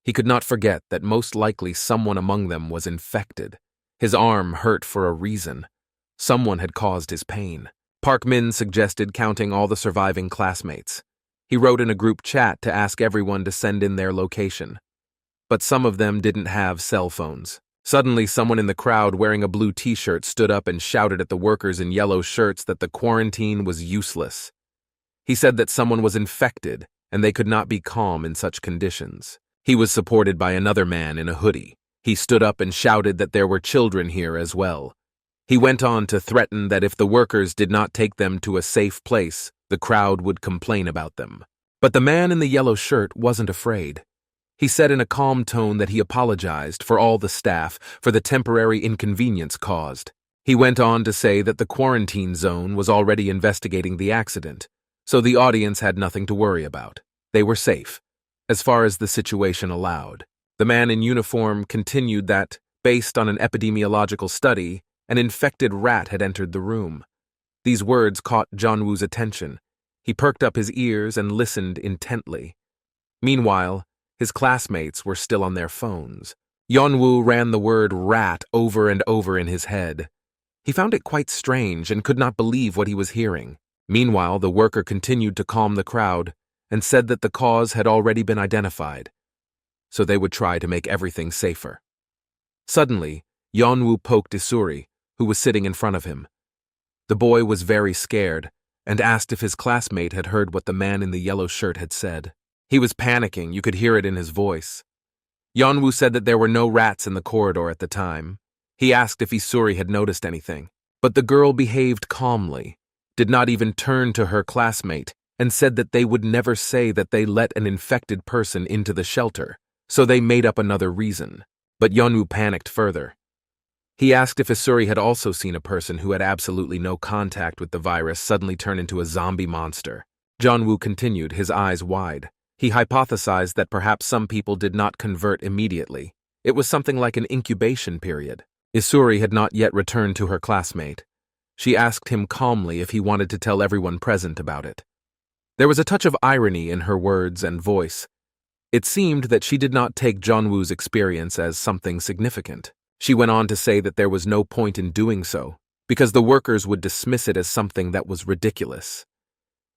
Speaker 1: He could not forget that most likely someone among them was infected. His arm hurt for a reason. Someone had caused his pain. Park Min suggested counting all the surviving classmates. He wrote in a group chat to ask everyone to send in their location. But some of them didn't have cell phones. Suddenly, someone in the crowd wearing a blue t-shirt stood up and shouted at the workers in yellow shirts that the quarantine was useless. He said that someone was infected and they could not be calm in such conditions. He was supported by another man in a hoodie. He stood up and shouted that there were children here as well. He went on to threaten that if the workers did not take them to a safe place, the crowd would complain about them. But the man in the yellow shirt wasn't afraid. He said in a calm tone that he apologized for all the staff for the temporary inconvenience caused. He went on to say that the quarantine zone was already investigating the accident, so the audience had nothing to worry about. They were safe, as far as the situation allowed. The man in uniform continued that, based on an epidemiological study, an infected rat had entered the room. These words caught Jeonwoo's attention. He perked up his ears and listened intently. Meanwhile, his classmates were still on their phones. Yeonwoo ran the word rat over and over in his head. He found it quite strange and could not believe what he was hearing. Meanwhile, the worker continued to calm the crowd and said that the cause had already been identified, so they would try to make everything safer. Suddenly, Yeon-woo poked Isuri, who was sitting in front of him. The boy was very scared and asked if his classmate had heard what the man in the yellow shirt had said. He was panicking, you could hear it in his voice. Yeon-woo said that there were no rats in the corridor at the time. He asked if Isuri had noticed anything, but the girl behaved calmly, did not even turn to her classmate, and said that they would never say that they let an infected person into the shelter, so they made up another reason. But Yeon-woo panicked further. He asked if Isuri had also seen a person who had absolutely no contact with the virus suddenly turn into a zombie monster. Yeon-woo continued, his eyes wide. He hypothesized that perhaps some people did not convert immediately. It was something like an incubation period. Isuri had not yet returned to her classmate. She asked him calmly if he wanted to tell everyone present about it. There was a touch of irony in her words and voice. It seemed that she did not take Yeon-woo's experience as something significant. She went on to say that there was no point in doing so, because the workers would dismiss it as something that was ridiculous.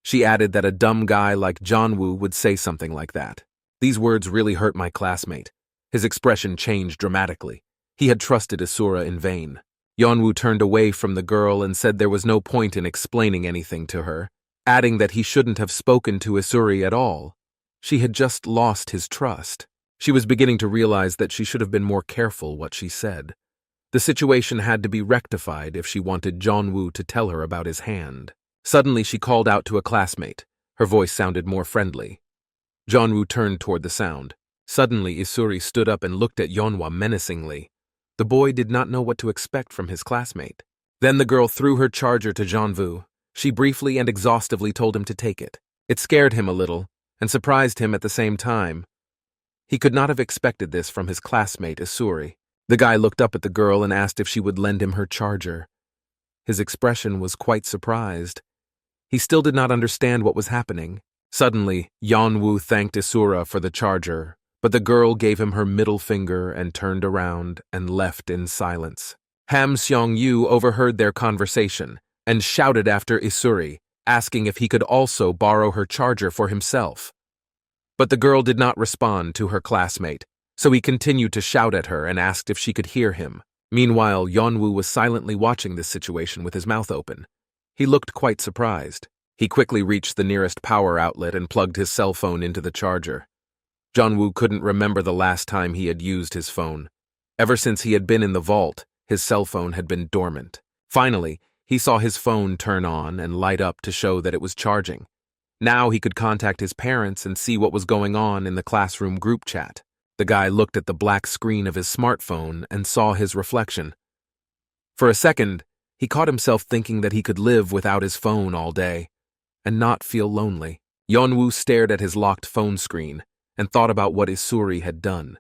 Speaker 1: She added that a dumb guy like Yeon-woo would say something like that. These words really hurt my classmate. His expression changed dramatically. He had trusted Isura in vain. Yeon-woo turned away from the girl and said there was no point in explaining anything to her, adding that he shouldn't have spoken to Isuri at all. She had just lost his trust. She was beginning to realize that she should have been more careful what she said. The situation had to be rectified if she wanted Yeon-woo to tell her about his hand. Suddenly she called out to a classmate. Her voice sounded more friendly. Yeon-woo turned toward the sound. Suddenly Isuri stood up and looked at Yeonwoo menacingly. The boy did not know what to expect from his classmate. Then the girl threw her charger to Yeon-woo. She briefly and exhaustively told him to take it. It scared him a little, and surprised him at the same time. He could not have expected this from his classmate, Isuri. The guy looked up at the girl and asked if she would lend him her charger. His expression was quite surprised. He still did not understand what was happening. Suddenly, Yeon-woo thanked Isura for the charger, but the girl gave him her middle finger and turned around and left in silence. Ham Seong-yu overheard their conversation and shouted after Isuri, asking if he could also borrow her charger for himself. But the girl did not respond to her classmate, so he continued to shout at her and asked if she could hear him. Meanwhile, Yeon-woo was silently watching this situation with his mouth open. He looked quite surprised. He quickly reached the nearest power outlet and plugged his cell phone into the charger. Yeon-woo couldn't remember the last time he had used his phone. Ever since he had been in the vault, his cell phone had been dormant. Finally, he saw his phone turn on and light up to show that it was charging. Now he could contact his parents and see what was going on in the classroom group chat. The guy looked at the black screen of his smartphone and saw his reflection. For a second, he caught himself thinking that he could live without his phone all day and not feel lonely. Yeon-woo stared at his locked phone screen and thought about what Isuri had done.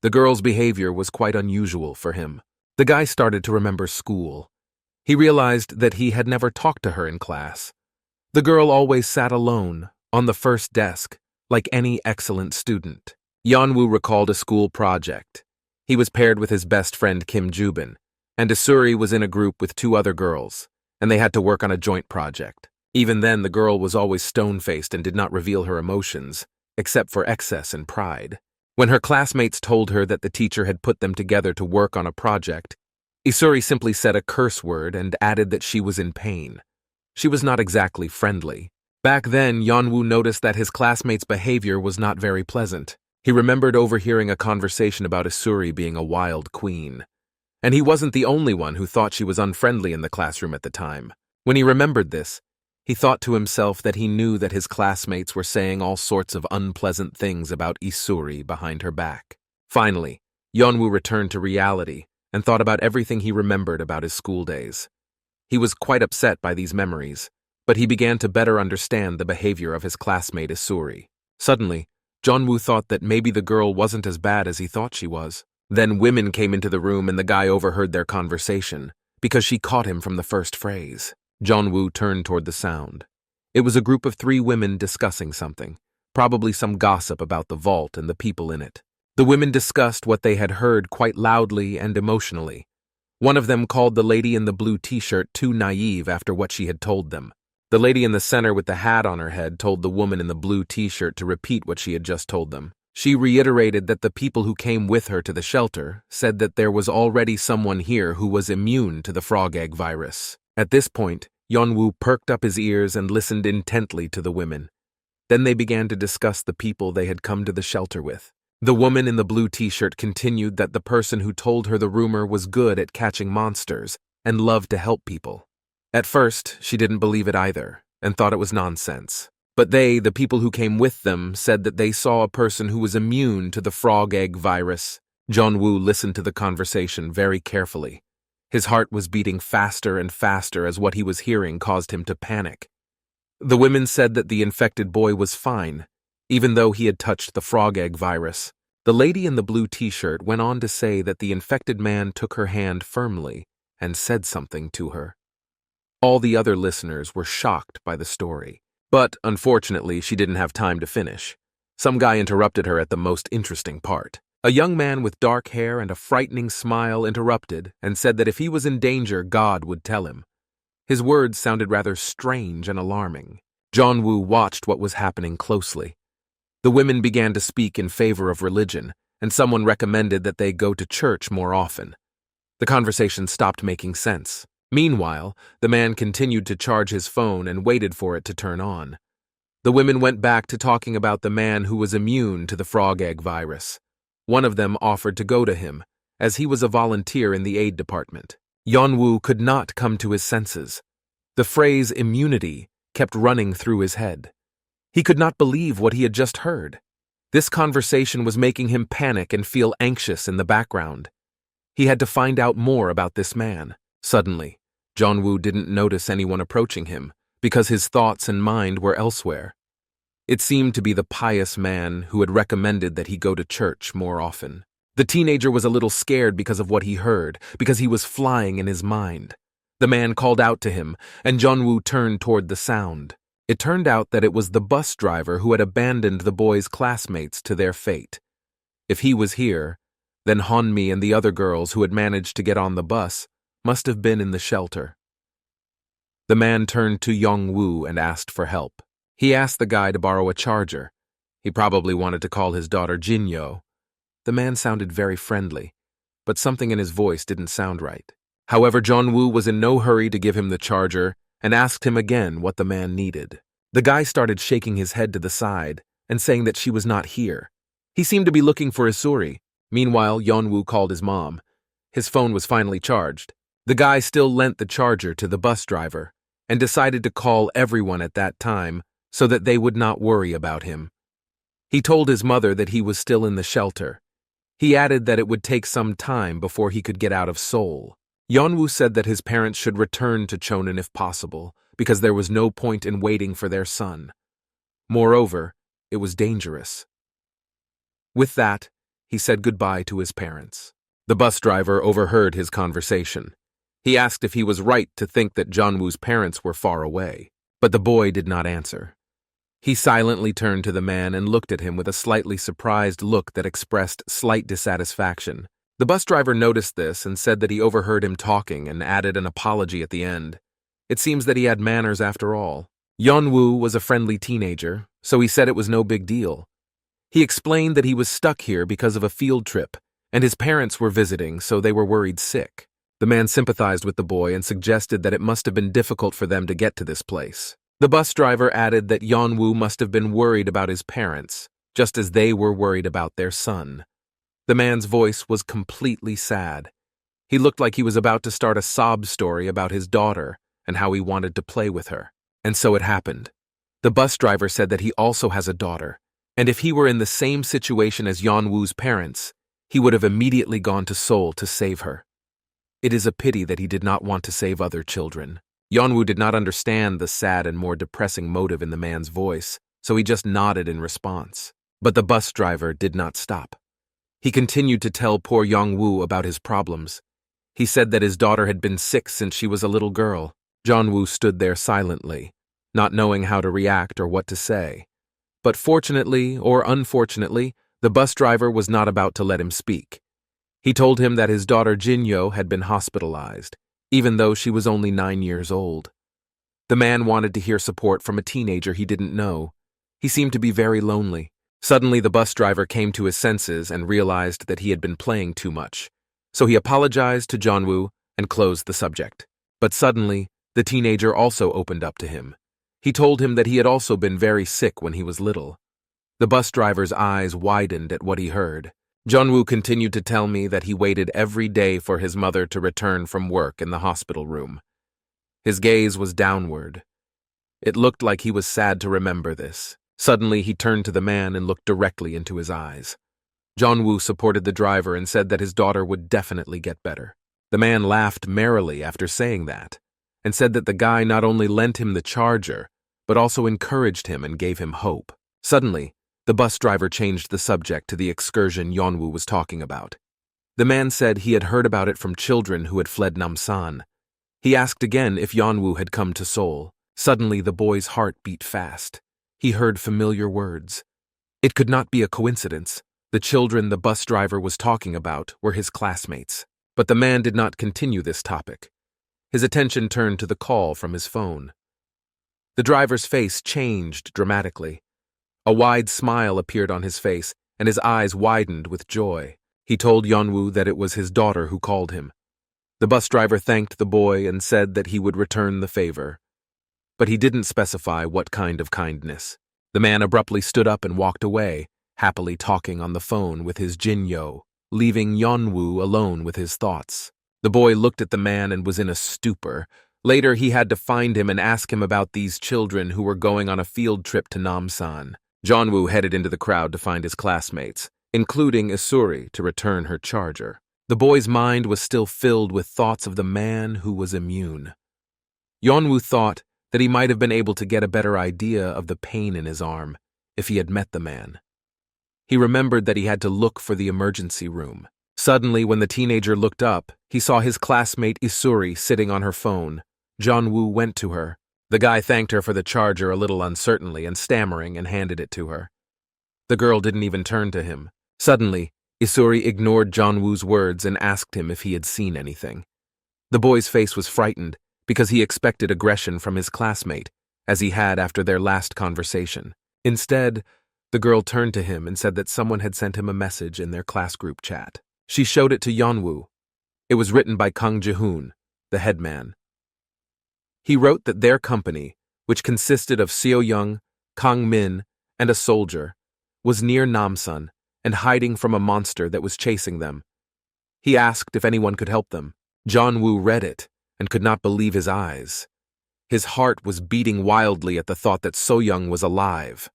Speaker 1: The girl's behavior was quite unusual for him. The guy started to remember school. He realized that he had never talked to her in class. The girl always sat alone, on the first desk, like any excellent student. Yeon-woo recalled a school project. He was paired with his best friend Kim Jubin, and Isuri was in a group with two other girls, and they had to work on a joint project. Even then, the girl was always stone-faced and did not reveal her emotions, except for excess and pride. When her classmates told her that the teacher had put them together to work on a project, Isuri simply said a curse word and added that she was in pain. She was not exactly friendly. Back then, Yeon-woo noticed that his classmates' behavior was not very pleasant. He remembered overhearing a conversation about Isuri being a wild queen. And he wasn't the only one who thought she was unfriendly in the classroom at the time. When he remembered this, he thought to himself that he knew that his classmates were saying all sorts of unpleasant things about Isuri behind her back. Finally, Yeon-woo returned to reality and thought about everything he remembered about his school days. He was quite upset by these memories, but he began to better understand the behavior of his classmate Isuri. Suddenly, Yeon-woo thought that maybe the girl wasn't as bad as he thought she was. Then women came into the room and the guy overheard their conversation, because she caught him from the first phrase. Yeon-woo turned toward the sound. It was a group of 3 women discussing something, probably some gossip about the vault and the people in it. The women discussed what they had heard quite loudly and emotionally. One of them called the lady in the blue t-shirt too naive after what she had told them. The lady in the center with the hat on her head told the woman in the blue t-shirt to repeat what she had just told them. She reiterated that the people who came with her to the shelter said that there was already someone here who was immune to the frog egg virus. At this point, Yeon-woo perked up his ears and listened intently to the women. Then they began to discuss the people they had come to the shelter with. The woman in the blue t-shirt continued that the person who told her the rumor was good at catching monsters and loved to help people. At first, she didn't believe it either and thought it was nonsense. But they, the people who came with them, said that they saw a person who was immune to the frog egg virus. Yeon-woo listened to the conversation very carefully. His heart was beating faster and faster as what he was hearing caused him to panic. The women said that the infected boy was fine, even though he had touched the frog egg virus. The lady in the blue t-shirt went on to say that the infected man took her hand firmly and said something to her. All the other listeners were shocked by the story. But, unfortunately, she didn't have time to finish. Some guy interrupted her at the most interesting part. A young man with dark hair and a frightening smile interrupted and said that if he was in danger, God would tell him. His words sounded rather strange and alarming. Yeon-woo watched what was happening closely. The women began to speak in favor of religion, and someone recommended that they go to church more often. The conversation stopped making sense. Meanwhile, the man continued to charge his phone and waited for it to turn on. The women went back to talking about the man who was immune to the frog egg virus. One of them offered to go to him, as he was a volunteer in the aid department. Yeon-woo could not come to his senses. The phrase immunity kept running through his head. He could not believe what he had just heard. This conversation was making him panic and feel anxious in the background. He had to find out more about this man. Suddenly, Yeon-woo didn't notice anyone approaching him because his thoughts and mind were elsewhere. It seemed to be the pious man who had recommended that he go to church more often. The teenager was a little scared because of what he heard, because he was flying in his mind. The man called out to him, and Yeon-woo turned toward the sound. It turned out that it was the bus driver who had abandoned the boys' classmates to their fate. If he was here, then Honmi and the other girls who had managed to get on the bus must have been in the shelter. The man turned to Yeon-woo and asked for help. He asked the guy to borrow a charger. He probably wanted to call his daughter Jin-yo. The man sounded very friendly, but something in his voice didn't sound right. However, Yeon-woo was in no hurry to give him the charger and asked him again what the man needed. The guy started shaking his head to the side and saying that she was not here. He seemed to be looking for Isuri. Meanwhile, Yeon-woo called his mom. His phone was finally charged. The guy still lent the charger to the bus driver and decided to call everyone at that time so that they would not worry about him. He told his mother that he was still in the shelter. He added that it would take some time before he could get out of Seoul. Yeon-woo said that his parents should return to Chonan if possible, because there was no point in waiting for their son. Moreover, it was dangerous. With that, he said goodbye to his parents. The bus driver overheard his conversation. He asked if he was right to think that Yeon-woo's parents were far away, but the boy did not answer. He silently turned to the man and looked at him with a slightly surprised look that expressed slight dissatisfaction. The bus driver noticed this and said that he overheard him talking and added an apology at the end. It seems that he had manners after all. Yeon-woo was a friendly teenager, so he said it was no big deal. He explained that he was stuck here because of a field trip, and his parents were visiting, so they were worried sick. The man sympathized with the boy and suggested that it must have been difficult for them to get to this place. The bus driver added that Yeon-woo must have been worried about his parents, just as they were worried about their son. The man's voice was completely sad. He looked like he was about to start a sob story about his daughter and how he wanted to play with her. And so it happened. The bus driver said that he also has a daughter, and if he were in the same situation as Yeon-woo's parents, he would have immediately gone to Seoul to save her. It is a pity that he did not want to save other children. Yeon-woo did not understand the sad and more depressing motive in the man's voice, so he just nodded in response. But the bus driver did not stop. He continued to tell poor Yeon-woo about his problems. He said that his daughter had been sick since she was a little girl. Yeon-woo stood there silently, not knowing how to react or what to say. But fortunately or unfortunately, the bus driver was not about to let him speak. He told him that his daughter Jin-yo had been hospitalized, even though she was only 9 years old. The man wanted to hear support from a teenager he didn't know. He seemed to be very lonely. Suddenly, the bus driver came to his senses and realized that he had been playing too much. So he apologized to Yeon-woo and closed the subject. But suddenly, the teenager also opened up to him. He told him that he had also been very sick when he was little. The bus driver's eyes widened at what he heard. Yeon-woo continued to tell me that he waited every day for his mother to return from work in the hospital room. His gaze was downward. It looked like he was sad to remember this. Suddenly, he turned to the man and looked directly into his eyes. Yeon-woo supported the driver and said that his daughter would definitely get better. The man laughed merrily after saying that, and said that the guy not only lent him the charger, but also encouraged him and gave him hope. Suddenly, the bus driver changed the subject to the excursion Yeon-woo was talking about. The man said he had heard about it from children who had fled Namsan. He asked again if Yeon-woo had come to Seoul. Suddenly, the boy's heart beat fast. He heard familiar words. It could not be a coincidence. The children the bus driver was talking about were his classmates. But the man did not continue this topic. His attention turned to the call from his phone. The driver's face changed dramatically. A wide smile appeared on his face, and his eyes widened with joy. He told Yeon-woo that it was his daughter who called him. The bus driver thanked the boy and said that he would return the favor. But he didn't specify what kind of kindness. The man abruptly stood up and walked away, happily talking on the phone with his Jin-yo, leaving Yeon-woo alone with his thoughts. The boy looked at the man and was in a stupor. Later, he had to find him and ask him about these children who were going on a field trip to Namsan. Yeon-woo headed into the crowd to find his classmates, including Isuri, to return her charger. The boy's mind was still filled with thoughts of the man who was immune. Yeon-woo thought that he might have been able to get a better idea of the pain in his arm if he had met the man. He remembered that he had to look for the emergency room. Suddenly, when the teenager looked up, he saw his classmate Isuri sitting on her phone. Yeon-woo went to her. The guy thanked her for the charger a little uncertainly and stammering and handed it to her. The girl didn't even turn to him. Suddenly, Isuri ignored Yeon-woo's words and asked him if he had seen anything. The boy's face was frightened because he expected aggression from his classmate, as he had after their last conversation. Instead, the girl turned to him and said that someone had sent him a message in their class group chat. She showed it to Yeon-woo. It was written by Kang Ji-hoon, the headman. He wrote that their company, which consisted of Seo-young, Kang-min, and a soldier, was near Namsan and hiding from a monster that was chasing them. He asked if anyone could help them. Yeon-woo read it and could not believe his eyes. His heart was beating wildly at the thought that So-young was alive.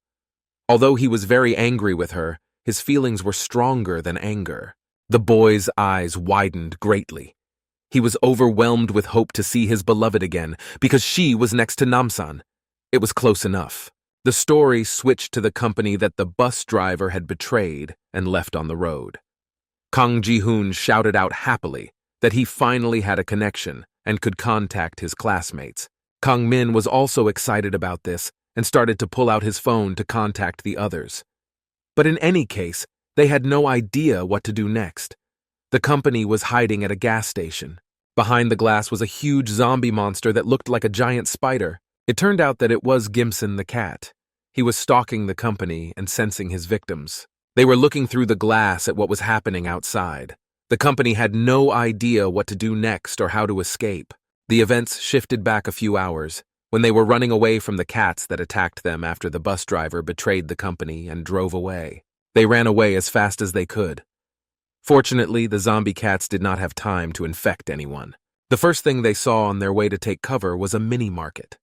Speaker 1: Although he was very angry with her, his feelings were stronger than anger. The boy's eyes widened greatly. He was overwhelmed with hope to see his beloved again, because she was next to Namsan. It was close enough. The story switched to the company that the bus driver had betrayed and left on the road. Kang Ji-hoon shouted out happily that he finally had a connection and could contact his classmates. Kang-min was also excited about this and started to pull out his phone to contact the others. But in any case, they had no idea what to do next. The company was hiding at a gas station. Behind the glass was a huge zombie monster that looked like a giant spider. It turned out that it was Gimson the cat. He was stalking the company and sensing his victims. They were looking through the glass at what was happening outside. The company had no idea what to do next or how to escape. The events shifted back a few hours, when they were running away from the cats that attacked them after the bus driver betrayed the company and drove away. They ran away as fast as they could. Fortunately, the zombie cats did not have time to infect anyone. The first thing they saw on their way to take cover was a mini-market.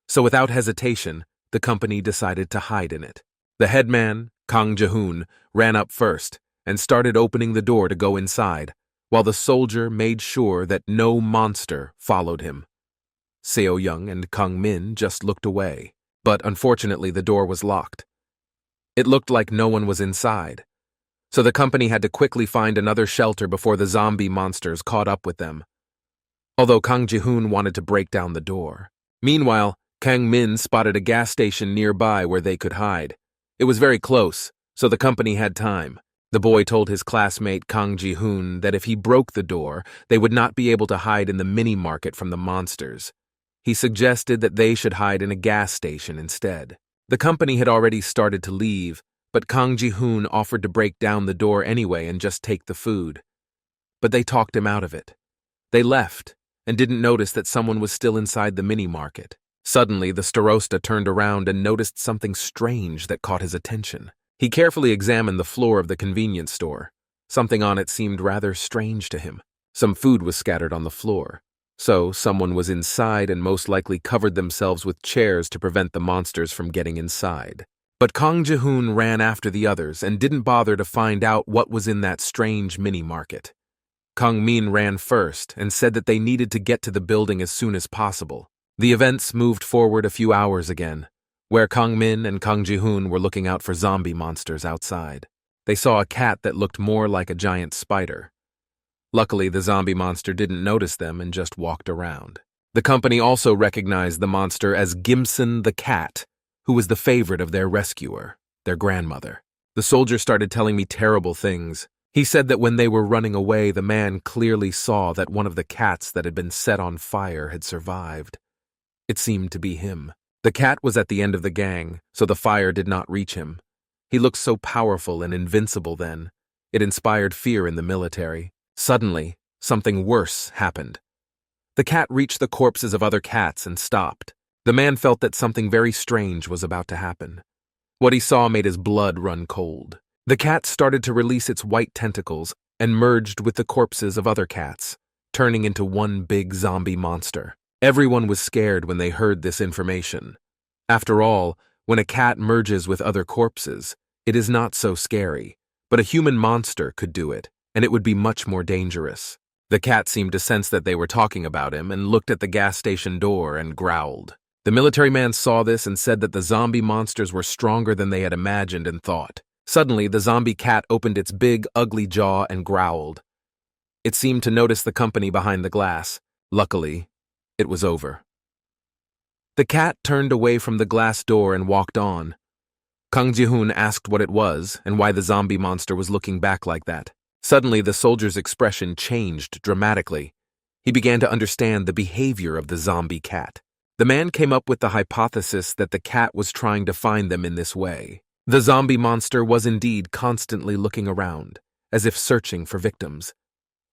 Speaker 1: So without hesitation, the company decided to hide in it. The headman, Kang Ji-hoon, ran up first and started opening the door to go inside, while the soldier made sure that no monster followed him. Seo-young and Kang-min just looked away, but unfortunately the door was locked. It looked like no one was inside, so the company had to quickly find another shelter before the zombie monsters caught up with them. Although Kang Ji-hoon wanted to break down the door. Meanwhile, Kang-min spotted a gas station nearby where they could hide. It was very close, so the company had time. The boy told his classmate Kang Ji-hoon that if he broke the door, they would not be able to hide in the mini-market from the monsters. He suggested that they should hide in a gas station instead. The company had already started to leave, but Kang Ji-hoon offered to break down the door anyway and just take the food. But they talked him out of it. They left and didn't notice that someone was still inside the mini-market. Suddenly, the starosta turned around and noticed something strange that caught his attention. He carefully examined the floor of the convenience store. Something on it seemed rather strange to him. Some food was scattered on the floor. So, someone was inside and most likely covered themselves with chairs to prevent the monsters from getting inside. But Kang Ji-hoon ran after the others and didn't bother to find out what was in that strange mini-market. Kang Min ran first and said that they needed to get to the building as soon as possible. The events moved forward a few hours again, where Kang Min and Kang Ji-hoon were looking out for zombie monsters outside. They saw a cat that looked more like a giant spider. Luckily, the zombie monster didn't notice them and just walked around. The company also recognized the monster as Gimson the cat, who was the favorite of their rescuer, their grandmother. The soldier started telling me terrible things. He said that when they were running away, the man clearly saw that one of the cats that had been set on fire had survived. It seemed to be him. The cat was at the end of the gang, so the fire did not reach him. He looked so powerful and invincible then. It inspired fear in the military. Suddenly, something worse happened. The cat reached the corpses of other cats and stopped. The man felt that something very strange was about to happen. What he saw made his blood run cold. The cat started to release its white tentacles and merged with the corpses of other cats, turning into one big zombie monster. Everyone was scared when they heard this information. After all, when a cat merges with other corpses, it is not so scary, but a human monster could do it, and it would be much more dangerous. The cat seemed to sense that they were talking about him and looked at the gas station door and growled. The military man saw this and said that the zombie monsters were stronger than they had imagined and thought. Suddenly, the zombie cat opened its big, ugly jaw and growled. It seemed to notice the company behind the glass. Luckily, it was over. The cat turned away from the glass door and walked on. Kang Ji-hoon asked what it was and why the zombie monster was looking back like that. Suddenly, the soldier's expression changed dramatically. He began to understand the behavior of the zombie cat. The man came up with the hypothesis that the cat was trying to find them in this way. The zombie monster was indeed constantly looking around, as if searching for victims.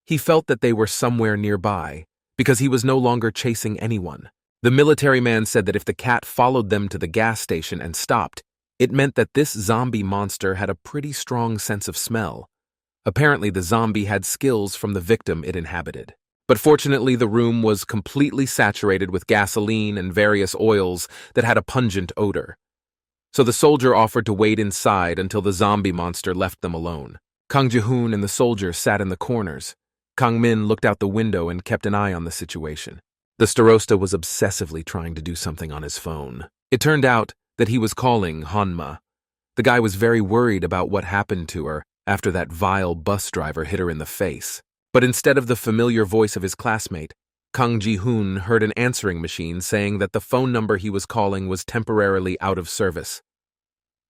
Speaker 1: He felt that they were somewhere nearby, because he was no longer chasing anyone. The military man said that if the cat followed them to the gas station and stopped, it meant that this zombie monster had a pretty strong sense of smell. Apparently, the zombie had skills from the victim it inhabited. But fortunately, the room was completely saturated with gasoline and various oils that had a pungent odor. So the soldier offered to wait inside until the zombie monster left them alone. Kang Ji-hoon and the soldier sat in the corners. Kang Min looked out the window and kept an eye on the situation. The starosta was obsessively trying to do something on his phone. It turned out that he was calling Hanma. The guy was very worried about what happened to her after that vile bus driver hit her in the face. But instead of the familiar voice of his classmate, Kang Ji-hoon heard an answering machine saying that the phone number he was calling was temporarily out of service.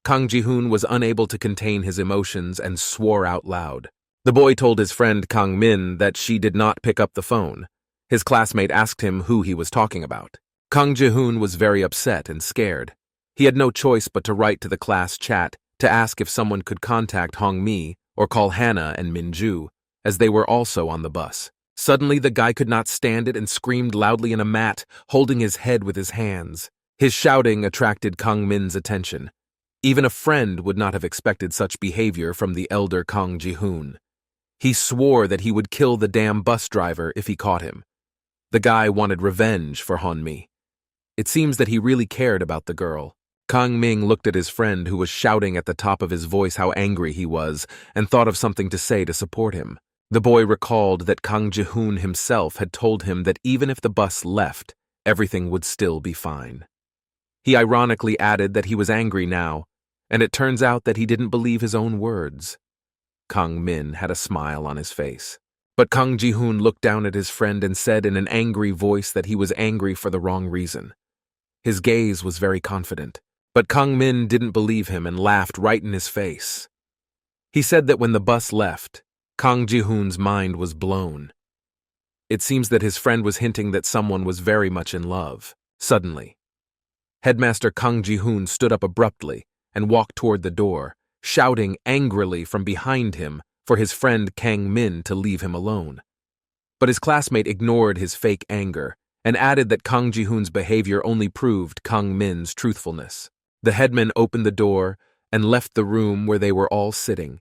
Speaker 1: Kang Ji-hoon was unable to contain his emotions and swore out loud. The boy told his friend Kang Min that she did not pick up the phone. His classmate asked him who he was talking about. Kang Ji-hoon was very upset and scared. He had no choice but to write to the class chat to ask if someone could contact Hong Mi or call Hannah and Min-ju, as they were also on the bus. Suddenly, the guy could not stand it and screamed loudly in a mat, holding his head with his hands. His shouting attracted Kang Min's attention. Even a friend would not have expected such behavior from the elder Kang Ji-hoon. He swore that he would kill the damn bus driver if he caught him. The guy wanted revenge for Hanmi. It seems that he really cared about the girl. Kang Ming looked at his friend who was shouting at the top of his voice how angry he was and thought of something to say to support him. The boy recalled that Kang Ji-hoon himself had told him that even if the bus left, everything would still be fine. He ironically added that he was angry now, and it turns out that he didn't believe his own words. Kang Min had a smile on his face. But Kang Ji-hoon looked down at his friend and said in an angry voice that he was angry for the wrong reason. His gaze was very confident, but Kang Min didn't believe him and laughed right in his face. He said that when the bus left, Kang Ji-hoon's mind was blown. It seems that his friend was hinting that someone was very much in love. Suddenly, Headmaster Kang Ji-hoon stood up abruptly and walked toward the door, shouting angrily from behind him for his friend Kang Min to leave him alone. But his classmate ignored his fake anger and added that Kang Ji-hoon's behavior only proved Kang Min's truthfulness. The headman opened the door and left the room where they were all sitting.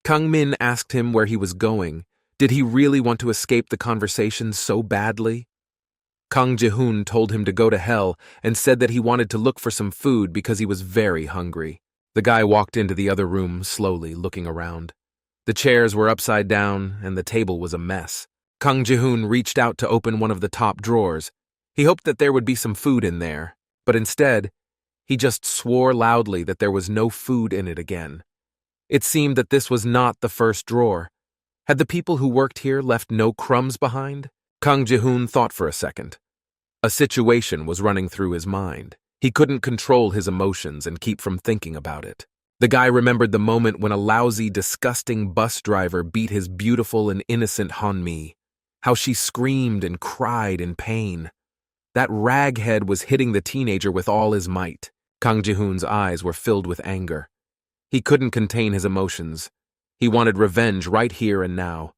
Speaker 1: Kang Min asked him where he was going. Did he really want to escape the conversation so badly? Kang Ji-hoon told him to go to hell and said that he wanted to look for some food because he was very hungry. The guy walked into the other room slowly, looking around. The chairs were upside down and the table was a mess. Kang Ji-hoon reached out to open one of the top drawers. He hoped that there would be some food in there, but instead, he just swore loudly that there was no food in it again. It seemed that this was not the first drawer. Had the people who worked here left no crumbs behind? Kang Ji-hoon thought for a second. A situation was running through his mind. He couldn't control his emotions and keep from thinking about it. The guy remembered the moment when a lousy, disgusting bus driver beat his beautiful and innocent Hanmi. How she screamed and cried in pain. That raghead was hitting the teenager with all his might. Kang Ji-hoon's eyes were filled with anger. He couldn't contain his emotions. He wanted revenge right here and now.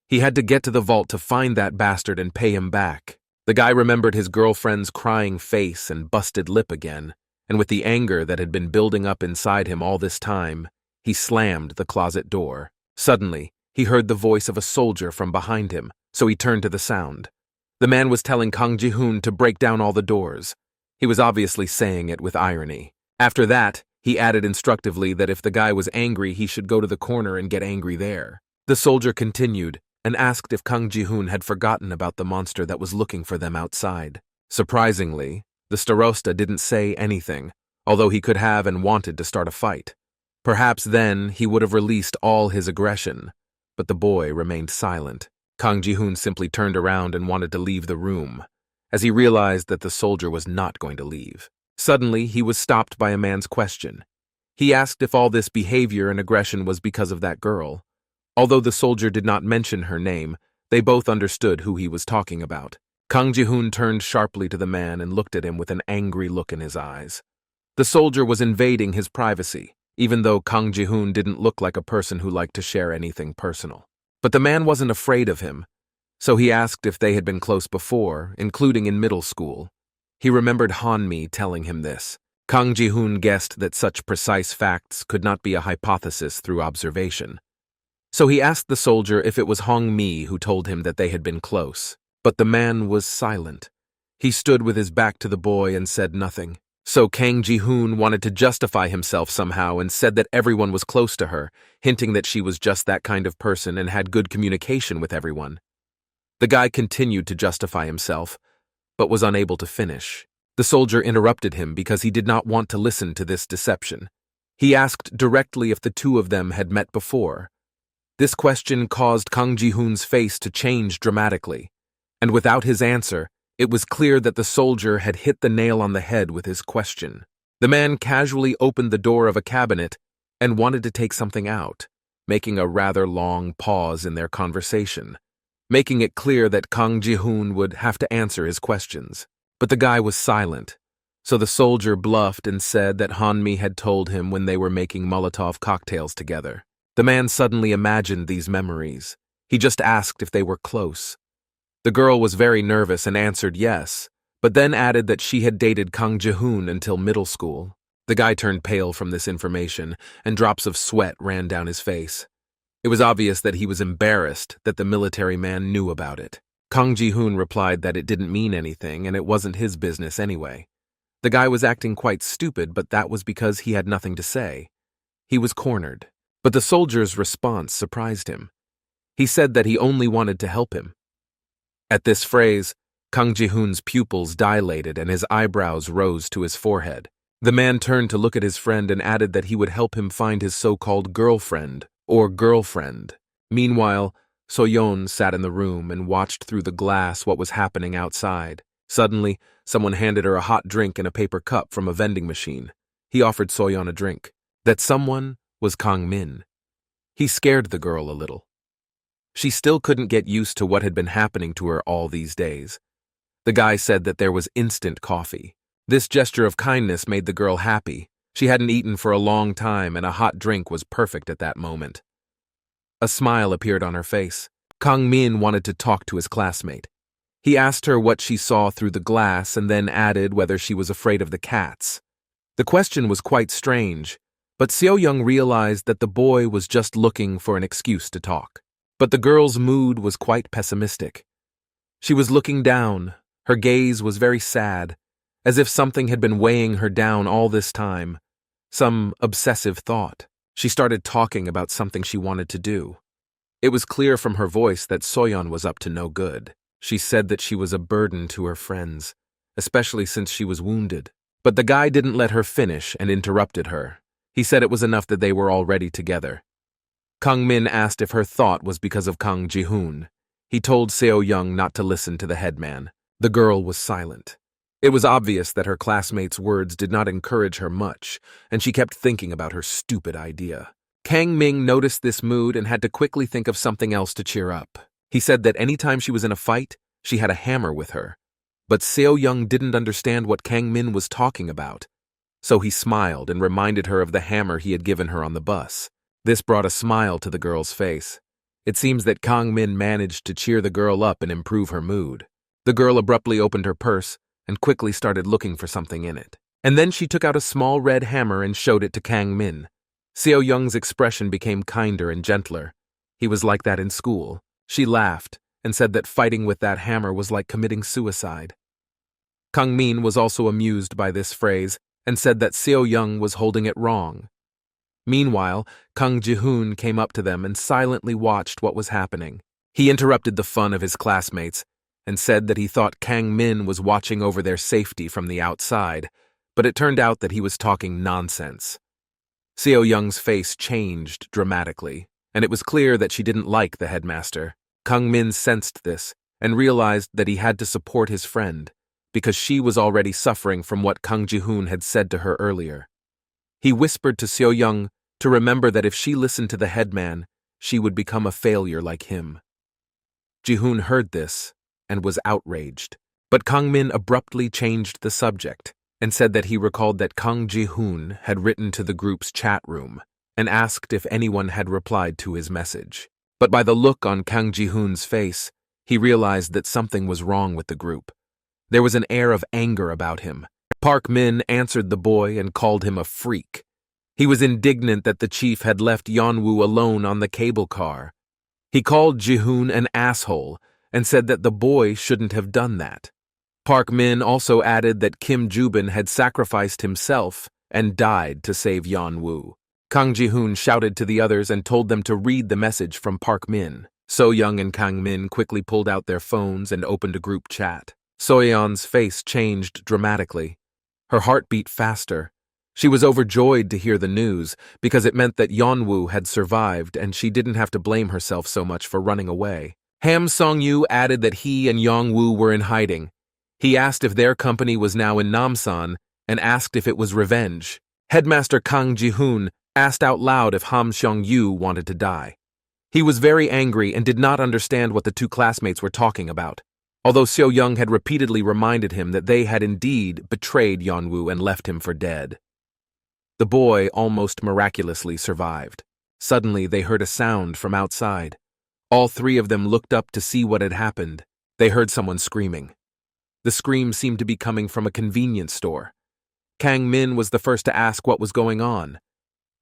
Speaker 1: He had to get to the vault to find that bastard and pay him back. The guy remembered his girlfriend's crying face and busted lip again, and with the anger that had been building up inside him all this time, he slammed the closet door. Suddenly, he heard the voice of a soldier from behind him, so he turned to the sound. The man was telling Kang Ji-hoon to break down all the doors. He was obviously saying it with irony. After that, he added instructively that if the guy was angry, he should go to the corner and get angry there. The soldier continued and asked if Kang Ji-hoon had forgotten about the monster that was looking for them outside. Surprisingly, the starosta didn't say anything, although he could have and wanted to start a fight. Perhaps then he would have released all his aggression, but the boy remained silent. Kang Ji-hoon simply turned around and wanted to leave the room, as he realized that the soldier was not going to leave. Suddenly, he was stopped by a man's question. He asked if all this behavior and aggression was because of that girl. Although the soldier did not mention her name, they both understood who he was talking about. Kang Ji-hoon turned sharply to the man and looked at him with an angry look in his eyes. The soldier was invading his privacy, even though Kang Ji-hoon didn't look like a person who liked to share anything personal. But the man wasn't afraid of him, so he asked if they had been close before, including in middle school. He remembered Hanmi telling him this. Kang Ji-hoon guessed that such precise facts could not be a hypothesis through observation. So he asked the soldier if it was Hong-mi who told him that they had been close. But the man was silent. He stood with his back to the boy and said nothing. So Kang Ji-hoon wanted to justify himself somehow and said that everyone was close to her, hinting that she was just that kind of person and had good communication with everyone. The guy continued to justify himself, but was unable to finish. The soldier interrupted him because he did not want to listen to this deception. He asked directly if the two of them had met before. This question caused Kang Ji-hoon's face to change dramatically, and without his answer, it was clear that the soldier had hit the nail on the head with his question. The man casually opened the door of a cabinet and wanted to take something out, making a rather long pause in their conversation, making it clear that Kang Ji-hoon would have to answer his questions. But the guy was silent, so the soldier bluffed and said that Hanmi had told him when they were making Molotov cocktails together. The man suddenly imagined these memories. He just asked if they were close. The girl was very nervous and answered yes, but then added that she had dated Kang Ji-hoon until middle school. The guy turned pale from this information, and drops of sweat ran down his face. It was obvious that he was embarrassed that the military man knew about it. Kang Ji-hoon replied that it didn't mean anything and it wasn't his business anyway. The guy was acting quite stupid, but that was because he had nothing to say. He was cornered. But the soldier's response surprised him. He said that he only wanted to help him. At this phrase, Kang Ji-hoon's pupils dilated and his eyebrows rose to his forehead. The man turned to look at his friend and added that he would help him find his so-called girlfriend or girlfriend. Meanwhile, Soyon sat in the room and watched through the glass what was happening outside. Suddenly, someone handed her a hot drink in a paper cup from a vending machine. He offered Soyon a drink. That someone was Kang Min. He scared the girl a little. She still couldn't get used to what had been happening to her all these days. The guy said that there was instant coffee. This gesture of kindness made the girl happy. She hadn't eaten for a long time, and a hot drink was perfect at that moment. A smile appeared on her face. Kang Min wanted to talk to his classmate. He asked her what she saw through the glass and then added whether she was afraid of the cats. The question was quite strange, but Seo-young realized that the boy was just looking for an excuse to talk. But the girl's mood was quite pessimistic. She was looking down. Her gaze was very sad, as if something had been weighing her down all this time, some obsessive thought. She started talking about something she wanted to do. It was clear from her voice that Soyon was up to no good. She said that she was a burden to her friends, especially since she was wounded. But the guy didn't let her finish and interrupted her. He said it was enough that they were already together. Kang Min asked if her thought was because of Kang Ji-hoon. He told Seo-young not to listen to the headman. The girl was silent. It was obvious that her classmates' words did not encourage her much, and she kept thinking about her stupid idea. Kang Ming noticed this mood and had to quickly think of something else to cheer up. He said that any time she was in a fight, she had a hammer with her. But Seo-young didn't understand what Kang Min was talking about, so he smiled and reminded her of the hammer he had given her on the bus. This brought a smile to the girl's face. It seems that Kang Min managed to cheer the girl up and improve her mood. The girl abruptly opened her purse and quickly started looking for something in it. And then she took out a small red hammer and showed it to Kang Min. Seo-young's expression became kinder and gentler. He was like that in school. She laughed and said that fighting with that hammer was like committing suicide. Kang Min was also amused by this phrase and said that Seo-young was holding it wrong. Meanwhile, Kang Ji-hoon came up to them and silently watched what was happening. He interrupted the fun of his classmates and said that he thought Kang Min was watching over their safety from the outside, but it turned out that he was talking nonsense. Seo-young's face changed dramatically, and it was clear that she didn't like the headmaster. Kang Min sensed this and realized that he had to support his friend, because she was already suffering from what Kang Ji-hoon had said to her earlier. He whispered to Seo-young to remember that if she listened to the headman, she would become a failure like him. Ji-hoon heard this and was outraged, but Kang Min abruptly changed the subject and said that he recalled that Kang Ji-hoon had written to the group's chat room and asked if anyone had replied to his message. But by the look on Kang Ji-hoon's face, he realized that something was wrong with the group. There was an air of anger about him. Park Min answered the boy and called him a freak. He was indignant that the chief had left Yeon-woo alone on the cable car. He called Ji-hoon an asshole and said that the boy shouldn't have done that. Park Min also added that Kim Ju-bin had sacrificed himself and died to save Yeon-woo. Kang Ji-hoon shouted to the others and told them to read the message from Park Min. So-young and Kang Min quickly pulled out their phones and opened a group chat. So-yeon's face changed dramatically. Her heart beat faster. She was overjoyed to hear the news because it meant that Yeon-woo had survived and she didn't have to blame herself so much for running away. Ham Song-yu added that he and Yeon-woo were in hiding. He asked if their company was now in Namsan and asked if it was revenge. Headmaster Kang Ji-hoon asked out loud if Ham Seong-yu wanted to die. He was very angry and did not understand what the two classmates were talking about, although Seo-young had repeatedly reminded him that they had indeed betrayed Yeon-woo and left him for dead. The boy almost miraculously survived. Suddenly, they heard a sound from outside. All three of them looked up to see what had happened. They heard someone screaming. The scream seemed to be coming from a convenience store. Kang Min was the first to ask what was going on.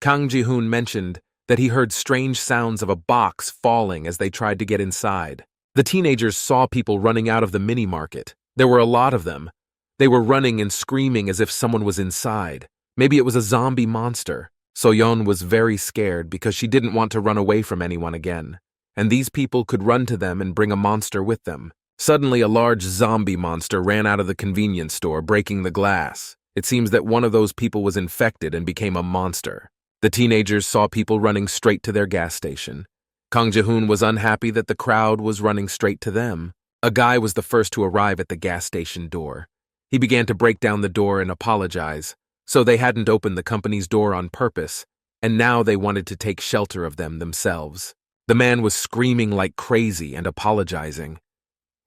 Speaker 1: Kang Ji-hoon mentioned that he heard strange sounds of a box falling as they tried to get inside. The teenagers saw people running out of the mini-market. There were a lot of them. They were running and screaming as if someone was inside. Maybe it was a zombie monster. Soyon was very scared because she didn't want to run away from anyone again, and these people could run to them and bring a monster with them. Suddenly, a large zombie monster ran out of the convenience store, breaking the glass. It seems that one of those people was infected and became a monster. The teenagers saw people running straight to their gas station. Kang Ji-hoon was unhappy that the crowd was running straight to them. A guy was the first to arrive at the gas station door. He began to break down the door and apologize. So they hadn't opened the company's door on purpose, and now they wanted to take shelter of them themselves. The man was screaming like crazy and apologizing.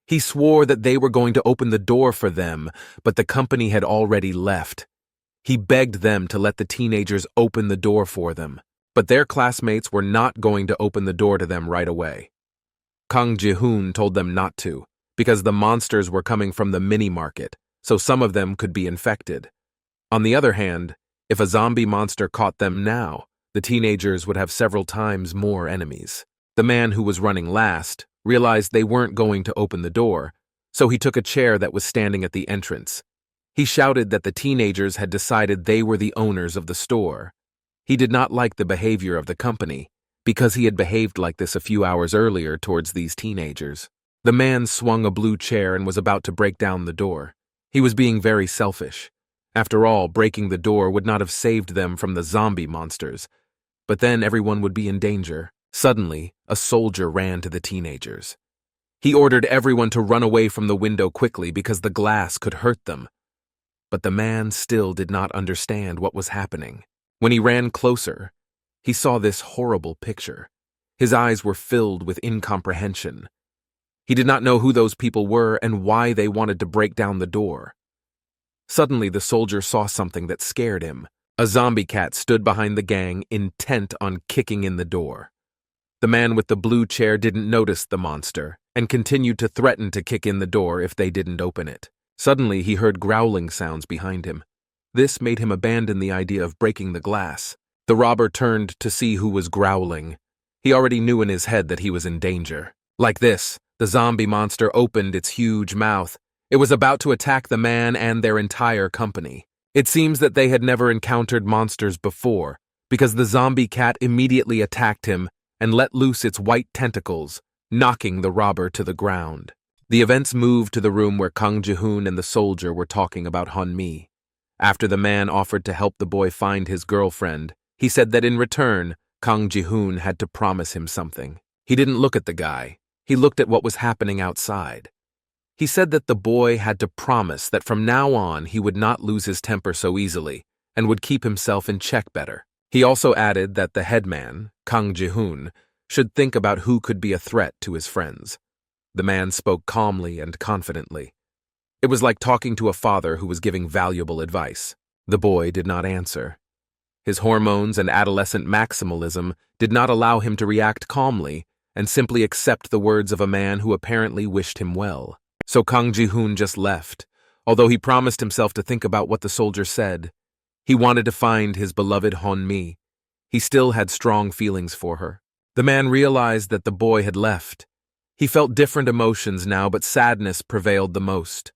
Speaker 1: He swore that they were going to open the door for them, but the company had already left. He begged them to let the teenagers open the door for them, but their classmates were not going to open the door to them right away. Kang Ji-hoon told them not to, because the monsters were coming from the mini-market, so some of them could be infected. On the other hand, if a zombie monster caught them now, the teenagers would have several times more enemies. The man who was running last realized they weren't going to open the door, so he took a chair that was standing at the entrance. He shouted that the teenagers had decided they were the owners of the store. He did not like the behavior of the company, because he had behaved like this a few hours earlier towards these teenagers. The man swung a blue chair and was about to break down the door. He was being very selfish. After all, breaking the door would not have saved them from the zombie monsters, but then everyone would be in danger. Suddenly, a soldier ran to the teenagers. He ordered everyone to run away from the window quickly because the glass could hurt them. But the man still did not understand what was happening. When he ran closer, he saw this horrible picture. His eyes were filled with incomprehension. He did not know who those people were and why they wanted to break down the door. Suddenly, the soldier saw something that scared him. A zombie cat stood behind the gang, intent on kicking in the door. The man with the blue chair didn't notice the monster and continued to threaten to kick in the door if they didn't open it. Suddenly, he heard growling sounds behind him. This made him abandon the idea of breaking the glass. The robber turned to see who was growling. He already knew in his head that he was in danger. Like this, the zombie monster opened its huge mouth. It was about to attack the man and their entire company. It seems that they had never encountered monsters before, because the zombie cat immediately attacked him and let loose its white tentacles, knocking the robber to the ground. The events moved to the room where Kang Ji-hoon and the soldier were talking about Hyun-mi. After the man offered to help the boy find his girlfriend, he said that in return, Kang Ji-hoon had to promise him something. He didn't look at the guy. He looked at what was happening outside. He said that the boy had to promise that from now on he would not lose his temper so easily and would keep himself in check better. He also added that the headman, Kang Ji-hoon, should think about who could be a threat to his friends. The man spoke calmly and confidently. It was like talking to a father who was giving valuable advice. The boy did not answer. His hormones and adolescent maximalism did not allow him to react calmly and simply accept the words of a man who apparently wished him well. So Kang Ji-hoon just left, although he promised himself to think about what the soldier said. He wanted to find his beloved Hyun-mi. He still had strong feelings for her. The man realized that the boy had left. He felt different emotions now, but sadness prevailed the most.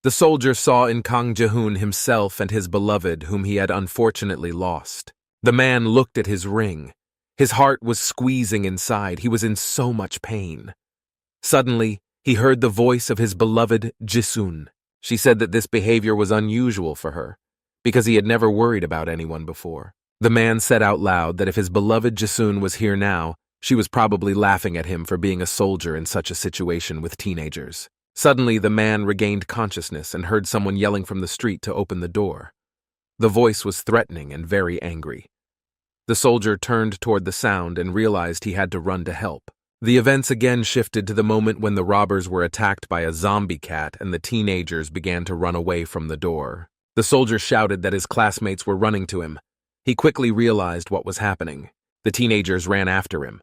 Speaker 1: The soldier saw in Kang Ji-hoon himself and his beloved, whom he had unfortunately lost. The man looked at his ring. His heart was squeezing inside. He was in so much pain. Suddenly, he heard the voice of his beloved Ji-sun. She said that this behavior was unusual for her, because he had never worried about anyone before. The man said out loud that if his beloved Ji-sun was here now, she was probably laughing at him for being a soldier in such a situation with teenagers. Suddenly, the man regained consciousness and heard someone yelling from the street to open the door. The voice was threatening and very angry. The soldier turned toward the sound and realized he had to run to help. The events again shifted to the moment when the robbers were attacked by a zombie cat and the teenagers began to run away from the door. The soldier shouted that his classmates were running to him. He quickly realized what was happening. The teenagers ran after him.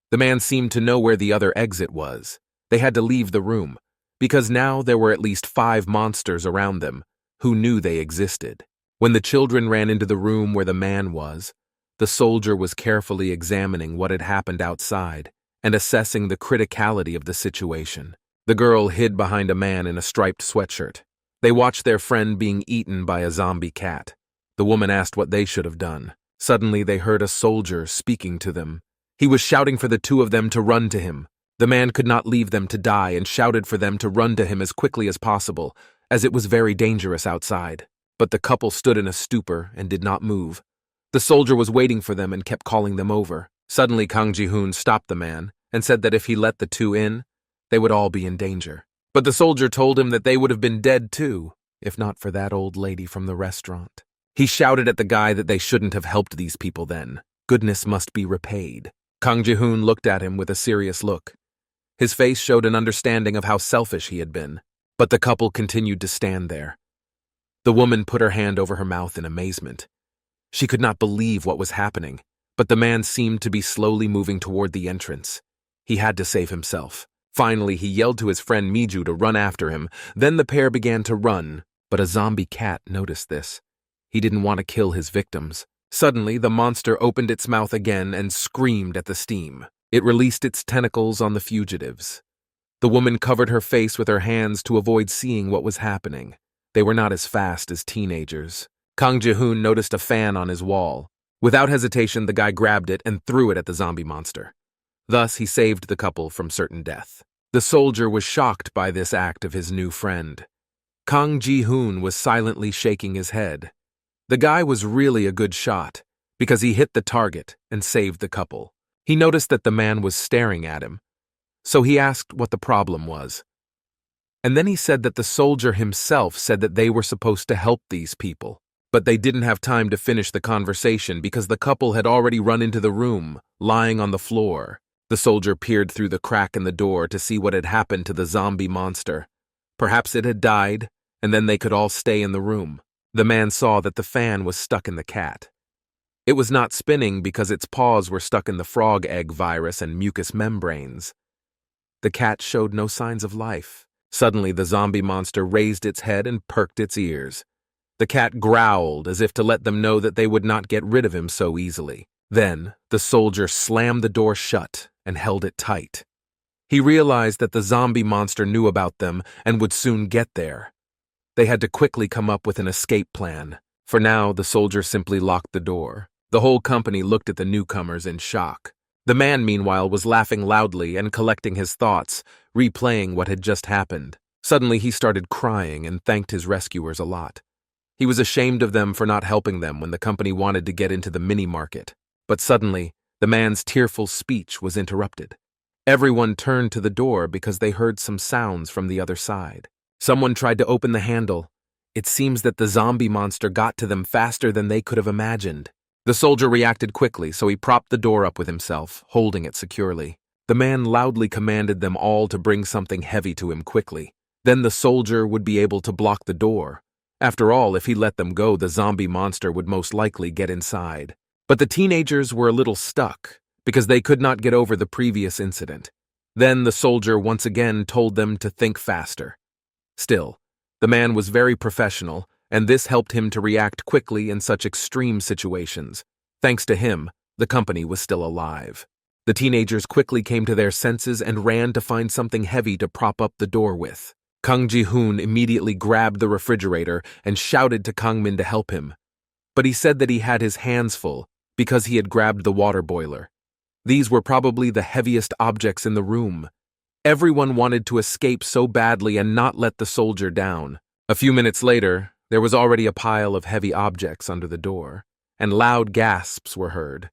Speaker 1: The man seemed to know where the other exit was. They had to leave the room, because now there were at least 5 monsters around them who knew they existed. When the children ran into the room where the man was, the soldier was carefully examining what had happened outside and assessing the criticality of the situation. The girl hid behind a man in a striped sweatshirt. They watched their friend being eaten by a zombie cat. The woman asked what they should have done. Suddenly, they heard a soldier speaking to them. He was shouting for the 2 of them to run to him. The man could not leave them to die and shouted for them to run to him as quickly as possible, as it was very dangerous outside. But the couple stood in a stupor and did not move. The soldier was waiting for them and kept calling them over. Suddenly, Kang Ji-hoon stopped the man and said that if he let the 2 in, they would all be in danger. But the soldier told him that they would have been dead too, if not for that old lady from the restaurant. He shouted at the guy that they shouldn't have helped these people then. Goodness must be repaid. Kang Ji-hoon looked at him with a serious look. His face showed an understanding of how selfish he had been, but the couple continued to stand there. The woman put her hand over her mouth in amazement. She could not believe what was happening, but the man seemed to be slowly moving toward the entrance. He had to save himself. Finally, he yelled to his friend Miju to run after him. Then the pair began to run, but a zombie cat noticed this. He didn't want to kill his victims. Suddenly, the monster opened its mouth again and screamed at the steam. It released its tentacles on the fugitives. The woman covered her face with her hands to avoid seeing what was happening. They were not as fast as teenagers. Kang Ji-hoon noticed a fan on his wall. Without hesitation, the guy grabbed it and threw it at the zombie monster. Thus, he saved the couple from certain death. The soldier was shocked by this act of his new friend. Kang Ji-hoon was silently shaking his head. The guy was really a good shot, because he hit the target and saved the couple. He noticed that the man was staring at him, so he asked what the problem was. And then he said that the soldier himself said that they were supposed to help these people. But they didn't have time to finish the conversation because the couple had already run into the room, lying on the floor. The soldier peered through the crack in the door to see what had happened to the zombie monster. Perhaps it had died, and then they could all stay in the room. The man saw that the fan was stuck in the cat. It was not spinning because its paws were stuck in the frog egg virus and mucous membranes. The cat showed no signs of life. Suddenly, the zombie monster raised its head and perked its ears. The cat growled as if to let them know that they would not get rid of him so easily. Then, the soldier slammed the door shut and held it tight. He realized that the zombie monster knew about them and would soon get there. They had to quickly come up with an escape plan. For now, the soldier simply locked the door. The whole company looked at the newcomers in shock. The man, meanwhile, was laughing loudly and collecting his thoughts, replaying what had just happened. Suddenly, he started crying and thanked his rescuers a lot. He was ashamed of them for not helping them when the company wanted to get into the mini-market. But suddenly, the man's tearful speech was interrupted. Everyone turned to the door because they heard some sounds from the other side. Someone tried to open the handle. It seems that the zombie monster got to them faster than they could have imagined. The soldier reacted quickly, so he propped the door up with himself, holding it securely. The man loudly commanded them all to bring something heavy to him quickly. Then the soldier would be able to block the door. After all, if he let them go, the zombie monster would most likely get inside. But the teenagers were a little stuck, because they could not get over the previous incident. Then the soldier once again told them to think faster. Still, the man was very professional, and this helped him to react quickly in such extreme situations. Thanks to him, the company was still alive. The teenagers quickly came to their senses and ran to find something heavy to prop up the door with. Kang Ji-hoon immediately grabbed the refrigerator and shouted to Kang Min to help him. But he said that he had his hands full because he had grabbed the water boiler. These were probably the heaviest objects in the room. Everyone wanted to escape so badly and not let the soldier down. A few minutes later, there was already a pile of heavy objects under the door, and loud gasps were heard.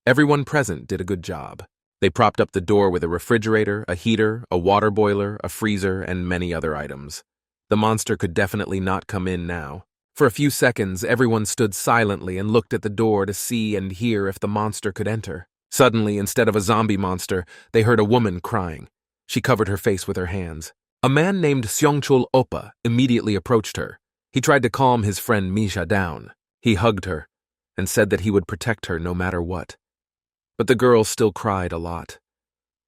Speaker 1: Everyone present did a good job. They propped up the door with a refrigerator, a heater, a water boiler, a freezer, and many other items. The monster could definitely not come in now. For a few seconds, everyone stood silently and looked at the door to see and hear if the monster could enter. Suddenly, instead of a zombie monster, they heard a woman crying. She covered her face with her hands. A man named Seongchul Oppa immediately approached her. He tried to calm his friend Misha down. He hugged her and said that he would protect her no matter what. But the girl still cried a lot.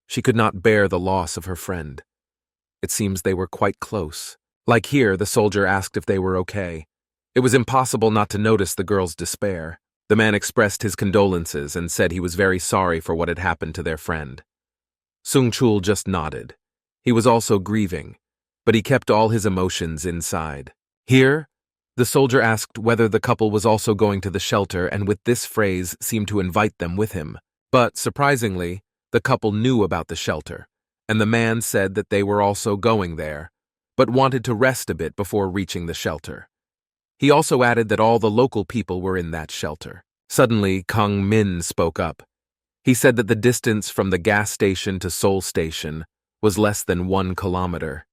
Speaker 1: She could not bear the loss of her friend. It seems they were quite close. Like here, the soldier asked if they were okay. It was impossible not to notice the girl's despair. The man expressed his condolences and said he was very sorry for what had happened to their friend. Seongchul just nodded. He was also grieving, but he kept all his emotions inside. Here, the soldier asked whether the couple was also going to the shelter and with this phrase seemed to invite them with him. But, surprisingly, the couple knew about the shelter, and the man said that they were also going there, but wanted to rest a bit before reaching the shelter. He also added that all the local people were in that shelter. Suddenly, Kang Min spoke up. He said that the distance from the gas station to Seoul station was less than 1 kilometer.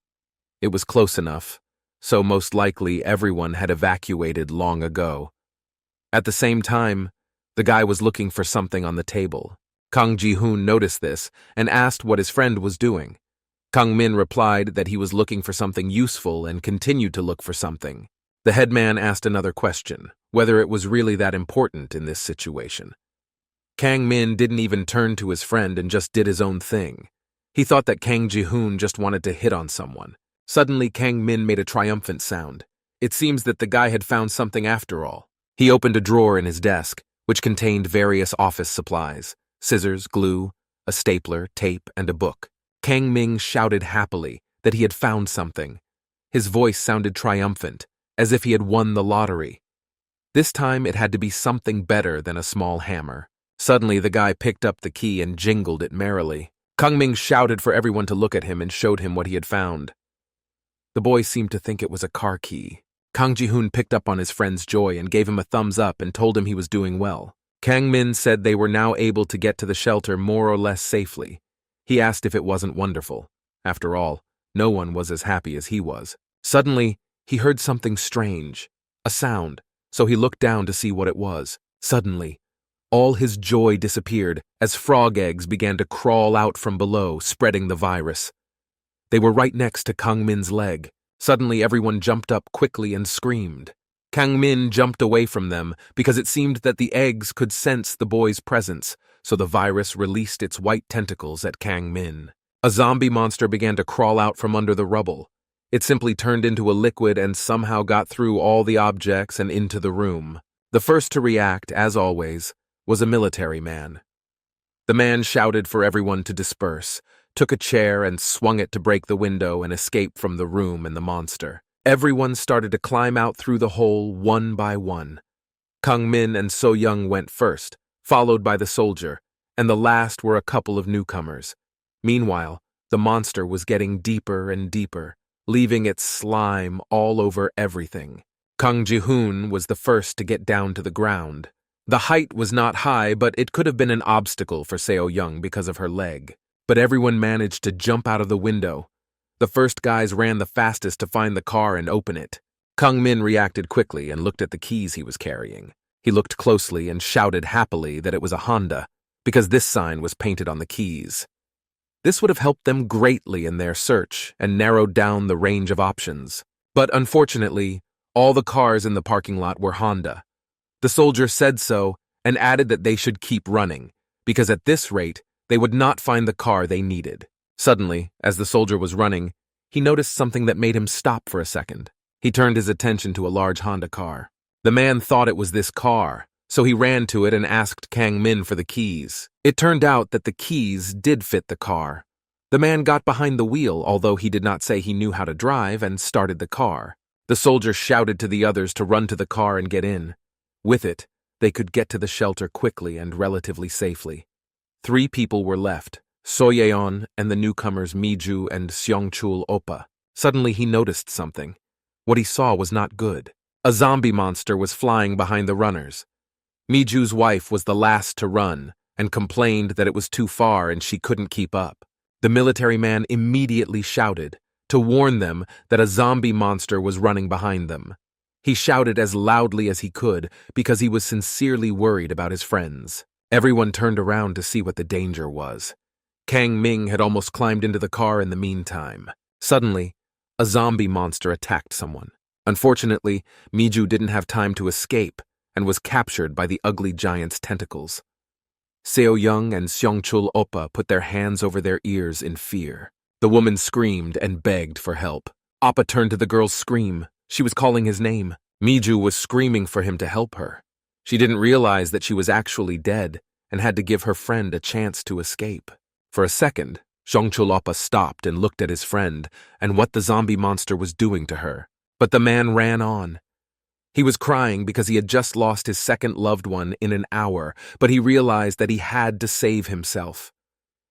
Speaker 1: It was close enough, so most likely everyone had evacuated long ago. At the same time, the guy was looking for something on the table. Kang Ji-hoon noticed this and asked what his friend was doing. Kang Min replied that he was looking for something useful and continued to look for something. The headman asked another question, whether it was really that important in this situation. Kang Min didn't even turn to his friend and just did his own thing. He thought that Kang Ji-hoon just wanted to hit on someone. Suddenly, Kang Min made a triumphant sound. It seems that the guy had found something after all. He opened a drawer in his desk, which contained various office supplies: scissors, glue, a stapler, tape, and a book. Kang Min shouted happily that he had found something. His voice sounded triumphant, as if he had won the lottery. This time it had to be something better than a small hammer. Suddenly the guy picked up the key and jingled it merrily. Kang Min shouted for everyone to look at him and showed him what he had found. The boy seemed to think it was a car key. Kang Ji-hoon picked up on his friend's joy and gave him a thumbs up and told him he was doing well. Kang Min said they were now able to get to the shelter more or less safely. He asked if it wasn't wonderful. After all, no one was as happy as he was. Suddenly, he heard something strange, a sound, so he looked down to see what it was. Suddenly, all his joy disappeared as frog eggs began to crawl out from below, spreading the virus. They were right next to Kang Min's leg. Suddenly, everyone jumped up quickly and screamed. Kang Min jumped away from them because it seemed that the eggs could sense the boy's presence, so the virus released its white tentacles at Kang Min. A zombie monster began to crawl out from under the rubble. It simply turned into a liquid and somehow got through all the objects and into the room. The first to react, as always, was a military man. The man shouted for everyone to disperse, took a chair and swung it to break the window and escape from the room and the monster. Everyone started to climb out through the hole one by one. Kang Min and So-young went first, followed by the soldier, and the last were a couple of newcomers. Meanwhile, the monster was getting deeper and deeper, leaving its slime all over everything. Kang Ji-hoon was the first to get down to the ground. The height was not high, but it could have been an obstacle for So-young because of her leg. But everyone managed to jump out of the window. The first guys ran the fastest to find the car and open it. Kang Min reacted quickly and looked at the keys he was carrying. He looked closely and shouted happily that it was a Honda, because this sign was painted on the keys. This would have helped them greatly in their search and narrowed down the range of options. But unfortunately, all the cars in the parking lot were Honda. The soldier said so and added that they should keep running, because at this rate, they would not find the car they needed. Suddenly, as the soldier was running, he noticed something that made him stop for a second. He turned his attention to a large Honda car. The man thought it was this car, so he ran to it and asked Kang Min for the keys. It turned out that the keys did fit the car. The man got behind the wheel, although he did not say he knew how to drive, and started the car. The soldier shouted to the others to run to the car and get in. With it, they could get to the shelter quickly and relatively safely. 3 people were left, So-yeon and the newcomers Mi-ju and Seong-chul Oppa. Suddenly he noticed something. What he saw was not good. A zombie monster was flying behind the runners. Mi-ju's wife was the last to run and complained that it was too far and she couldn't keep up. The military man immediately shouted to warn them that a zombie monster was running behind them. He shouted as loudly as he could because he was sincerely worried about his friends. Everyone turned around to see what the danger was. Kang Min had almost climbed into the car in the meantime. Suddenly, a zombie monster attacked someone. Unfortunately, Mi-ju didn't have time to escape and was captured by the ugly giant's tentacles. Seo-young and Seong-chul Oppa put their hands over their ears in fear. The woman screamed and begged for help. Oppa turned to the girl's scream. She was calling his name. Mi-ju was screaming for him to help her. She didn't realize that she was actually dead and had to give her friend a chance to escape. For a second, Seong-chul Oppa stopped and looked at his friend and what the zombie monster was doing to her. But the man ran on. He was crying because he had just lost his second loved one in an hour, but he realized that he had to save himself.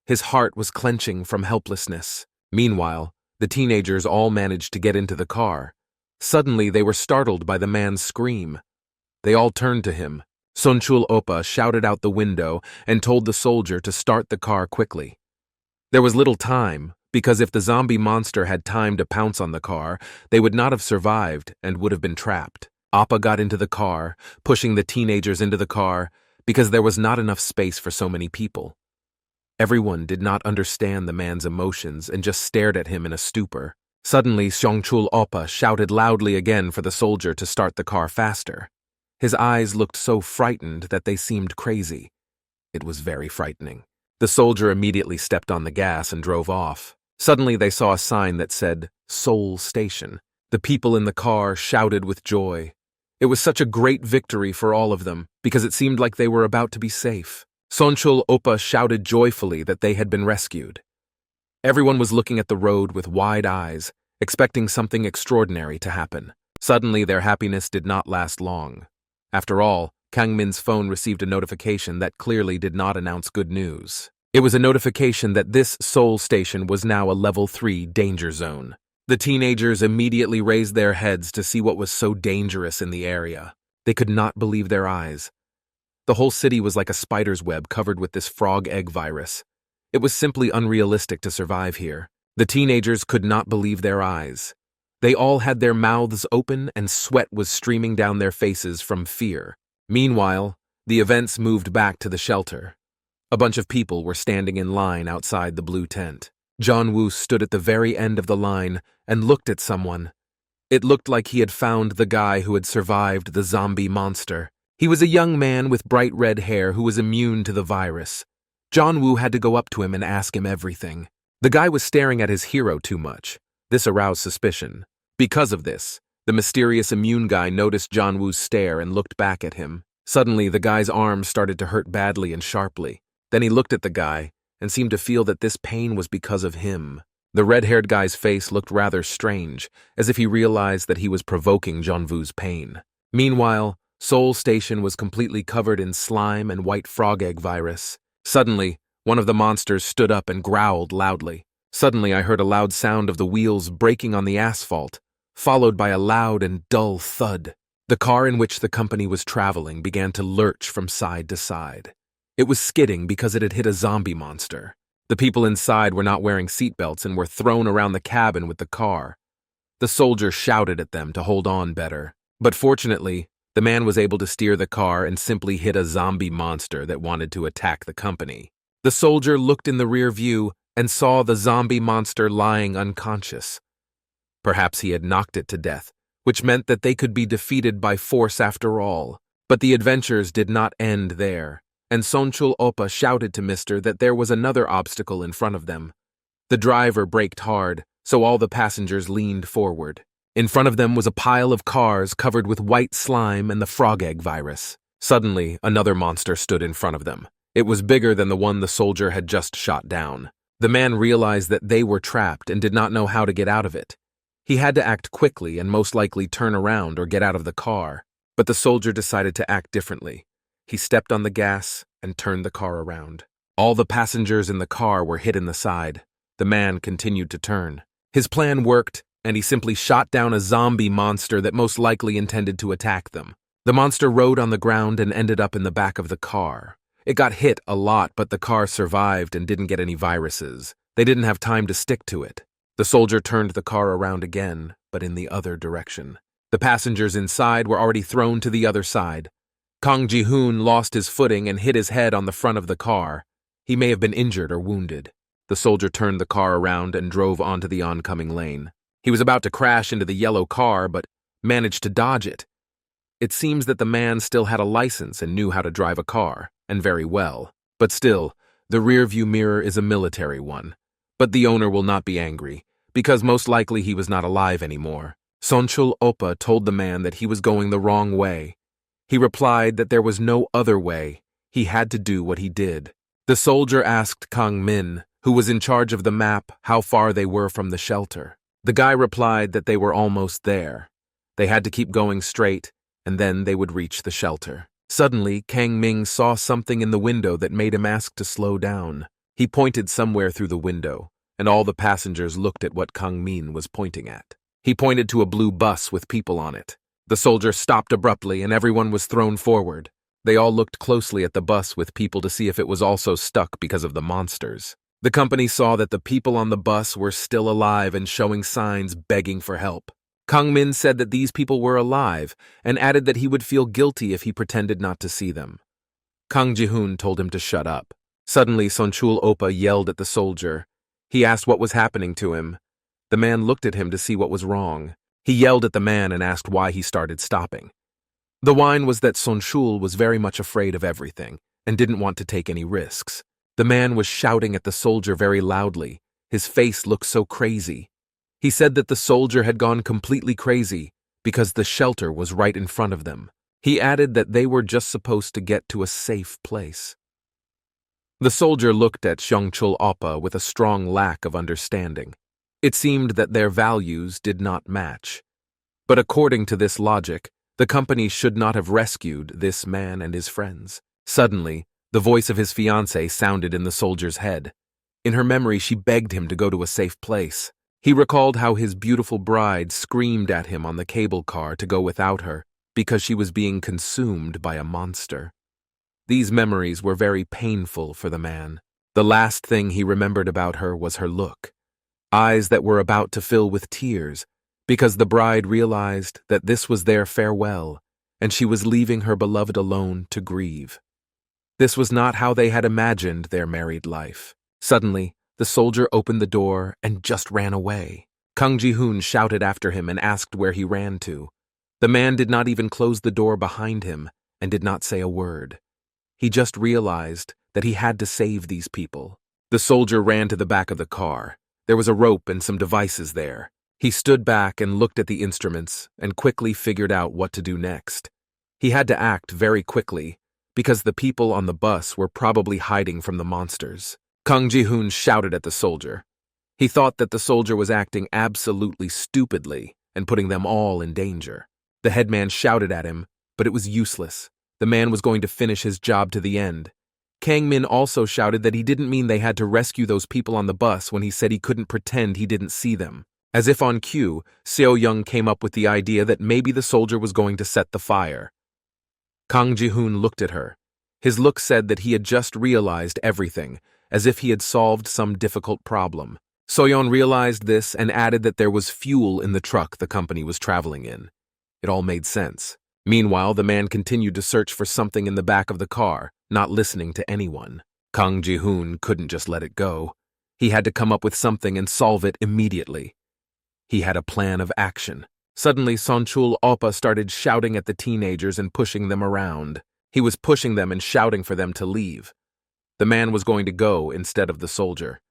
Speaker 1: His heart was clenching from helplessness. Meanwhile, the teenagers all managed to get into the car. Suddenly, they were startled by the man's scream. They all turned to him. Seong-chul Oppa shouted out the window and told the soldier to start the car quickly. There was little time, because if the zombie monster had time to pounce on the car, they would not have survived and would have been trapped. Oppa got into the car, pushing the teenagers into the car, because there was not enough space for so many people. Everyone did not understand the man's emotions and just stared at him in a stupor. Suddenly, Seongchul Oppa shouted loudly again for the soldier to start the car faster. His eyes looked so frightened that they seemed crazy. It was very frightening. The soldier immediately stepped on the gas and drove off. Suddenly, they saw a sign that said, Seoul Station. The people in the car shouted with joy. It was such a great victory for all of them, because it seemed like they were about to be safe. Seongchul Oppa shouted joyfully that they had been rescued. Everyone was looking at the road with wide eyes, expecting something extraordinary to happen. Suddenly, their happiness did not last long. After all, Kang Min's phone received a notification that clearly did not announce good news. It was a notification that this Seoul station was now a level 3 danger zone. The teenagers immediately raised their heads to see what was so dangerous in the area. They could not believe their eyes. The whole city was like a spider's web covered with this frog egg virus. It was simply unrealistic to survive here. The teenagers could not believe their eyes. They all had their mouths open and sweat was streaming down their faces from fear. Meanwhile, the events moved back to the shelter. A bunch of people were standing in line outside the blue tent. Yeon-woo stood at the very end of the line and looked at someone. It looked like he had found the guy who had survived the zombie monster. He was a young man with bright red hair who was immune to the virus. Yeon-woo had to go up to him and ask him everything. The guy was staring at his hero too much. This aroused suspicion. Because of this, the mysterious immune guy noticed Yeon-woo's stare and looked back at him. Suddenly, the guy's arm started to hurt badly and sharply. Then he looked at the guy and seemed to feel that this pain was because of him. The red-haired guy's face looked rather strange, as if he realized that he was provoking Yeon-woo's pain. Meanwhile, Seoul Station was completely covered in slime and white frog egg virus. Suddenly, one of the monsters stood up and growled loudly. Suddenly, I heard a loud sound of the wheels breaking on the asphalt, followed by a loud and dull thud. The car in which the company was traveling began to lurch from side to side. It was skidding because it had hit a zombie monster. The people inside were not wearing seatbelts and were thrown around the cabin with the car. The soldier shouted at them to hold on better. But fortunately, the man was able to steer the car and simply hit a zombie monster that wanted to attack the company. The soldier looked in the rear view and saw the zombie monster lying unconscious. Perhaps he had knocked it to death, which meant that they could be defeated by force after all. But the adventures did not end there, and Seongchul Oppa shouted to Mr. that there was another obstacle in front of them. The driver braked hard, so all the passengers leaned forward. In front of them was a pile of cars covered with white slime and the frog egg virus. Suddenly, another monster stood in front of them. It was bigger than the one the soldier had just shot down. The man realized that they were trapped and did not know how to get out of it. He had to act quickly and most likely turn around or get out of the car. But the soldier decided to act differently. He stepped on the gas and turned the car around. All the passengers in the car were hit in the side. The man continued to turn. His plan worked, and he simply shot down a zombie monster that most likely intended to attack them. The monster rode on the ground and ended up in the back of the car. It got hit a lot, but the car survived and didn't get any viruses. They didn't have time to stick to it. The soldier turned the car around again, but in the other direction. The passengers inside were already thrown to the other side. Kang Ji-hoon lost his footing and hit his head on the front of the car. He may have been injured or wounded. The soldier turned the car around and drove onto the oncoming lane. He was about to crash into the yellow car, but managed to dodge it. It seems that the man still had a license and knew how to drive a car, and very well. But still, the rearview mirror is a military one. But the owner will not be angry, because most likely he was not alive anymore. Seongchul Oppa told the man that he was going the wrong way. He replied that there was no other way. He had to do what he did. The soldier asked Kang Min, who was in charge of the map, how far they were from the shelter. The guy replied that they were almost there. They had to keep going straight, and then they would reach the shelter. Suddenly, Kang Ming saw something in the window that made him ask to slow down. He pointed somewhere through the window, and all the passengers looked at what Kang Min was pointing at. He pointed to a blue bus with people on it. The soldier stopped abruptly, and everyone was thrown forward. They all looked closely at the bus with people to see if it was also stuck because of the monsters. The company saw that the people on the bus were still alive and showing signs begging for help. Kang Min said that these people were alive and added that he would feel guilty if he pretended not to see them. Kang Ji-hoon told him to shut up. Suddenly, Sonchul Opa yelled at the soldier. He asked what was happening to him. The man looked at him to see what was wrong. He yelled at the man and asked why he started stopping. The whine was that Sonchul was very much afraid of everything and didn't want to take any risks. The man was shouting at the soldier very loudly. His face looked so crazy. He said that the soldier had gone completely crazy because the shelter was right in front of them. He added that they were just supposed to get to a safe place. The soldier looked at Sonchul Opa with a strong lack of understanding. It seemed that their values did not match. But according to this logic, the company should not have rescued this man and his friends. Suddenly, the voice of his fiancée sounded in the soldier's head. In her memory, she begged him to go to a safe place. He recalled how his beautiful bride screamed at him on the cable car to go without her because she was being consumed by a monster. These memories were very painful for the man. The last thing he remembered about her was her look. Eyes that were about to fill with tears, because the bride realized that this was their farewell, and she was leaving her beloved alone to grieve. This was not how they had imagined their married life. Suddenly, the soldier opened the door and just ran away. Kang Ji-hoon shouted after him and asked where he ran to. The man did not even close the door behind him and did not say a word. He just realized that he had to save these people. The soldier ran to the back of the car. There was a rope and some devices there. He stood back and looked at the instruments and quickly figured out what to do next. He had to act very quickly because the people on the bus were probably hiding from the monsters. Kang Ji-hoon shouted at the soldier. He thought that the soldier was acting absolutely stupidly and putting them all in danger. The headman shouted at him, but it was useless. The man was going to finish his job to the end. Kang Min also shouted that he didn't mean they had to rescue those people on the bus when he said he couldn't pretend he didn't see them. As if on cue, Seo-young came up with the idea that maybe the soldier was going to set the fire. Kang Ji-hoon looked at her. His look said that he had just realized everything, as if he had solved some difficult problem. Soyon realized this and added that there was fuel in the truck the company was traveling in. It all made sense. Meanwhile, the man continued to search for something in the back of the car, not listening to anyone. Kang Ji-hoon couldn't just let it go. He had to come up with something and solve it immediately. He had a plan of action. Suddenly, Sonchul Opa started shouting at the teenagers and pushing them around. He was pushing them and shouting for them to leave. The man was going to go instead of the soldier.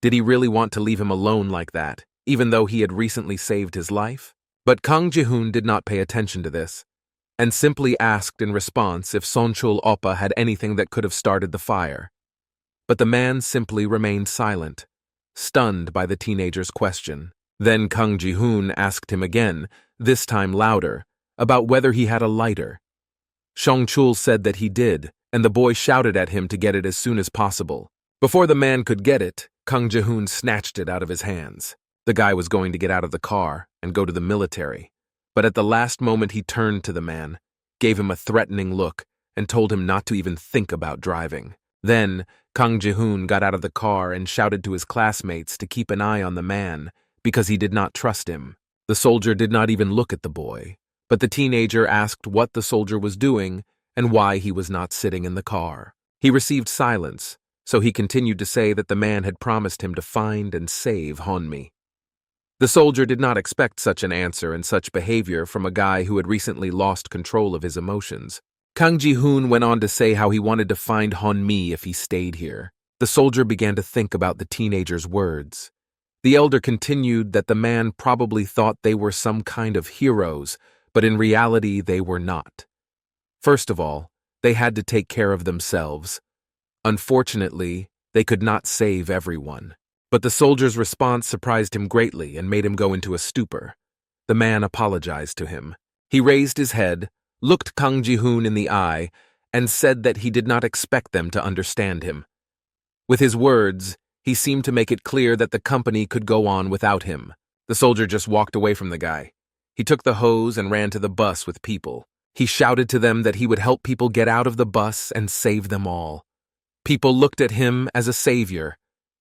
Speaker 1: Did he really want to leave him alone like that, even though he had recently saved his life? But Kang Ji-hoon did not pay attention to this, and simply asked in response if Sonchul Opa had anything that could have started the fire. But the man simply remained silent, stunned by the teenager's question. Then Kang Ji-hoon asked him again, this time louder, about whether he had a lighter. Sonchul said that he did, and the boy shouted at him to get it as soon as possible. Before the man could get it, Kang Ji-hoon snatched it out of his hands. The guy was going to get out of the car and go to the military, but at the last moment he turned to the man, gave him a threatening look, and told him not to even think about driving. Then, Kang Ji-hoon got out of the car and shouted to his classmates to keep an eye on the man because he did not trust him. The soldier did not even look at the boy, but the teenager asked what the soldier was doing and why he was not sitting in the car. He received silence, so he continued to say that the man had promised him to find and save Yeon-mi. The soldier did not expect such an answer and such behavior from a guy who had recently lost control of his emotions. Kang Ji-hoon went on to say how he wanted to find Yeon-mi if he stayed here. The soldier began to think about the teenager's words. The elder continued that the man probably thought they were some kind of heroes, but in reality they were not. First of all, they had to take care of themselves. Unfortunately, they could not save everyone. But the soldier's response surprised him greatly and made him go into a stupor. The man apologized to him. He raised his head, looked Kang Ji-hoon in the eye, and said that he did not expect them to understand him. With his words, he seemed to make it clear that the company could go on without him. The soldier just walked away from the guy. He took the hose and ran to the bus with people. He shouted to them that he would help people get out of the bus and save them all. People looked at him as a savior.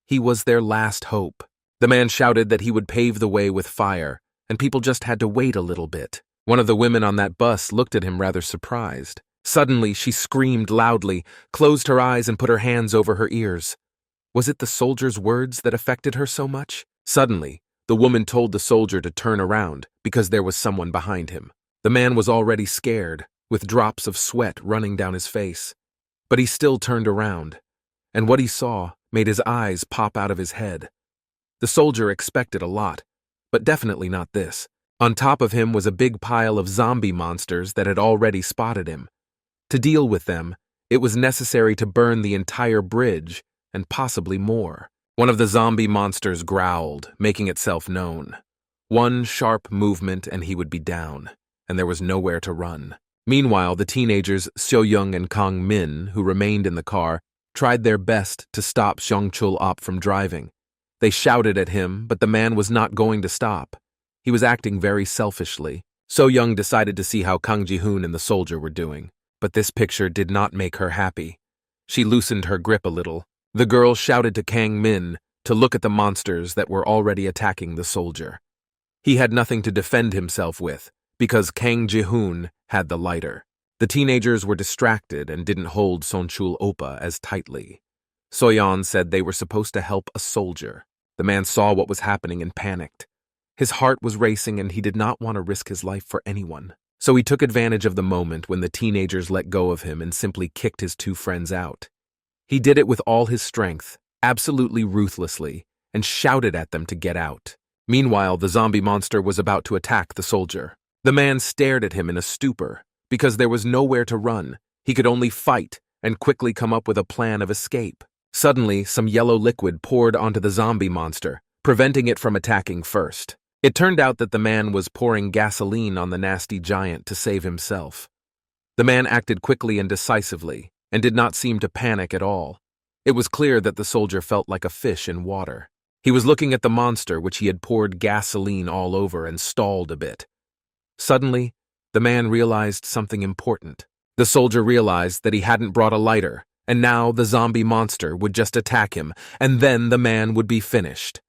Speaker 1: He was their last hope. The man shouted that he would pave the way with fire, and people just had to wait a little bit. One of the women on that bus looked at him rather surprised. Suddenly, she screamed loudly, closed her eyes, and put her hands over her ears. Was it the soldier's words that affected her so much? Suddenly, the woman told the soldier to turn around because there was someone behind him. The man was already scared, with drops of sweat running down his face. But he still turned around, and what he saw made his eyes pop out of his head. The soldier expected a lot, but definitely not this. On top of him was a big pile of zombie monsters that had already spotted him. To deal with them, it was necessary to burn the entire bridge, and possibly more. One of the zombie monsters growled, making itself known. One sharp movement and he would be down, and there was nowhere to run. Meanwhile, the teenagers Seoyoung and Kang Min, who remained in the car, tried their best to stop Seong-chul-op from driving. They shouted at him, but the man was not going to stop. He was acting very selfishly. So-young decided to see how Kang Ji-hoon and the soldier were doing, but this picture did not make her happy. She loosened her grip a little. The girl shouted to Kang Min to look at the monsters that were already attacking the soldier. He had nothing to defend himself with, because Kang Ji-hoon had the lighter. The teenagers were distracted and didn't hold Seong-chul-opa as tightly. Soyon said they were supposed to help a soldier. The man saw what was happening and panicked. His heart was racing and he did not want to risk his life for anyone. So he took advantage of the moment when the teenagers let go of him and simply kicked his two friends out. He did it with all his strength, absolutely ruthlessly, and shouted at them to get out. Meanwhile, the zombie monster was about to attack the soldier. The man stared at him in a stupor. Because there was nowhere to run, he could only fight and quickly come up with a plan of escape. Suddenly, some yellow liquid poured onto the zombie monster, preventing it from attacking first. It turned out that the man was pouring gasoline on the nasty giant to save himself. The man acted quickly and decisively, and did not seem to panic at all. It was clear that the soldier felt like a fish in water. He was looking at the monster which he had poured gasoline all over and stalled a bit. Suddenly, the man realized something important. The soldier realized that he hadn't brought a lighter, and now the zombie monster would just attack him, and then the man would be finished.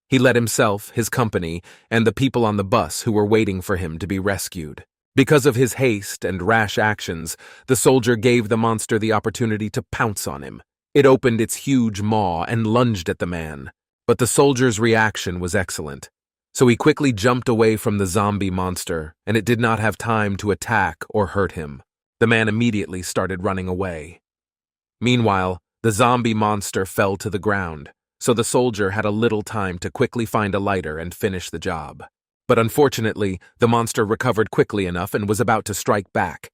Speaker 1: He let himself, his company, and the people on the bus who were waiting for him to be rescued. Because of his haste and rash actions, the soldier gave the monster the opportunity to pounce on him. It opened its huge maw and lunged at the man. But the soldier's reaction was excellent. So he quickly jumped away from the zombie monster, and it did not have time to attack or hurt him. The man immediately started running away. Meanwhile, the zombie monster fell to the ground, so the soldier had a little time to quickly find a lighter and finish the job. But unfortunately, the monster recovered quickly enough and was about to strike back.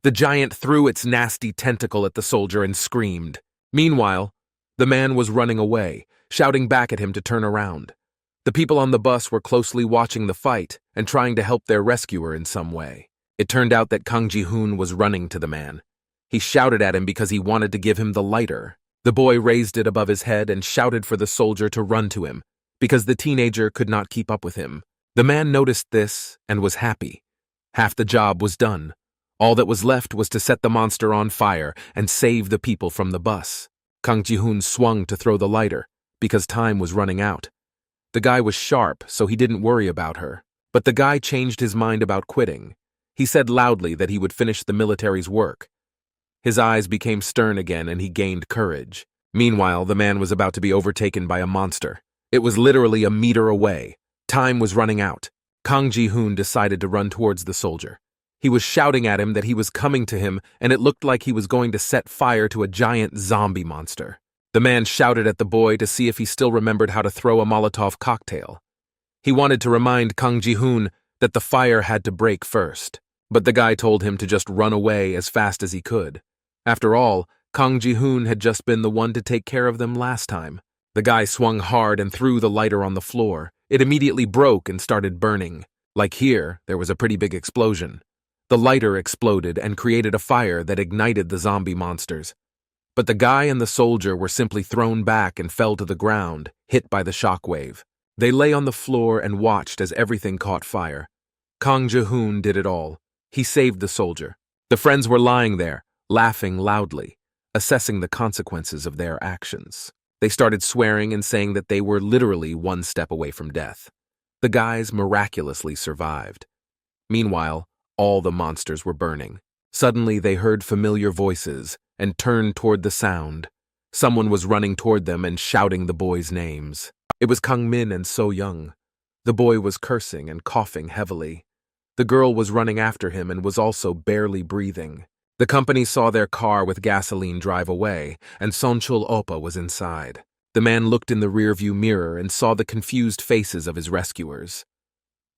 Speaker 1: The giant threw its nasty tentacle at the soldier and screamed. Meanwhile, the man was running away, shouting back at him to turn around. The people on the bus were closely watching the fight and trying to help their rescuer in some way. It turned out that Kang Ji-hoon was running to the man. He shouted at him because he wanted to give him the lighter. The boy raised it above his head and shouted for the soldier to run to him, because the teenager could not keep up with him. The man noticed this and was happy. Half the job was done. All that was left was to set the monster on fire and save the people from the bus. Kang Ji-hoon swung to throw the lighter, because time was running out. The guy was sharp, so he didn't worry about her. But the guy changed his mind about quitting. He said loudly that he would finish the military's work. His eyes became stern again and he gained courage. Meanwhile, the man was about to be overtaken by a monster. It was literally a meter away. Time was running out. Kang Ji-hoon decided to run towards the soldier. He was shouting at him that he was coming to him, and it looked like he was going to set fire to a giant zombie monster. The man shouted at the boy to see if he still remembered how to throw a Molotov cocktail. He wanted to remind Kang Ji-hoon that the fire had to break first, but the guy told him to just run away as fast as he could. After all, Kang Ji-hoon had just been the one to take care of them last time. The guy swung hard and threw the lighter on the floor. It immediately broke and started burning. Like here, there was a pretty big explosion. The lighter exploded and created a fire that ignited the zombie monsters. But the guy and the soldier were simply thrown back and fell to the ground, hit by the shockwave. They lay on the floor and watched as everything caught fire. Kang Ji-hoon did it all. He saved the soldier. The friends were lying there, laughing loudly, assessing the consequences of their actions. They started swearing and saying that they were literally one step away from death. The guys miraculously survived. Meanwhile, all the monsters were burning. Suddenly, they heard familiar voices and turned toward the sound. Someone was running toward them and shouting the boys' names. It was Kang Min and So Young. The boy was cursing and coughing heavily. The girl was running after him and was also barely breathing. The company saw their car with gasoline drive away, and Sonchul Oppa was inside. The man looked in the rearview mirror and saw the confused faces of his rescuers.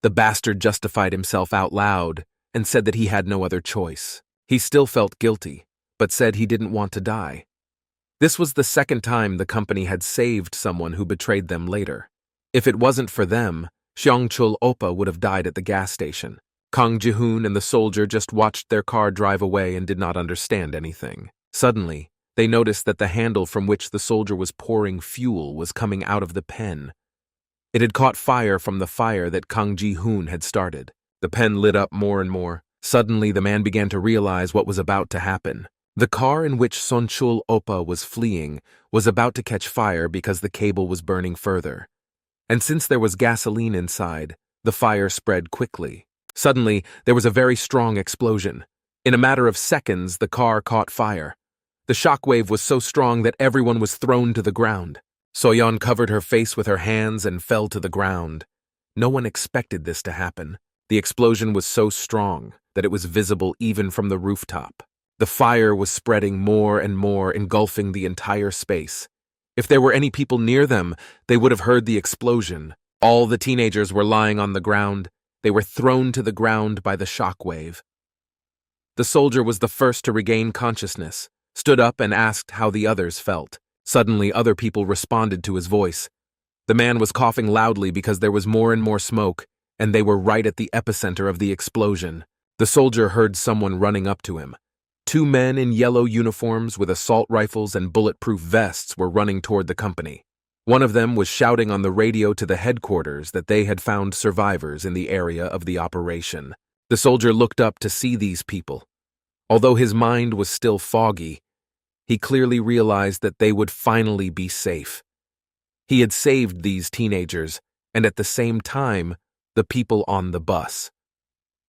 Speaker 1: The bastard justified himself out loud and said that he had no other choice. He still felt guilty, but said he didn't want to die. This was the second time the company had saved someone who betrayed them later. If it wasn't for them, Seongchul Oppa would have died at the gas station. Kang Ji-hoon and the soldier just watched their car drive away and did not understand anything. Suddenly, they noticed that the handle from which the soldier was pouring fuel was coming out of the pen. It had caught fire from the fire that Kang Ji-hoon had started. The pen lit up more and more. Suddenly, the man began to realize what was about to happen. The car in which Sonchul Oppa was fleeing was about to catch fire because the cable was burning further. And since there was gasoline inside, the fire spread quickly. Suddenly, there was a very strong explosion. In a matter of seconds, the car caught fire. The shockwave was so strong that everyone was thrown to the ground. Soyon covered her face with her hands and fell to the ground. No one expected this to happen. The explosion was so strong that it was visible even from the rooftop. The fire was spreading more and more, engulfing the entire space. If there were any people near them, they would have heard the explosion. All the teenagers were lying on the ground. They were thrown to the ground by the shockwave. The soldier was the first to regain consciousness, stood up and asked how the others felt. Suddenly, other people responded to his voice. The man was coughing loudly because there was more and more smoke, and they were right at the epicenter of the explosion. The soldier heard someone running up to him. Two men in yellow uniforms with assault rifles and bulletproof vests were running toward the company. One of them was shouting on the radio to the headquarters that they had found survivors in the area of the operation. The soldier looked up to see these people. Although his mind was still foggy, he clearly realized that they would finally be safe. He had saved these teenagers, and at the same time, the people on the bus.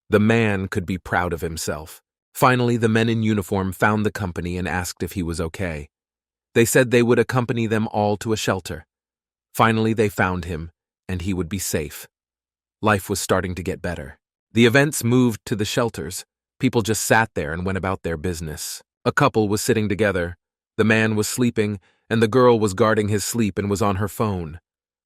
Speaker 1: The man could be proud of himself. Finally, the men in uniform found the company and asked if he was okay. They said they would accompany them all to a shelter. Finally, they found him, and he would be safe. Life was starting to get better. The events moved to the shelters. People just sat there and went about their business. A couple was sitting together. The man was sleeping, and the girl was guarding his sleep and was on her phone.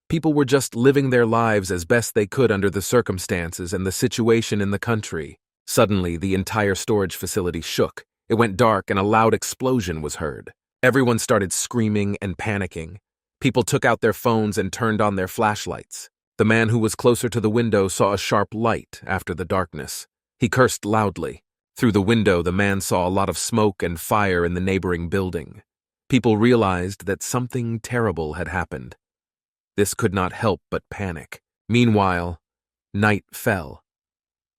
Speaker 1: People were just living their lives as best they could under the circumstances and the situation in the country. Suddenly, the entire storage facility shook. It went dark and a loud explosion was heard. Everyone started screaming and panicking. People took out their phones and turned on their flashlights. The man who was closer to the window saw a sharp light after the darkness. He cursed loudly. Through the window, the man saw a lot of smoke and fire in the neighboring building. People realized that something terrible had happened. This could not help but panic. Meanwhile, night fell.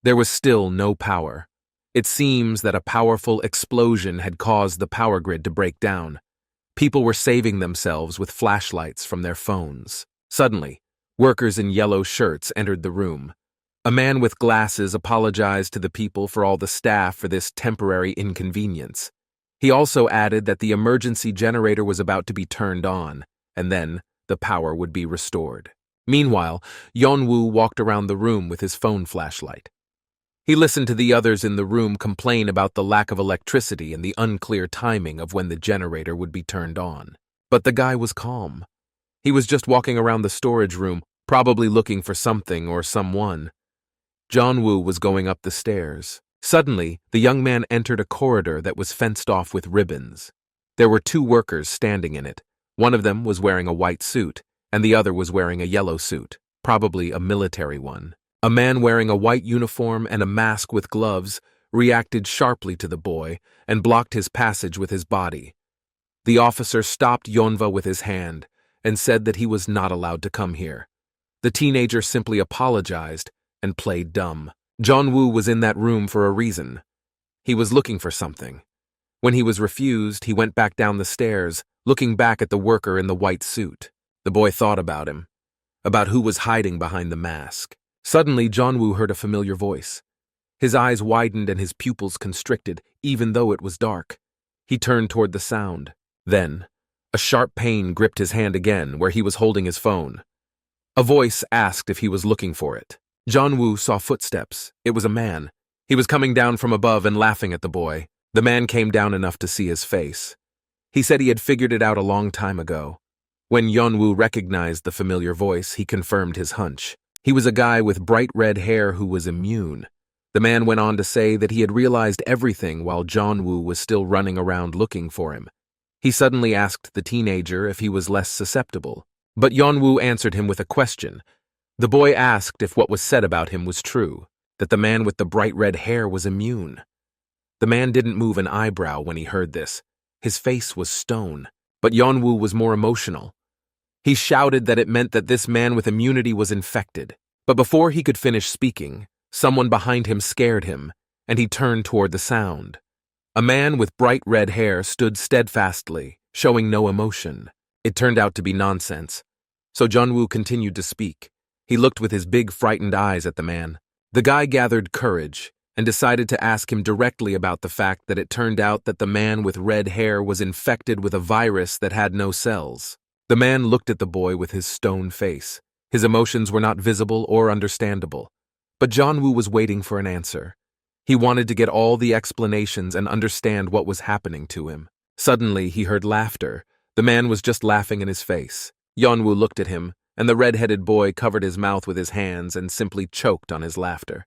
Speaker 1: There was still no power. It seems that a powerful explosion had caused the power grid to break down. People were saving themselves with flashlights from their phones. Suddenly, workers in yellow shirts entered the room. A man with glasses apologized to the people for all the staff for this temporary inconvenience. He also added that the emergency generator was about to be turned on, and then the power would be restored. Meanwhile, Yeon-woo walked around the room with his phone flashlight. He listened to the others in the room complain about the lack of electricity and the unclear timing of when the generator would be turned on. But the guy was calm. He was just walking around the storage room, probably looking for something or someone. Yeon-woo was going up the stairs. Suddenly, the young man entered a corridor that was fenced off with ribbons. There were two workers standing in it. One of them was wearing a white suit, and the other was wearing a yellow suit, probably a military one. A man wearing a white uniform and a mask with gloves reacted sharply to the boy and blocked his passage with his body. The officer stopped Yeonwoo with his hand and said that he was not allowed to come here. The teenager simply apologized and played dumb. Yeon-woo was in that room for a reason. He was looking for something. When he was refused, he went back down the stairs, looking back at the worker in the white suit. The boy thought about him, about who was hiding behind the mask. Suddenly, Yeon-woo heard a familiar voice. His eyes widened and his pupils constricted, even though it was dark. He turned toward the sound. Then, a sharp pain gripped his hand again where he was holding his phone. A voice asked if he was looking for it. Yeon-woo saw footsteps. It was a man. He was coming down from above and laughing at the boy. The man came down enough to see his face. He said he had figured it out a long time ago. When Yeon-woo recognized the familiar voice, he confirmed his hunch. He was a guy with bright red hair who was immune. The man went on to say that he had realized everything while Yeon-woo was still running around looking for him. He suddenly asked the teenager if he was less susceptible. But Yeon-woo answered him with a question. The boy asked if what was said about him was true, that the man with the bright red hair was immune. The man didn't move an eyebrow when he heard this. His face was stone, but Yeon-woo was more emotional. He shouted that it meant that this man with immunity was infected. But before he could finish speaking, someone behind him scared him, and he turned toward the sound. A man with bright red hair stood steadfastly, showing no emotion. It turned out to be nonsense. So Yeon-woo continued to speak. He looked with his big, frightened eyes at the man. The guy gathered courage and decided to ask him directly about the fact that it turned out that the man with red hair was infected with a virus that had no cells. The man looked at the boy with his stone face. His emotions were not visible or understandable. But Yeon-woo was waiting for an answer. He wanted to get all the explanations and understand what was happening to him. Suddenly, he heard laughter. The man was just laughing in his face. Yeon-woo looked at him, and the red-headed boy covered his mouth with his hands and simply choked on his laughter.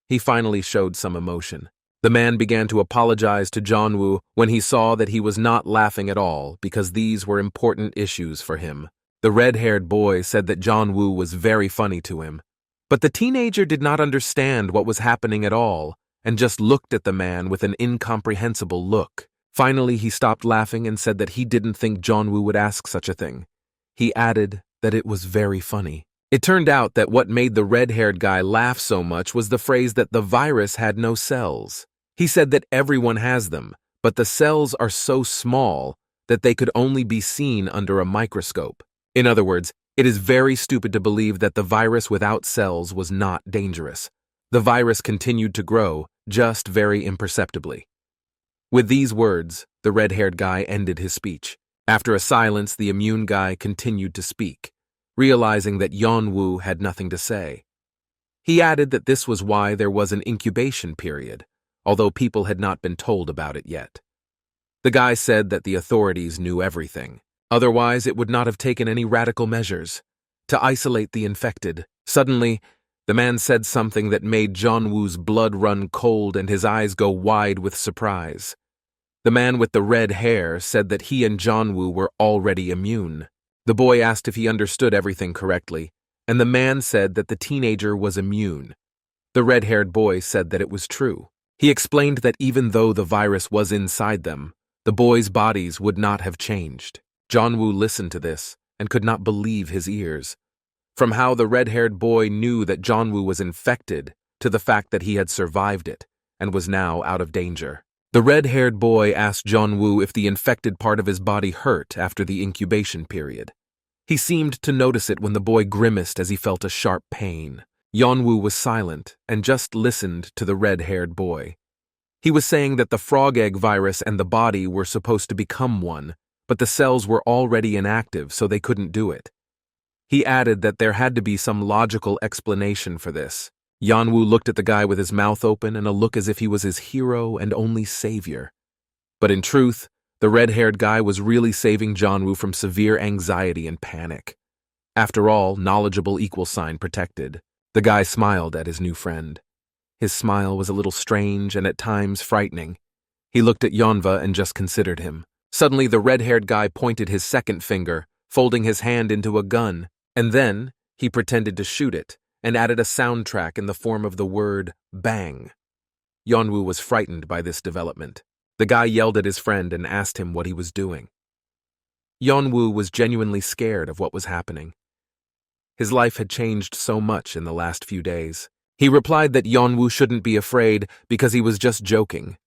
Speaker 1: He finally showed some emotion. The man began to apologize to Yeon-woo when he saw that he was not laughing at all because these were important issues for him. The red-haired boy said that Yeon-woo was very funny to him. But the teenager did not understand what was happening at all and just looked at the man with an incomprehensible look. Finally, he stopped laughing and said that he didn't think Yeon-woo would ask such a thing. He added that it was very funny. It turned out that what made the red-haired guy laugh so much was the phrase that the virus had no cells. He said that everyone has them, but the cells are so small that they could only be seen under a microscope. In other words, it is very stupid to believe that the virus without cells was not dangerous. The virus continued to grow, just very imperceptibly. With these words, the red-haired guy ended his speech. After a silence, the immune guy continued to speak, realizing that Yeon-woo had nothing to say. He added that this was why there was an incubation period, although people had not been told about it yet. The guy said that the authorities knew everything. Otherwise, it would not have taken any radical measures to isolate the infected. Suddenly, the man said something that made Yeon-woo's blood run cold and his eyes go wide with surprise. The man with the red hair said that he and Yeon-woo were already immune. The boy asked if he understood everything correctly, and the man said that the teenager was immune. The red-haired boy said that it was true. He explained that even though the virus was inside them, the boys' bodies would not have changed. Yeon-woo listened to this and could not believe his ears. From how the red-haired boy knew that Yeon-woo was infected to the fact that he had survived it and was now out of danger. The red-haired boy asked Yeon-woo if the infected part of his body hurt after the incubation period. He seemed to notice it when the boy grimaced as he felt a sharp pain. Yeon-woo was silent and just listened to the red-haired boy. He was saying that the frog egg virus and the body were supposed to become one, but the cells were already inactive, so they couldn't do it. He added that there had to be some logical explanation for this. Yeon-woo looked at the guy with his mouth open and a look as if he was his hero and only savior. But in truth, the red-haired guy was really saving Yeon-woo from severe anxiety and panic. After all, knowledgeable = protected. The guy smiled at his new friend. His smile was a little strange and at times frightening. He looked at Yeonwoo and just considered him. Suddenly, the red-haired guy pointed his second finger, folding his hand into a gun, and then he pretended to shoot it and added a soundtrack in the form of the word bang. Yeon-woo was frightened by this development. The guy yelled at his friend and asked him what he was doing. Yeon-woo was genuinely scared of what was happening. His life had changed so much in the last few days. He replied that Yeon-woo shouldn't be afraid because he was just joking.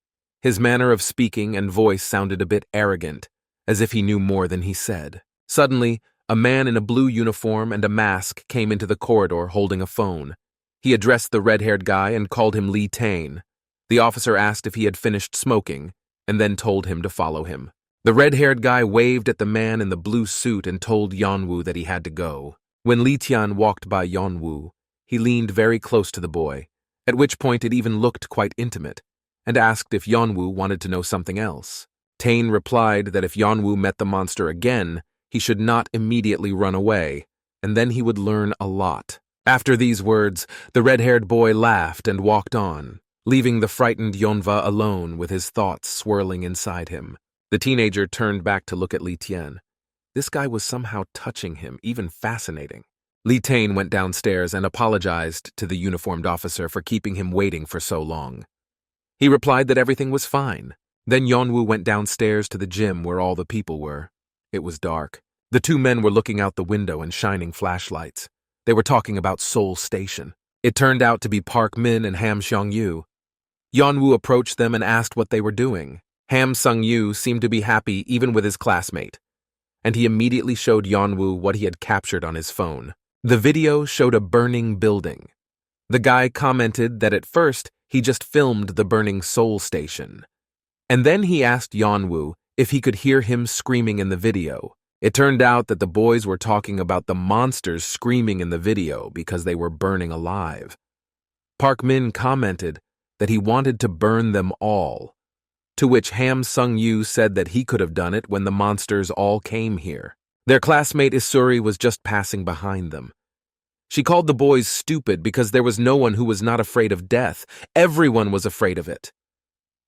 Speaker 1: His manner of speaking and voice sounded a bit arrogant, as if he knew more than he said. Suddenly, a man in a blue uniform and a mask came into the corridor holding a phone. He addressed the red-haired guy and called him Lee Tane. The officer asked if he had finished smoking, and then told him to follow him. The red-haired guy waved at the man in the blue suit and told Yeon-woo that he had to go. When Lee Tian walked by Yeon-woo, he leaned very close to the boy, at which point it even looked quite intimate, and asked if Yeon-woo wanted to know something else. Tane replied that if Yeon-woo met the monster again, he should not immediately run away, and then he would learn a lot. After these words, the red-haired boy laughed and walked on, leaving the frightened Yeonwa alone with his thoughts swirling inside him. The teenager turned back to look at Lee Tian. This guy was somehow touching him, even fascinating. Lee Tane went downstairs and apologized to the uniformed officer for keeping him waiting for so long. He replied that everything was fine. Then Yeon-woo went downstairs to the gym where all the people were. It was dark. The two men were looking out the window and shining flashlights. They were talking about Seoul Station. It turned out to be Park Min and Ham Sung-yu. Yeon-woo approached them and asked what they were doing. Ham Sung-yu seemed to be happy even with his classmate, and he immediately showed Yeon-woo what he had captured on his phone. The video showed a burning building. The guy commented that at first he just filmed the burning Seoul Station, and then he asked Yeon-woo if he could hear him screaming in the video. It turned out that the boys were talking about the monsters screaming in the video because they were burning alive. Park Min commented that he wanted to burn them all, to which Ham Sung-yu said that he could have done it when the monsters all came here. Their classmate Isuri was just passing behind them. She called the boys stupid because there was no one who was not afraid of death. Everyone was afraid of it.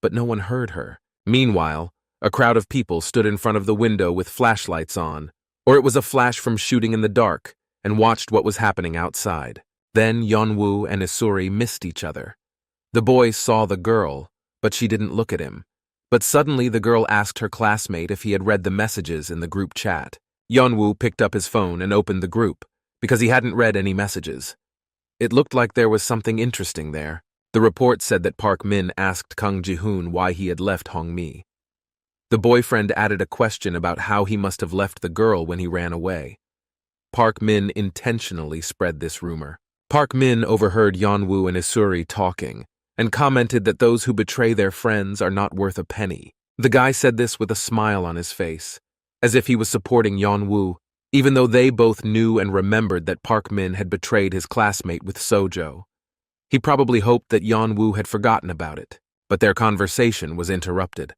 Speaker 1: But no one heard her. Meanwhile, a crowd of people stood in front of the window with flashlights on, or it was a flash from shooting in the dark, and watched what was happening outside. Then Yeon-woo and Isuri missed each other. The boy saw the girl, but she didn't look at him. But suddenly the girl asked her classmate if he had read the messages in the group chat. Yeon-woo picked up his phone and opened the group, because he hadn't read any messages. It looked like there was something interesting there. The report said that Park Min asked Kang Ji-hoon why he had left Hongmi. The boyfriend added a question about how he must have left the girl when he ran away. Park Min intentionally spread this rumor. Park Min overheard Yeon-woo and Isuri talking, and commented that those who betray their friends are not worth a penny. The guy said this with a smile on his face, as if he was supporting Yeon-woo, even though they both knew and remembered that Park Min had betrayed his classmate with Sojo. He probably hoped that Yeon-woo had forgotten about it, but their conversation was interrupted.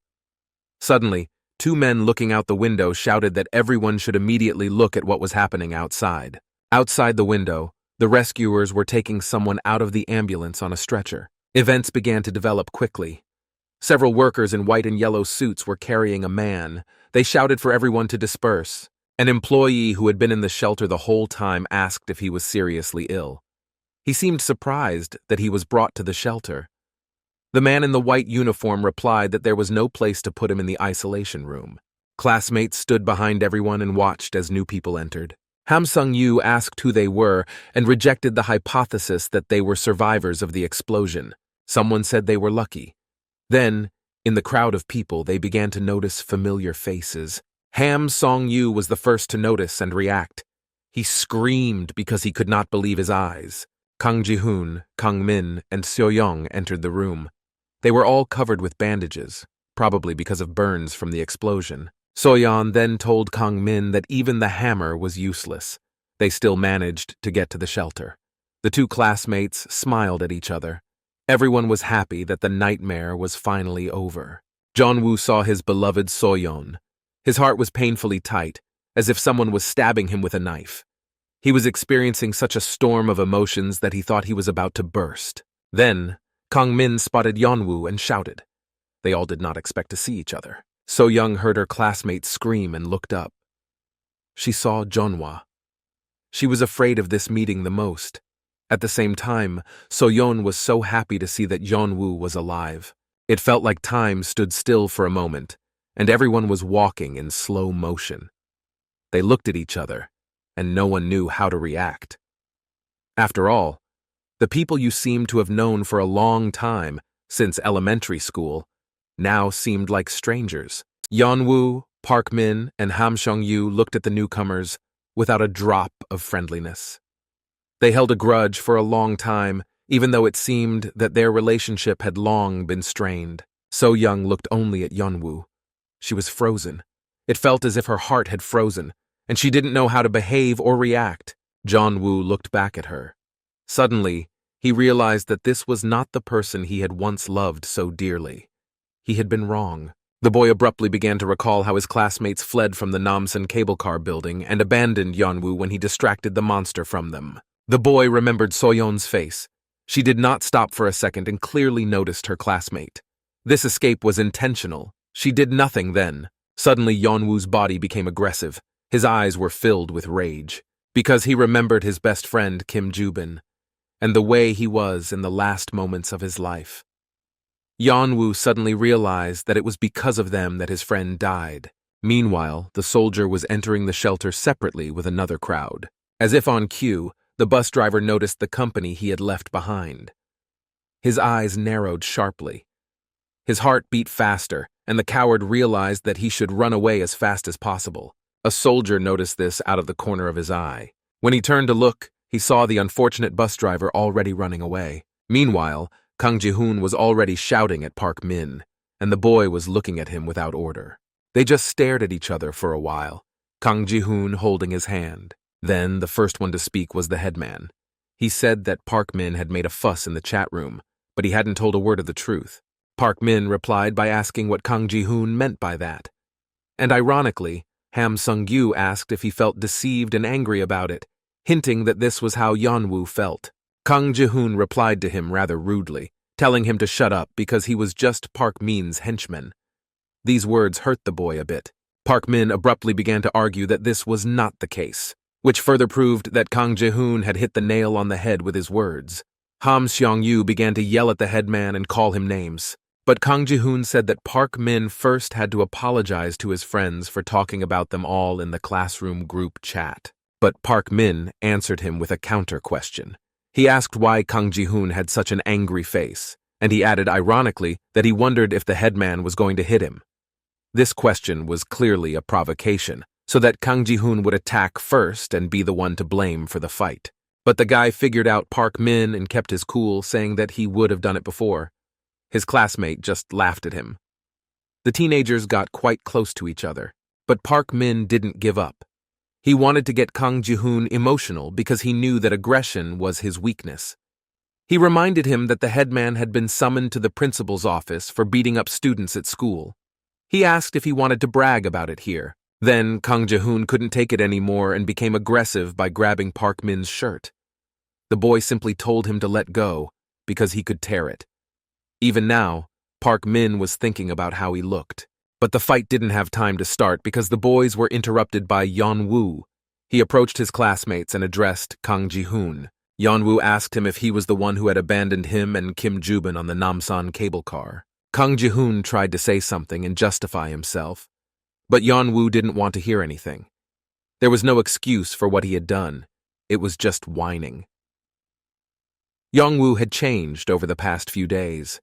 Speaker 1: Suddenly, two men looking out the window shouted that everyone should immediately look at what was happening outside. Outside the window, the rescuers were taking someone out of the ambulance on a stretcher. Events began to develop quickly. Several workers in white and yellow suits were carrying a man. They shouted for everyone to disperse. An employee who had been in the shelter the whole time asked if he was seriously ill. He seemed surprised that he was brought to the shelter. The man in the white uniform replied that there was no place to put him in the isolation room. Classmates stood behind everyone and watched as new people entered. Ham Sung-yu asked who they were and rejected the hypothesis that they were survivors of the explosion. Someone said they were lucky. Then, in the crowd of people, they began to notice familiar faces. Ham Sung-yu was the first to notice and react. He screamed because he could not believe his eyes. Kang Ji-hoon, Kang Min, and Soyon entered the room. They were all covered with bandages, probably because of burns from the explosion. Soyon then told Kang Min that even the hammer was useless. They still managed to get to the shelter. The two classmates smiled at each other. Everyone was happy that the nightmare was finally over. Yeon-woo saw his beloved Soyon. His heart was painfully tight, as if someone was stabbing him with a knife. He was experiencing such a storm of emotions that he thought he was about to burst. Then, Kang Min spotted Yeon-woo and shouted. They all did not expect to see each other. So-young heard her classmate scream and looked up. She saw Jeonwa. She was afraid of this meeting the most. At the same time, So-yeon was so happy to see that Yeon-woo was alive. It felt like time stood still for a moment, and everyone was walking in slow motion. They looked at each other, and no one knew how to react. After all, the people you seemed to have known for a long time, since elementary school, now seemed like strangers. Yeon-woo, Park Min, and Ham Sung-yu looked at the newcomers without a drop of friendliness. They held a grudge for a long time even though it seemed that their relationship had long been strained. So-young looked only at Yeonwoo. She was frozen. It felt as if her heart had frozen, and she didn't know how to behave or react. Yeonwoo looked back at her. Suddenly, he realized that this was not the person he had once loved so dearly. He had been wrong. The boy abruptly began to recall how his classmates fled from the Namsan cable car building and abandoned Yeonwoo when he distracted the monster from them. The boy remembered Soyon's face. She did not stop for a second and clearly noticed her classmate. This escape was intentional. She did nothing then. Suddenly, Yeonwoo's body became aggressive. His eyes were filled with rage, because he remembered his best friend, Kim Joo-bin, and the way he was in the last moments of his life. Yeonwoo suddenly realized that it was because of them that his friend died. Meanwhile, the soldier was entering the shelter separately with another crowd. As if on cue, the bus driver noticed the company he had left behind. His eyes narrowed sharply. His heart beat faster, and the coward realized that he should run away as fast as possible. A soldier noticed this out of the corner of his eye. When he turned to look, he saw the unfortunate bus driver already running away. Meanwhile, Kang Ji-hoon was already shouting at Park Min, and the boy was looking at him without order. They just stared at each other for a while, Kang Ji-hoon holding his hand. Then the first one to speak was the headman. He said that Park Min had made a fuss in the chat room, but he hadn't told a word of the truth. Park Min replied by asking what Kang Ji-hoon meant by that. And ironically, Ham Sung-gyu asked if he felt deceived and angry about it, hinting that this was how Yeonwoo felt. Kang Ji-hoon replied to him rather rudely, telling him to shut up because he was just Park Min's henchman. These words hurt the boy a bit. Park Min abruptly began to argue that this was not the case, which further proved that Kang Ji-hoon had hit the nail on the head with his words. Ham Seong-yu began to yell at the headman and call him names. But Kang Ji-hoon said that Park Min first had to apologize to his friends for talking about them all in the classroom group chat. But Park Min answered him with a counter-question. He asked why Kang Ji-hoon had such an angry face, and he added ironically that he wondered if the headman was going to hit him. This question was clearly a provocation, so that Kang Ji-hoon would attack first and be the one to blame for the fight. But the guy figured out Park Min and kept his cool, saying that he would have done it before. His classmate just laughed at him. The teenagers got quite close to each other, but Park Min didn't give up. He wanted to get Kang Ji-hoon emotional because he knew that aggression was his weakness. He reminded him that the headman had been summoned to the principal's office for beating up students at school. He asked if he wanted to brag about it here. Then Kang Ji-hoon couldn't take it anymore and became aggressive by grabbing Park Min's shirt. The boy simply told him to let go because he could tear it. Even now, Park Min was thinking about how he looked. But the fight didn't have time to start because the boys were interrupted by Yeon-woo. He approached his classmates and addressed Kang Ji-hoon. Yeon-woo asked him if he was the one who had abandoned him and Kim Joo-bin on the Namsan cable car. Kang Ji-hoon tried to say something and justify himself, but Yeon-woo didn't want to hear anything. There was no excuse for what he had done. It was just whining. Yeon-woo had changed over the past few days.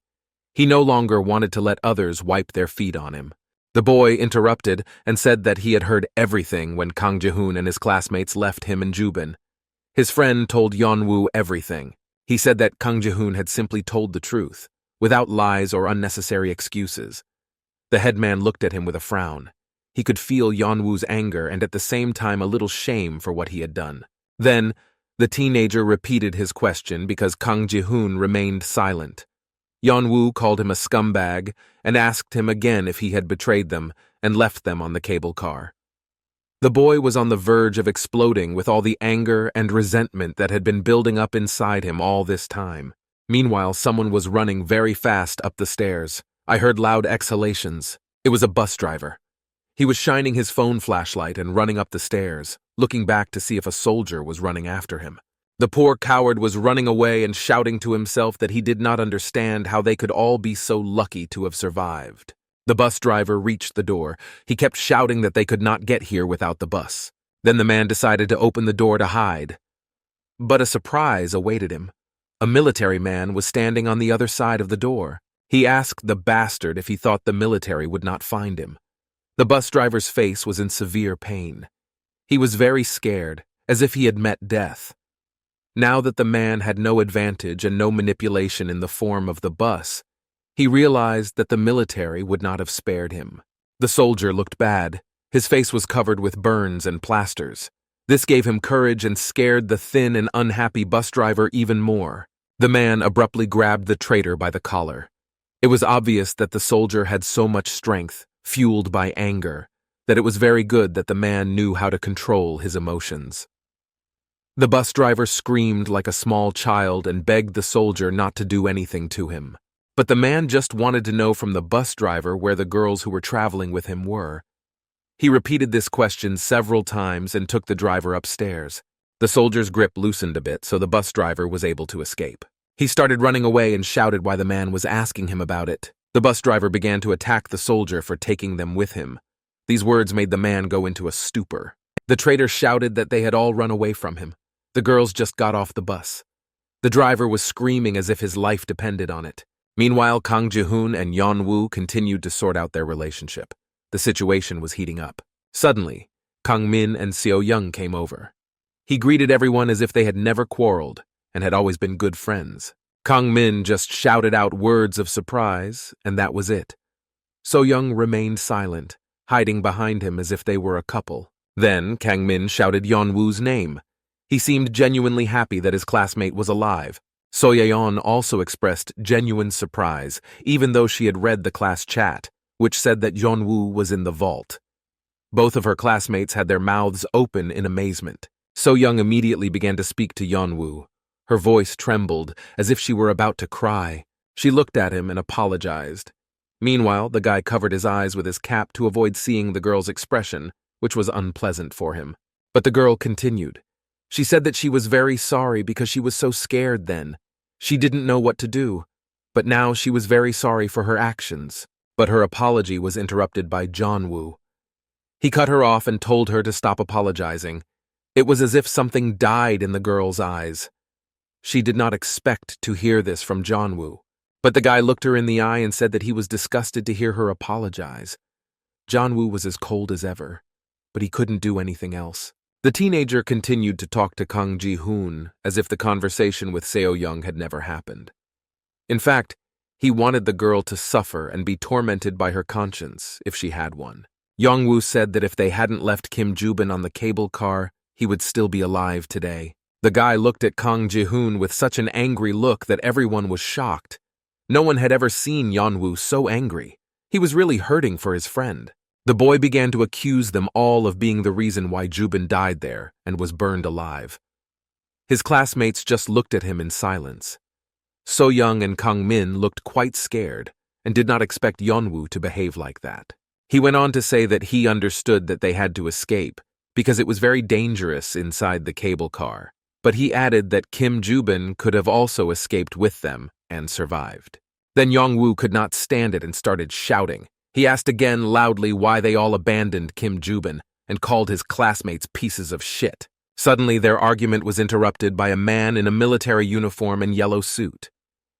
Speaker 1: He no longer wanted to let others wipe their feet on him. The boy interrupted and said that he had heard everything when Kang Ji-hoon and his classmates left him and Joo-bin. His friend told Yeon-woo everything. He said that Kang Ji-hoon had simply told the truth, without lies or unnecessary excuses. The headman looked at him with a frown. He could feel Yeon-woo's anger and at the same time a little shame for what he had done. Then, the teenager repeated his question because Kang Ji-hoon remained silent. Yeon-woo called him a scumbag and asked him again if he had betrayed them and left them on the cable car. The boy was on the verge of exploding with all the anger and resentment that had been building up inside him all this time. Meanwhile, someone was running very fast up the stairs. I heard loud exhalations. It was a bus driver. He was shining his phone flashlight and running up the stairs, looking back to see if a soldier was running after him. The poor coward was running away and shouting to himself that he did not understand how they could all be so lucky to have survived. The bus driver reached the door. He kept shouting that they could not get here without the bus. Then the man decided to open the door to hide. But a surprise awaited him. A military man was standing on the other side of the door. He asked the bastard if he thought the military would not find him. The bus driver's face was in severe pain. He was very scared, as if he had met death. Now that the man had no advantage and no manipulation in the form of the bus, he realized that the military would not have spared him. The soldier looked bad. His face was covered with burns and plasters. This gave him courage and scared the thin and unhappy bus driver even more. The man abruptly grabbed the traitor by the collar. It was obvious that the soldier had so much strength, fueled by anger, that it was very good that the man knew how to control his emotions. The bus driver screamed like a small child and begged the soldier not to do anything to him. But the man just wanted to know from the bus driver where the girls who were traveling with him were. He repeated this question several times and took the driver upstairs. The soldier's grip loosened a bit, so the bus driver was able to escape. He started running away and shouted why the man was asking him about it. The bus driver began to attack the soldier for taking them with him. These words made the man go into a stupor. The traitor shouted that they had all run away from him. The girls just got off the bus. The driver was screaming as if his life depended on it. Meanwhile, Kang Ji-hoon and Yeon-woo continued to sort out their relationship. The situation was heating up. Suddenly, Kang Min and Seo-young came over. He greeted everyone as if they had never quarreled and had always been good friends. Kang Min just shouted out words of surprise, and that was it. So-young remained silent, hiding behind him as if they were a couple. Then Kang Min shouted Yeon-woo's name. He seemed genuinely happy that his classmate was alive. So-yeon also expressed genuine surprise, even though she had read the class chat, which said that Yeon-woo was in the vault. Both of her classmates had their mouths open in amazement. So-young immediately began to speak to Yeon-woo. Her voice trembled, as if she were about to cry. She looked at him and apologized. Meanwhile, the guy covered his eyes with his cap to avoid seeing the girl's expression, which was unpleasant for him. But the girl continued. She said that she was very sorry because she was so scared then. She didn't know what to do, but now she was very sorry for her actions. But her apology was interrupted by Yeon-woo. He cut her off and told her to stop apologizing. It was as if something died in the girl's eyes. She did not expect to hear this from Yeon-woo, but the guy looked her in the eye and said that he was disgusted to hear her apologize. Yeon-woo was as cold as ever, but he couldn't do anything else. The teenager continued to talk to Kang Ji-hoon as if the conversation with Seo-young had never happened. In fact, he wanted the girl to suffer and be tormented by her conscience, if she had one. Yeon-woo said that if they hadn't left Kim Ju-bin on the cable car, he would still be alive today. The guy looked at Kang Ji-hoon with such an angry look that everyone was shocked. No one had ever seen Yeon-woo so angry. He was really hurting for his friend. The boy began to accuse them all of being the reason why Ju-bin died there and was burned alive. His classmates just looked at him in silence. So-young and Kang Min looked quite scared and did not expect Yeon-woo to behave like that. He went on to say that he understood that they had to escape because it was very dangerous inside the cable car, but he added that Kim Ju-bin could have also escaped with them and survived. Then Yeon-woo could not stand it and started shouting. He asked again loudly why they all abandoned Kim Ju-bin and called his classmates pieces of shit. Suddenly, their argument was interrupted by a man in a military uniform and yellow suit.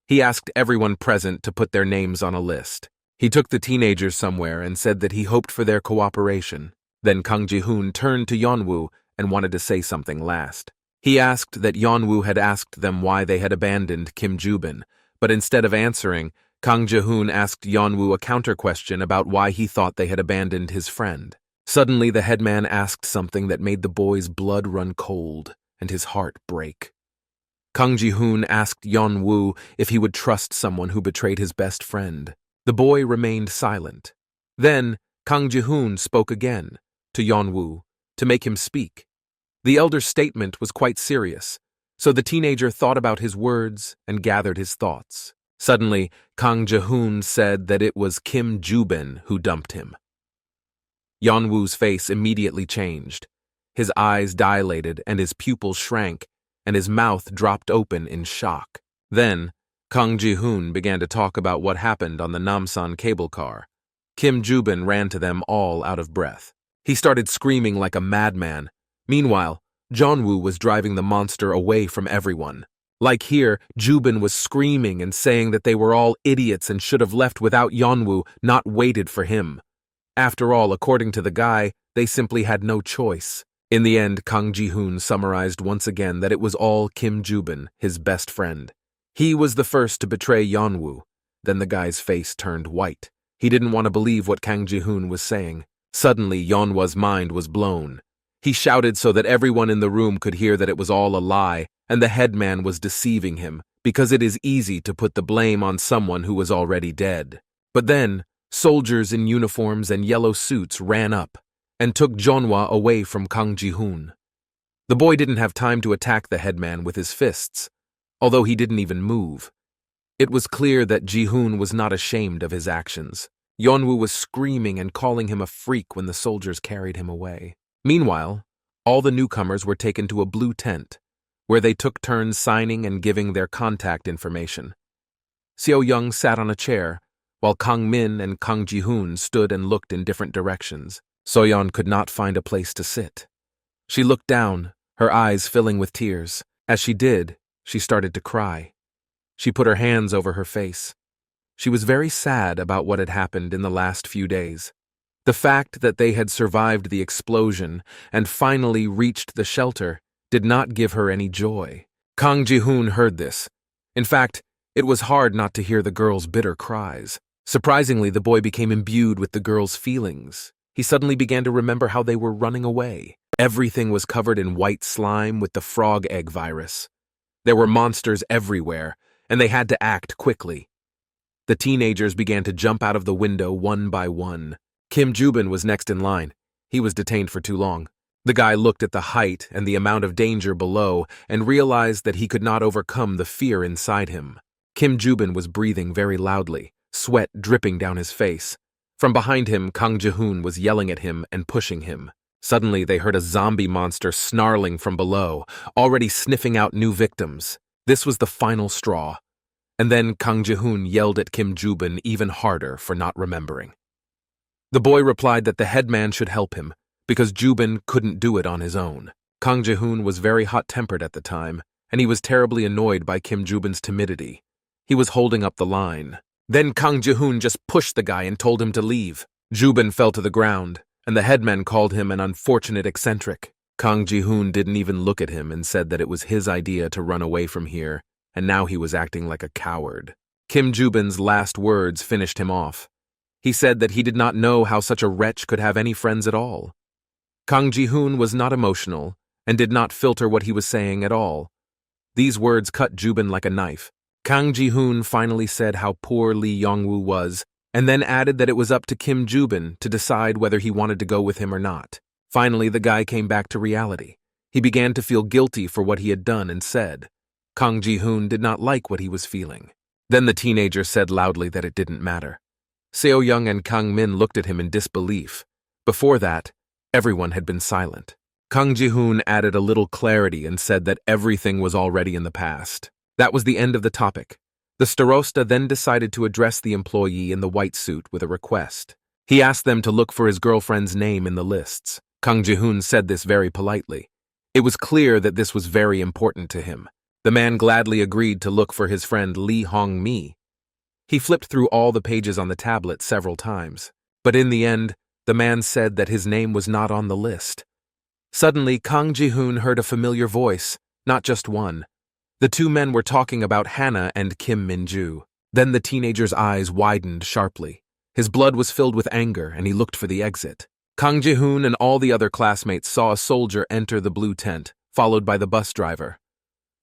Speaker 1: He asked everyone present to put their names on a list. He took the teenagers somewhere and said that he hoped for their cooperation. Then Kang Ji-hoon turned to Yeon-woo and wanted to say something last. He asked that Yeon-woo had asked them why they had abandoned Kim Ju-bin, but instead of answering, Kang Ji-hoon asked Yeon-woo a counter-question about why he thought they had abandoned his friend. Suddenly, the headman asked something that made the boy's blood run cold and his heart break. Kang Ji-hoon asked Yeon-woo if he would trust someone who betrayed his best friend. The boy remained silent. Then, Kang Ji-hoon spoke again, to Yeon-woo, to make him speak. The elder's statement was quite serious, so the teenager thought about his words and gathered his thoughts. Suddenly, Kang Ji-hoon said that it was Kim Ju-bin who dumped him. Yeon-woo's face immediately changed. His eyes dilated and his pupils shrank, and his mouth dropped open in shock. Then, Kang Ji-hoon began to talk about what happened on the Namsan cable car. Kim Ju-bin ran to them all out of breath. He started screaming like a madman. Meanwhile, Yeon-woo was driving the monster away from everyone. Like here, Ju-bin was screaming and saying that they were all idiots and should have left without Yeon-woo, not waited for him. After all, according to the guy, they simply had no choice. In the end, Kang Ji-hoon summarized once again that it was all Kim Ju-bin, his best friend. He was the first to betray Yeon-woo. Then the guy's face turned white. He didn't want to believe what Kang Ji-hoon was saying. Suddenly, Yeonwoo's mind was blown. He shouted so that everyone in the room could hear that it was all a lie, and the headman was deceiving him, because it is easy to put the blame on someone who was already dead. But then, soldiers in uniforms and yellow suits ran up and took Yeonwoo away from Kang Ji-hoon. The boy didn't have time to attack the headman with his fists, although he didn't even move. It was clear that Ji-hoon was not ashamed of his actions. Yeon-woo was screaming and calling him a freak when the soldiers carried him away. Meanwhile, all the newcomers were taken to a blue tent, where they took turns signing and giving their contact information. Seo-young sat on a chair, while Kang Min and Kang Ji-hoon stood and looked in different directions. Soyon could not find a place to sit. She looked down, her eyes filling with tears. As she did, she started to cry. She put her hands over her face. She was very sad about what had happened in the last few days. The fact that they had survived the explosion and finally reached the shelter did not give her any joy. Kang Ji-hoon heard this. In fact, it was hard not to hear the girl's bitter cries. Surprisingly, the boy became imbued with the girl's feelings. He suddenly began to remember how they were running away. Everything was covered in white slime with the frog egg virus. There were monsters everywhere, and they had to act quickly. The teenagers began to jump out of the window one by one. Kim Ju-bin was next in line. He was detained for too long. The guy looked at the height and the amount of danger below and realized that he could not overcome the fear inside him. Kim Ju-bin was breathing very loudly, sweat dripping down his face. From behind him, Kang Ji-hoon was yelling at him and pushing him. Suddenly, they heard a zombie monster snarling from below, already sniffing out new victims. This was the final straw. And then Kang Ji-hoon yelled at Kim Ju-bin even harder for not remembering. The boy replied that the headman should help him, because Ju-bin couldn't do it on his own. Kang Ji-hoon was very hot-tempered at the time, and he was terribly annoyed by Kim Ju-bin's timidity. He was holding up the line. Then Kang Ji-hoon just pushed the guy and told him to leave. Ju-bin fell to the ground, and the headman called him an unfortunate eccentric. Kang Ji-hoon didn't even look at him and said that it was his idea to run away from here, and now he was acting like a coward. Kim Ju-bin's last words finished him off. He said that he did not know how such a wretch could have any friends at all. Kang Ji-hoon was not emotional and did not filter what he was saying at all. These words cut Ju-bin like a knife. Kang Ji-hoon finally said how poor Lee Yeon-woo was, and then added that it was up to Kim Ju-bin to decide whether he wanted to go with him or not. Finally, the guy came back to reality. He began to feel guilty for what he had done and said. Kang Ji-hoon did not like what he was feeling. Then the teenager said loudly that it didn't matter. Seo-young and Kang Min looked at him in disbelief. Before that, everyone had been silent. Kang Ji-hoon added a little clarity and said that everything was already in the past. That was the end of the topic. The starosta then decided to address the employee in the white suit with a request. He asked them to look for his girlfriend's name in the lists. Kang Ji-hoon said this very politely. It was clear that this was very important to him. The man gladly agreed to look for his friend Lee Hong-mi. He flipped through all the pages on the tablet several times, but in the end, the man said that his name was not on the list. Suddenly, Kang Ji-hoon heard a familiar voice, not just one. The two men were talking about Hannah and Kim Min-ju. Then the teenager's eyes widened sharply. His blood was filled with anger, and he looked for the exit. Kang Ji-hoon and all the other classmates saw a soldier enter the blue tent, followed by the bus driver.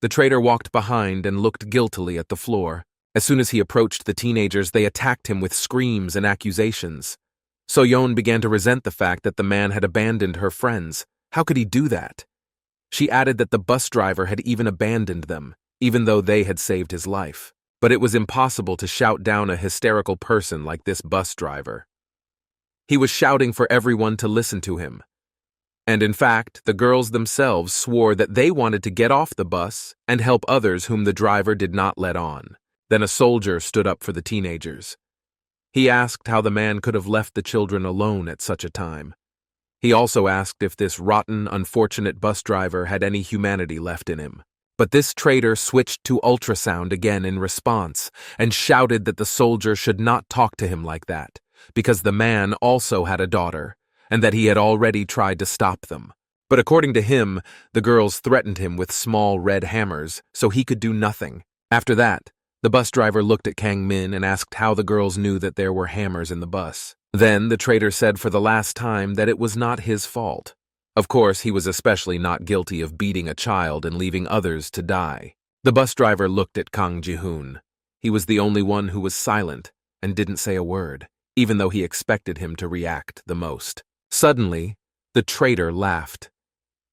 Speaker 1: The traitor walked behind and looked guiltily at the floor. As soon as he approached the teenagers, they attacked him with screams and accusations. Soyon began to resent the fact that the man had abandoned her friends. How could he do that? She added that the bus driver had even abandoned them, even though they had saved his life. But it was impossible to shout down a hysterical person like this bus driver. He was shouting for everyone to listen to him. And in fact, the girls themselves swore that they wanted to get off the bus and help others whom the driver did not let on. Then a soldier stood up for the teenagers. He asked how the man could have left the children alone at such a time. He also asked if this rotten, unfortunate bus driver had any humanity left in him. But this traitor switched to ultrasound again in response and shouted that the soldier should not talk to him like that, because the man also had a daughter, and that he had already tried to stop them. But according to him, the girls threatened him with small red hammers, so he could do nothing. After that, the bus driver looked at Kang Min and asked how the girls knew that there were hammers in the bus. Then the traitor said for the last time that it was not his fault. Of course, he was especially not guilty of beating a child and leaving others to die. The bus driver looked at Kang Ji-hoon. He was the only one who was silent and didn't say a word, even though he expected him to react the most. Suddenly, the traitor laughed.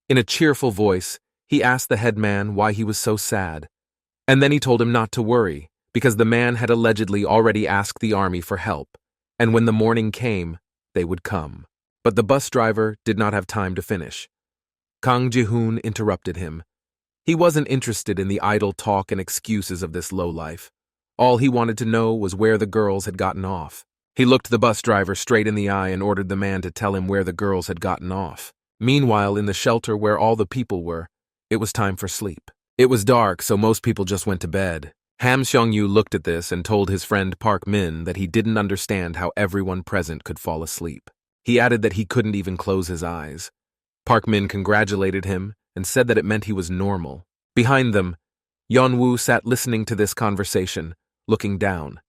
Speaker 1: In a cheerful voice, he asked the headman why he was so sad. And then he told him not to worry, because the man had allegedly already asked the army for help, and when the morning came, they would come. But the bus driver did not have time to finish. Kang Ji-hoon interrupted him. He wasn't interested in the idle talk and excuses of this lowlife. All he wanted to know was where the girls had gotten off. He looked the bus driver straight in the eye and ordered the man to tell him where the girls had gotten off. Meanwhile, in the shelter where all the people were, it was time for sleep. It was dark, so most people just went to bed. Ham Seong-yu looked at this and told his friend Park Min that he didn't understand how everyone present could fall asleep. He added that he couldn't even close his eyes. Park Min congratulated him and said that it meant he was normal. Behind them, Yeon-woo sat listening to this conversation, looking down.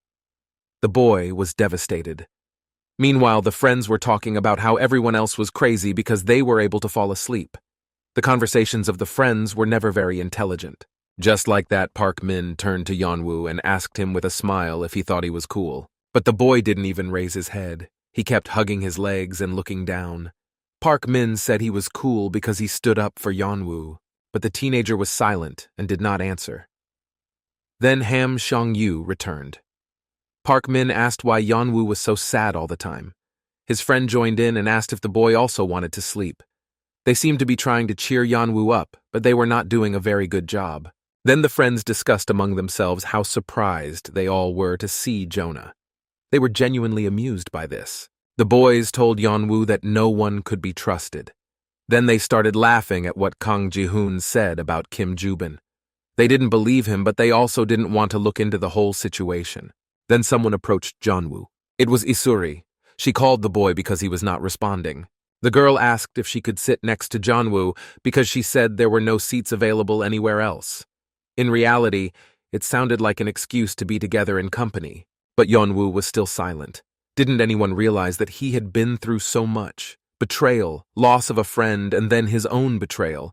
Speaker 1: The boy was devastated. Meanwhile, the friends were talking about how everyone else was crazy because they were able to fall asleep. The conversations of the friends were never very intelligent. Just like that, Park Min turned to Yeon-woo and asked him with a smile if he thought he was cool. But the boy didn't even raise his head. He kept hugging his legs and looking down. Park Min said he was cool because he stood up for Yeon-woo, but the teenager was silent and did not answer. Then Ham Seong-yu returned. Park Min asked why Yeon-woo was so sad all the time. His friend joined in and asked if the boy also wanted to sleep. They seemed to be trying to cheer Yeon-woo up, but they were not doing a very good job. Then the friends discussed among themselves how surprised they all were to see Jonah. They were genuinely amused by this. The boys told Yeon-woo that no one could be trusted. Then they started laughing at what Kang Ji-hoon said about Kim Ju-bin. They didn't believe him, but they also didn't want to look into the whole situation. Then someone approached Jeonwoo. It was Isuri. She called the boy because he was not responding. The girl asked if she could sit next to Jeonwoo because she said there were no seats available anywhere else. In reality, it sounded like an excuse to be together in company, but Yeonwoo was still silent. Didn't anyone realize that he had been through so much? Betrayal, loss of a friend, and then his own betrayal.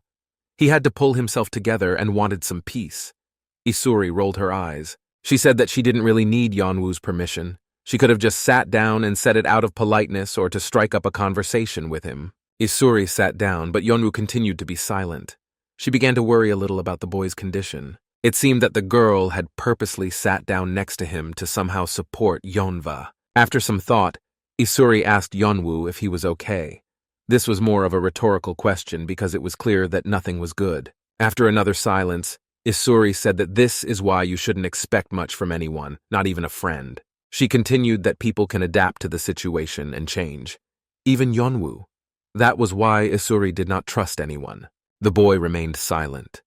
Speaker 1: He had to pull himself together and wanted some peace. Isuri rolled her eyes. She said that she didn't really need Yeonwoo's permission. She could have just sat down and said it out of politeness or to strike up a conversation with him. Isuri sat down, but Yeonwoo continued to be silent. She began to worry a little about the boy's condition. It seemed that the girl had purposely sat down next to him to somehow support Yeonva. After some thought, Isuri asked Yeonwoo if he was okay. This was more of a rhetorical question because it was clear that nothing was good. After another silence, Isuri said that this is why you shouldn't expect much from anyone, not even a friend. She continued that people can adapt to the situation and change. Even Yeonwoo. That was why Isuri did not trust anyone. The boy remained silent.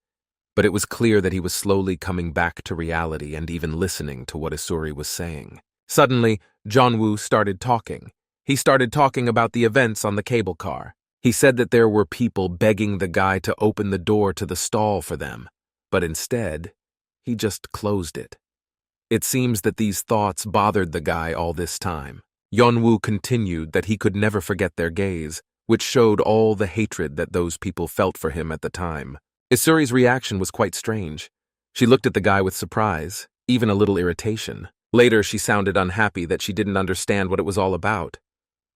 Speaker 1: But it was clear that he was slowly coming back to reality and even listening to what Isuri was saying. Suddenly, Jeonwoo started talking. He started talking about the events on the cable car. He said that there were people begging the guy to open the door to the stall for them, but instead, he just closed it. It seems that these thoughts bothered the guy all this time. Yeonwoo continued that he could never forget their gaze, which showed all the hatred that those people felt for him at the time. Isuri's reaction was quite strange. She looked at the guy with surprise, even a little irritation. Later, she sounded unhappy that she didn't understand what it was all about.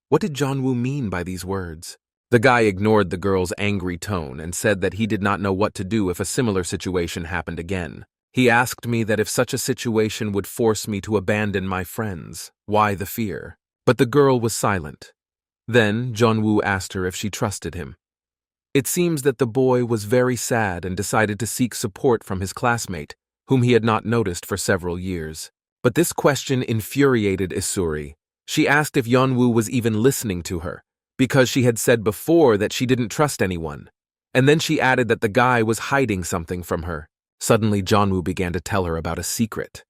Speaker 1: What did Jeonwoo mean by these words? The guy ignored the girl's angry tone and said that he did not know what to do if a similar situation happened again. He asked me that if such a situation would force me to abandon my friends, why the fear? But the girl was silent. Then Jeonwoo asked her if she trusted him. It seems that the boy was very sad and decided to seek support from his classmate, whom he had not noticed for several years. But this question infuriated Isuri. She asked if Yeonwoo was even listening to her, because she had said before that she didn't trust anyone. And then she added that the guy was hiding something from her. Suddenly, Jeonwoo began to tell her about a secret.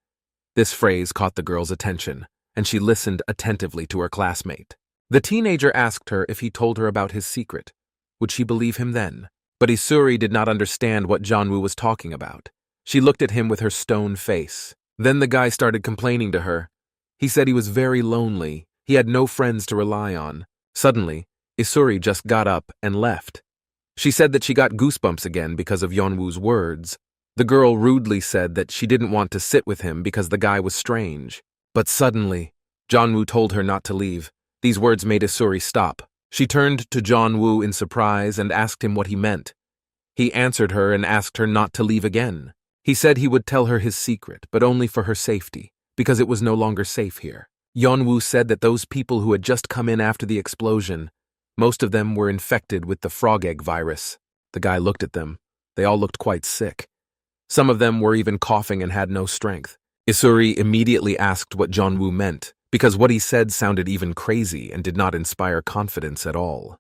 Speaker 1: This phrase caught the girl's attention, and she listened attentively to her classmate. The teenager asked her if he told her about his secret. Would she believe him then? But Isuri did not understand what Yeon-woo was talking about. She looked at him with her stone face. Then the guy started complaining to her. He said he was very lonely. He had no friends to rely on. Suddenly, Isuri just got up and left. She said that she got goosebumps again because of Yeon-woo's words. The girl rudely said that she didn't want to sit with him because the guy was strange. But suddenly, Yeon-woo told her not to leave. These words made Isuri stop. She turned to Yeon-woo in surprise and asked him what he meant. He answered her and asked her not to leave again. He said he would tell her his secret, but only for her safety, because it was no longer safe here. Yeon-woo said that those people who had just come in after the explosion, most of them were infected with the frog egg virus. The guy looked at them. They all looked quite sick. Some of them were even coughing and had no strength. Isuri immediately asked what Yeon-woo meant, because what he said sounded even crazy and did not inspire confidence at all.